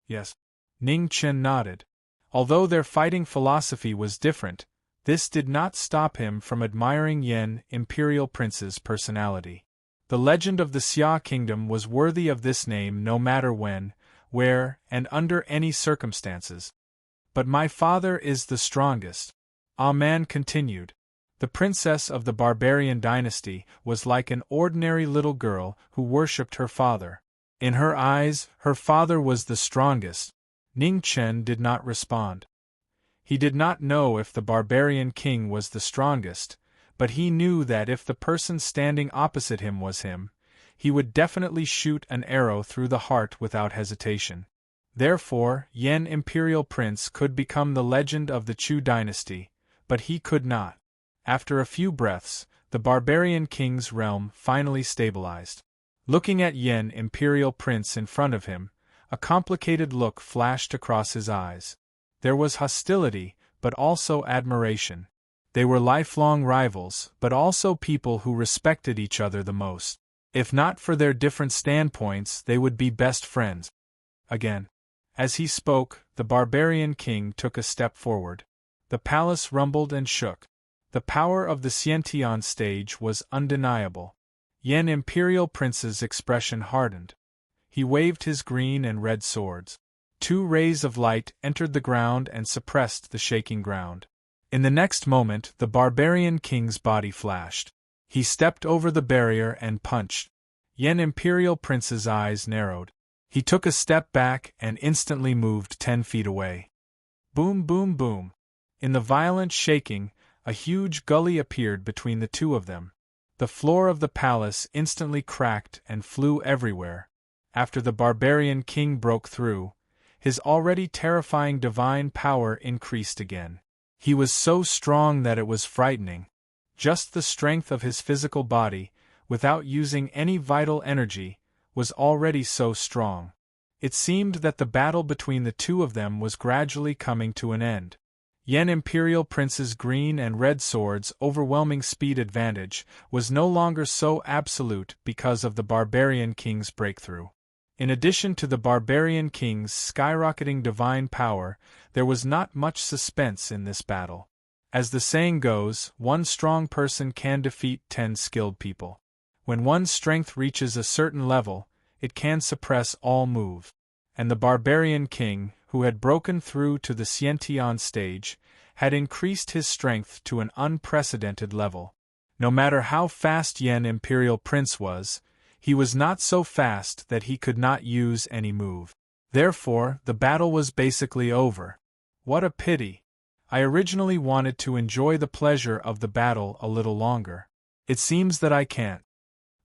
Yes. Ning Chen nodded. Although their fighting philosophy was different, this did not stop him from admiring Yan Imperial Prince's personality. The legend of the Xia Kingdom was worthy of this name no matter when, where, and under any circumstances. But my father is the strongest. Ah Man continued. The princess of the barbarian dynasty was like an ordinary little girl who worshipped her father. In her eyes, her father was the strongest. Ning Chen did not respond. He did not know if the barbarian king was the strongest, but he knew that if the person standing opposite him was him, he would definitely shoot an arrow through the heart without hesitation. Therefore, Yan Imperial Prince could become the legend of the Chu dynasty, but he could not. After a few breaths, the barbarian king's realm finally stabilized. Looking at Yan Imperial Prince in front of him, a complicated look flashed across his eyes. There was hostility, but also admiration. They were lifelong rivals, but also people who respected each other the most. If not for their different standpoints, they would be best friends. Again. As he spoke, the barbarian king took a step forward. The palace rumbled and shook. The power of the Xiantian stage was undeniable. Yan Imperial Prince's expression hardened. He waved his green and red swords. 2 rays of light entered the ground and suppressed the shaking ground. In the next moment, the barbarian king's body flashed. He stepped over the barrier and punched. Yan Imperial Prince's eyes narrowed. He took a step back and instantly moved 10 feet away. Boom, boom, boom. In the violent shaking, a huge gully appeared between the two of them. The floor of the palace instantly cracked and flew everywhere. After the barbarian king broke through, his already terrifying divine power increased again. He was so strong that it was frightening. Just the strength of his physical body, without using any vital energy, was already so strong. It seemed that the battle between the two of them was gradually coming to an end. Yan Imperial Prince's green and red swords' overwhelming speed advantage was no longer so absolute because of the barbarian king's breakthrough. In addition to the barbarian king's skyrocketing divine power, there was not much suspense in this battle. As the saying goes, one strong person can defeat 10 skilled people. When one's strength reaches a certain level, it can suppress all move. And the barbarian king, who had broken through to the Xiantian stage, had increased his strength to an unprecedented level. No matter how fast Yan Imperial Prince was, he was not so fast that he could not use any move. Therefore, the battle was basically over. What a pity. I originally wanted to enjoy the pleasure of the battle a little longer. It seems that I can't.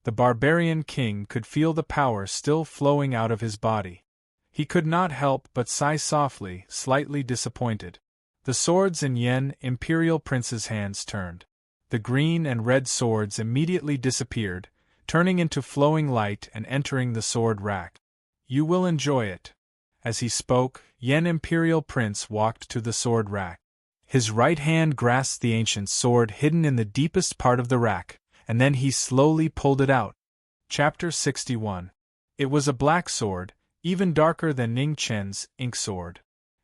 The barbarian king could feel the power still flowing out of his body. He could not help but sigh softly, slightly disappointed. The swords in Yan Imperial Prince's hands turned. The green and red swords immediately disappeared, turning into flowing light and entering the sword rack. You will enjoy it. As he spoke, Yan Imperial Prince walked to the sword rack. His right hand grasped the ancient sword hidden in the deepest part of the rack, and then he slowly pulled it out. Chapter 61. It was a black sword, even darker than Ning Chen's ink sword.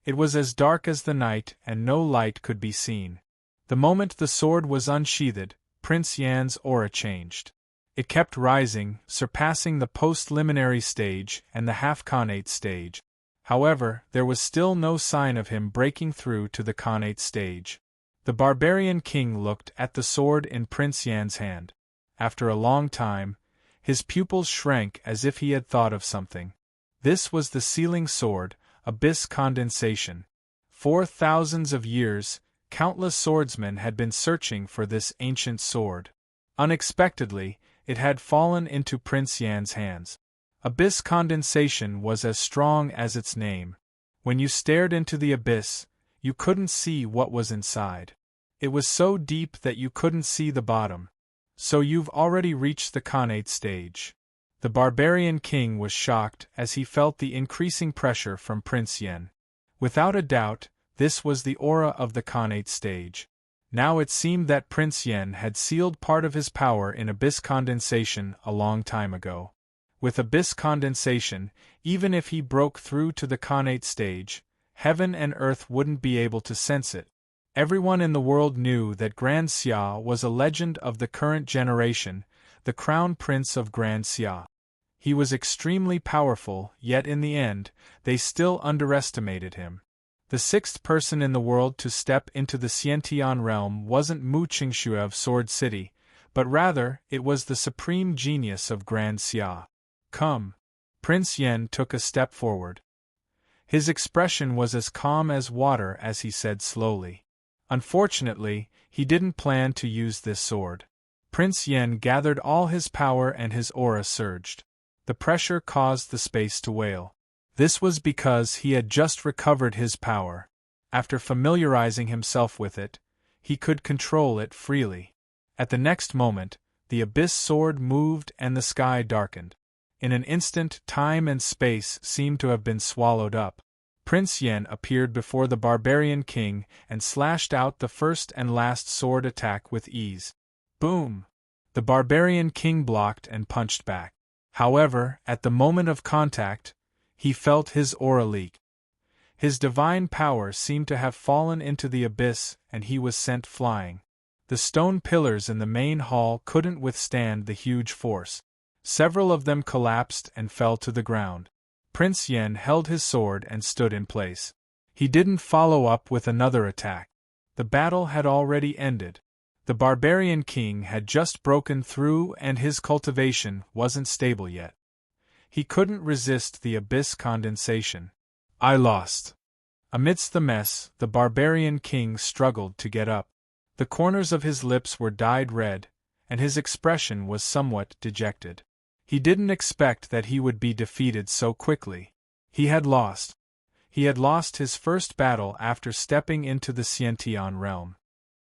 It was as dark as the night, and no light could be seen. The moment the sword was unsheathed, Prince Yan's aura changed. It kept rising, surpassing the post-liminary stage and the half-connate stage. However, there was still no sign of him breaking through to the connate stage. The barbarian king looked at the sword in Prince Yan's hand. After a long time, his pupils shrank as if he had thought of something. This was the sealing sword, Abyss Condensation. For thousands of years, countless swordsmen had been searching for this ancient sword. Unexpectedly, it had fallen into Prince Yan's hands. Abyss Condensation was as strong as its name. When you stared into the abyss, you couldn't see what was inside. It was so deep that you couldn't see the bottom. So you've already reached the connate stage. The barbarian king was shocked as he felt the increasing pressure from Prince Yan. Without a doubt, this was the aura of the connate stage. Now it seemed that Prince Yan had sealed part of his power in abyss condensation a long time ago. With abyss condensation, even if he broke through to the connate stage, heaven and earth wouldn't be able to sense it. Everyone in the world knew that Grand Xia was a legend of the current generation, the crown prince of Grand Xia. He was extremely powerful, yet in the end, they still underestimated him. The sixth person in the world to step into the Xiantian realm wasn't Mu Qingshui of Sword City, but rather it was the supreme genius of Grand Xia. Come. Prince Yen took a step forward. His expression was as calm as water as he said slowly. Unfortunately, he didn't plan to use this sword. Prince Yen gathered all his power and his aura surged. The pressure caused the space to wail. This was because he had just recovered his power. After familiarizing himself with it, he could control it freely. At the next moment, the abyss sword moved and the sky darkened. In an instant, time and space seemed to have been swallowed up. Prince Yen appeared before the barbarian king and slashed out the first and last sword attack with ease. Boom! The barbarian king blocked and punched back. However, at the moment of contact, he felt his aura leak. His divine power seemed to have fallen into the abyss and he was sent flying. The stone pillars in the main hall couldn't withstand the huge force. Several of them collapsed and fell to the ground. Prince Yen held his sword and stood in place. He didn't follow up with another attack. The battle had already ended. The barbarian king had just broken through and his cultivation wasn't stable yet. He couldn't resist the abyss condensation. I lost. Amidst the mess, the barbarian king struggled to get up. The corners of his lips were dyed red, and his expression was somewhat dejected. He didn't expect that he would be defeated so quickly. He had lost. He had lost his first battle after stepping into the Xiantian realm.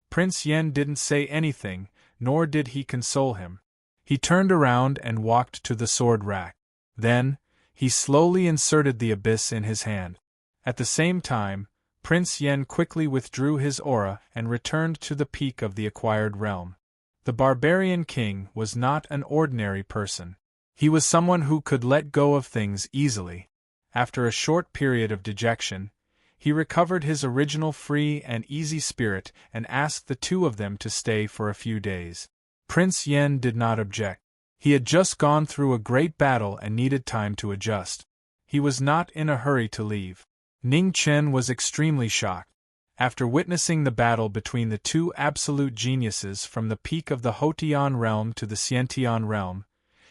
Prince Yen didn't say anything, nor did he console him. He turned around and walked to the sword rack. Then, he slowly inserted the abyss in his hand. At the same time, Prince Yen quickly withdrew his aura and returned to the peak of the acquired realm. The barbarian king was not an ordinary person. He was someone who could let go of things easily. After a short period of dejection, he recovered his original free and easy spirit and asked the two of them to stay for a few days. Prince Yen did not object. He had just gone through a great battle and needed time to adjust. He was not in a hurry to leave. Ning Chen was extremely shocked. After witnessing the battle between the two absolute geniuses from the peak of the Hotian realm to the Xiantian realm,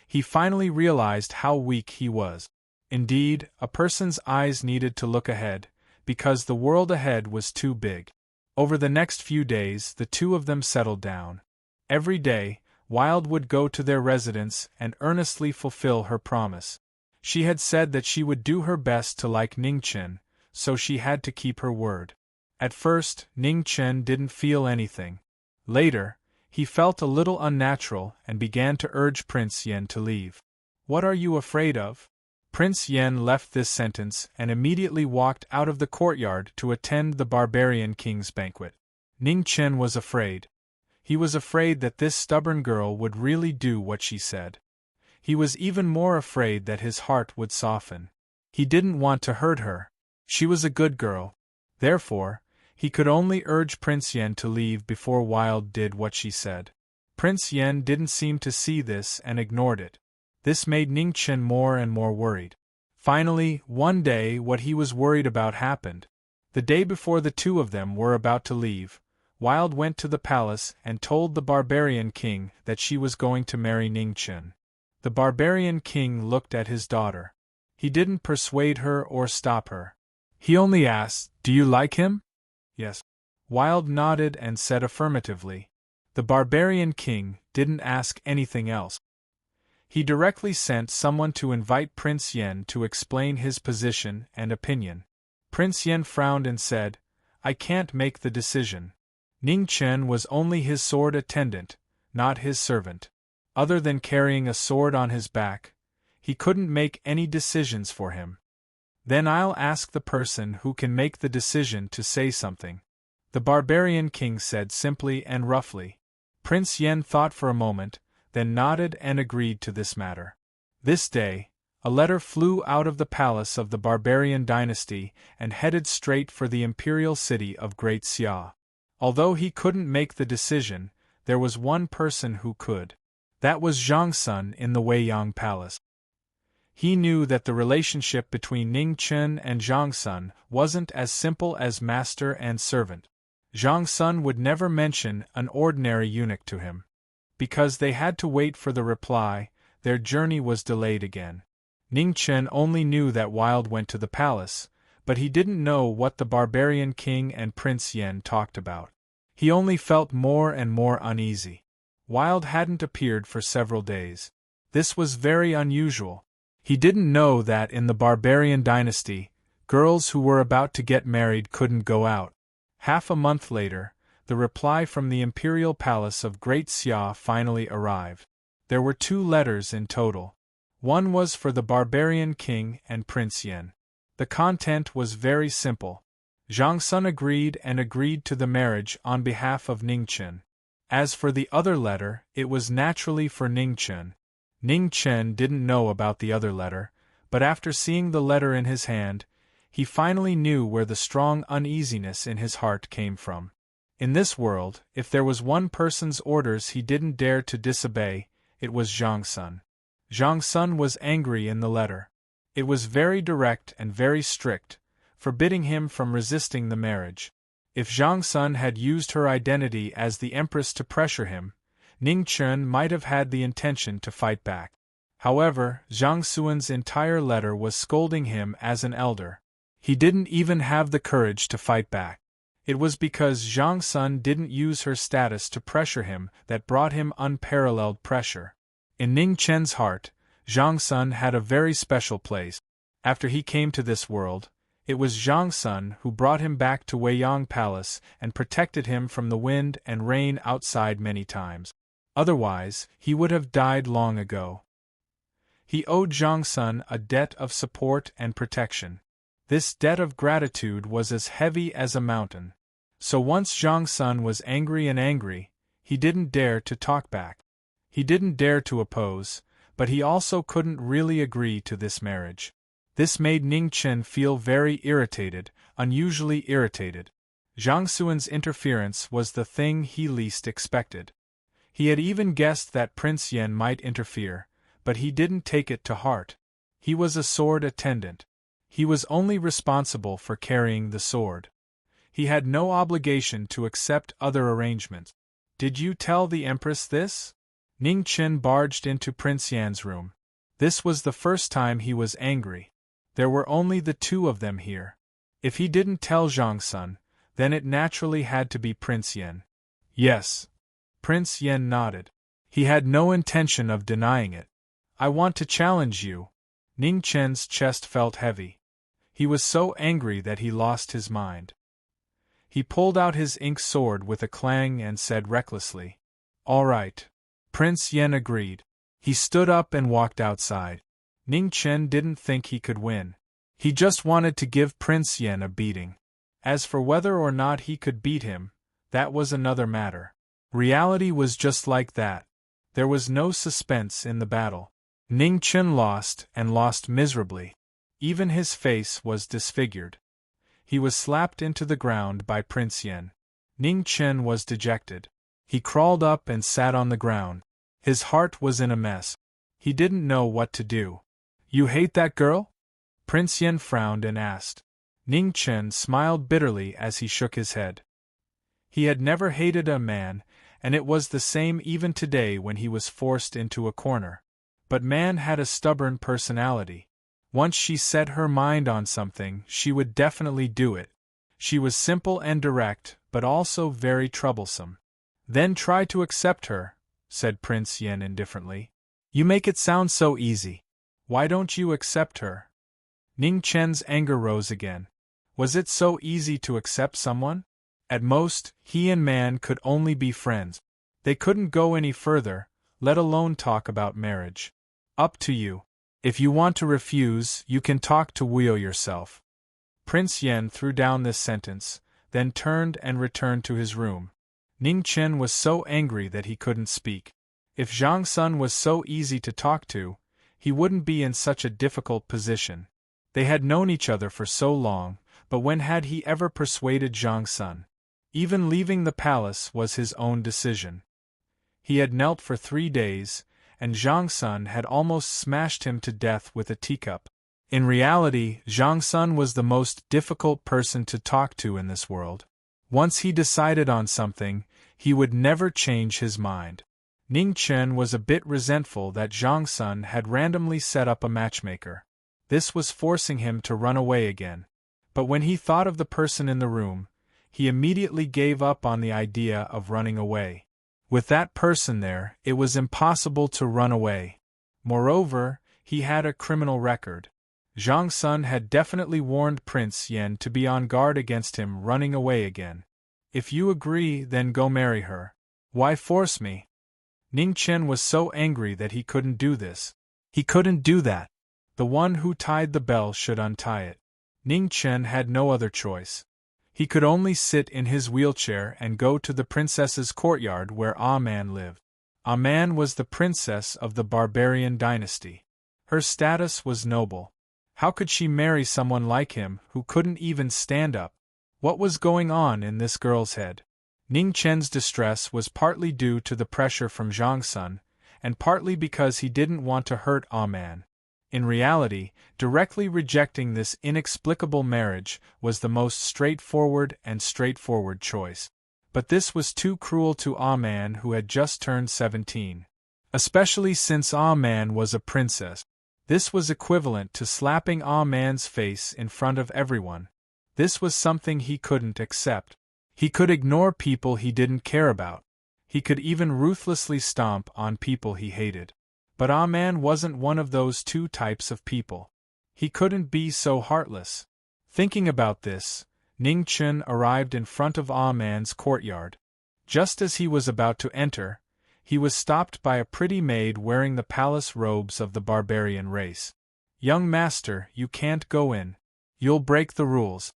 he finally realized how weak he was. Indeed, a person's eyes needed to look ahead, because the world ahead was too big. Over the next few days, the two of them settled down. Every day, Wild would go to their residence and earnestly fulfill her promise. She had said that she would do her best to like Ning Chen, so she had to keep her word. At first, Ning Chen didn't feel anything. Later, he felt a little unnatural and began to urge Prince Yen to leave. What are you afraid of? Prince Yen left this sentence and immediately walked out of the courtyard to attend the barbarian king's banquet. Ning Chen was afraid. He was afraid that this stubborn girl would really do what she said. He was even more afraid that his heart would soften. He didn't want to hurt her. She was a good girl. Therefore, he could only urge Prince Yen to leave before Wild did what she said. Prince Yen didn't seem to see this and ignored it. This made Ning Chen more and more worried. Finally, one day what he was worried about happened. The day before the two of them were about to leave, Wild went to the palace and told the barbarian king that she was going to marry Ning Chen. The barbarian king looked at his daughter. He didn't persuade her or stop her. He only asked, "Do you like him?" "Yes." Wild nodded and said affirmatively. The barbarian king didn't ask anything else. He directly sent someone to invite Prince Yen to explain his position and opinion. Prince Yen frowned and said, "I can't make the decision." Ning Chen was only his sword attendant, not his servant. Other than carrying a sword on his back, he couldn't make any decisions for him. "Then I'll ask the person who can make the decision to say something," the barbarian king said simply and roughly. Prince Yen thought for a moment, then nodded and agreed to this matter. This day, a letter flew out of the palace of the barbarian dynasty and headed straight for the imperial city of Great Xia. Although he couldn't make the decision, there was one person who could. That was Zhang Sun in the Weiyang Palace. He knew that the relationship between Ning Chen and Zhang Sun wasn't as simple as master and servant. Zhang Sun would never mention an ordinary eunuch to him. Because they had to wait for the reply, their journey was delayed again. Ning Chen only knew that Wild went to the palace, but he didn't know what the barbarian king and Prince Yen talked about. He only felt more and more uneasy. Wild hadn't appeared for several days. This was very unusual. He didn't know that in the barbarian dynasty, girls who were about to get married couldn't go out. Half a month later, the reply from the imperial palace of Great Xia finally arrived. There were 2 letters in total. One was for the barbarian king and Prince Yen. The content was very simple. Zhang Sun agreed to the marriage on behalf of Ning Chen. As for the other letter, it was naturally for Ning Chen. Ning Chen didn't know about the other letter, but after seeing the letter in his hand, he finally knew where the strong uneasiness in his heart came from. In this world, if there was one person's orders he didn't dare to disobey, it was Zhang Sun. Zhang Sun was angry in the letter. It was very direct and very strict, forbidding him from resisting the marriage. If Zhang Sun had used her identity as the empress to pressure him, Ning Chen might have had the intention to fight back. However, Zhang Sun's entire letter was scolding him as an elder. He didn't even have the courage to fight back. It was because Zhang Sun didn't use her status to pressure him that brought him unparalleled pressure. In Ning Chen's heart, Zhang Sun had a very special place. After he came to this world, it was Zhang Sun who brought him back to Weiyang Palace and protected him from the wind and rain outside many times. Otherwise, he would have died long ago. He owed Zhang Sun a debt of support and protection. This debt of gratitude was as heavy as a mountain. So once Zhang Sun was angry, he didn't dare to talk back. He didn't dare to oppose, but he also couldn't really agree to this marriage. This made Ning Chen feel very irritated, unusually irritated. Zhang Sun's interference was the thing he least expected. He had even guessed that Prince Yen might interfere, but he didn't take it to heart. He was a sword attendant. He was only responsible for carrying the sword. He had no obligation to accept other arrangements. Did you tell the Empress this? Ning Chen barged into Prince Yan's room. This was the first time he was angry. There were only the 2 of them here. If he didn't tell Zhang Sun, then it naturally had to be Prince Yen. Yes. Prince Yen nodded. He had no intention of denying it. I want to challenge you. Ning Chen's chest felt heavy. He was so angry that he lost his mind. He pulled out his ink sword with a clang and said recklessly, "All right." Prince Yen agreed. He stood up and walked outside. Ning Chen didn't think he could win. He just wanted to give Prince Yen a beating. As for whether or not he could beat him, that was another matter. Reality was just like that. There was no suspense in the battle. Ning Chen lost, and lost miserably. Even his face was disfigured. He was slapped into the ground by Prince Yen. Ning Chen was dejected. He crawled up and sat on the ground. His heart was in a mess. He didn't know what to do. You hate that girl? Prince Yen frowned and asked. Ning Chen smiled bitterly as he shook his head. He had never hated a man, and it was the same even today when he was forced into a corner. But Man had a stubborn personality. Once she set her mind on something, she would definitely do it. She was simple and direct, but also very troublesome. Then try to accept her, said Prince Yen indifferently. You make it sound so easy. Why don't you accept her? Ning Chen's anger rose again. Was it so easy to accept someone? At most, he and Man could only be friends. They couldn't go any further, let alone talk about marriage. Up to you. If you want to refuse, you can talk to Wuyo yourself. Prince Yen threw down this sentence, then turned and returned to his room. Ning Chen was so angry that he couldn't speak. If Zhang Sun was so easy to talk to, he wouldn't be in such a difficult position. They had known each other for so long, but when had he ever persuaded Zhang Sun? Even leaving the palace was his own decision. He had knelt for 3 days, and Zhang Sun had almost smashed him to death with a teacup. In reality, Zhang Sun was the most difficult person to talk to in this world. Once he decided on something, he would never change his mind. Ning Chen was a bit resentful that Zhang Sun had randomly set up a matchmaker. This was forcing him to run away again. But when he thought of the person in the room, he immediately gave up on the idea of running away. With that person there, it was impossible to run away. Moreover, he had a criminal record. Zhang Sun had definitely warned Prince Yan to be on guard against him running away again. If you agree, then go marry her. Why force me? Ning Chen was so angry that he couldn't do this. He couldn't do that. The one who tied the bell should untie it. Ning Chen had no other choice. He could only sit in his wheelchair and go to the princess's courtyard where Ah Man lived. Ah Man was the princess of the barbarian dynasty. Her status was noble. How could she marry someone like him who couldn't even stand up? What was going on in this girl's head? Ning Chen's distress was partly due to the pressure from Zhang Sun, and partly because he didn't want to hurt Ah Man. In reality, directly rejecting this inexplicable marriage was the most straightforward choice. But this was too cruel to Ah Man, who had just turned 17. Especially since Ah Man was a princess. This was equivalent to slapping Ah Man's face in front of everyone. This was something he couldn't accept. He could ignore people he didn't care about. He could even ruthlessly stomp on people he hated. But Ah Man wasn't one of those two types of people. He couldn't be so heartless. Thinking about this, Ning Chen arrived in front of Ah Man's courtyard. Just as he was about to enter, he was stopped by a pretty maid wearing the palace robes of the barbarian race. "Young master, you can't go in. You'll break the rules."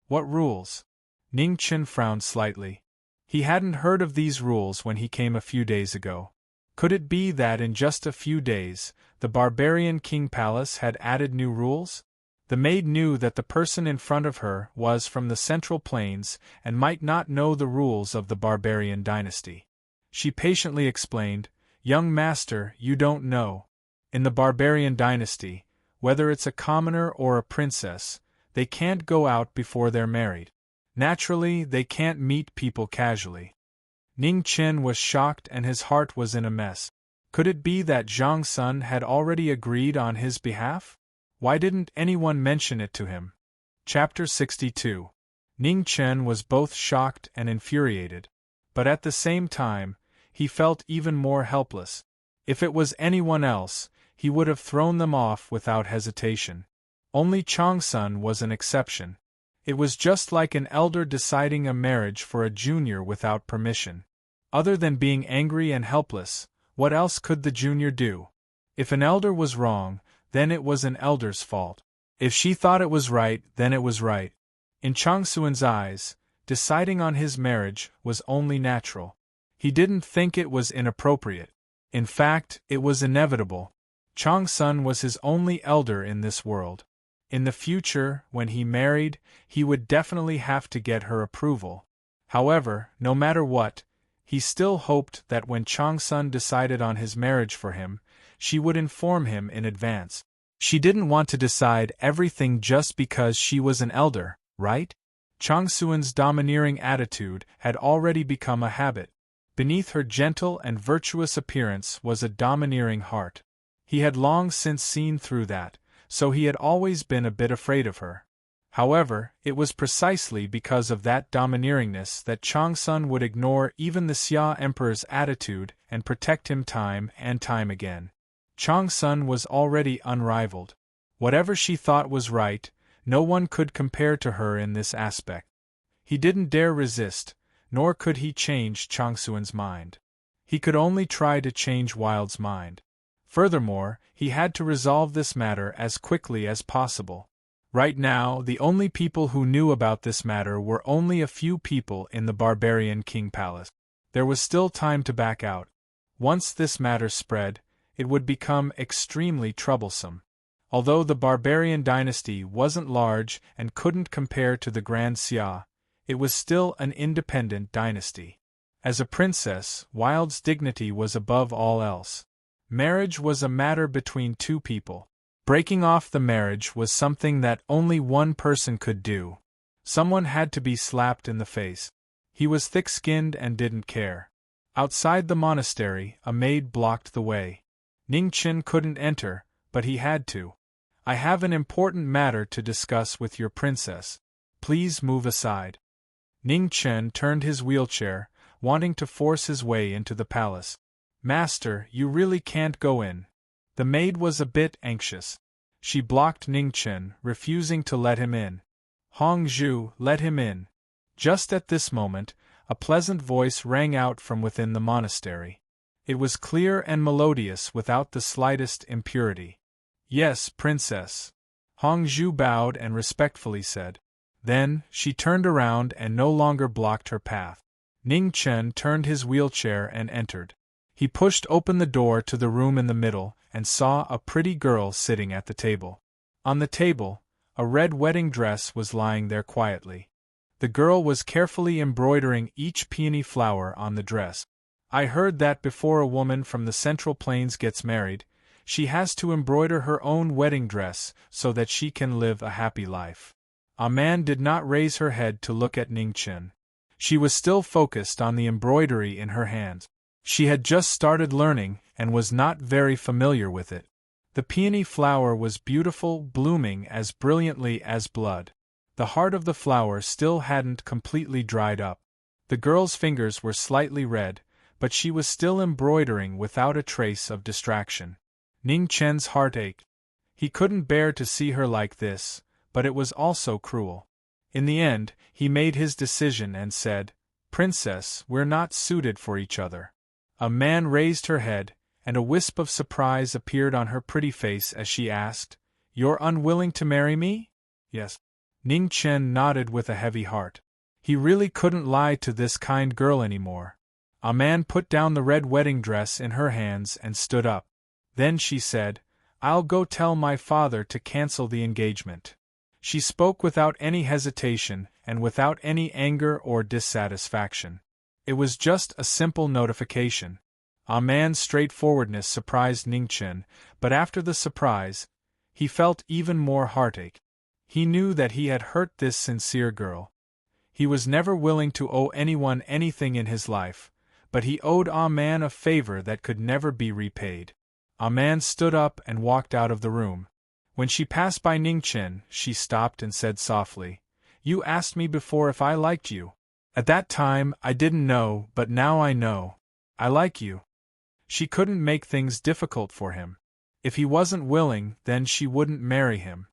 "What rules?" Ning Chen frowned slightly. He hadn't heard of these rules when he came a few days ago. Could it be that in just a few days, the barbarian king palace had added new rules? The maid knew that the person in front of her was from the Central Plains and might not know the rules of the barbarian dynasty. She patiently explained, "Young master, you don't know. In the barbarian dynasty, whether it's a commoner or a princess, they can't go out before they're married. Naturally, they can't meet people casually." Ning Chen was shocked and his heart was in a mess. Could it be that Zhang Sun had already agreed on his behalf? Why didn't anyone mention it to him? Chapter 62. Ning Chen was both shocked and infuriated. But at the same time, he felt even more helpless. If it was anyone else, he would have thrown them off without hesitation. Only Chang Sun was an exception. It was just like an elder deciding a marriage for a junior without permission. Other than being angry and helpless, what else could the junior do? If an elder was wrong, then it was an elder's fault. If she thought it was right, then it was right. In Chang Sun's eyes, deciding on his marriage was only natural. He didn't think it was inappropriate. In fact, it was inevitable. Chang Sun was his only elder in this world. In the future, when he married, he would definitely have to get her approval. However, no matter what, he still hoped that when Chang Sun decided on his marriage for him, she would inform him in advance. She didn't want to decide everything just because she was an elder, right? Chang Sun's domineering attitude had already become a habit. Beneath her gentle and virtuous appearance was a domineering heart. He had long since seen through that, so he had always been a bit afraid of her. However, it was precisely because of that domineeringness that Chang Sun would ignore even the Xia Emperor's attitude and protect him time and time again. Chang Sun was already unrivaled. Whatever she thought was right, no one could compare to her in this aspect. He didn't dare resist, nor could he change Chang Sun's mind. He could only try to change Wild's mind. Furthermore, he had to resolve this matter as quickly as possible. Right now, the only people who knew about this matter were only a few people in the barbarian king palace. There was still time to back out. Once this matter spread, it would become extremely troublesome. Although the barbarian dynasty wasn't large and couldn't compare to the Grand Xia, it was still an independent dynasty. As a princess, Wild's dignity was above all else. Marriage was a matter between two people. Breaking off the marriage was something that only one person could do. Someone had to be slapped in the face. He was thick-skinned and didn't care. Outside the monastery, a maid blocked the way. Ning Chen couldn't enter, but he had to. "I have an important matter to discuss with your princess. Please move aside." Ning Chen turned his wheelchair, wanting to force his way into the palace. "Master, you really can't go in." The maid was a bit anxious. She blocked Ning Chen, refusing to let him in. "Hong Zhu, let him in." Just at this moment, a pleasant voice rang out from within the monastery. It was clear and melodious without the slightest impurity. "Yes, princess." Hong Zhu bowed and respectfully said. Then, she turned around and no longer blocked her path. Ning Chen turned his wheelchair and entered. He pushed open the door to the room in the middle and saw a pretty girl sitting at the table. On the table, a red wedding dress was lying there quietly. The girl was carefully embroidering each peony flower on the dress. "I heard that before a woman from the Central Plains gets married, she has to embroider her own wedding dress so that she can live a happy life." A man did not raise her head to look at Ning Chen. She was still focused on the embroidery in her hands. She had just started learning and was not very familiar with it. The peony flower was beautiful, blooming as brilliantly as blood. The heart of the flower still hadn't completely dried up. The girl's fingers were slightly red, but she was still embroidering without a trace of distraction. Ning Chen's heart ached. He couldn't bear to see her like this, but it was also cruel. In the end, he made his decision and said, "Princess, we're not suited for each other." A man raised her head, and a wisp of surprise appeared on her pretty face as she asked, "You're unwilling to marry me?" "Yes." Ning Chen nodded with a heavy heart. He really couldn't lie to this kind girl anymore. A man put down the red wedding dress in her hands and stood up. Then she said, "I'll go tell my father to cancel the engagement." She spoke without any hesitation and without any anger or dissatisfaction. It was just a simple notification. A man's straightforwardness surprised Ning Chen, but after the surprise, he felt even more heartache. He knew that he had hurt this sincere girl. He was never willing to owe anyone anything in his life, but he owed a man a favor that could never be repaid. A man stood up and walked out of the room. When she passed by Ning Chen, she stopped and said softly, "You asked me before if I liked you. At that time, I didn't know, but now I know. I like you." She couldn't make things difficult for him. If he wasn't willing, then she wouldn't marry him.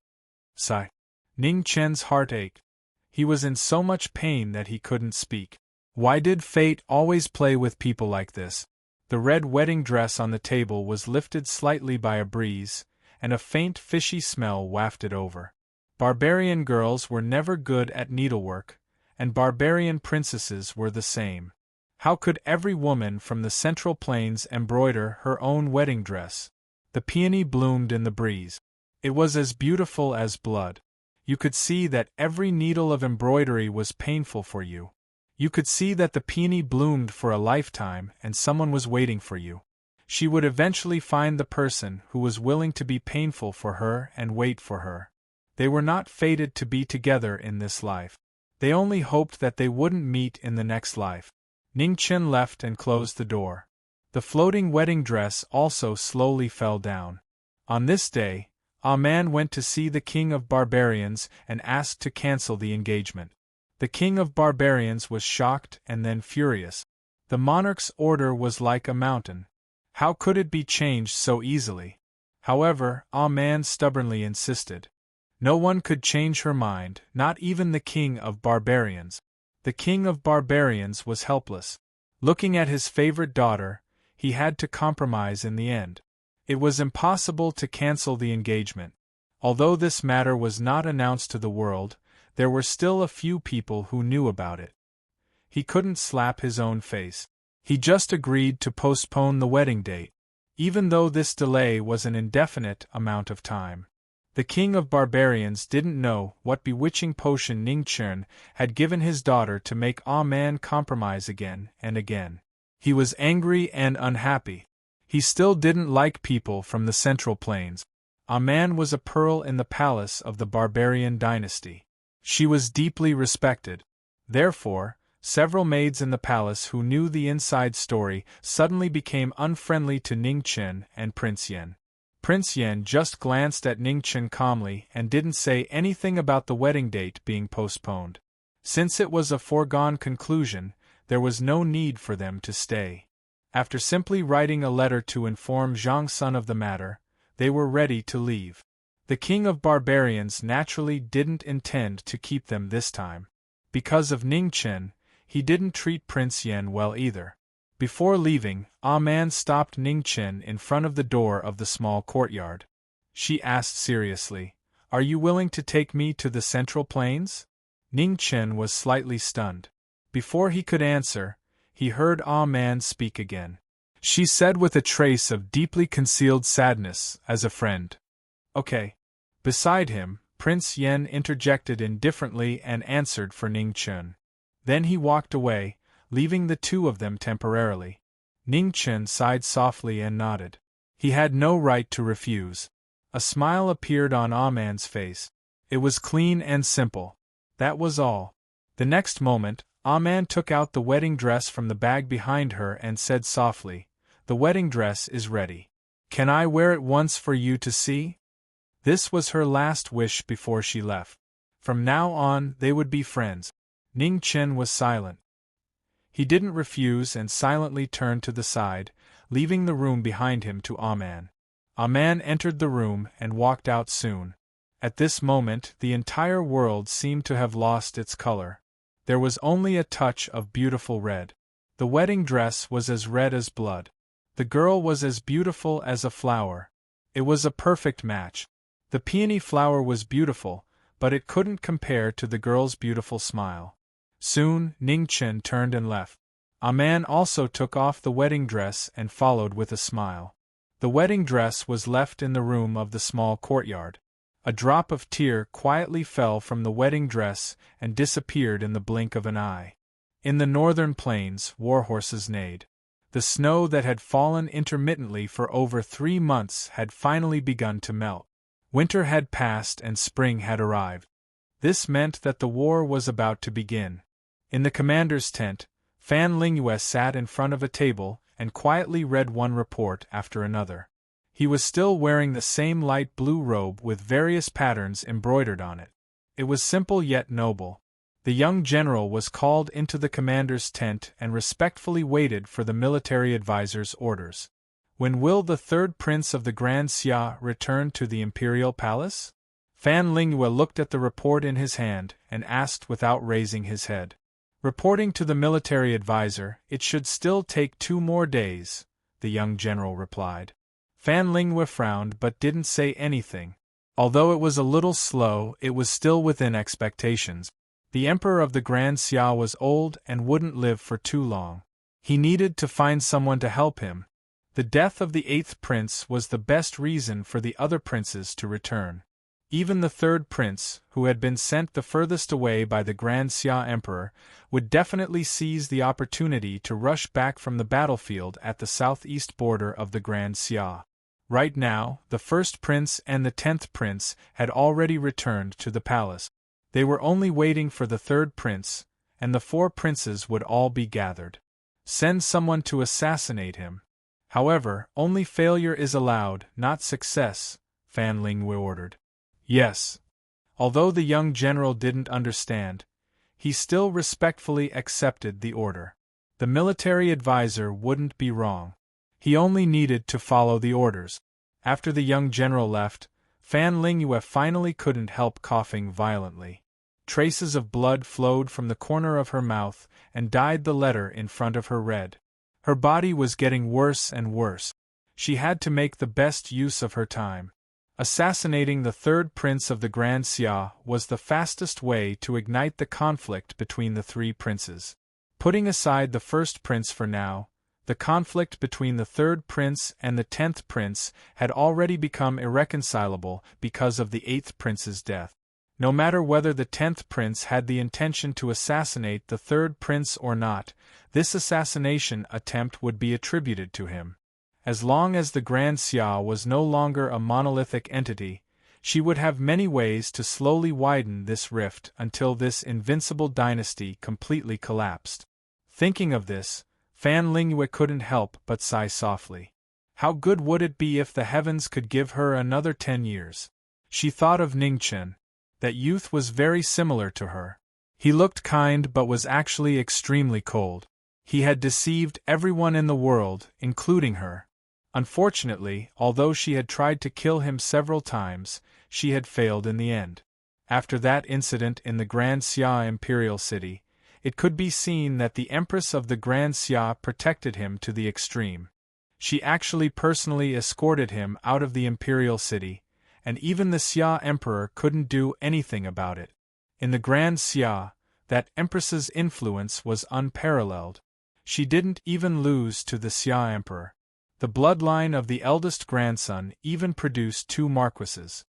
Sigh. Ning Chen's heart ached. He was in so much pain that he couldn't speak. Why did fate always play with people like this? The red wedding dress on the table was lifted slightly by a breeze, and a faint fishy smell wafted over. Barbarian girls were never good at needlework, and barbarian princesses were the same. How could every woman from the Central Plains embroider her own wedding dress? The peony bloomed in the breeze. It was as beautiful as blood. You could see that every needle of embroidery was painful for you. You could see that the peony bloomed for a lifetime and someone was waiting for you. She would eventually find the person who was willing to be painful for her and wait for her. They were not fated to be together in this life. They only hoped that they wouldn't meet in the next life. Ning Chen left and closed the door. The floating wedding dress also slowly fell down. On this day, a man went to see the king of barbarians and asked to cancel the engagement. The king of barbarians was shocked and then furious. The monarch's order was like a mountain. How could it be changed so easily? However, a man stubbornly insisted. No one could change her mind, not even the king of barbarians. The king of barbarians was helpless. Looking at his favorite daughter, he had to compromise in the end. It was impossible to cancel the engagement. Although this matter was not announced to the world, there were still a few people who knew about it. He couldn't slap his own face. He just agreed to postpone the wedding date. even though this delay was an indefinite amount of time. The king of barbarians didn't know what bewitching potion Ning Chen had given his daughter to make Ah Man compromise again and again. He was angry and unhappy. He still didn't like people from the Central Plains. Ah Man was a pearl in the palace of the barbarian dynasty. She was deeply respected. Therefore, several maids in the palace who knew the inside story suddenly became unfriendly to Ning Chen and Prince Yen. Prince Yen just glanced at Ning Chen calmly and didn't say anything about the wedding date being postponed. Since it was a foregone conclusion, there was no need for them to stay. After simply writing a letter to inform Zhang Sun of the matter, they were ready to leave. The king of barbarians naturally didn't intend to keep them this time. Because of Ning Chen, he didn't treat Prince Yen well either. Before leaving, Ah Man stopped Ning Chen in front of the door of the small courtyard. She asked seriously, "Are you willing to take me to the Central Plains?" Ning Chen was slightly stunned. Before he could answer, he heard Ah Man speak again. She said with a trace of deeply concealed sadness, as a friend. "Okay." Beside him, Prince Yen interjected indifferently and answered for Ning Chen. Then he walked away, leaving the two of them temporarily. Ning Chen sighed softly and nodded. He had no right to refuse. A smile appeared on Ah Man's face. It was clean and simple. That was all. The next moment, Ah Man took out the wedding dress from the bag behind her and said softly, "The wedding dress is ready. Can I wear it once for you to see?" This was her last wish before she left. From now on, they would be friends. Ning Chen was silent. He didn't refuse and silently turned to the side, leaving the room behind him to Ah Man. Ah Man entered the room and walked out soon. At this moment, the entire world seemed to have lost its color. There was only a touch of beautiful red. The wedding dress was as red as blood. The girl was as beautiful as a flower. It was a perfect match. The peony flower was beautiful, but it couldn't compare to the girl's beautiful smile. Soon, Ning Chen turned and left. Ah Man also took off the wedding dress and followed with a smile. The wedding dress was left in the room of the small courtyard. A drop of tear quietly fell from the wedding dress and disappeared in the blink of an eye. In the northern plains, warhorses neighed. The snow that had fallen intermittently for over 3 months had finally begun to melt. Winter had passed and spring had arrived. This meant that the war was about to begin. In the commander's tent, Fan Lingyue sat in front of a table and quietly read one report after another. He was still wearing the same light blue robe with various patterns embroidered on it. It was simple yet noble. The young general was called into the commander's tent and respectfully waited for the military advisor's orders. When will the third prince of the Grand Xia return to the imperial palace? Fan Lingyue looked at the report in his hand and asked without raising his head. Reporting to the military advisor, it should still take 2 more days, the young general replied. Fan Lingyue frowned but didn't say anything. Although it was a little slow, it was still within expectations. The emperor of the Grand Xia was old and wouldn't live for too long. He needed to find someone to help him. The death of the 8th prince was the best reason for the other princes to return. Even the 3rd prince, who had been sent the furthest away by the Grand Xia emperor, would definitely seize the opportunity to rush back from the battlefield at the southeast border of the Grand Xia. Right now, the 1st prince and the 10th prince had already returned to the palace. They were only waiting for the 3rd prince, and the 4 princes would all be gathered. Send someone to assassinate him. However, only failure is allowed, not success, Fan Lingyue ordered. Yes. Although the young general didn't understand, he still respectfully accepted the order. The military advisor wouldn't be wrong. He only needed to follow the orders. After the young general left, Fan Lingyue finally couldn't help coughing violently. Traces of blood flowed from the corner of her mouth and dyed the letter in front of her red. Her body was getting worse and worse. She had to make the best use of her time. Assassinating the 3rd prince of the Grand Xia was the fastest way to ignite the conflict between the 3 princes. Putting aside the 1st prince for now, The conflict between the third prince and the 10th prince had already become irreconcilable because of the 8th prince's death. No matter whether the 10th prince had the intention to assassinate the third prince or not, this assassination attempt would be attributed to him. As long as the Grand Xia was no longer a monolithic entity, she would have many ways to slowly widen this rift until this invincible dynasty completely collapsed. Thinking of this, Fan Lingyue couldn't help but sigh softly. How good would it be if the heavens could give her another 10 years? She thought of Ningchen. That youth was very similar to her. He looked kind but was actually extremely cold. He had deceived everyone in the world, including her. Unfortunately, although she had tried to kill him several times, she had failed in the end. After that incident in the Grand Xia Imperial City, it could be seen that the Empress of the Grand Xia protected him to the extreme. She actually personally escorted him out of the Imperial City, and even the Xia Emperor couldn't do anything about it. In the Grand Xia, that Empress's influence was unparalleled. She didn't even lose to the Xia Emperor. The bloodline of the eldest grandson even produced 2 marquises.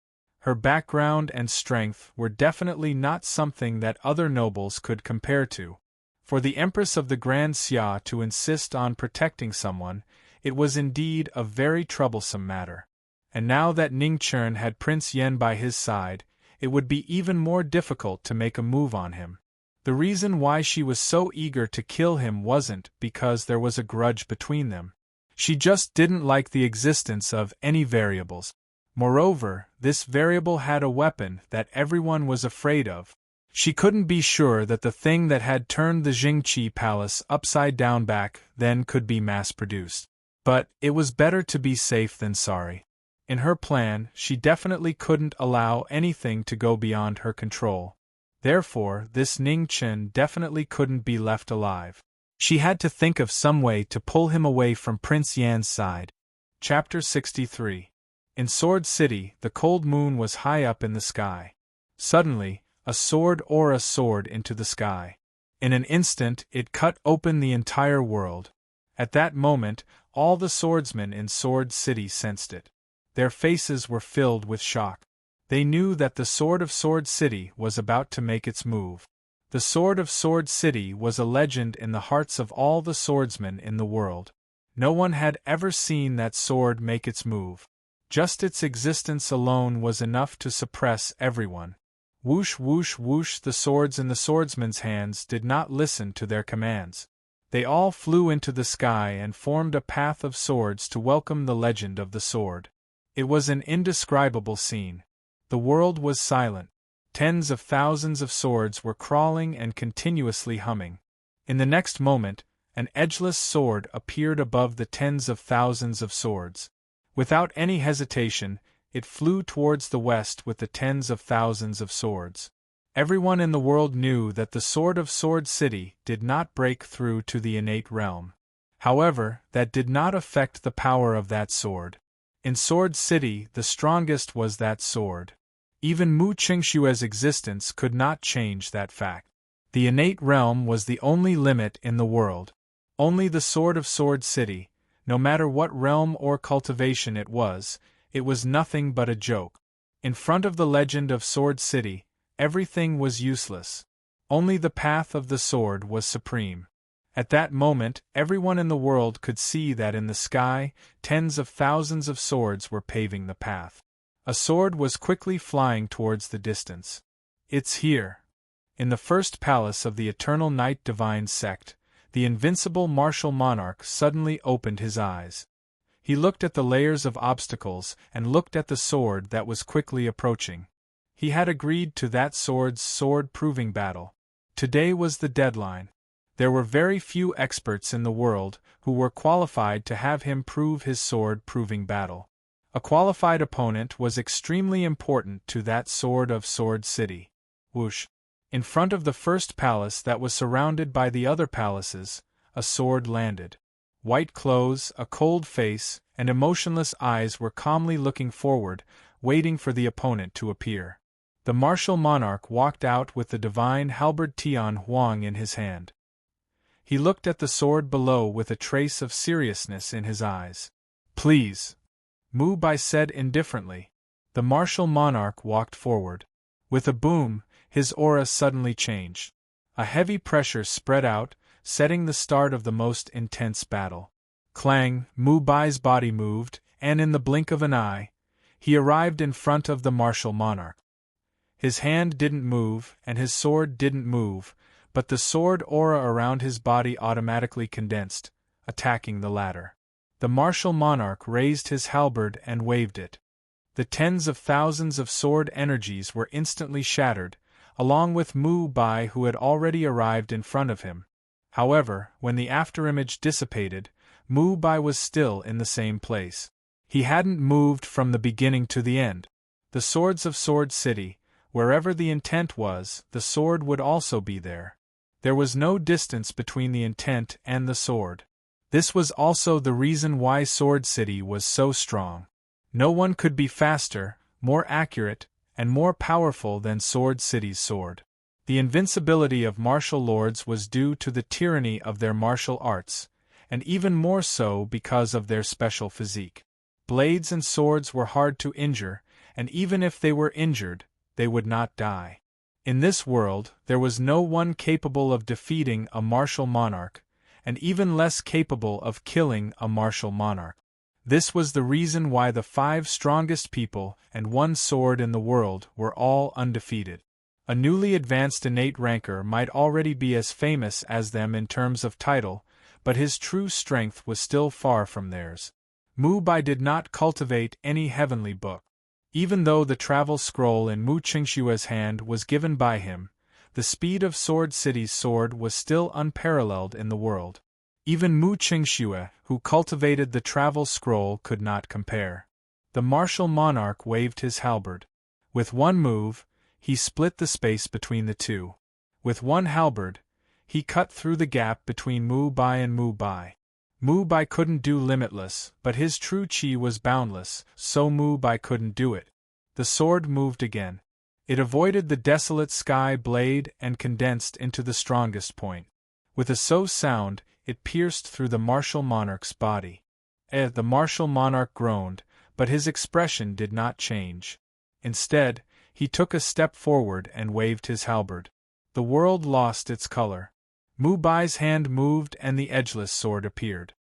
Her background and strength were definitely not something that other nobles could compare to. For the Empress of the Grand Xia to insist on protecting someone, it was indeed a very troublesome matter. And now that Ningchen had Prince Yan by his side, it would be even more difficult to make a move on him. The reason why she was so eager to kill him wasn't because there was a grudge between them. She just didn't like the existence of any variables. Moreover, this variable had a weapon that everyone was afraid of. She couldn't be sure that the thing that had turned the Jingqi Palace upside down back then could be mass-produced. But it was better to be safe than sorry. In her plan, she definitely couldn't allow anything to go beyond her control. Therefore, this Ningchen definitely couldn't be left alive. She had to think of some way to pull him away from Prince Yan's side. Chapter 63. In Sword City, the cold moon was high up in the sky. Suddenly, a sword soared into the sky. In an instant, it cut open the entire world. At that moment, all the swordsmen in Sword City sensed it. Their faces were filled with shock. They knew that the Sword of Sword City was about to make its move. The Sword of Sword City was a legend in the hearts of all the swordsmen in the world. No one had ever seen that sword make its move. Just its existence alone was enough to suppress everyone. Whoosh whoosh whoosh, the swords in the swordsmen's hands did not listen to their commands. They all flew into the sky and formed a path of swords to welcome the legend of the sword. It was an indescribable scene. The world was silent. Tens of thousands of swords were crawling and continuously humming. In the next moment, an edgeless sword appeared above the tens of thousands of swords. Without any hesitation, it flew towards the west with the tens of thousands of swords. Everyone in the world knew that the Sword of Sword City did not break through to the innate realm. However, that did not affect the power of that sword. In Sword City, the strongest was that sword. Even Mu Qingshue's existence could not change that fact. The innate realm was the only limit in the world. Only the Sword of Sword City, no matter what realm or cultivation it was nothing but a joke. In front of the legend of Sword City, everything was useless. Only the path of the sword was supreme. At that moment, everyone in the world could see that in the sky, tens of thousands of swords were paving the path. A sword was quickly flying towards the distance. It's here. In the first palace of the Eternal Night Divine Sect, the invincible martial monarch suddenly opened his eyes. He looked at the layers of obstacles and looked at the sword that was quickly approaching. He had agreed to that sword's sword-proving battle. Today was the deadline. There were very few experts in the world who were qualified to have him prove his sword-proving battle. A qualified opponent was extremely important to that Sword of Sword City. Whoosh! In front of the first palace that was surrounded by the other palaces, a sword landed. White clothes, a cold face, and emotionless eyes were calmly looking forward, waiting for the opponent to appear. The martial monarch walked out with the divine halberd Tian Huang in his hand. He looked at the sword below with a trace of seriousness in his eyes. "Please," Mu Bai said indifferently. The martial monarch walked forward. With a boom, his aura suddenly changed. A heavy pressure spread out, setting the start of the most intense battle. Clang, Mu Bai's body moved, and in the blink of an eye, he arrived in front of the martial monarch. His hand didn't move, and his sword didn't move, but the sword aura around his body automatically condensed, attacking the latter. The martial monarch raised his halberd and waved it. The tens of thousands of sword energies were instantly shattered, along with Mu Bai, who had already arrived in front of him. However, when the afterimage dissipated, Mu Bai was still in the same place. He hadn't moved from the beginning to the end. The swords of Sword City, wherever the intent was, the sword would also be there. There was no distance between the intent and the sword. This was also the reason why Sword City was so strong. No one could be faster, more accurate, and more powerful than Sword City's sword. The invincibility of martial lords was due to the tyranny of their martial arts, and even more so because of their special physique. Blades and swords were hard to injure, and even if they were injured, they would not die. In this world, there was no one capable of defeating a martial monarch, and even less capable of killing a martial monarch. This was the reason why the 5 strongest people and 1 sword in the world were all undefeated. A newly advanced innate ranker might already be as famous as them in terms of title, but his true strength was still far from theirs. Mu Bai did not cultivate any heavenly book. Even though the travel scroll in Mu Qingshue's hand was given by him, the speed of Sword City's sword was still unparalleled in the world. Even Mu Qingxue, who cultivated the travel scroll, could not compare. The martial monarch waved his halberd. With one move, he split the space between the two. With one halberd, he cut through the gap between Mu Bai and Mu Bai. Mu Bai couldn't do limitless, but his true qi was boundless, so Mu Bai couldn't do it. The sword moved again. It avoided the desolate sky blade and condensed into the strongest point. With a so sound, it pierced through the martial monarch's body. The martial monarch groaned, but his expression did not change. Instead, he took a step forward and waved his halberd. The world lost its color. Mu Bai's hand moved and the edgeless sword appeared.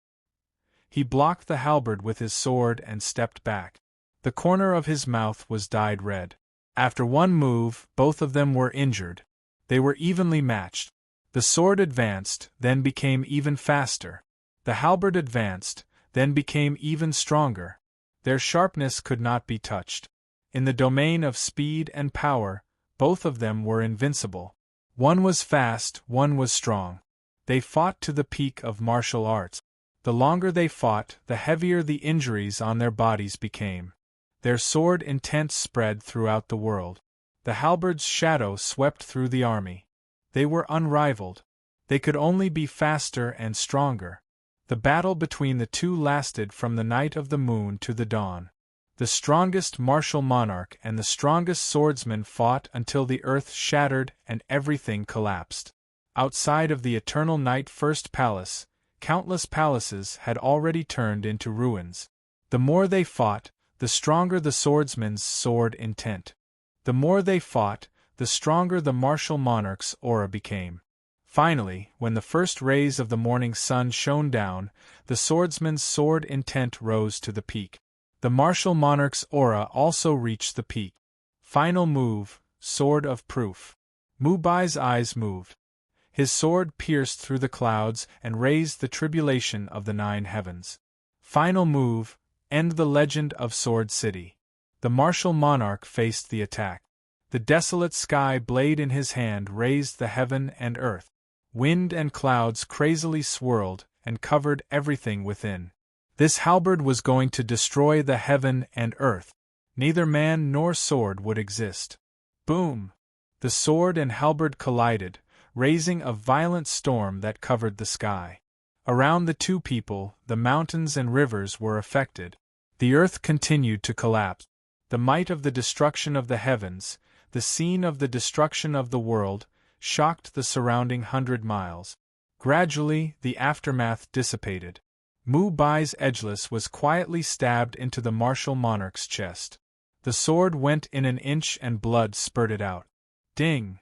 He blocked the halberd with his sword and stepped back. The corner of his mouth was dyed red. After one move, both of them were injured. They were evenly matched. The sword advanced, then became even faster. The halberd advanced, then became even stronger. Their sharpness could not be touched. In the domain of speed and power, both of them were invincible. One was fast, one was strong. They fought to the peak of martial arts. The longer they fought, the heavier the injuries on their bodies became. Their sword intent spread throughout the world. The halberd's shadow swept through the army. They were unrivaled. They could only be faster and stronger. The battle between the two lasted from the night of the moon to the dawn. The strongest martial monarch and the strongest swordsman fought until the earth shattered and everything collapsed. Outside of the eternal Night First Palace, countless palaces had already turned into ruins. The more they fought, the stronger the swordsman's sword intent. The more they fought, the stronger the martial monarch's aura became. Finally, when the first rays of the morning sun shone down, the swordsman's sword intent rose to the peak. The martial monarch's aura also reached the peak. Final move, Sword of Proof. Mu Bai's eyes moved. His sword pierced through the clouds and raised the tribulation of the 9 heavens. Final move, End the legend of Sword City. The martial monarch faced the attack. The desolate sky blade in his hand raised the heaven and earth. Wind and clouds crazily swirled and covered everything within. This halberd was going to destroy the heaven and earth. Neither man nor sword would exist. Boom! The sword and halberd collided, raising a violent storm that covered the sky. Around the two people, the mountains and rivers were affected. The earth continued to collapse. The might of the destruction of the heavens, the scene of the destruction of the world, shocked the surrounding 100 miles. Gradually, the aftermath dissipated. Mu Bai's edgeless was quietly stabbed into the martial monarch's chest. The sword went in an inch and blood spurted out. Ding!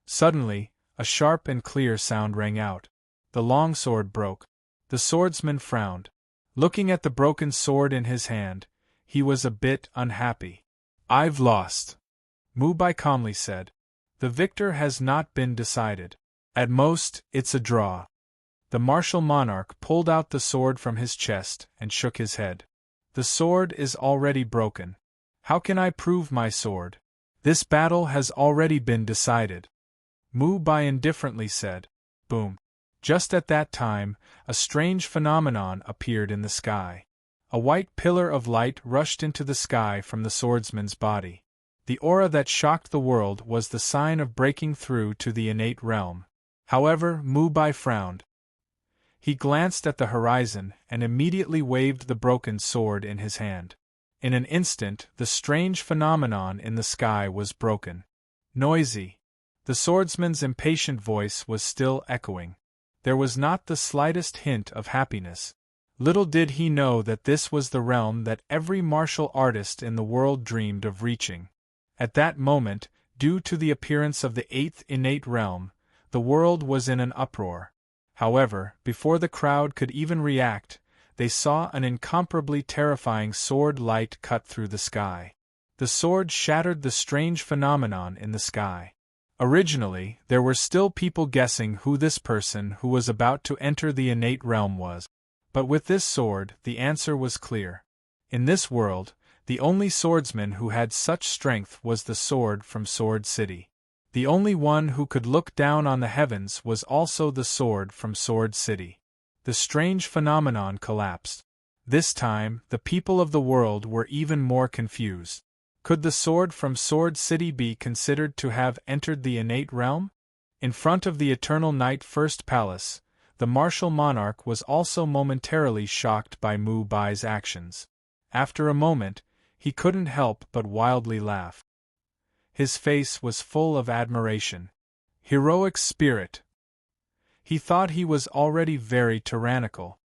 Suddenly, a sharp and clear sound rang out. The long sword broke. The swordsman frowned. Looking at the broken sword in his hand, he was a bit unhappy. "I've lost," Mu Bai calmly said. "The victor has not been decided. At most, it's a draw." The martial monarch pulled out the sword from his chest and shook his head. "The sword is already broken. How can I prove my sword? This battle has already been decided." Mu Bai indifferently said. Boom. Just at that time, a strange phenomenon appeared in the sky. A white pillar of light rushed into the sky from the swordsman's body. The aura that shocked the world was the sign of breaking through to the innate realm. However, Mu Bai frowned. He glanced at the horizon and immediately waved the broken sword in his hand. In an instant, the strange phenomenon in the sky was broken. Noisy. The swordsman's impatient voice was still echoing. There was not the slightest hint of happiness. Little did he know that this was the realm that every martial artist in the world dreamed of reaching. At that moment, due to the appearance of the eighth innate realm, the world was in an uproar. However, before the crowd could even react, they saw an incomparably terrifying sword light cut through the sky. The sword shattered the strange phenomenon in the sky. Originally, there were still people guessing who this person who was about to enter the innate realm was. But with this sword, the answer was clear. In this world, the only swordsman who had such strength was the sword from Sword City. The only one who could look down on the heavens was also the sword from Sword City. The strange phenomenon collapsed. This time, the people of the world were even more confused. Could the sword from Sword City be considered to have entered the innate realm? In front of the Eternal Night First Palace, the martial monarch was also momentarily shocked by Mu Bai's actions. After a moment, he couldn't help but wildly laugh. His face was full of admiration. Heroic spirit! He thought he was already very tyrannical.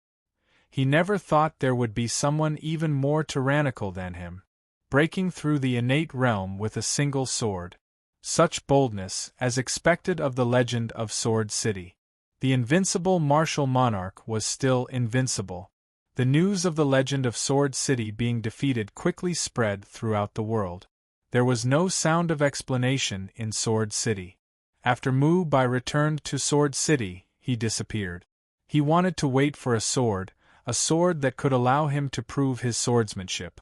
He never thought there would be someone even more tyrannical than him, breaking through the innate realm with a single sword. Such boldness, as expected of the legend of Sword City. The invincible martial monarch was still invincible. The news of the legend of Sword City being defeated quickly spread throughout the world. There was no sound of explanation in Sword City. After Mu Bai returned to Sword City, he disappeared. He wanted to wait for a sword that could allow him to prove his swordsmanship.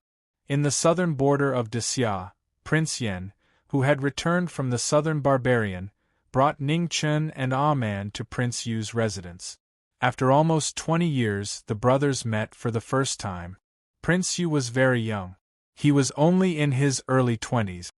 In the southern border of Xia, Prince Yen, who had returned from the southern barbarian, brought Ning Chen and Ah Man to Prince Yu's residence. After almost 20 years, the brothers met for the first time. Prince Yu was very young. He was only in his early 20s.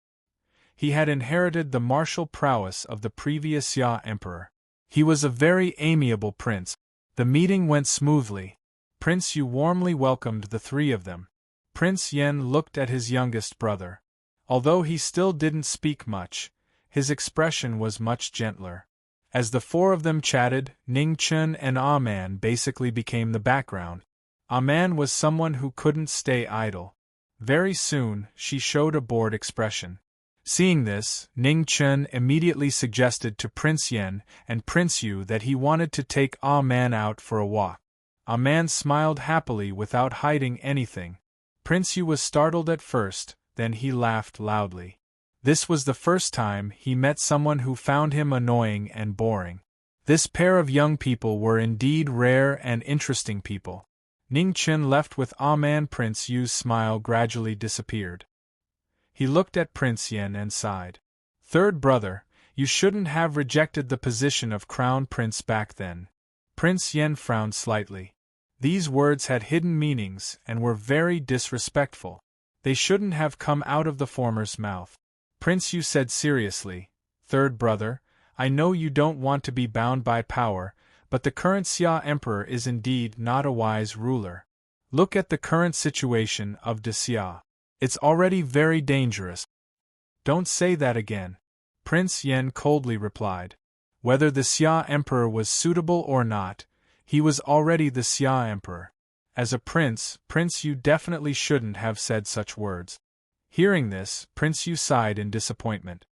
He had inherited the martial prowess of the previous Xia emperor. He was a very amiable prince. The meeting went smoothly. Prince Yu warmly welcomed the three of them. Prince Yen looked at his youngest brother. Although he still didn't speak much, his expression was much gentler. As the four of them chatted, Ning Chen and Ah Man basically became the background. Ah Man was someone who couldn't stay idle. Very soon, she showed a bored expression. Seeing this, Ning Chen immediately suggested to Prince Yen and Prince Yu that he wanted to take Ah Man out for a walk. Ah Man smiled happily without hiding anything. Prince Yu was startled at first, then he laughed loudly. This was the first time he met someone who found him annoying and boring. This pair of young people were indeed rare and interesting people. Ning Chen left with Ah Man. Prince Yu's smile gradually disappeared. He looked at Prince Yen and sighed. "Third brother, you shouldn't have rejected the position of crown prince back then." Prince Yen frowned slightly. These words had hidden meanings and were very disrespectful. They shouldn't have come out of the former's mouth. Prince Yu said seriously, "Third brother, I know you don't want to be bound by power, but the current Xia emperor is indeed not a wise ruler. Look at the current situation of Xia. It's already very dangerous." "Don't say that again," Prince Yen coldly replied. Whether the Xia Emperor was suitable or not, he was already the Xia Emperor. As a prince, you definitely shouldn't have said such words. Hearing this, Prince Yu sighed in disappointment.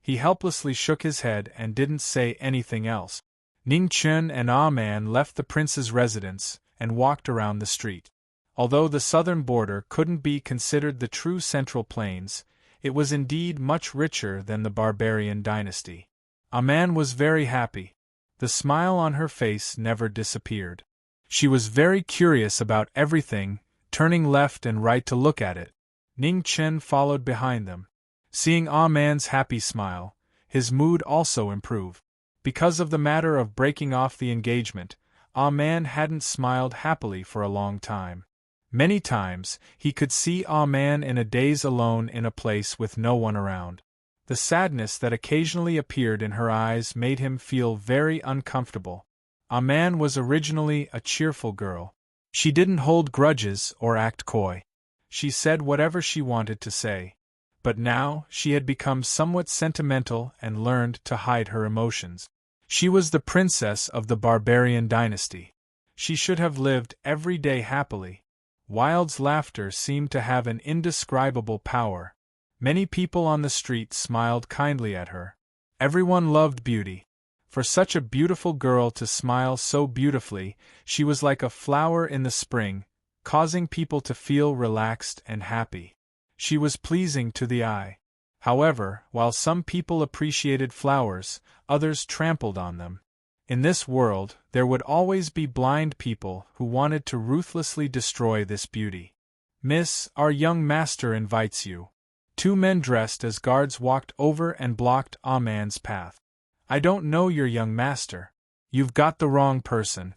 He helplessly shook his head and didn't say anything else. Ning Chen and Ah Man left the prince's residence and walked around the street. Although the southern border couldn't be considered the true Central Plains, it was indeed much richer than the barbarian dynasty. Ah Man was very happy. The smile on her face never disappeared. She was very curious about everything, turning left and right to look at it. Ning Chen followed behind them. Seeing Ah Man's happy smile, his mood also improved. Because of the matter of breaking off the engagement, Ah Man hadn't smiled happily for a long time. Many times, he could see Ah Man in a daze alone in a place with no one around. The sadness that occasionally appeared in her eyes made him feel very uncomfortable. Ah Man was originally a cheerful girl. She didn't hold grudges or act coy. She said whatever she wanted to say. But now, she had become somewhat sentimental and learned to hide her emotions. She was the princess of the barbarian dynasty. She should have lived every day happily. Wild's laughter seemed to have an indescribable power. Many people on the street smiled kindly at her. Everyone loved beauty. For such a beautiful girl to smile so beautifully, she was like a flower in the spring, causing people to feel relaxed and happy. She was pleasing to the eye. However, while some people appreciated flowers, others trampled on them. In this world, there would always be blind people who wanted to ruthlessly destroy this beauty. "Miss, our young master invites you." Two men dressed as guards walked over and blocked Ah Man's path. "I don't know your young master. You've got the wrong person."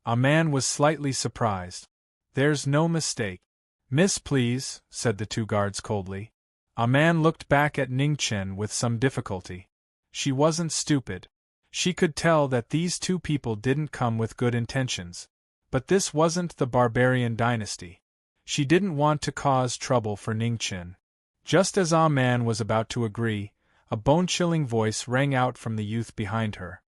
Ah Man was slightly surprised. "There's no mistake." "Miss, please," said the two guards coldly. Ah Man looked back at Ning Chen with some difficulty. She wasn't stupid. She could tell that these two people didn't come with good intentions. But this wasn't the barbarian dynasty. She didn't want to cause trouble for Ning Chen. Just as Ah Man was about to agree, a bone-chilling voice rang out from the youth behind her.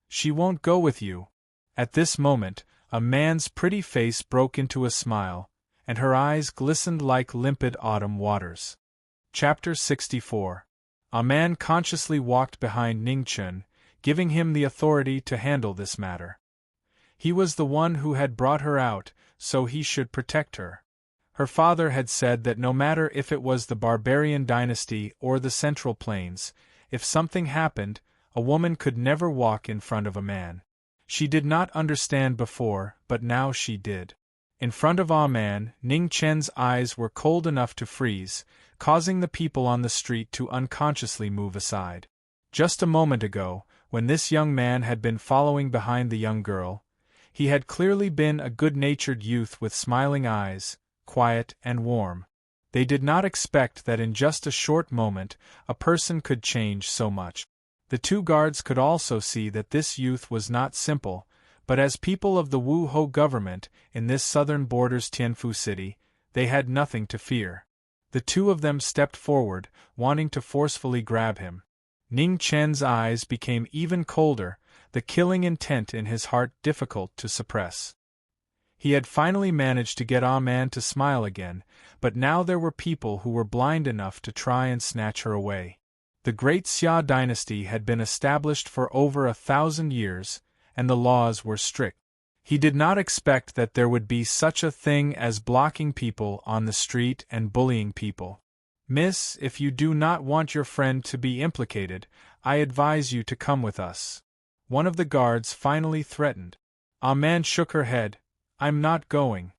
"She won't go with you." At this moment, a man's pretty face broke into a smile, and her eyes glistened like limpid autumn waters. Chapter 64. A man consciously walked behind Ning Chen, giving him the authority to handle this matter. He was the one who had brought her out, so he should protect her. Her father had said that no matter if it was the barbarian dynasty or the Central Plains, if something happened, a woman could never walk in front of a man. She did not understand before, but now she did. In front of Ah Man, Ning Chen's eyes were cold enough to freeze, causing the people on the street to unconsciously move aside. Just a moment ago, when this young man had been following behind the young girl, he had clearly been a good-natured youth with smiling eyes, quiet and warm. They did not expect that in just a short moment a person could change so much. The two guards could also see that this youth was not simple, but as people of the Wu Ho government in this southern borders Tianfu city, they had nothing to fear. The two of them stepped forward, wanting to forcefully grab him. Ning Chen's eyes became even colder, the killing intent in his heart difficult to suppress. He had finally managed to get Ah Man to smile again, but now there were people who were blind enough to try and snatch her away. The great Xia dynasty had been established for over 1,000 years, and the laws were strict. He did not expect that there would be such a thing as blocking people on the street and bullying people. "Miss, if you do not want your friend to be implicated, I advise you to come with us," one of the guards finally threatened. Ah Man shook her head. "I'm not going."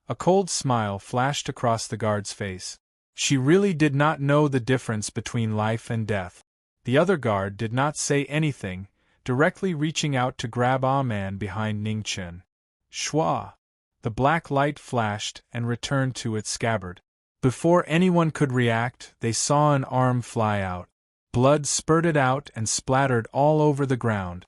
A cold smile flashed across the guard's face. She really did not know the difference between life and death. The other guard did not say anything, directly reaching out to grab Ah Man behind Ning Chen. Shwa! The black light flashed and returned to its scabbard. Before anyone could react, they saw an arm fly out. Blood spurted out and splattered all over the ground.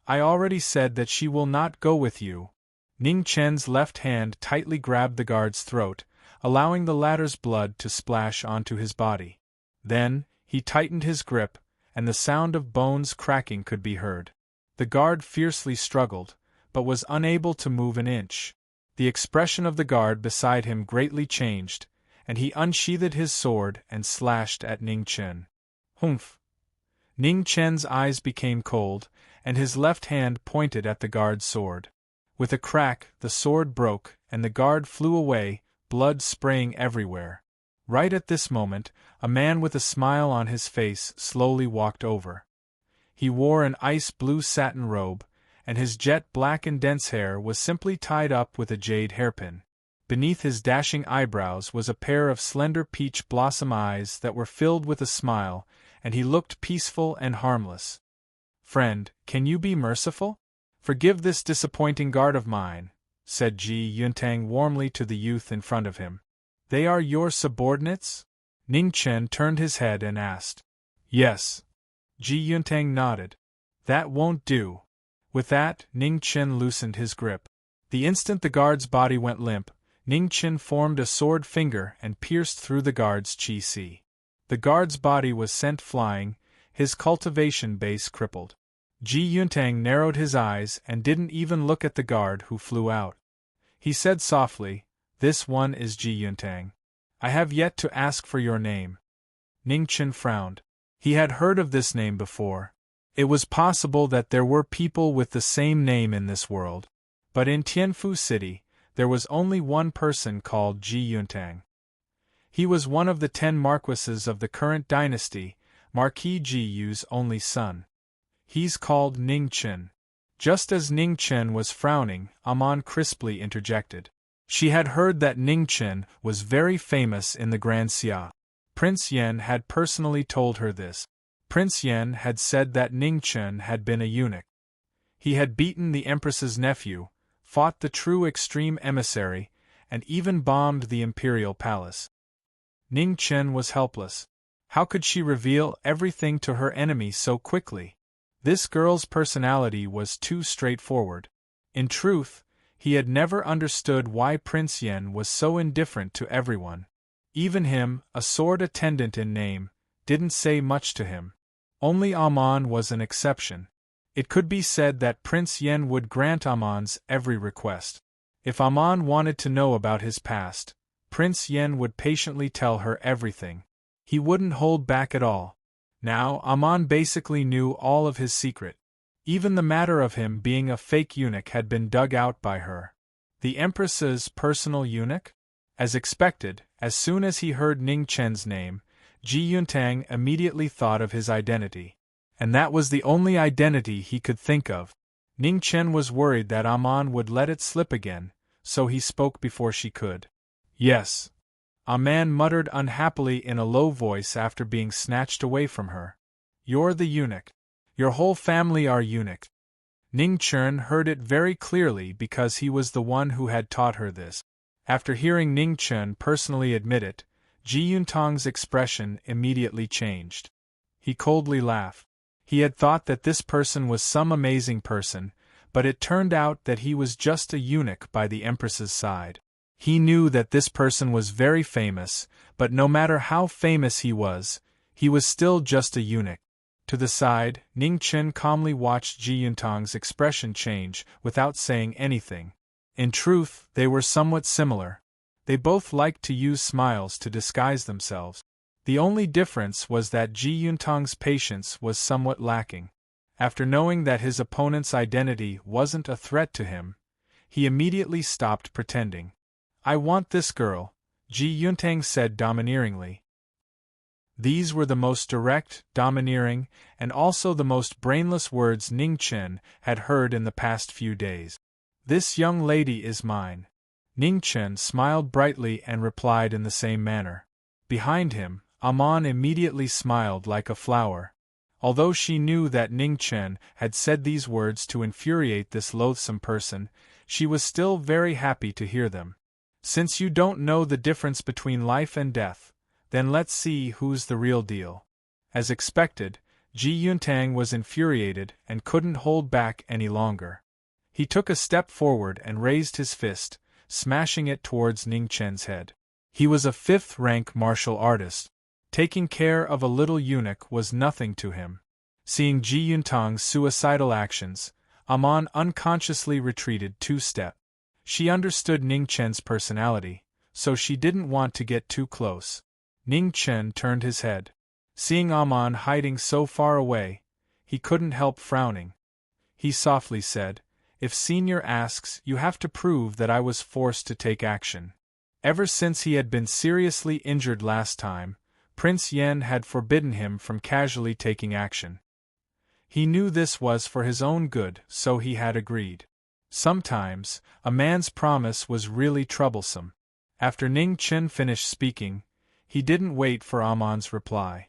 "I already said that she will not go with you." Ning Chen's left hand tightly grabbed the guard's throat, allowing the latter's blood to splash onto his body. Then, he tightened his grip, and the sound of bones cracking could be heard. The guard fiercely struggled, but was unable to move an inch. The expression of the guard beside him greatly changed, and he unsheathed his sword and slashed at Ning Chen. Humph! Ning Chen's eyes became cold, and his left hand pointed at the guard's sword. With a crack, the sword broke, and the guard flew away, blood spraying everywhere. Right at this moment, a man with a smile on his face slowly walked over. He wore an ice-blue satin robe, and his jet-black and dense hair was simply tied up with a jade hairpin. Beneath his dashing eyebrows was a pair of slender peach blossom eyes that were filled with a smile, and he looked peaceful and harmless. "Friend, can you be merciful? Forgive this disappointing guard of mine," said Ji Yuntang warmly to the youth in front of him. "They are your subordinates?" Ning Chen turned his head and asked. "Yes." Ji Yuntang nodded. "That won't do." With that, Ning Chen loosened his grip. The instant the guard's body went limp, Ning Chen formed a sword finger and pierced through the guard's chi-si. The guard's body was sent flying, his cultivation base crippled. Ji Yuntang narrowed his eyes and didn't even look at the guard who flew out. He said softly, "This one is Ji Yuntang. I have yet to ask for your name." Ning Chen frowned. He had heard of this name before. It was possible that there were people with the same name in this world. But in Tianfu City, there was only one person called Ji Yuntang. He was one of the 10 marquises of the current dynasty, Marquis Ji Yu's only son. "He's called Ning Chen." Just as Ning Chen was frowning, Amon crisply interjected. She had heard that Ning Chen was very famous in the Grand Xia. Prince Yen had personally told her this. Prince Yen had said that Ning Chen had been a eunuch. He had beaten the Empress's nephew, fought the true extreme emissary, and even bombed the imperial palace. Ning Chen was helpless. How could she reveal everything to her enemy so quickly? This girl's personality was too straightforward. In truth, he had never understood why Prince Yen was so indifferent to everyone. Even him, a sword attendant in name, didn't say much to him. Only Amon was an exception. It could be said that Prince Yen would grant Amon's every request. If Amon wanted to know about his past, Prince Yen would patiently tell her everything. He wouldn't hold back at all. Now, Amon basically knew all of his secret. Even the matter of him being a fake eunuch had been dug out by her. The Empress's personal eunuch? As expected, as soon as he heard Ning Chen's name, Ji Yuntang immediately thought of his identity. And that was the only identity he could think of. Ning Chen was worried that Amon would let it slip again, so he spoke before she could. "Yes." Amon muttered unhappily in a low voice after being snatched away from her. "You're the eunuch. Your whole family are eunuch." Ning Chen heard it very clearly because he was the one who had taught her this. After hearing Ning Chen personally admit it, Ji Yuntang's expression immediately changed. He coldly laughed. He had thought that this person was some amazing person, but it turned out that he was just a eunuch by the Empress's side. He knew that this person was very famous, but no matter how famous he was still just a eunuch. To the side, Ning Chen calmly watched Ji Yuntang's expression change without saying anything. In truth, they were somewhat similar. They both liked to use smiles to disguise themselves. The only difference was that Ji Yuntang's patience was somewhat lacking. After knowing that his opponent's identity wasn't a threat to him, he immediately stopped pretending. "I want this girl," Ji Yuntang said domineeringly. These were the most direct, domineering, and also the most brainless words Ning Chen had heard in the past few days. "This young lady is mine." Ning Chen smiled brightly and replied in the same manner. Behind him, Amon immediately smiled like a flower. Although she knew that Ning Chen had said these words to infuriate this loathsome person, she was still very happy to hear them. "Since you don't know the difference between life and death, then let's see who's the real deal." As expected, Ji Yuntang was infuriated and couldn't hold back any longer. He took a step forward and raised his fist, smashing it towards Ning Chen's head. He was a 5th-rank martial artist. Taking care of a little eunuch was nothing to him. Seeing Ji Yuntang's suicidal actions, Amon unconsciously retreated 2 steps. She understood Ning Chen's personality, so she didn't want to get too close. Ning Chen turned his head. Seeing Amon hiding so far away, he couldn't help frowning. He softly said, "If Senior asks, you have to prove that I was forced to take action." Ever since he had been seriously injured last time, Prince Yen had forbidden him from casually taking action. He knew this was for his own good, so he had agreed. Sometimes, a man's promise was really troublesome. After Ning Chen finished speaking, he didn't wait for Amon's reply.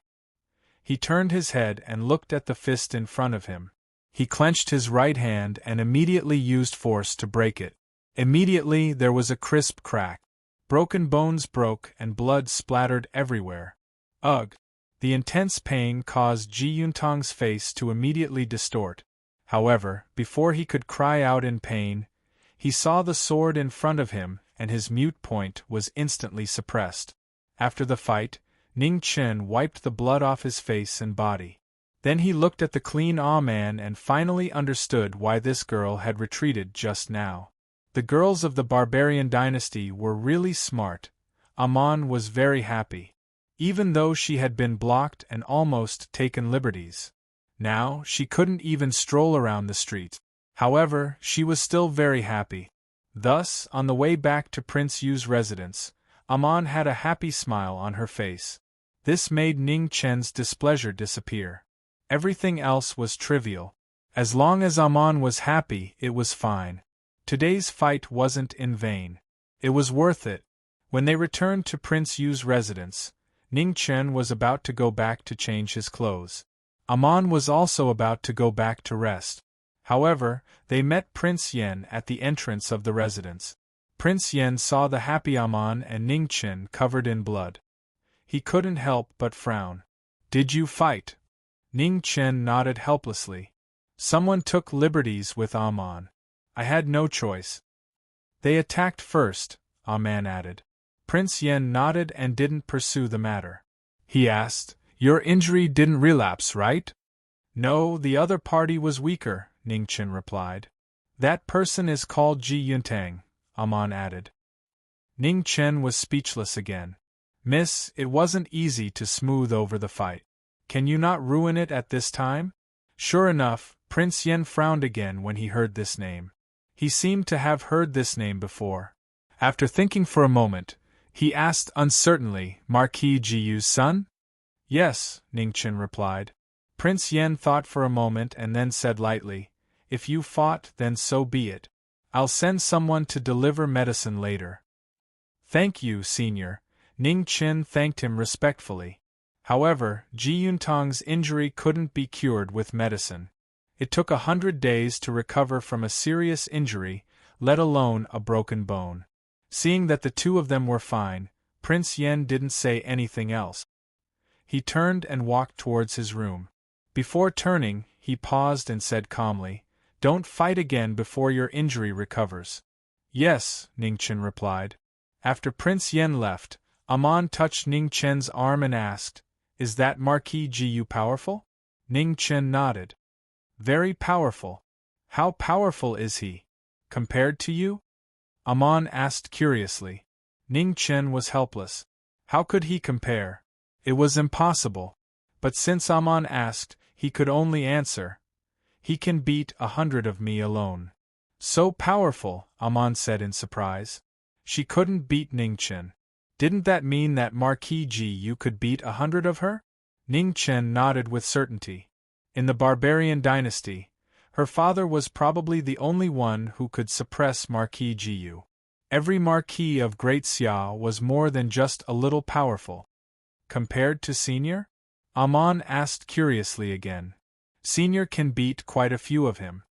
He turned his head and looked at the fist in front of him. He clenched his right hand and immediately used force to break it. Immediately there was a crisp crack. Broken bones broke and blood splattered everywhere. Ugh! The intense pain caused Ji Yuntang's face to immediately distort. However, before he could cry out in pain, he saw the sword in front of him and his mute point was instantly suppressed. After the fight, Ning Chen wiped the blood off his face and body. Then he looked at the clean man and finally understood why this girl had retreated just now. The girls of the barbarian dynasty were really smart. Amon was very happy. Even though she had been blocked and almost taken liberties. Now, she couldn't even stroll around the street. However, she was still very happy. Thus, on the way back to Prince Yu's residence, Amon had a happy smile on her face. This made Ning Chen's displeasure disappear. Everything else was trivial. As long as Amon was happy, it was fine. Today's fight wasn't in vain. It was worth it. When they returned to Prince Yu's residence, Ning Chen was about to go back to change his clothes. Amon was also about to go back to rest. However, they met Prince Yen at the entrance of the residence. Prince Yen saw the happy Amon and Ning Chen covered in blood. He couldn't help but frown. "Did you fight?" Ning Chen nodded helplessly. "Someone took liberties with Amon. I had no choice." "They attacked first," Amon added. Prince Yen nodded and didn't pursue the matter. He asked, "Your injury didn't relapse, right?" "No, the other party was weaker," Ning Chen replied. "That person is called Ji Yuntang," Amon added. Ning Chen was speechless again. "Miss, it wasn't easy to smooth over the fight. Can you not ruin it at this time?" Sure enough, Prince Yen frowned again when he heard this name. He seemed to have heard this name before. After thinking for a moment, he asked uncertainly, "Marquis Ji Yu's son?" "Yes," Ning Chen replied. Prince Yen thought for a moment and then said lightly, "If you fought, then so be it. I'll send someone to deliver medicine later." "Thank you, Senior." Ning Chen thanked him respectfully. However, Ji Yuntang's injury couldn't be cured with medicine. It took 100 days to recover from a serious injury, let alone a broken bone. Seeing that the two of them were fine, Prince Yen didn't say anything else. He turned and walked towards his room. Before turning, he paused and said calmly, "Don't fight again before your injury recovers." "Yes," Ning Chen replied. After Prince Yen left, Amon touched Ning Chen's arm and asked, "Is that Marquis Ji Yu powerful?" Ning Chen nodded. "Very powerful. How powerful is he? Compared to you?" Amon asked curiously. Ning Chen was helpless. How could he compare? It was impossible. But since Amon asked, he could only answer, "He can beat 100 of me alone." "So powerful," Amon said in surprise. She couldn't beat Ning Chen. Didn't that mean that Marquis Ji Yu could beat 100 of her? Ning Chen nodded with certainty. In the barbarian dynasty, her father was probably the only one who could suppress Marquis Ji Yu. Every Marquis of Great Xia was more than just a little powerful. Compared to Senior? Amon asked curiously again. Senior can beat quite a few of him.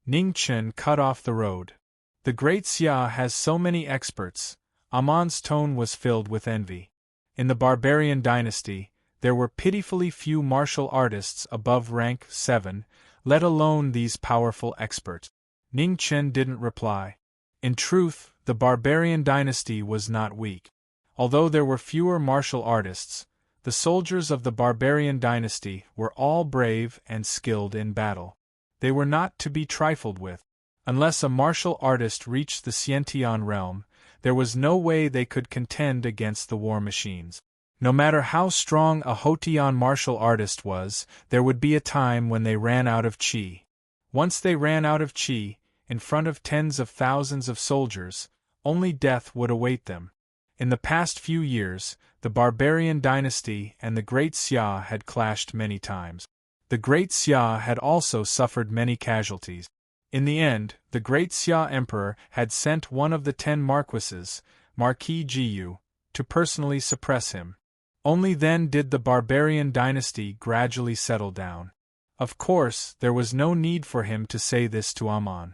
Ning Chen cut off the road. The Great Xia has so many experts. Amon's tone was filled with envy. In the barbarian dynasty, there were pitifully few martial artists above rank 7, let alone these powerful experts. Ning Chen didn't reply. In truth, the barbarian dynasty was not weak. Although there were fewer martial artists, The soldiers of the barbarian dynasty were all brave and skilled in battle. They were not to be trifled with. Unless a martial artist reached the Sciention realm, there was no way they could contend against the war machines. No matter how strong a Hotian martial artist was, there would be a time when they ran out of chi. Once they ran out of chi, in front of tens of thousands of soldiers, only death would await them. In the past few years, the barbarian dynasty and the Great Xia had clashed many times. The Great Xia had also suffered many casualties. In the end, the Great Xia Emperor had sent one of the 10 marquises, Marquis Jiyu, to personally suppress him. Only then did the barbarian dynasty gradually settle down. Of course, there was no need for him to say this to Amon.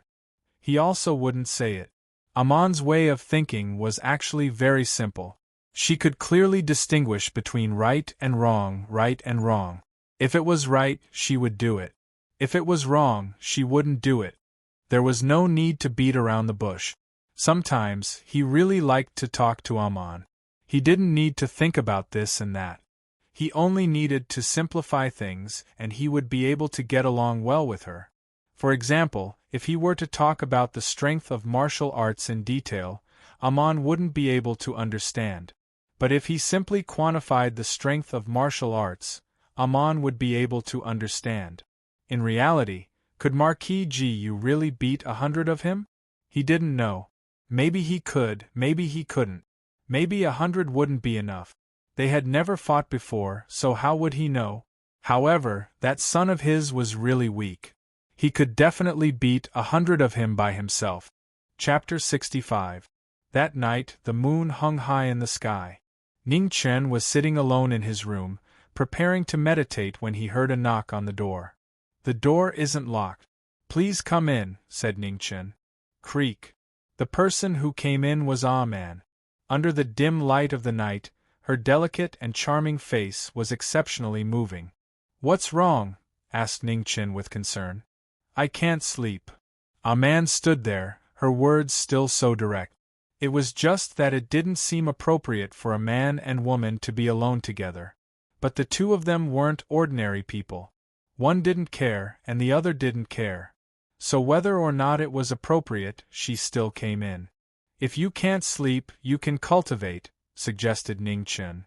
He also wouldn't say it. Amon's way of thinking was actually very simple. She could clearly distinguish between right and wrong, right and wrong. If it was right, she would do it. If it was wrong, she wouldn't do it. There was no need to beat around the bush. Sometimes, he really liked to talk to Amon. He didn't need to think about this and that. He only needed to simplify things and he would be able to get along well with her. For example, if he were to talk about the strength of martial arts in detail, Amon wouldn't be able to understand. But if he simply quantified the strength of martial arts, Amon would be able to understand. In reality, could Marquis Jiyu really beat 100 of him? He didn't know. Maybe he could, maybe he couldn't. Maybe 100 wouldn't be enough. They had never fought before, so how would he know? However, that son of his was really weak. He could definitely beat 100 of him by himself. Chapter 65. That night, the moon hung high in the sky. Ning Chen was sitting alone in his room, preparing to meditate when he heard a knock on the door. The door isn't locked. Please come in, said Ning Chen. Creak. The person who came in was Man. Under the dim light of the night, her delicate and charming face was exceptionally moving. What's wrong? Asked Ning Chen with concern. I can't sleep. Man stood there, her words still so direct. It was just that it didn't seem appropriate for a man and woman to be alone together. But the two of them weren't ordinary people. One didn't care, and the other didn't care. So whether or not it was appropriate, she still came in. If you can't sleep, you can cultivate, suggested Ning Chen.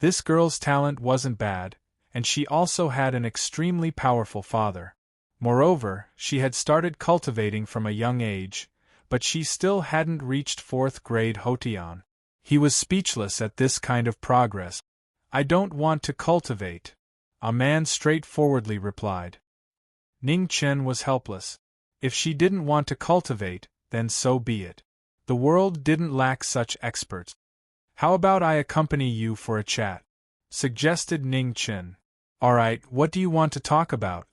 This girl's talent wasn't bad, and she also had an extremely powerful father. Moreover, she had started cultivating from a young age, but she still hadn't reached 4th grade Hotian. He was speechless at this kind of progress. I don't want to cultivate, Man straightforwardly replied. Ning Chen was helpless. If she didn't want to cultivate, then so be it. The world didn't lack such experts. How about I accompany you for a chat? Suggested Ning Chen. Alright, what do you want to talk about?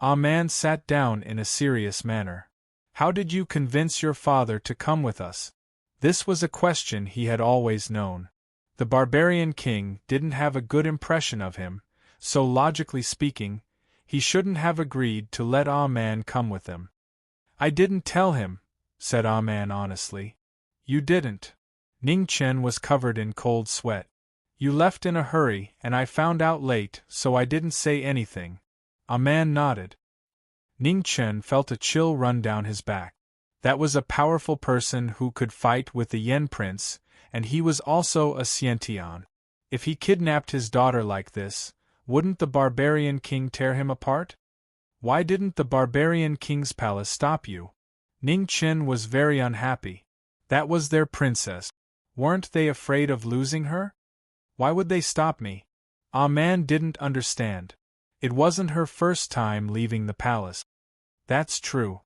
Man sat down in a serious manner. How did you convince your father to come with us? This was a question he had always known. The barbarian king didn't have a good impression of him, so logically speaking, he shouldn't have agreed to let Man come with him. I didn't tell him, said Man honestly. You didn't. Ning Chen was covered in cold sweat. You left in a hurry, and I found out late, so I didn't say anything. Man nodded. Ning Chen felt a chill run down his back. That was a powerful person who could fight with the Yen Prince, and he was also a Sciention. If he kidnapped his daughter like this, wouldn't the barbarian king tear him apart? Why didn't the barbarian king's palace stop you? Ning Chen was very unhappy. That was their princess. Weren't they afraid of losing her? Why would they stop me? Man didn't understand. It wasn't her first time leaving the palace. That's true.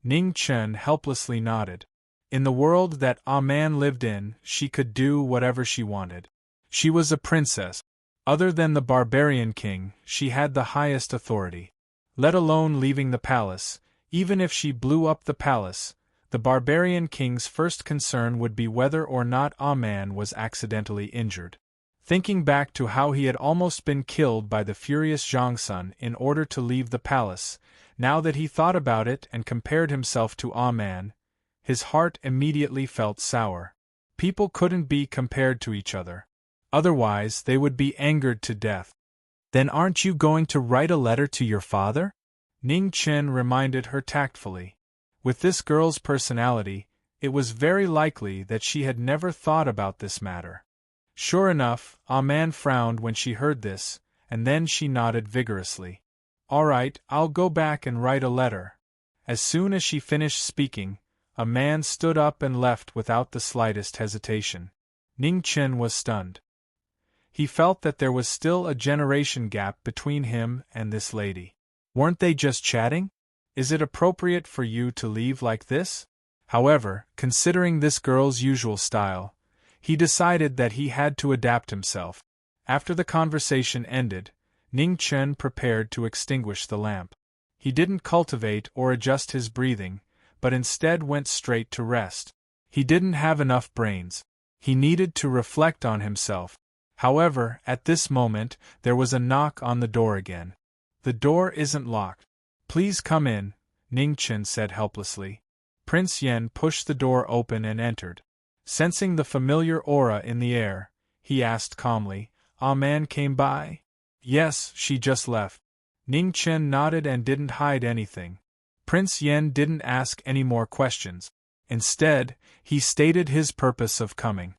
Ning Chen helplessly nodded. In the world that Man lived in, she could do whatever she wanted. She was a princess. Other than the barbarian king, she had the highest authority. Let alone leaving the palace, even if she blew up the palace, the barbarian king's first concern would be whether or not Man was accidentally injured. Thinking back to how he had almost been killed by the furious Zhangsun in order to leave the palace, now that he thought about it and compared himself to Man, his heart immediately felt sour. People couldn't be compared to each other. Otherwise, they would be angered to death. Then aren't you going to write a letter to your father? Ning Chen reminded her tactfully. With this girl's personality, it was very likely that she had never thought about this matter. Sure enough, Ah Man frowned when she heard this, and then she nodded vigorously. All right, I'll go back and write a letter. As soon as she finished speaking, a man stood up and left without the slightest hesitation. Ning Chen was stunned. He felt that there was still a generation gap between him and this lady. Weren't they just chatting? Is it appropriate for you to leave like this? However, considering this girl's usual style, he decided that he had to adapt himself. After the conversation ended, Ning Chen prepared to extinguish the lamp. He didn't cultivate or adjust his breathing, but instead went straight to rest. He didn't have enough brains. He needed to reflect on himself. However, at this moment, there was a knock on the door again. The door isn't locked. Please come in, Ning Chen said helplessly. Prince Yen pushed the door open and entered. Sensing the familiar aura in the air, he asked calmly, Ah Man came by? Yes, she just left. Ning Chen nodded and didn't hide anything. Prince Yen didn't ask any more questions. Instead, he stated his purpose of coming.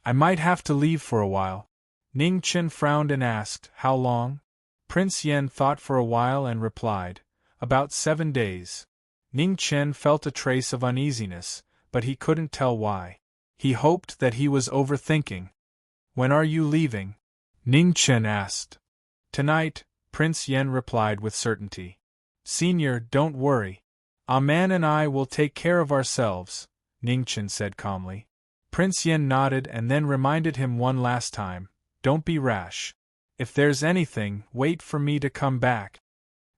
I might have to leave for a while. Ning Chen frowned and asked, How long? Prince Yen thought for a while and replied, About 7 days. Ning Chen felt a trace of uneasiness, but he couldn't tell why. He hoped that he was overthinking. When are you leaving? Ning Chen asked. Tonight, Prince Yen replied with certainty. Senior, don't worry. Ah Man and I will take care of ourselves, Ning Chen said calmly. Prince Yen nodded and then reminded him one last time, Don't be rash. If there's anything, wait for me to come back.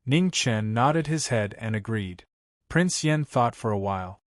Ning Chen nodded his head and agreed. Prince Yen thought for a while.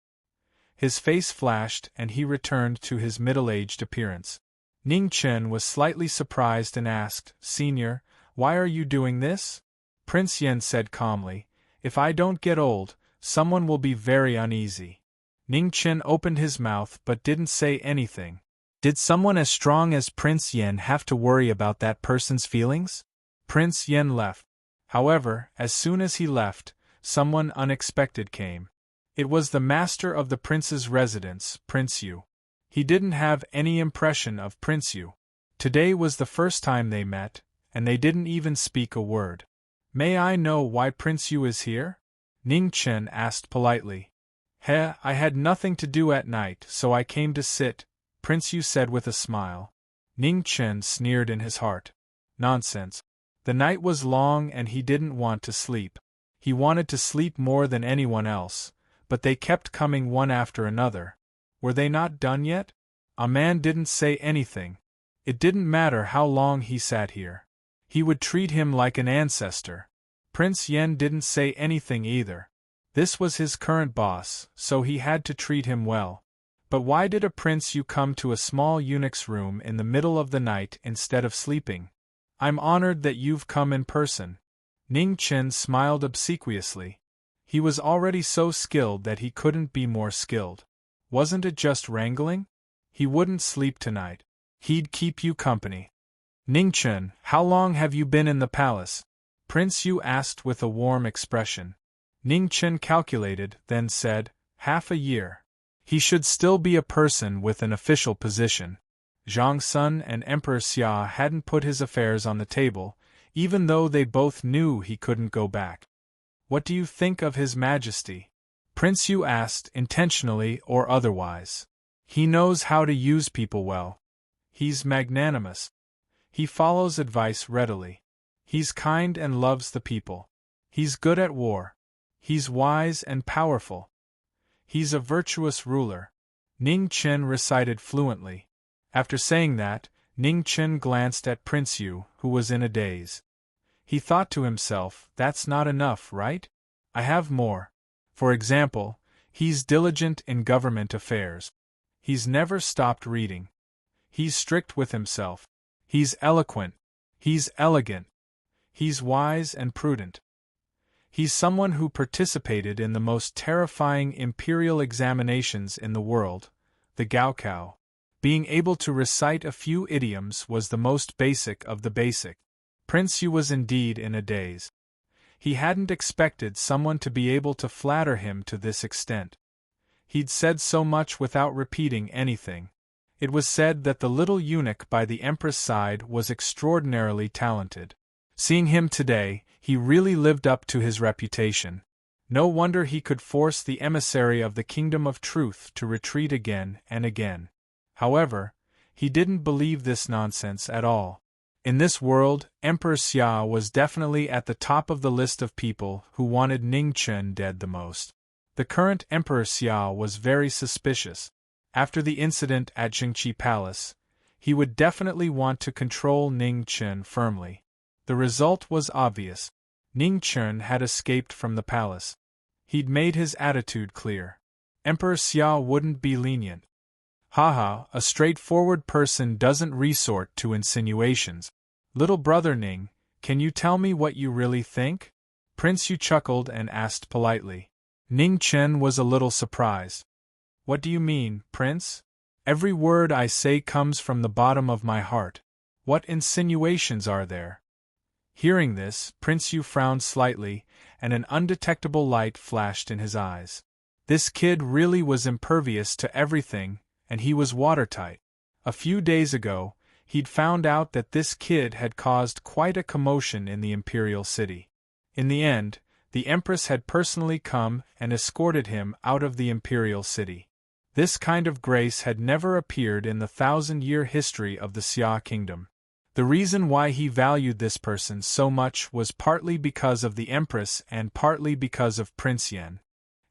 His face flashed and he returned to his middle-aged appearance. Ning Chen was slightly surprised and asked, Senior, why are you doing this? Prince Yen said calmly, If I don't get old, someone will be very uneasy. Ning Chen opened his mouth but didn't say anything. Did someone as strong as Prince Yen have to worry about that person's feelings? Prince Yen left. However, as soon as he left, someone unexpected came. It was the master of the prince's residence, Prince Yu. He didn't have any impression of Prince Yu. Today was the first time they met, and they didn't even speak a word. May I know why Prince Yu is here? Ning Chen asked politely. I had nothing to do at night, so I came to sit, Prince Yu said with a smile. Ning Chen sneered in his heart. Nonsense. The night was long and he didn't want to sleep. He wanted to sleep more than anyone else, but they kept coming one after another. Were they not done yet? A man didn't say anything. It didn't matter how long he sat here. He would treat him like an ancestor. Prince Yen didn't say anything either. This was his current boss, so he had to treat him well. But why did a Prince Yu come to a small eunuch's room in the middle of the night instead of sleeping? I'm honored that you've come in person. Ning Chen smiled obsequiously. He was already so skilled that he couldn't be more skilled. Wasn't it just wrangling? He wouldn't sleep tonight. He'd keep you company. Ning Chen, how long have you been in the palace? Prince Yu asked with a warm expression. Ning Chen calculated, then said, half a year. He should still be a person with an official position. Zhang Sun and Emperor Xia hadn't put his affairs on the table, even though they both knew he couldn't go back. What do you think of His Majesty? Prince Yu asked, intentionally or otherwise. He knows how to use people well. He's magnanimous. He follows advice readily. He's kind and loves the people. He's good at war. He's wise and powerful. He's a virtuous ruler. Ning Chen recited fluently. After saying that, Ning Chen glanced at Prince Yu, who was in a daze. He thought to himself, that's not enough, right? I have more. For example, he's diligent in government affairs. He's never stopped reading. He's strict with himself. He's eloquent. He's elegant. He's wise and prudent. He's someone who participated in the most terrifying imperial examinations in the world, the Gaokao. Being able to recite a few idioms was the most basic of the basic. Prince Yu was indeed in a daze. He hadn't expected someone to be able to flatter him to this extent. He'd said so much without repeating anything. It was said that the little eunuch by the Empress' side was extraordinarily talented. Seeing him today, he really lived up to his reputation. No wonder he could force the emissary of the Kingdom of Truth to retreat again and again. However, he didn't believe this nonsense at all. In this world, Emperor Xia was definitely at the top of the list of people who wanted Ning Chen dead the most. The current Emperor Xia was very suspicious. After the incident at Jingqi Palace, he would definitely want to control Ning Chen firmly. The result was obvious. Ning Chen had escaped from the palace. He'd made his attitude clear. Emperor Xia wouldn't be lenient. Haha, a straightforward person doesn't resort to insinuations. Little brother Ning, can you tell me what you really think? Prince Yu chuckled and asked politely. Ning Chen was a little surprised. What do you mean, Prince? Every word I say comes from the bottom of my heart. What insinuations are there? Hearing this, Prince Yu frowned slightly, and an undetectable light flashed in his eyes. This kid really was impervious to everything, and he was watertight. A few days ago, he'd found out that this kid had caused quite a commotion in the imperial city. In the end, the Empress had personally come and escorted him out of the imperial city. This kind of grace had never appeared in the 1,000-year history of the Xia kingdom. The reason why he valued this person so much was partly because of the Empress and partly because of Prince Yan.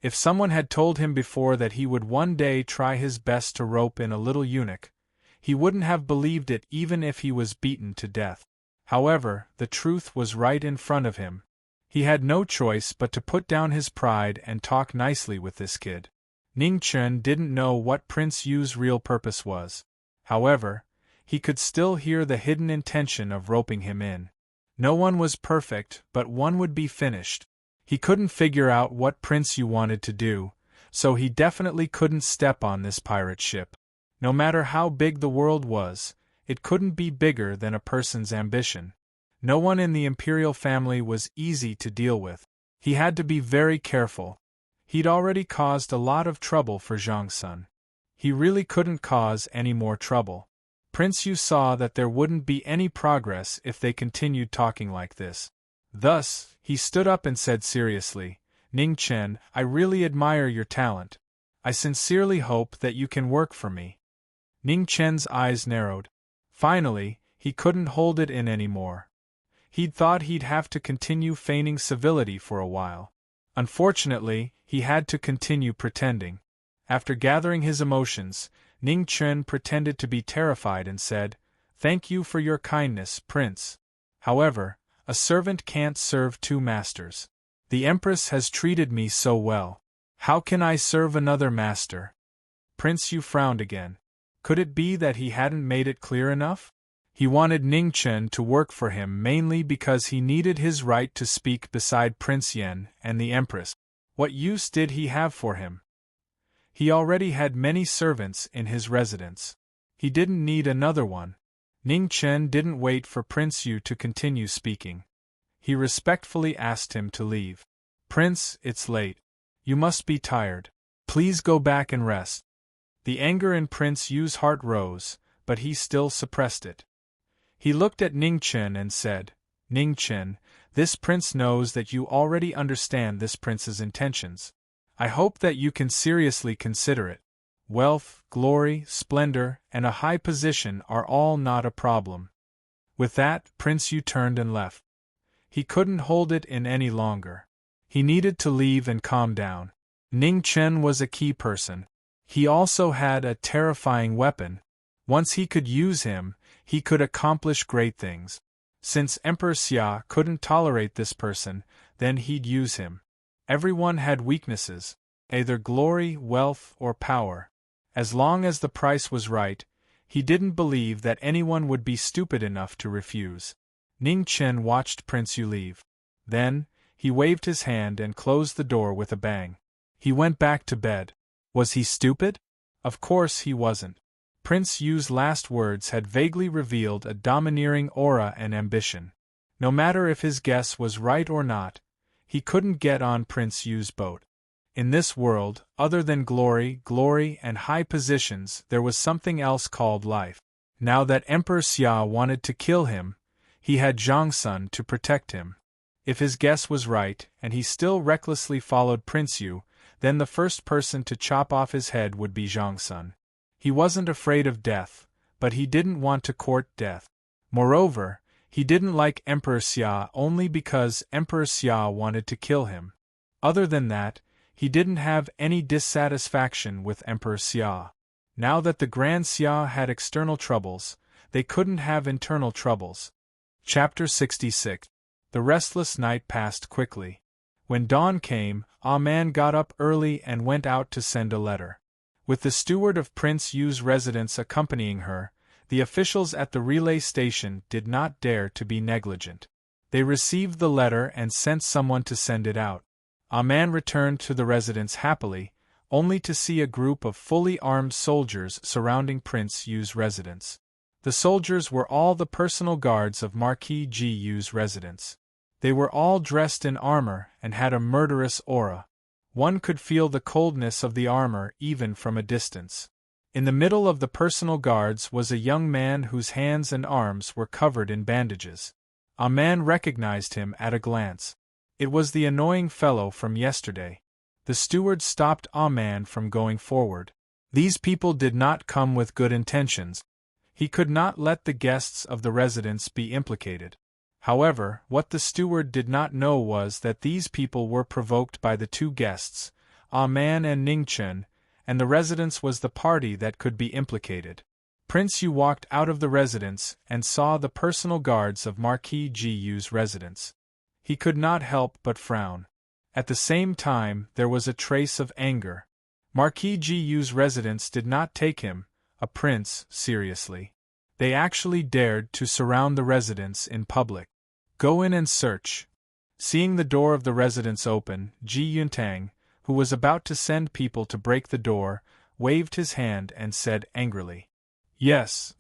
If someone had told him before that he would one day try his best to rope in a little eunuch, he wouldn't have believed it even if he was beaten to death. However, the truth was right in front of him. He had no choice but to put down his pride and talk nicely with this kid. Ning Chen didn't know what Prince Yu's real purpose was. However, he could still hear the hidden intention of roping him in. No one was perfect, but one would be finished. He couldn't figure out what Prince Yu wanted to do, so he definitely couldn't step on this pirate ship. No matter how big the world was, it couldn't be bigger than a person's ambition. No one in the imperial family was easy to deal with. He had to be very careful. He'd already caused a lot of trouble for Zhang Sun. He really couldn't cause any more trouble. Prince Yu saw that there wouldn't be any progress if they continued talking like this. Thus, he stood up and said seriously, Ning Chen, I really admire your talent. I sincerely hope that you can work for me. Ning Chen's eyes narrowed. Finally, he couldn't hold it in anymore. He'd thought he'd have to continue feigning civility for a while. Unfortunately, he had to continue pretending. After gathering his emotions, Ning Chen pretended to be terrified and said, Thank you for your kindness, Prince. However, a servant can't serve two masters. The Empress has treated me so well. How can I serve another master? Prince Yu frowned again. Could it be that he hadn't made it clear enough? He wanted Ning Chen to work for him mainly because he needed his right to speak beside Prince Yan and the Empress. What use did he have for him? He already had many servants in his residence. He didn't need another one. Ning Chen didn't wait for Prince Yu to continue speaking. He respectfully asked him to leave. Prince, it's late. You must be tired. Please go back and rest. The anger in Prince Yu's heart rose, but he still suppressed it. He looked at Ning Chen and said, Ning Chen, this prince knows that you already understand this prince's intentions. I hope that you can seriously consider it. Wealth, glory, splendor, and a high position are all not a problem. With that, Prince Yu turned and left. He couldn't hold it in any longer. He needed to leave and calm down. Ning Chen was a key person. He also had a terrifying weapon. Once he could use him, he could accomplish great things. Since Emperor Xia couldn't tolerate this person, then he'd use him. Everyone had weaknesses, either glory, wealth, or power. As long as the price was right, he didn't believe that anyone would be stupid enough to refuse. Ning Chen watched Prince Yu leave. Then, he waved his hand and closed the door with a bang. He went back to bed. Was he stupid? Of course he wasn't. Prince Yu's last words had vaguely revealed a domineering aura and ambition. No matter if his guess was right or not, he couldn't get on Prince Yu's boat. In this world, other than glory, and high positions, there was something else called life. Now that Emperor Xia wanted to kill him, he had Zhongsun to protect him. If his guess was right, and he still recklessly followed Prince Yu, then the first person to chop off his head would be Zhongsun. He wasn't afraid of death, but he didn't want to court death. Moreover, he didn't like Emperor Xia only because Emperor Xia wanted to kill him. Other than that, he didn't have any dissatisfaction with Emperor Xia. Now that the Grand Xia had external troubles, they couldn't have internal troubles. Chapter 66. The restless night passed quickly. When dawn came, Man got up early and went out to send a letter. With the steward of Prince Yu's residence accompanying her, the officials at the relay station did not dare to be negligent. They received the letter and sent someone to send it out. Man returned to the residence happily, only to see a group of fully armed soldiers surrounding Prince Yu's residence. The soldiers were all the personal guards of Marquis Yu's residence. They were all dressed in armor and had a murderous aura. One could feel the coldness of the armor even from a distance. In the middle of the personal guards was a young man whose hands and arms were covered in bandages. Man recognized him at a glance. It was the annoying fellow from yesterday. The steward stopped Man from going forward. These people did not come with good intentions. He could not let the guests of the residence be implicated. However, what the steward did not know was that these people were provoked by the two guests, Man and Ningchen, and the residence was the party that could be implicated. Prince Yu walked out of the residence and saw the personal guards of Marquis Yu's residence. He could not help but frown. At the same time, there was a trace of anger. Marquis Yu's residence did not take him, a prince, seriously. They actually dared to surround the residence in public. Go in and search. Seeing the door of the residence open, Ji Yuntang, who was about to send people to break the door, waved his hand and said angrily, "Yes."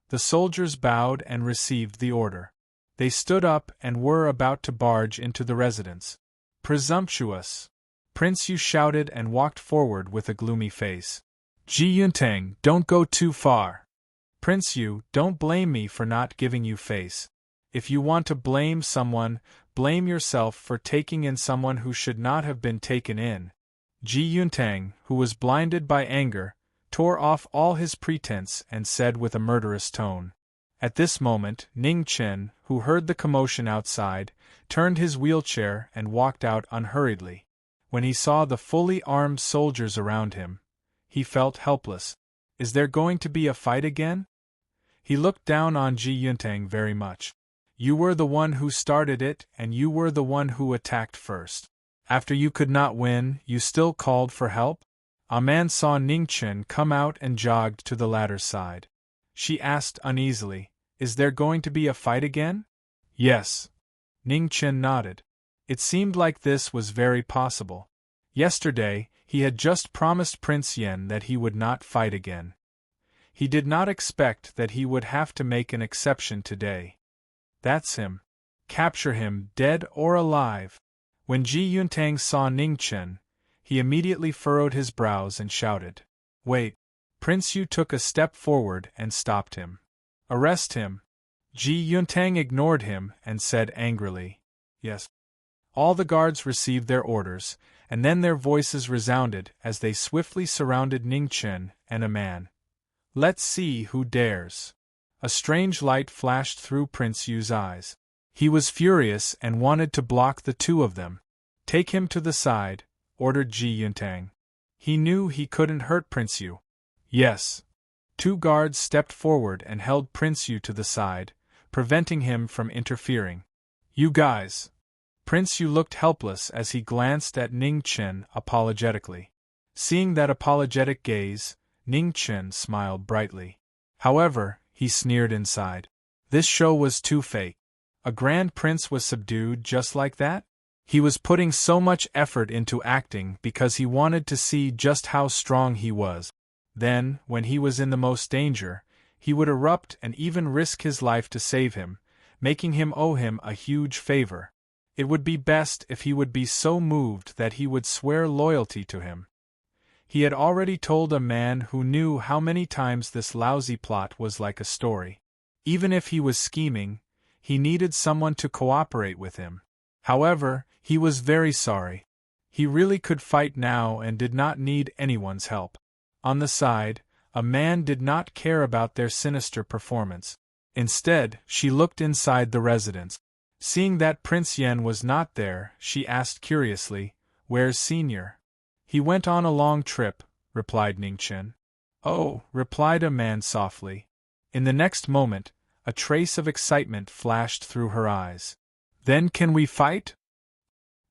The soldiers bowed and received the order. They stood up and were about to barge into the residence. Presumptuous! Prince Yu shouted and walked forward with a gloomy face. Ji Yuntang, don't go too far. Prince Yu, don't blame me for not giving you face. If you want to blame someone, blame yourself for taking in someone who should not have been taken in. Ji Yuntang, who was blinded by anger, tore off all his pretense and said with a murderous tone. At this moment, Ning Chen, who heard the commotion outside, turned his wheelchair and walked out unhurriedly. When he saw the fully armed soldiers around him, he felt helpless. Is there going to be a fight again? He looked down on Ji Yuntang very much. You were the one who started it and you were the one who attacked first. After you could not win, you still called for help? A man saw Ning Chen come out and jogged to the latter's side. She asked uneasily, Is there going to be a fight again? Yes. Ning Chen nodded. It seemed like this was very possible. Yesterday, he had just promised Prince Yen that he would not fight again. He did not expect that he would have to make an exception today. That's him. Capture him, dead or alive. When Ji Yuntang saw Ning Chen, he immediately furrowed his brows and shouted, Wait! Prince Yu took a step forward and stopped him. Arrest him. Ji Yuntang ignored him and said angrily, Yes. All the guards received their orders, and then their voices resounded as they swiftly surrounded Ning Chen and a man. Let's see who dares. A strange light flashed through Prince Yu's eyes. He was furious and wanted to block the two of them. Take him to the side, ordered Ji Yuntang. He knew he couldn't hurt Prince Yu. Yes. Two guards stepped forward and held Prince Yu to the side, preventing him from interfering. You guys! Prince Yu looked helpless as he glanced at Ning Chen apologetically. Seeing that apologetic gaze, Ning Chen smiled brightly. However, he sneered inside. This show was too fake. A grand prince was subdued just like that? He was putting so much effort into acting because he wanted to see just how strong he was. Then, when he was in the most danger, he would erupt and even risk his life to save him, making him owe him a huge favor. It would be best if he would be so moved that he would swear loyalty to him. He had already told a man who knew how many times this lousy plot was like a story. Even if he was scheming, he needed someone to cooperate with him. However, he was very sorry. He really could fight now and did not need anyone's help. On the side, a man did not care about their sinister performance. Instead, she looked inside the residence. Seeing that Prince Yen was not there, she asked curiously, "Where's Senior?" "He went on a long trip," replied Ningchen. "Oh," replied a man softly. In the next moment, a trace of excitement flashed through her eyes. "Then can we fight?"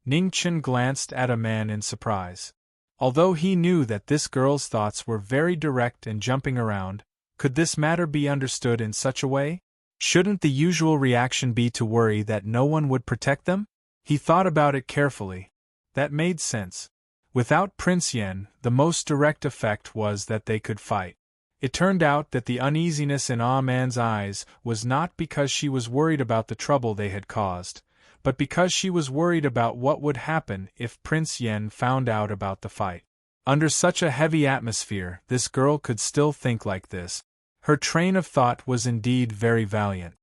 Ningchen glanced at a man in surprise. Although he knew that this girl's thoughts were very direct and jumping around, could this matter be understood in such a way? Shouldn't the usual reaction be to worry that no one would protect them? He thought about it carefully. That made sense. Without Prince Yen, the most direct effect was that they could fight. It turned out that the uneasiness in Ah Man's eyes was not because she was worried about the trouble they had caused, but because she was worried about what would happen if Prince Yen found out about the fight. Under such a heavy atmosphere, this girl could still think like this. Her train of thought was indeed very valiant.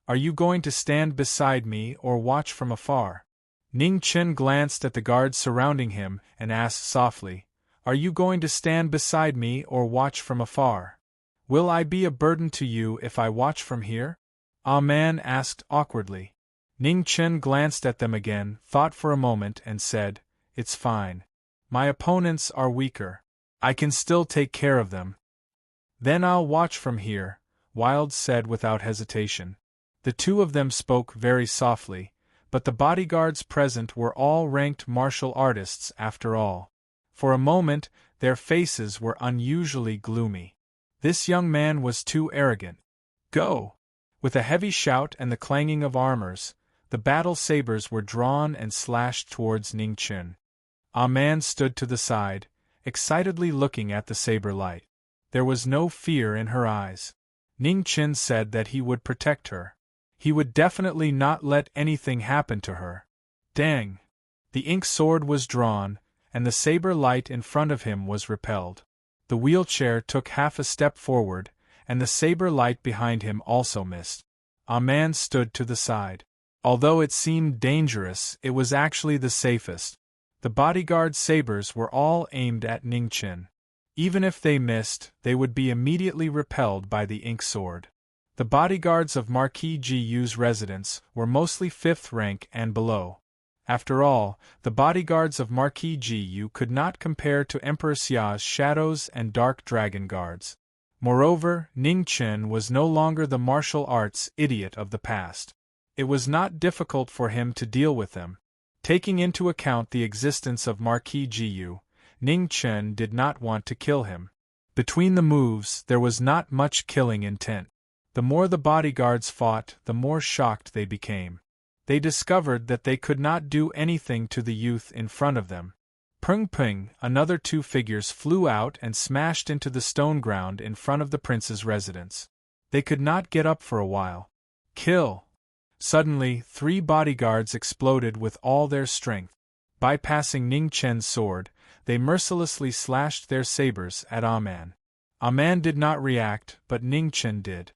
"Are you going to stand beside me or watch from afar?" Ning Chen glanced at the guards surrounding him and asked softly, "Are you going to stand beside me or watch from afar? Will I be a burden to you if I watch from here?" Ah Man asked awkwardly. Ning Chen glanced at them again, thought for a moment and said, "It's fine. My opponents are weaker. I can still take care of them." "Then I'll watch from here," Wild said without hesitation. The two of them spoke very softly, but the bodyguards present were all ranked martial artists after all. For a moment, their faces were unusually gloomy. This young man was too arrogant. "Go!" With a heavy shout and the clanging of armors, the battle sabers were drawn and slashed towards Ning Chen. Ah Man stood to the side, excitedly looking at the saber light. There was no fear in her eyes. Ning Chen said that he would protect her. He would definitely not let anything happen to her. Dang! The ink sword was drawn, and the saber light in front of him was repelled. The wheelchair took half a step forward, and the saber light behind him also missed. A man stood to the side. Although it seemed dangerous, it was actually the safest. The bodyguard sabers were all aimed at Ning Chen. Even if they missed, they would be immediately repelled by the ink sword. The bodyguards of Marquis Gu's residence were mostly 5th rank and below. After all, the bodyguards of Marquis Gu could not compare to Emperor Xia's shadows and dark dragon guards. Moreover, Ning Chen was no longer the martial arts idiot of the past. It was not difficult for him to deal with them. Taking into account the existence of Marquis Gu, Ning Chen did not want to kill him. Between the moves, there was not much killing intent. The more the bodyguards fought, the more shocked they became. They discovered that they could not do anything to the youth in front of them. Pung Pung, another 2 figures flew out and smashed into the stone ground in front of the prince's residence. They could not get up for a while. Kill! Suddenly, 3 bodyguards exploded with all their strength. Bypassing Ning Chen's sword, they mercilessly slashed their sabers at Ah Man. Ah Man did not react, but Ning Chen did.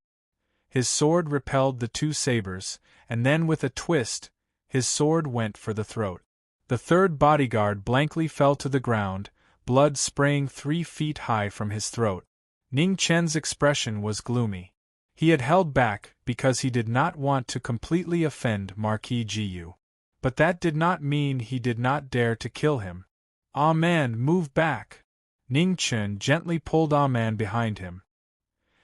His sword repelled the 2 sabers, and then with a twist, his sword went for the throat. The 3rd bodyguard blankly fell to the ground, blood spraying 3 feet high from his throat. Ning Chen's expression was gloomy. He had held back because he did not want to completely offend Marquis Gu. But that did not mean he did not dare to kill him. Ah Man, move back! Ning Chen gently pulled Ah Man behind him.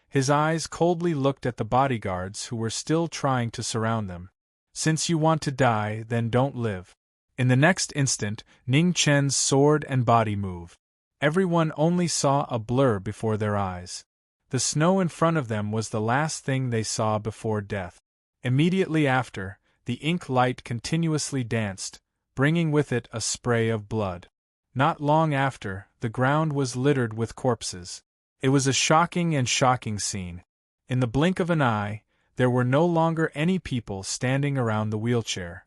His eyes coldly looked at the bodyguards who were still trying to surround them. "Since you want to die, then don't live." In the next instant, Ning Chen's sword and body moved. Everyone only saw a blur before their eyes. The snow in front of them was the last thing they saw before death. Immediately after, the ink light continuously danced, bringing with it a spray of blood. Not long after, the ground was littered with corpses. It was a shocking scene. In the blink of an eye, there were no longer any people standing around the wheelchair.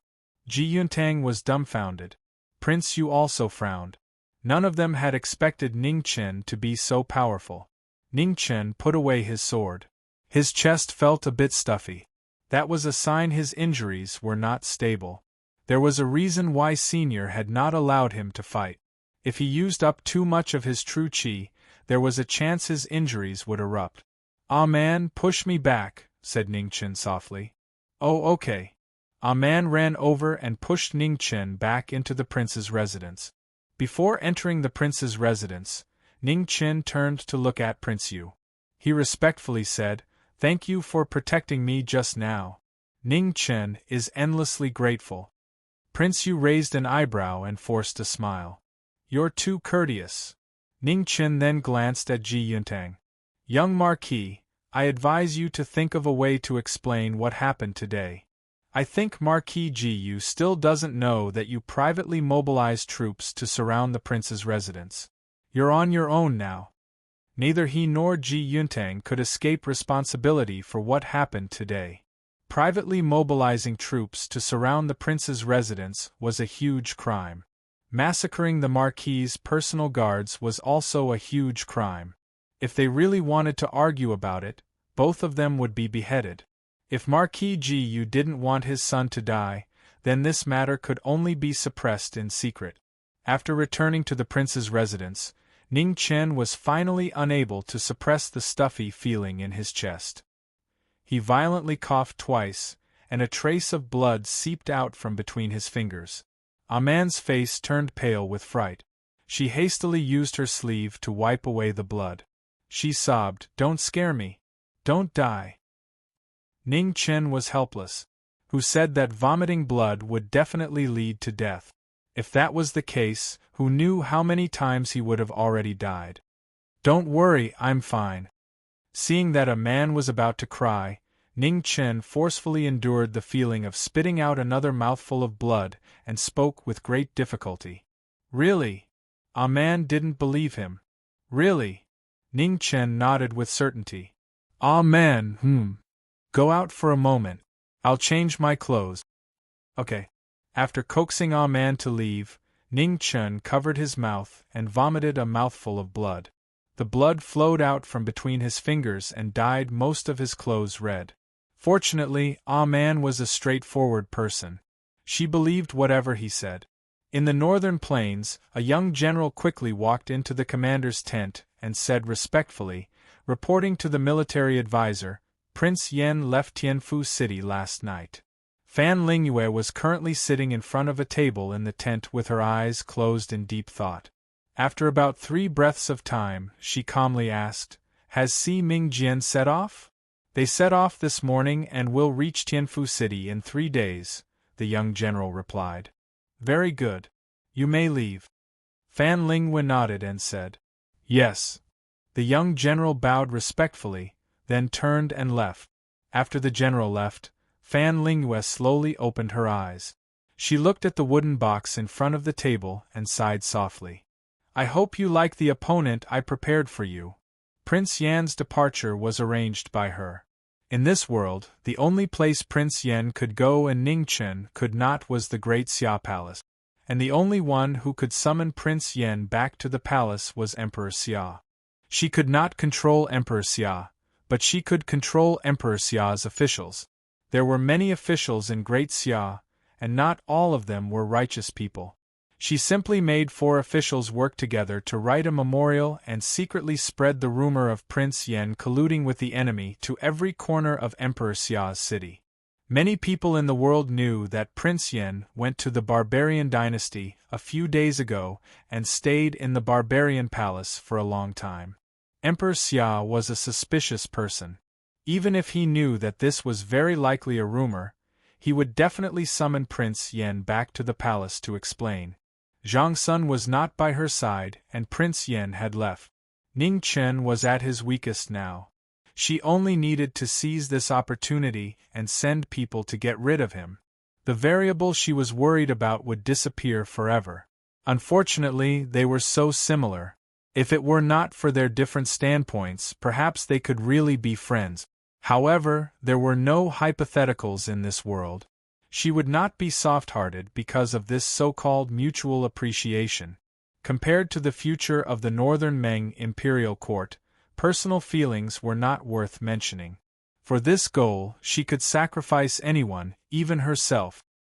Ji Yuntang was dumbfounded. Prince Yu also frowned. None of them had expected Ning Chen to be so powerful. Ning Chen put away his sword. His chest felt a bit stuffy. That was a sign his injuries were not stable. There was a reason why Senior had not allowed him to fight. If he used up too much of his true qi, there was a chance his injuries would erupt. "Ah man, push me back," said Ning Chen softly. "Oh okay." Ah man ran over and pushed Ning Chen back into the prince's residence. Before entering the prince's residence, Ning Chen turned to look at Prince Yu. He respectfully said, "Thank you for protecting me just now. Ning Chen is endlessly grateful." Prince Yu raised an eyebrow and forced a smile. "You're too courteous." Ning Chen then glanced at Ji Yuntang. "Young Marquis, I advise you to think of a way to explain what happened today. I think Marquis Ji Yu still doesn't know that you privately mobilized troops to surround the prince's residence. You're on your own now." Neither he nor Ji Yuntang could escape responsibility for what happened today. Privately mobilizing troops to surround the prince's residence was a huge crime. Massacring the Marquis's personal guards was also a huge crime. If they really wanted to argue about it, both of them would be beheaded. If Marquis Ji Yu didn't want his son to die, then this matter could only be suppressed in secret. After returning to the prince's residence, Ning Chen was finally unable to suppress the stuffy feeling in his chest. He violently coughed twice, and a trace of blood seeped out from between his fingers. Ah man's face turned pale with fright. She hastily used her sleeve to wipe away the blood. She sobbed, "Don't scare me. Don't die." Ning Chen was helpless. Who said that vomiting blood would definitely lead to death? If that was the case, who knew how many times he would have already died? "Don't worry, I'm fine." Seeing that a man was about to cry, Ning Chen forcefully endured the feeling of spitting out another mouthful of blood and spoke with great difficulty. "Really?" Ah man didn't believe him. "Really?" Ning Chen nodded with certainty. "Ah man, Go out for a moment. I'll change my clothes." "Okay." After coaxing Ah man to leave, Ning Chen covered his mouth and vomited a mouthful of blood. The blood flowed out from between his fingers and dyed most of his clothes red. Fortunately, Ah man was a straightforward person. She believed whatever he said. In the northern plains, a young general quickly walked into the commander's tent and said respectfully, reporting to the military advisor, "Prince Yen left Tianfu City last night." Fan Lingyue was currently sitting in front of a table in the tent with her eyes closed in deep thought. After about 3 breaths of time, she calmly asked, "Has Si Mingjian set off?" "They set off this morning and will reach Tianfu City in 3 days," the young general replied. "Very good. You may leave." Fan Lingyue nodded and said, "Yes." The young general bowed respectfully, then turned and left. After the general left, Fan Lingyue slowly opened her eyes. She looked at the wooden box in front of the table and sighed softly. "I hope you like the opponent I prepared for you." Prince Yan's departure was arranged by her. In this world, the only place Prince Yan could go and Ning Chen could not was the Great Xia Palace. And the only one who could summon Prince Yan back to the palace was Emperor Xia. She could not control Emperor Xia, but she could control Emperor Xia's officials. There were many officials in Great Xia, and not all of them were righteous people. She simply made 4 officials work together to write a memorial and secretly spread the rumor of Prince Yan colluding with the enemy to every corner of Emperor Xia's city. Many people in the world knew that Prince Yan went to the Barbarian dynasty a few days ago and stayed in the Barbarian palace for a long time. Emperor Xia was a suspicious person. Even if he knew that this was very likely a rumor, he would definitely summon Prince Yan back to the palace to explain. Zhang Sun was not by her side and Prince Yan had left. Ning Chen was at his weakest now. She only needed to seize this opportunity and send people to get rid of him. The variable she was worried about would disappear forever. Unfortunately, they were so similar. If it were not for their different standpoints, perhaps they could really be friends. However, there were no hypotheticals in this world. She would not be soft-hearted because of this so-called mutual appreciation. Compared to the future of the Northern Meng imperial court, personal feelings were not worth mentioning. For this goal, she could sacrifice anyone, even herself,